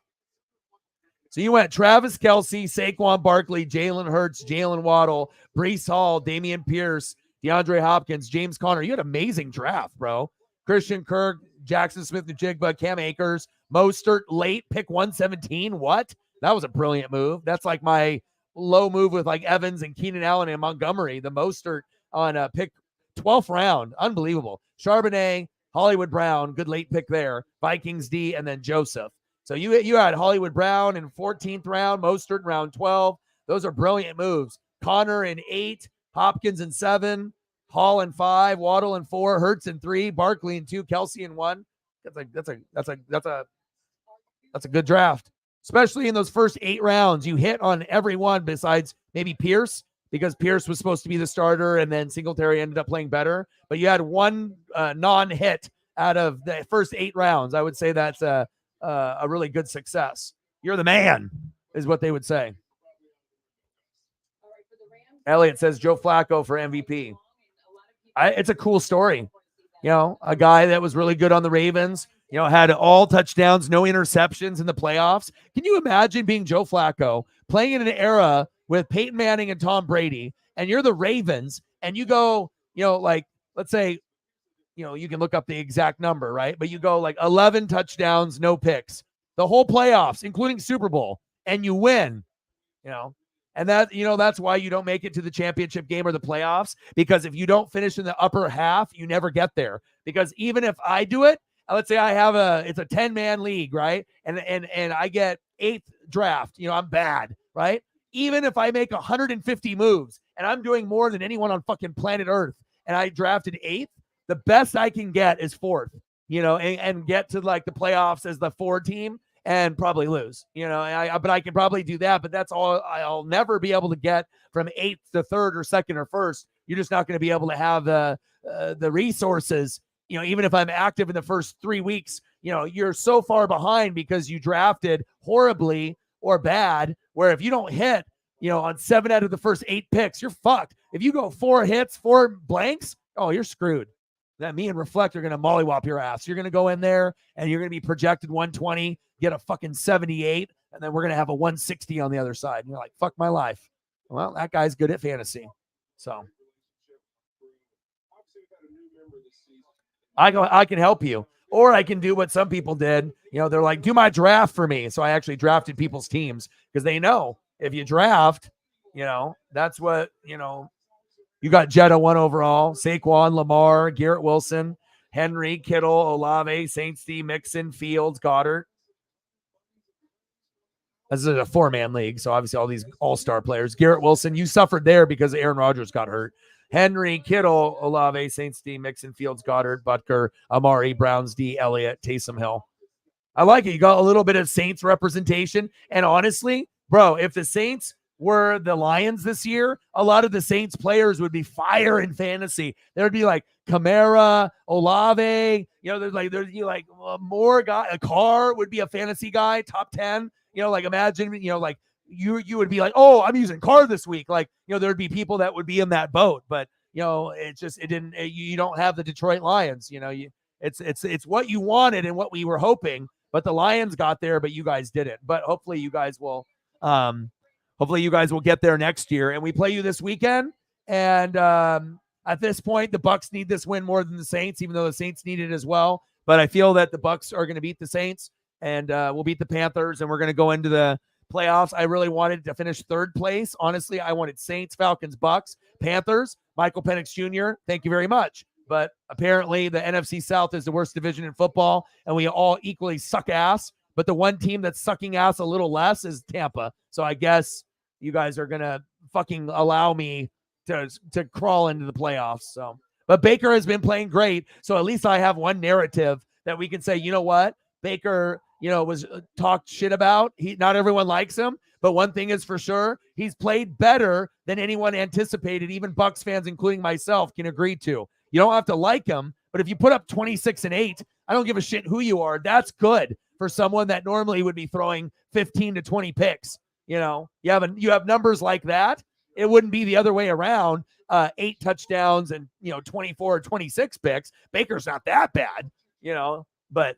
So you went Travis Kelce, Saquon Barkley, Jalen Hurts, Jalen Waddle, Breece Hall, Dameon Pierce, DeAndre Hopkins, James Conner. You had an amazing draft, bro. Christian Kirk, Jackson Smith-Njigba, Cam Akers, Mostert, late, pick 117. What? That was a brilliant move. That's like my low move with Evans and Keenan Allen and Montgomery. The Mostert on pick 12th round. Unbelievable. Charbonnet, Hollywood Brown, good late pick there. Vikings D, and then Joseph. So you had Hollywood Brown in 14th round, Mostert in round 12. Those are brilliant moves. Connor in 8, Hopkins in 7, Hall in 5, Waddle in 4, Hurts in 3, Barkley in 2, Kelce in 1. That's a good draft, especially in those first 8 rounds. You hit on every one besides maybe Pierce, because Pierce was supposed to be the starter, and then Singletary ended up playing better. But you had one non-hit out of the first 8 rounds. I would say that's a really good success. You're the man, is what they would say. Elliot says Joe Flacco for MVP. It's a cool story. A guy that was really good on the Ravens, had all touchdowns, no interceptions in the playoffs. Can you imagine being Joe Flacco, playing in an era with Peyton Manning and Tom Brady, and you're the Ravens, and you go, let's say, you can look up the exact number, right? But you go 11 touchdowns, no picks, the whole playoffs, including Super Bowl, and you win, and that's why you don't make it to the championship game or the playoffs, because if you don't finish in the upper half, you never get there. Because even if I do it, let's say I have it's a 10-man league, right? And I get 8th draft, I'm bad, right? Even if I make 150 moves and I'm doing more than anyone on fucking planet Earth, and I drafted 8th, the best I can get is 4th. and get to like the playoffs as the 4 team and probably lose, but I can probably do that, but that's all. I'll never be able to get from 8th to 3rd or 2nd or 1st. You're just not going to be able to have the resources, even if I'm active in the first 3 weeks, you're so far behind because you drafted horribly or bad, where if you don't hit, on 7 out of the first 8 picks, you're fucked. If you go 4 hits, 4 blanks, oh, you're screwed. That me and Reflect are going to mollywop your ass. You're going to go in there and you're going to be projected 120, get a fucking 78, and then we're going to have a 160 on the other side. And you're like, fuck my life. Well, that guy's good at fantasy. So I can help you. Or I can do what some people did. They're like, do my draft for me. So I actually drafted people's teams because they know if you draft, that's what, you got Jetta 1 overall, Saquon, Lamar, Garrett Wilson, Henry, Kittle, Olave, St. Steve, Mixon, Fields, Goddard. This is a 4-man league, so obviously all these all-star players. Garrett Wilson, you suffered there because Aaron Rodgers got hurt. Henry, Kittle, Olave, St. Steve, Mixon, Fields, Goddard, Butker, Amari, Browns, D, Elliott, Taysom Hill. I like it. You got a little bit of Saints representation. And honestly, bro, if the Saints were the Lions this year, a lot of the Saints players would be fire in fantasy. There would be like Kamara, Olave, there's more guy. A Carr would be a fantasy guy, top 10. Imagine, you would be like, oh, I'm using Carr this week. There'd be people that would be in that boat, but you don't have the Detroit Lions. It's what you wanted and what we were hoping, but the Lions got there, but you guys didn't. But hopefully you guys will get there next year. And we play you this weekend. And at this point, the Bucs need this win more than the Saints, even though the Saints need it as well. But I feel that the Bucs are going to beat the Saints, and we'll beat the Panthers, and we're going to go into the playoffs. I really wanted to finish 3rd place. Honestly, I wanted Saints, Falcons, Bucs, Panthers, Michael Penix Jr. Thank you very much. But apparently the NFC South is the worst division in football, and we all equally suck ass. But the one team that's sucking ass a little less is Tampa. So I guess you guys are going to fucking allow me to crawl into the playoffs. So, but Baker has been playing great. So at least I have one narrative that we can say, you know what? Baker, was talked shit about. Not everyone likes him, but one thing is for sure, he's played better than anyone anticipated. Even Bucs fans, including myself, can agree to. You don't have to like him, but if you put up 26-8, I don't give a shit who you are. That's good for someone that normally would be throwing 15 to 20 picks. You have numbers like that. It wouldn't be the other way around. 8 touchdowns and 24 or 26 picks. Baker's not that bad, but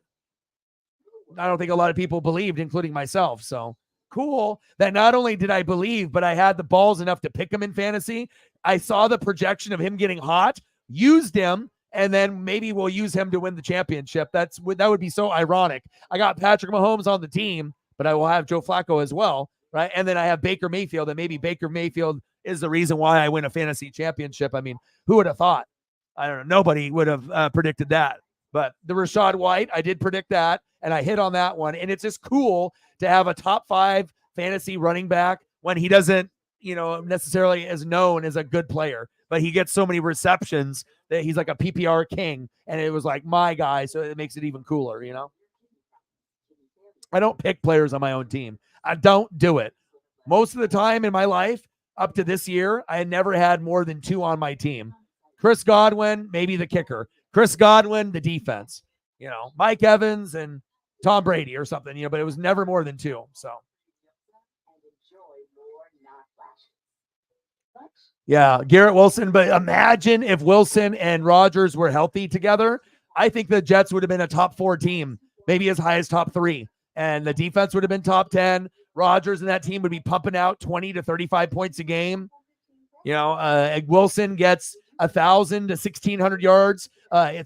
I don't think a lot of people believed, including myself. So cool that not only did I believe, but I had the balls enough to pick him in fantasy. I saw the projection of him getting hot, used him, and then maybe we'll use him to win the championship. That would be so ironic. I got Patrick Mahomes on the team, but I will have Joe Flacco as well, right? And then I have Baker Mayfield, and maybe Baker Mayfield is the reason why I win a fantasy championship. I mean, who would have thought? I don't know. Nobody would have predicted that. But the Rachaad White, I did predict that, and I hit on that one. And it's just cool to have a top 5 fantasy running back when he doesn't, necessarily is known as a good player, but he gets so many receptions that he's like a PPR king. And it was like my guy, so it makes it even cooler, I don't pick players on my own team. I don't do it. Most of the time in my life, up to this year, I had never had more than 2 on my team. Chris Godwin, maybe the kicker. Chris Godwin, the defense. Mike Evans and Tom Brady or something, but it was never more than 2. So. Yeah, Garrett Wilson. But imagine if Wilson and Rodgers were healthy together. I think the Jets would have been a top 4 team, maybe as high as top 3. And the defense would have been top 10. Rodgers and that team would be pumping out 20 to 35 points a game. Wilson gets 1,000 to 1,600 yards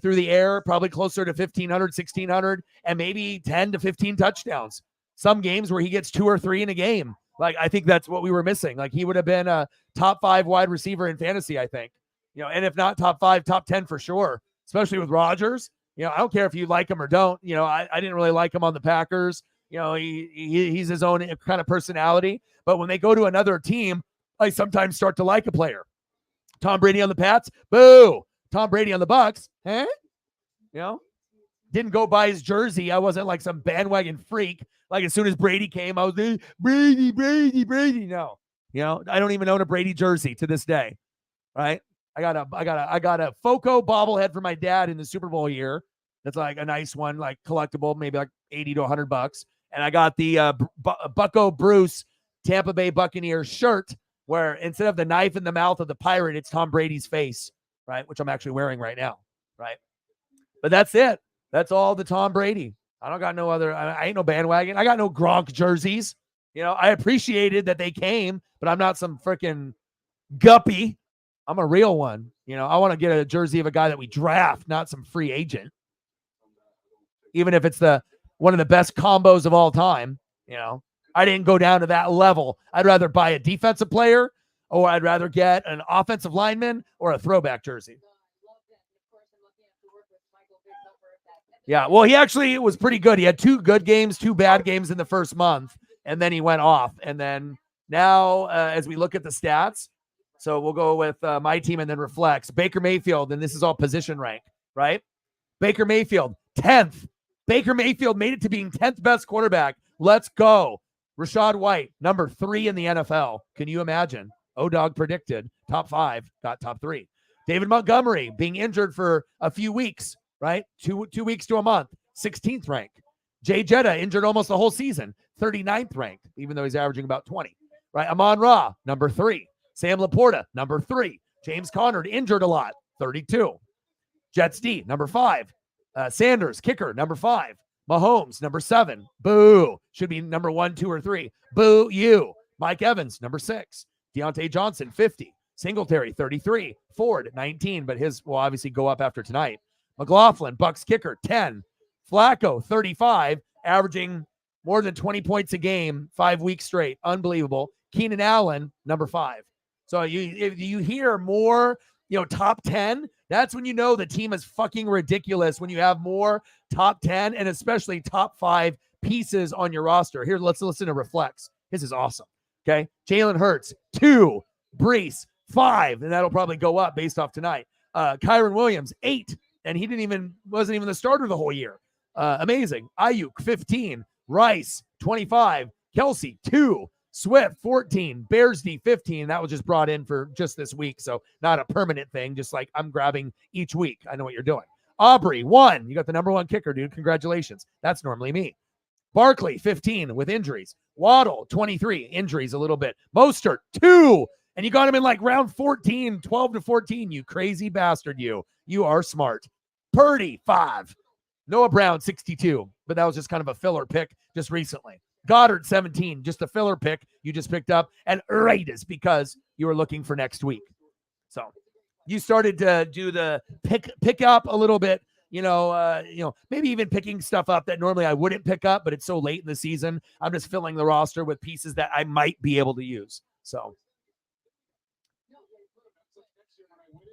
through the air, probably closer to 1,500, 1,600, and maybe 10 to 15 touchdowns. Some games where he gets 2 or 3 in a game. I think that's what we were missing. He would have been a top 5 wide receiver in fantasy, I think. And if not top 5, top 10 for sure, especially with Rodgers. I don't care if you like him or don't. I didn't really like him on the Packers. He's his own kind of personality. But when they go to another team, I sometimes start to like a player. Tom Brady on the Pats, boo. Tom Brady on the Bucs, didn't go buy his jersey. I wasn't like some bandwagon freak. Like as soon as Brady came, I was like, Brady. No, I don't even own a Brady jersey to this day. Right? I got a Foco bobblehead for my dad in the Super Bowl year. That's like a nice one, like collectible, maybe like $80 to $100. And I got the Bucko Bruce Tampa Bay Buccaneers shirt, where instead of the knife in the mouth of the pirate, it's Tom Brady's face, right? Which I'm actually wearing right now, right? But that's it. That's all the Tom Brady. I don't got no other. I ain't no bandwagon. I got no Gronk jerseys. I appreciated that they came, but I'm not some freaking guppy. I'm a real one. I want to get a jersey of a guy that we draft, not some free agent. Even if it's one of the best combos of all time, I didn't go down to that level. I'd rather buy a defensive player, or I'd rather get an offensive lineman or a throwback jersey. Yeah, well, he actually was pretty good. He had 2 good games, 2 bad games in the first month, and then he went off. And then now, as we look at the stats, so we'll go with my team and then reflects. Baker Mayfield, and this is all position rank, right? Baker Mayfield, 10th. Baker Mayfield made it to being 10th best quarterback. Let's go. Rashad White, number 3 in the NFL. Can you imagine? O-Dog predicted top 5, got top 3. David Montgomery being injured for a few weeks, right? 2 weeks to a month, 16th ranked. Jay Jetta injured almost the whole season, 39th ranked, even though he's averaging about 20, right? Amon-Ra, number 3. Sam Laporta, number 3. James Conner injured a lot, 32. Jets D, number 5. Sanders, kicker, number 5. Mahomes, number 7. Boo. Should be number 1, 2, or 3. Boo you. Mike Evans, number 6. Deontay Johnson, 50. Singletary, 33. Ford, 19, but his will obviously go up after tonight. McLaughlin, Bucks kicker, 10. Flacco, 35, averaging more than 20 points a game, 5 weeks straight. Unbelievable. Keenan Allen, number 5. So if you hear more, top 10, that's when you know the team is fucking ridiculous, when you have more top 10 and especially top 5 pieces on your roster. Here, let's listen to Reflex. This is awesome. Okay. Jalen Hurts, 2. Brees, 5. And that'll probably go up based off tonight. Kyron Williams, 8. And he wasn't even the starter the whole year. Amazing. Ayuk, 15. Rice, 25. Kelsey, 2. Swift, 14. Bears D, 15. That was just brought in for just this week. So not a permanent thing. Just like I'm grabbing each week. I know what you're doing. Aubrey, 1. You got the number 1 kicker, dude. Congratulations. That's normally me. Barkley, 15 with injuries. Waddle, 23. Injuries a little bit. Mostert, 2. And you got him in like round 14, 12 to 14. You crazy bastard, you. You are smart. Purdy, 5. Noah Brown, 62. But that was just kind of a filler pick just recently. Goddard, 17. Just a filler pick you just picked up. And Raiders because you were looking for next week. So you started to do the pick up a little bit. Maybe even picking stuff up that normally I wouldn't pick up, but it's so late in the season. I'm just filling the roster with pieces that I might be able to use. So,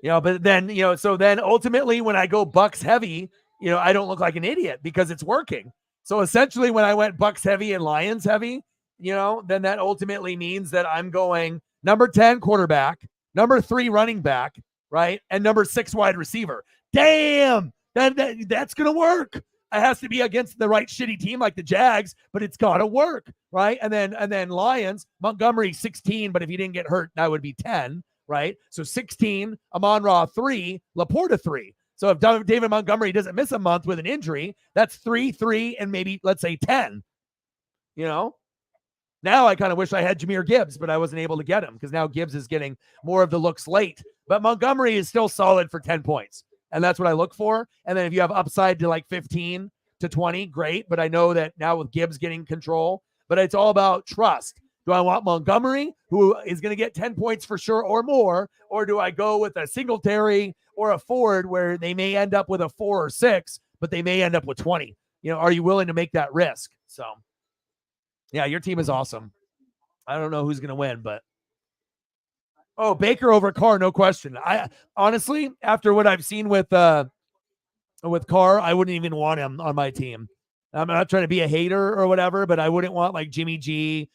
but then, so then ultimately when I go Bucks heavy, I don't look like an idiot because it's working. So essentially when I went Bucks heavy and Lions heavy, then that ultimately means that I'm going number 10 quarterback, number 3 running back, right? And number 6 wide receiver. Damn. That's going to work. It has to be against the right shitty team like the Jags, but it's got to work, right? And then Lions, Montgomery 16, but if he didn't get hurt, that would be 10, right? So 16, Amon-Ra 3, Laporta 3. So if David Montgomery doesn't miss a month with an injury, that's 3, and maybe let's say 10. Now I kind of wish I had Jahmyr Gibbs, but I wasn't able to get him because now Gibbs is getting more of the looks late. But Montgomery is still solid for 10 points. And that's what I look for. And then if you have upside to like 15 to 20, great. But I know that now with Gibbs getting control, but it's all about trust. Do I want Montgomery, who is going to get 10 points for sure or more? Or do I go with a Singletary or a Ford where they may end up with a 4 or 6, but they may end up with 20? Are you willing to make that risk? So, yeah, your team is awesome. I don't know who's going to win, but Baker over Carr, no question. I honestly, after what I've seen with Carr, I wouldn't even want him on my team. I'm not trying to be a hater or whatever, but I wouldn't want like Jimmy G,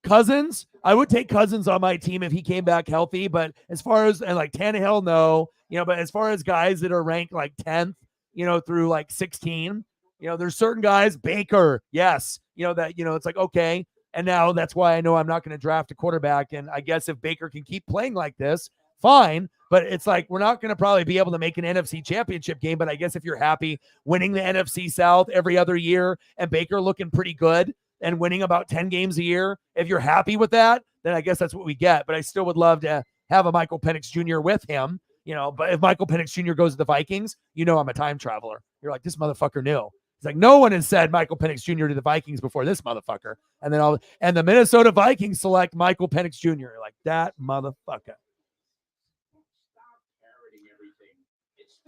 Cousins. I would take Cousins on my team if he came back healthy. But as far as like Tannehill, no, but as far as guys that are ranked like 10th, through like 16. There's certain guys, Baker, yes, that, it's like, okay. And now that's why I know I'm not going to draft a quarterback. And I guess if Baker can keep playing like this, fine. But it's like, we're not going to probably be able to make an NFC championship game. But I guess if you're happy winning the NFC South every other year and Baker looking pretty good and winning about 10 games a year, if you're happy with that, then I guess that's what we get. But I still would love to have a Michael Penix Jr. with him, but if Michael Penix Jr. goes to the Vikings, I'm a time traveler. You're like, this motherfucker knew. It's like, no one has said Michael Penix Jr. to the Vikings before this motherfucker. And then the Minnesota Vikings select Michael Penix Jr. You're like, that motherfucker.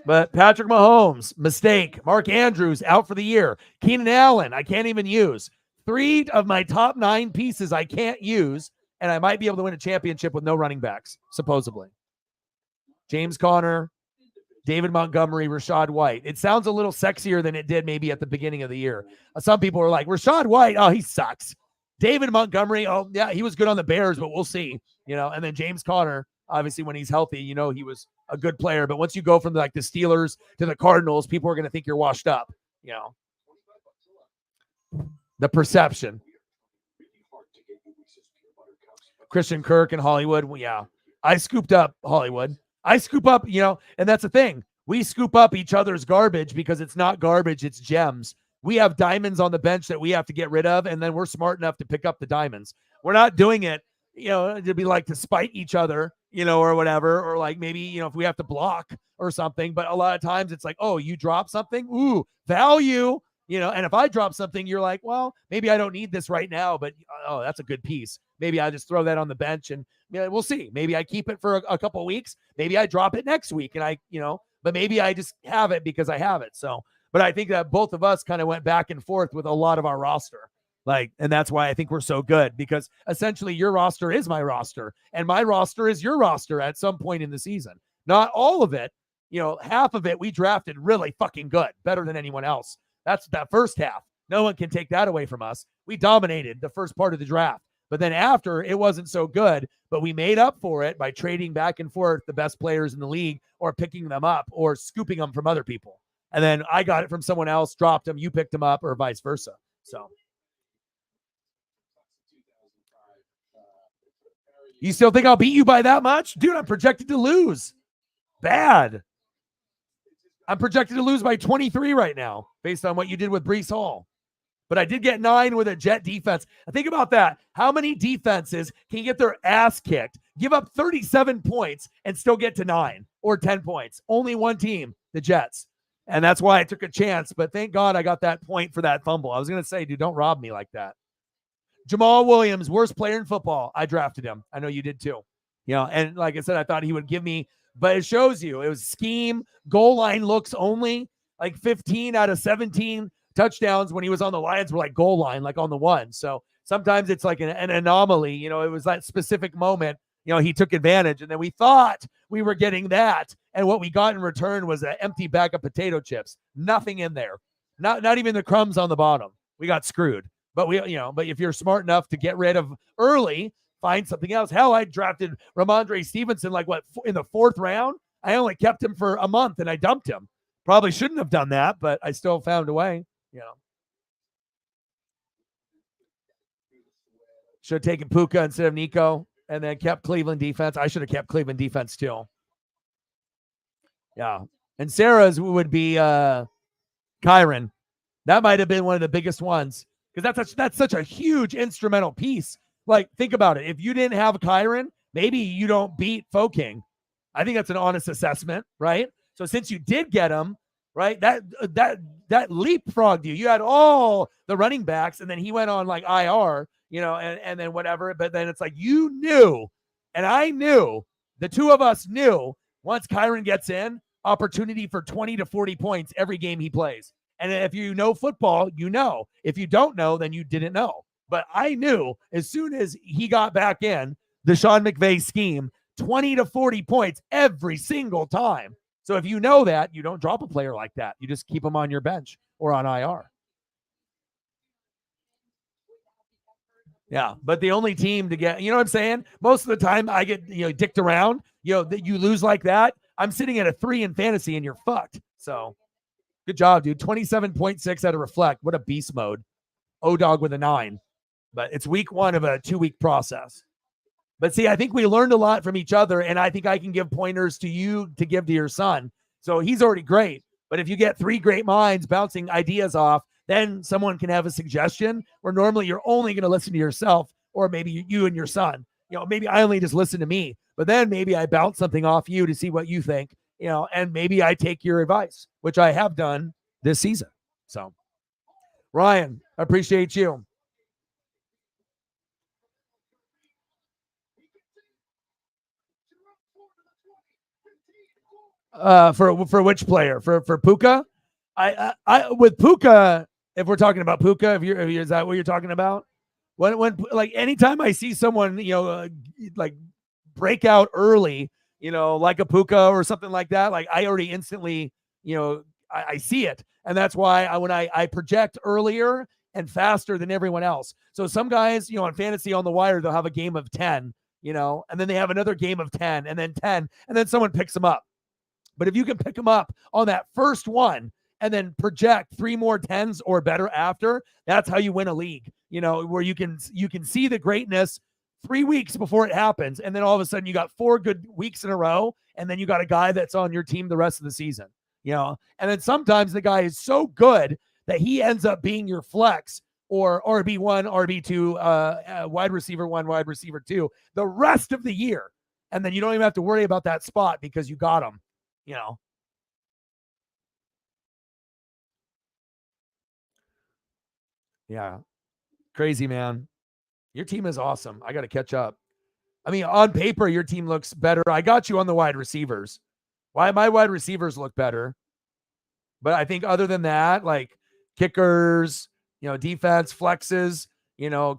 But Patrick Mahomes, mistake. Mark Andrews, out for the year. Keenan Allen, I can't even use. 3 of my top 9 pieces I can't use, and I might be able to win a championship with no running backs, supposedly. James Conner, David Montgomery, Rachaad White. It sounds a little sexier than it did maybe at the beginning of the year. Some people are like, Rachaad White, oh, he sucks. David Montgomery, oh, yeah, he was good on the Bears, but we'll see. And then James Conner, obviously when he's healthy, he was a good player. But once you go from like the Steelers to the Cardinals, people are going to think you're washed up, The perception. Christian Kirk and Hollywood, well, yeah. I scooped up Hollywood. I scoop up, and that's the thing. We scoop up each other's garbage because it's not garbage, it's gems. We have diamonds on the bench that we have to get rid of, and then we're smart enough to pick up the diamonds. We're not doing it, to be like to spite each other, or whatever, or like maybe, if we have to block or something. But a lot of times it's like, oh, you drop something? Ooh, value, and if I drop something, you're like, well, maybe I don't need this right now, but oh, that's a good piece. Maybe I just throw that on the bench and we'll see. Maybe I keep it for a couple of weeks. Maybe I drop it next week and but maybe I just have it because I have it. So, but I think that both of us kind of went back and forth with a lot of our roster. And that's why I think we're so good, because essentially your roster is my roster and my roster is your roster at some point in the season. Not all of it, half of it we drafted really fucking good, better than anyone else. That's that first half. No one can take that away from us. We dominated the first part of the draft. But then after, it wasn't so good, but we made up for it by trading back and forth the best players in the league or picking them up or scooping them from other people. And then I got it from someone else, dropped them, you picked them up, or vice versa. So you still think I'll beat you by that much? Dude, I'm projected to lose. Bad. I'm projected to lose by 23 right now based on what you did with Breece Hall. But I did get 9 with a Jet defense. Think about that. How many defenses can get their ass kicked, give up 37 points, and still get to 9 or 10 points? Only one team, the Jets. And that's why I took a chance. But thank God I got that point for that fumble. I was going to say, dude, don't rob me like that. Jamal Williams, worst player in football. I drafted him. I know you did too. And like I said, I thought he would give me, but it shows you. It was scheme, goal line looks only, like 15 out of 17 touchdowns when he was on the Lions were like goal line, like on the one. So sometimes it's like an anomaly. It was that specific moment, he took advantage. And then we thought we were getting that. And what we got in return was an empty bag of potato chips. Nothing in there. Not even the crumbs on the bottom. We got screwed. But but if you're smart enough to get rid of early, find something else. Hell, I drafted Ramondre Stevenson in the 4th round. I only kept him for a month and I dumped him. Probably shouldn't have done that, but I still found a way. Should have taken Puka instead of Nico and then kept Cleveland defense. I should have kept Cleveland defense too. Yeah. And Sarah's would be Kyron. That might have been one of the biggest ones because that's such a huge instrumental piece. Like, think about it. If you didn't have Kyron, maybe you don't beat Foking. I think that's an honest assessment, right? So since you did get him, right, that leapfrogged you. You had all the running backs, and then he went on like IR, and then whatever. But then it's like you knew, and I knew, the two of us knew, once Kyron gets in, opportunity for 20 to 40 points every game he plays. And if you know football, you know. If you don't know, then you didn't know. But I knew as soon as he got back in the Sean McVay scheme, 20 to 40 points every single time. So if you know that, you don't drop a player like that. You just keep him on your bench or on IR. Yeah, but the only team to get, you know what I'm saying? Most of the time I get, dicked around, that you lose like that. I'm sitting at a 3 in fantasy and you're fucked. So Good job, dude. 27.6 out of Reflect. What a beast mode. O-Dog with a 9. But it's week 1 of a 2-week process. But see, I think we learned a lot from each other, and I think I can give pointers to you to give to your son. So he's already great. But if you get 3 great minds bouncing ideas off, then someone can have a suggestion where normally you're only going to listen to yourself, or maybe you and your son. Maybe I only just listen to me, but then maybe I bounce something off you to see what you think, and maybe I take your advice, which I have done this season. So, Ryan, I appreciate you. For which player? For Puka? I with Puka, if we're talking about Puka, is that what you're talking about? When like anytime I see someone, like break out early, like a Puka or something like that, like I already instantly, I see it. And that's why when I project earlier and faster than everyone else. So some guys, on fantasy on the wire, they'll have a game of 10, and then they have another game of 10 and then 10, and then someone picks them up. But if you can pick them up on that first one and then project 3 more 10s or better after, that's how you win a league, where you can see the greatness 3 weeks before it happens. And then all of a sudden you got 4 good weeks in a row. And then you got a guy that's on your team the rest of the season, and then sometimes the guy is so good that he ends up being your flex or RB1, RB2, wide receiver 1, wide receiver 2, the rest of the year. And then you don't even have to worry about that spot because you got him. Yeah. Crazy, man. Your team is awesome. I got to catch up. I mean, on paper, your team looks better. I got you on the wide receivers. Why my wide receivers look better. But I think other than that, like kickers, defense, flexes,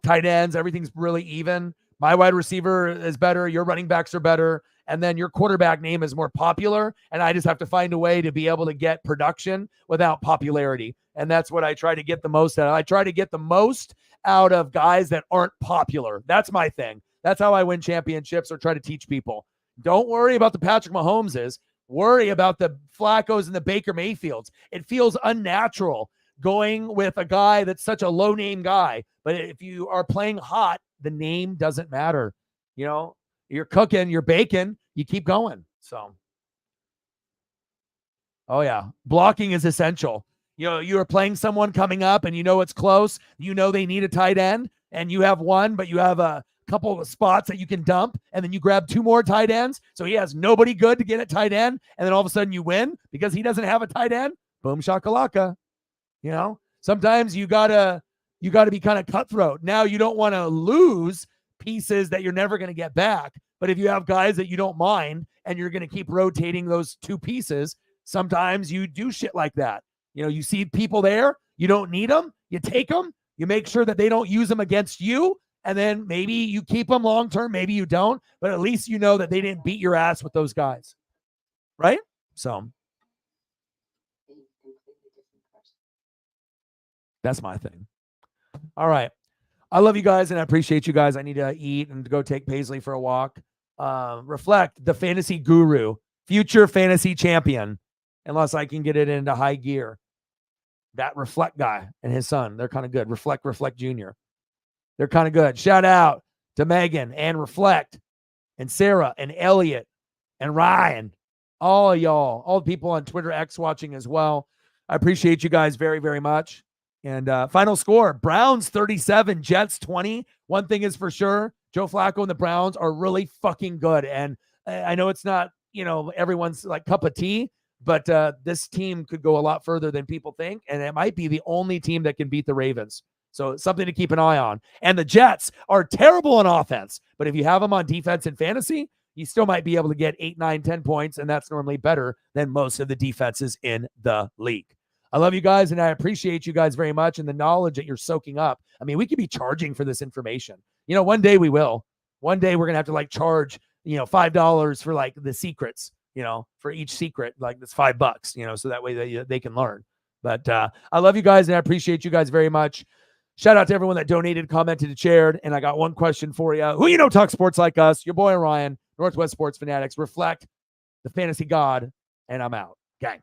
tight ends, everything's really even. My wide receiver is better. Your running backs are better. And then your quarterback name is more popular. And I just have to find a way to be able to get production without popularity. And that's what I try to get the most out of. I try to get the most out of guys that aren't popular. That's my thing. That's how I win championships or try to teach people. Don't worry about the Patrick Mahomeses. Worry about the Flaccos and the Baker Mayfields. It feels unnatural going with a guy that's such a low-name guy. But if you are playing hot, the name doesn't matter. You're cooking, you're baking, you keep going. So, oh yeah, blocking is essential. You are playing someone coming up and it's close. They need a tight end and you have one, but you have a couple of spots that you can dump, and then you grab 2 more tight ends. So he has nobody good to get at tight end. And then all of a sudden you win because he doesn't have a tight end. Boom shakalaka. Sometimes you gotta be kind of cutthroat. Now you don't want to lose pieces that you're never going to get back. But if you have guys that you don't mind and you're going to keep rotating those 2 pieces, sometimes you do shit like that. You see people there, you don't need them, you take them, you make sure that they don't use them against you, and then maybe you keep them long term, maybe you don't, but at least you know that they didn't beat your ass with those guys. Right? So that's my thing. All right. I love you guys and I appreciate you guys. I need to eat and go take Paisley for a walk. Reflect, the fantasy guru, future fantasy champion, unless I can get it into high gear. That Reflect guy and his son, they're kind of good. Reflect Jr. They're kind of good. Shout out to Megan and Reflect and Sarah and Elliot and Ryan. All of y'all, all the people on Twitter X watching as well. I appreciate you guys very, very much. And final score, Browns 37, Jets 20. One thing is for sure, Joe Flacco and the Browns are really fucking good. And I know it's not, everyone's like cup of tea, but this team could go a lot further than people think. And it might be the only team that can beat the Ravens. So it's something to keep an eye on. And the Jets are terrible on offense, but if you have them on defense and fantasy, you still might be able to get 8, 9, 10 points. And that's normally better than most of the defenses in the league. I love you guys, and I appreciate you guys very much and the knowledge that you're soaking up. I mean, we could be charging for this information. One day we will. One day we're going to have to charge, $5 for the secrets, for each secret, that's $5, so that way they can learn. But I love you guys, and I appreciate you guys very much. Shout out to everyone that donated, commented, and shared. And I got one question for you. Who talk sports like us? Your boy Ryan, Northwest Sports Fanatics. Reflect, the fantasy god, and I'm out. Gang.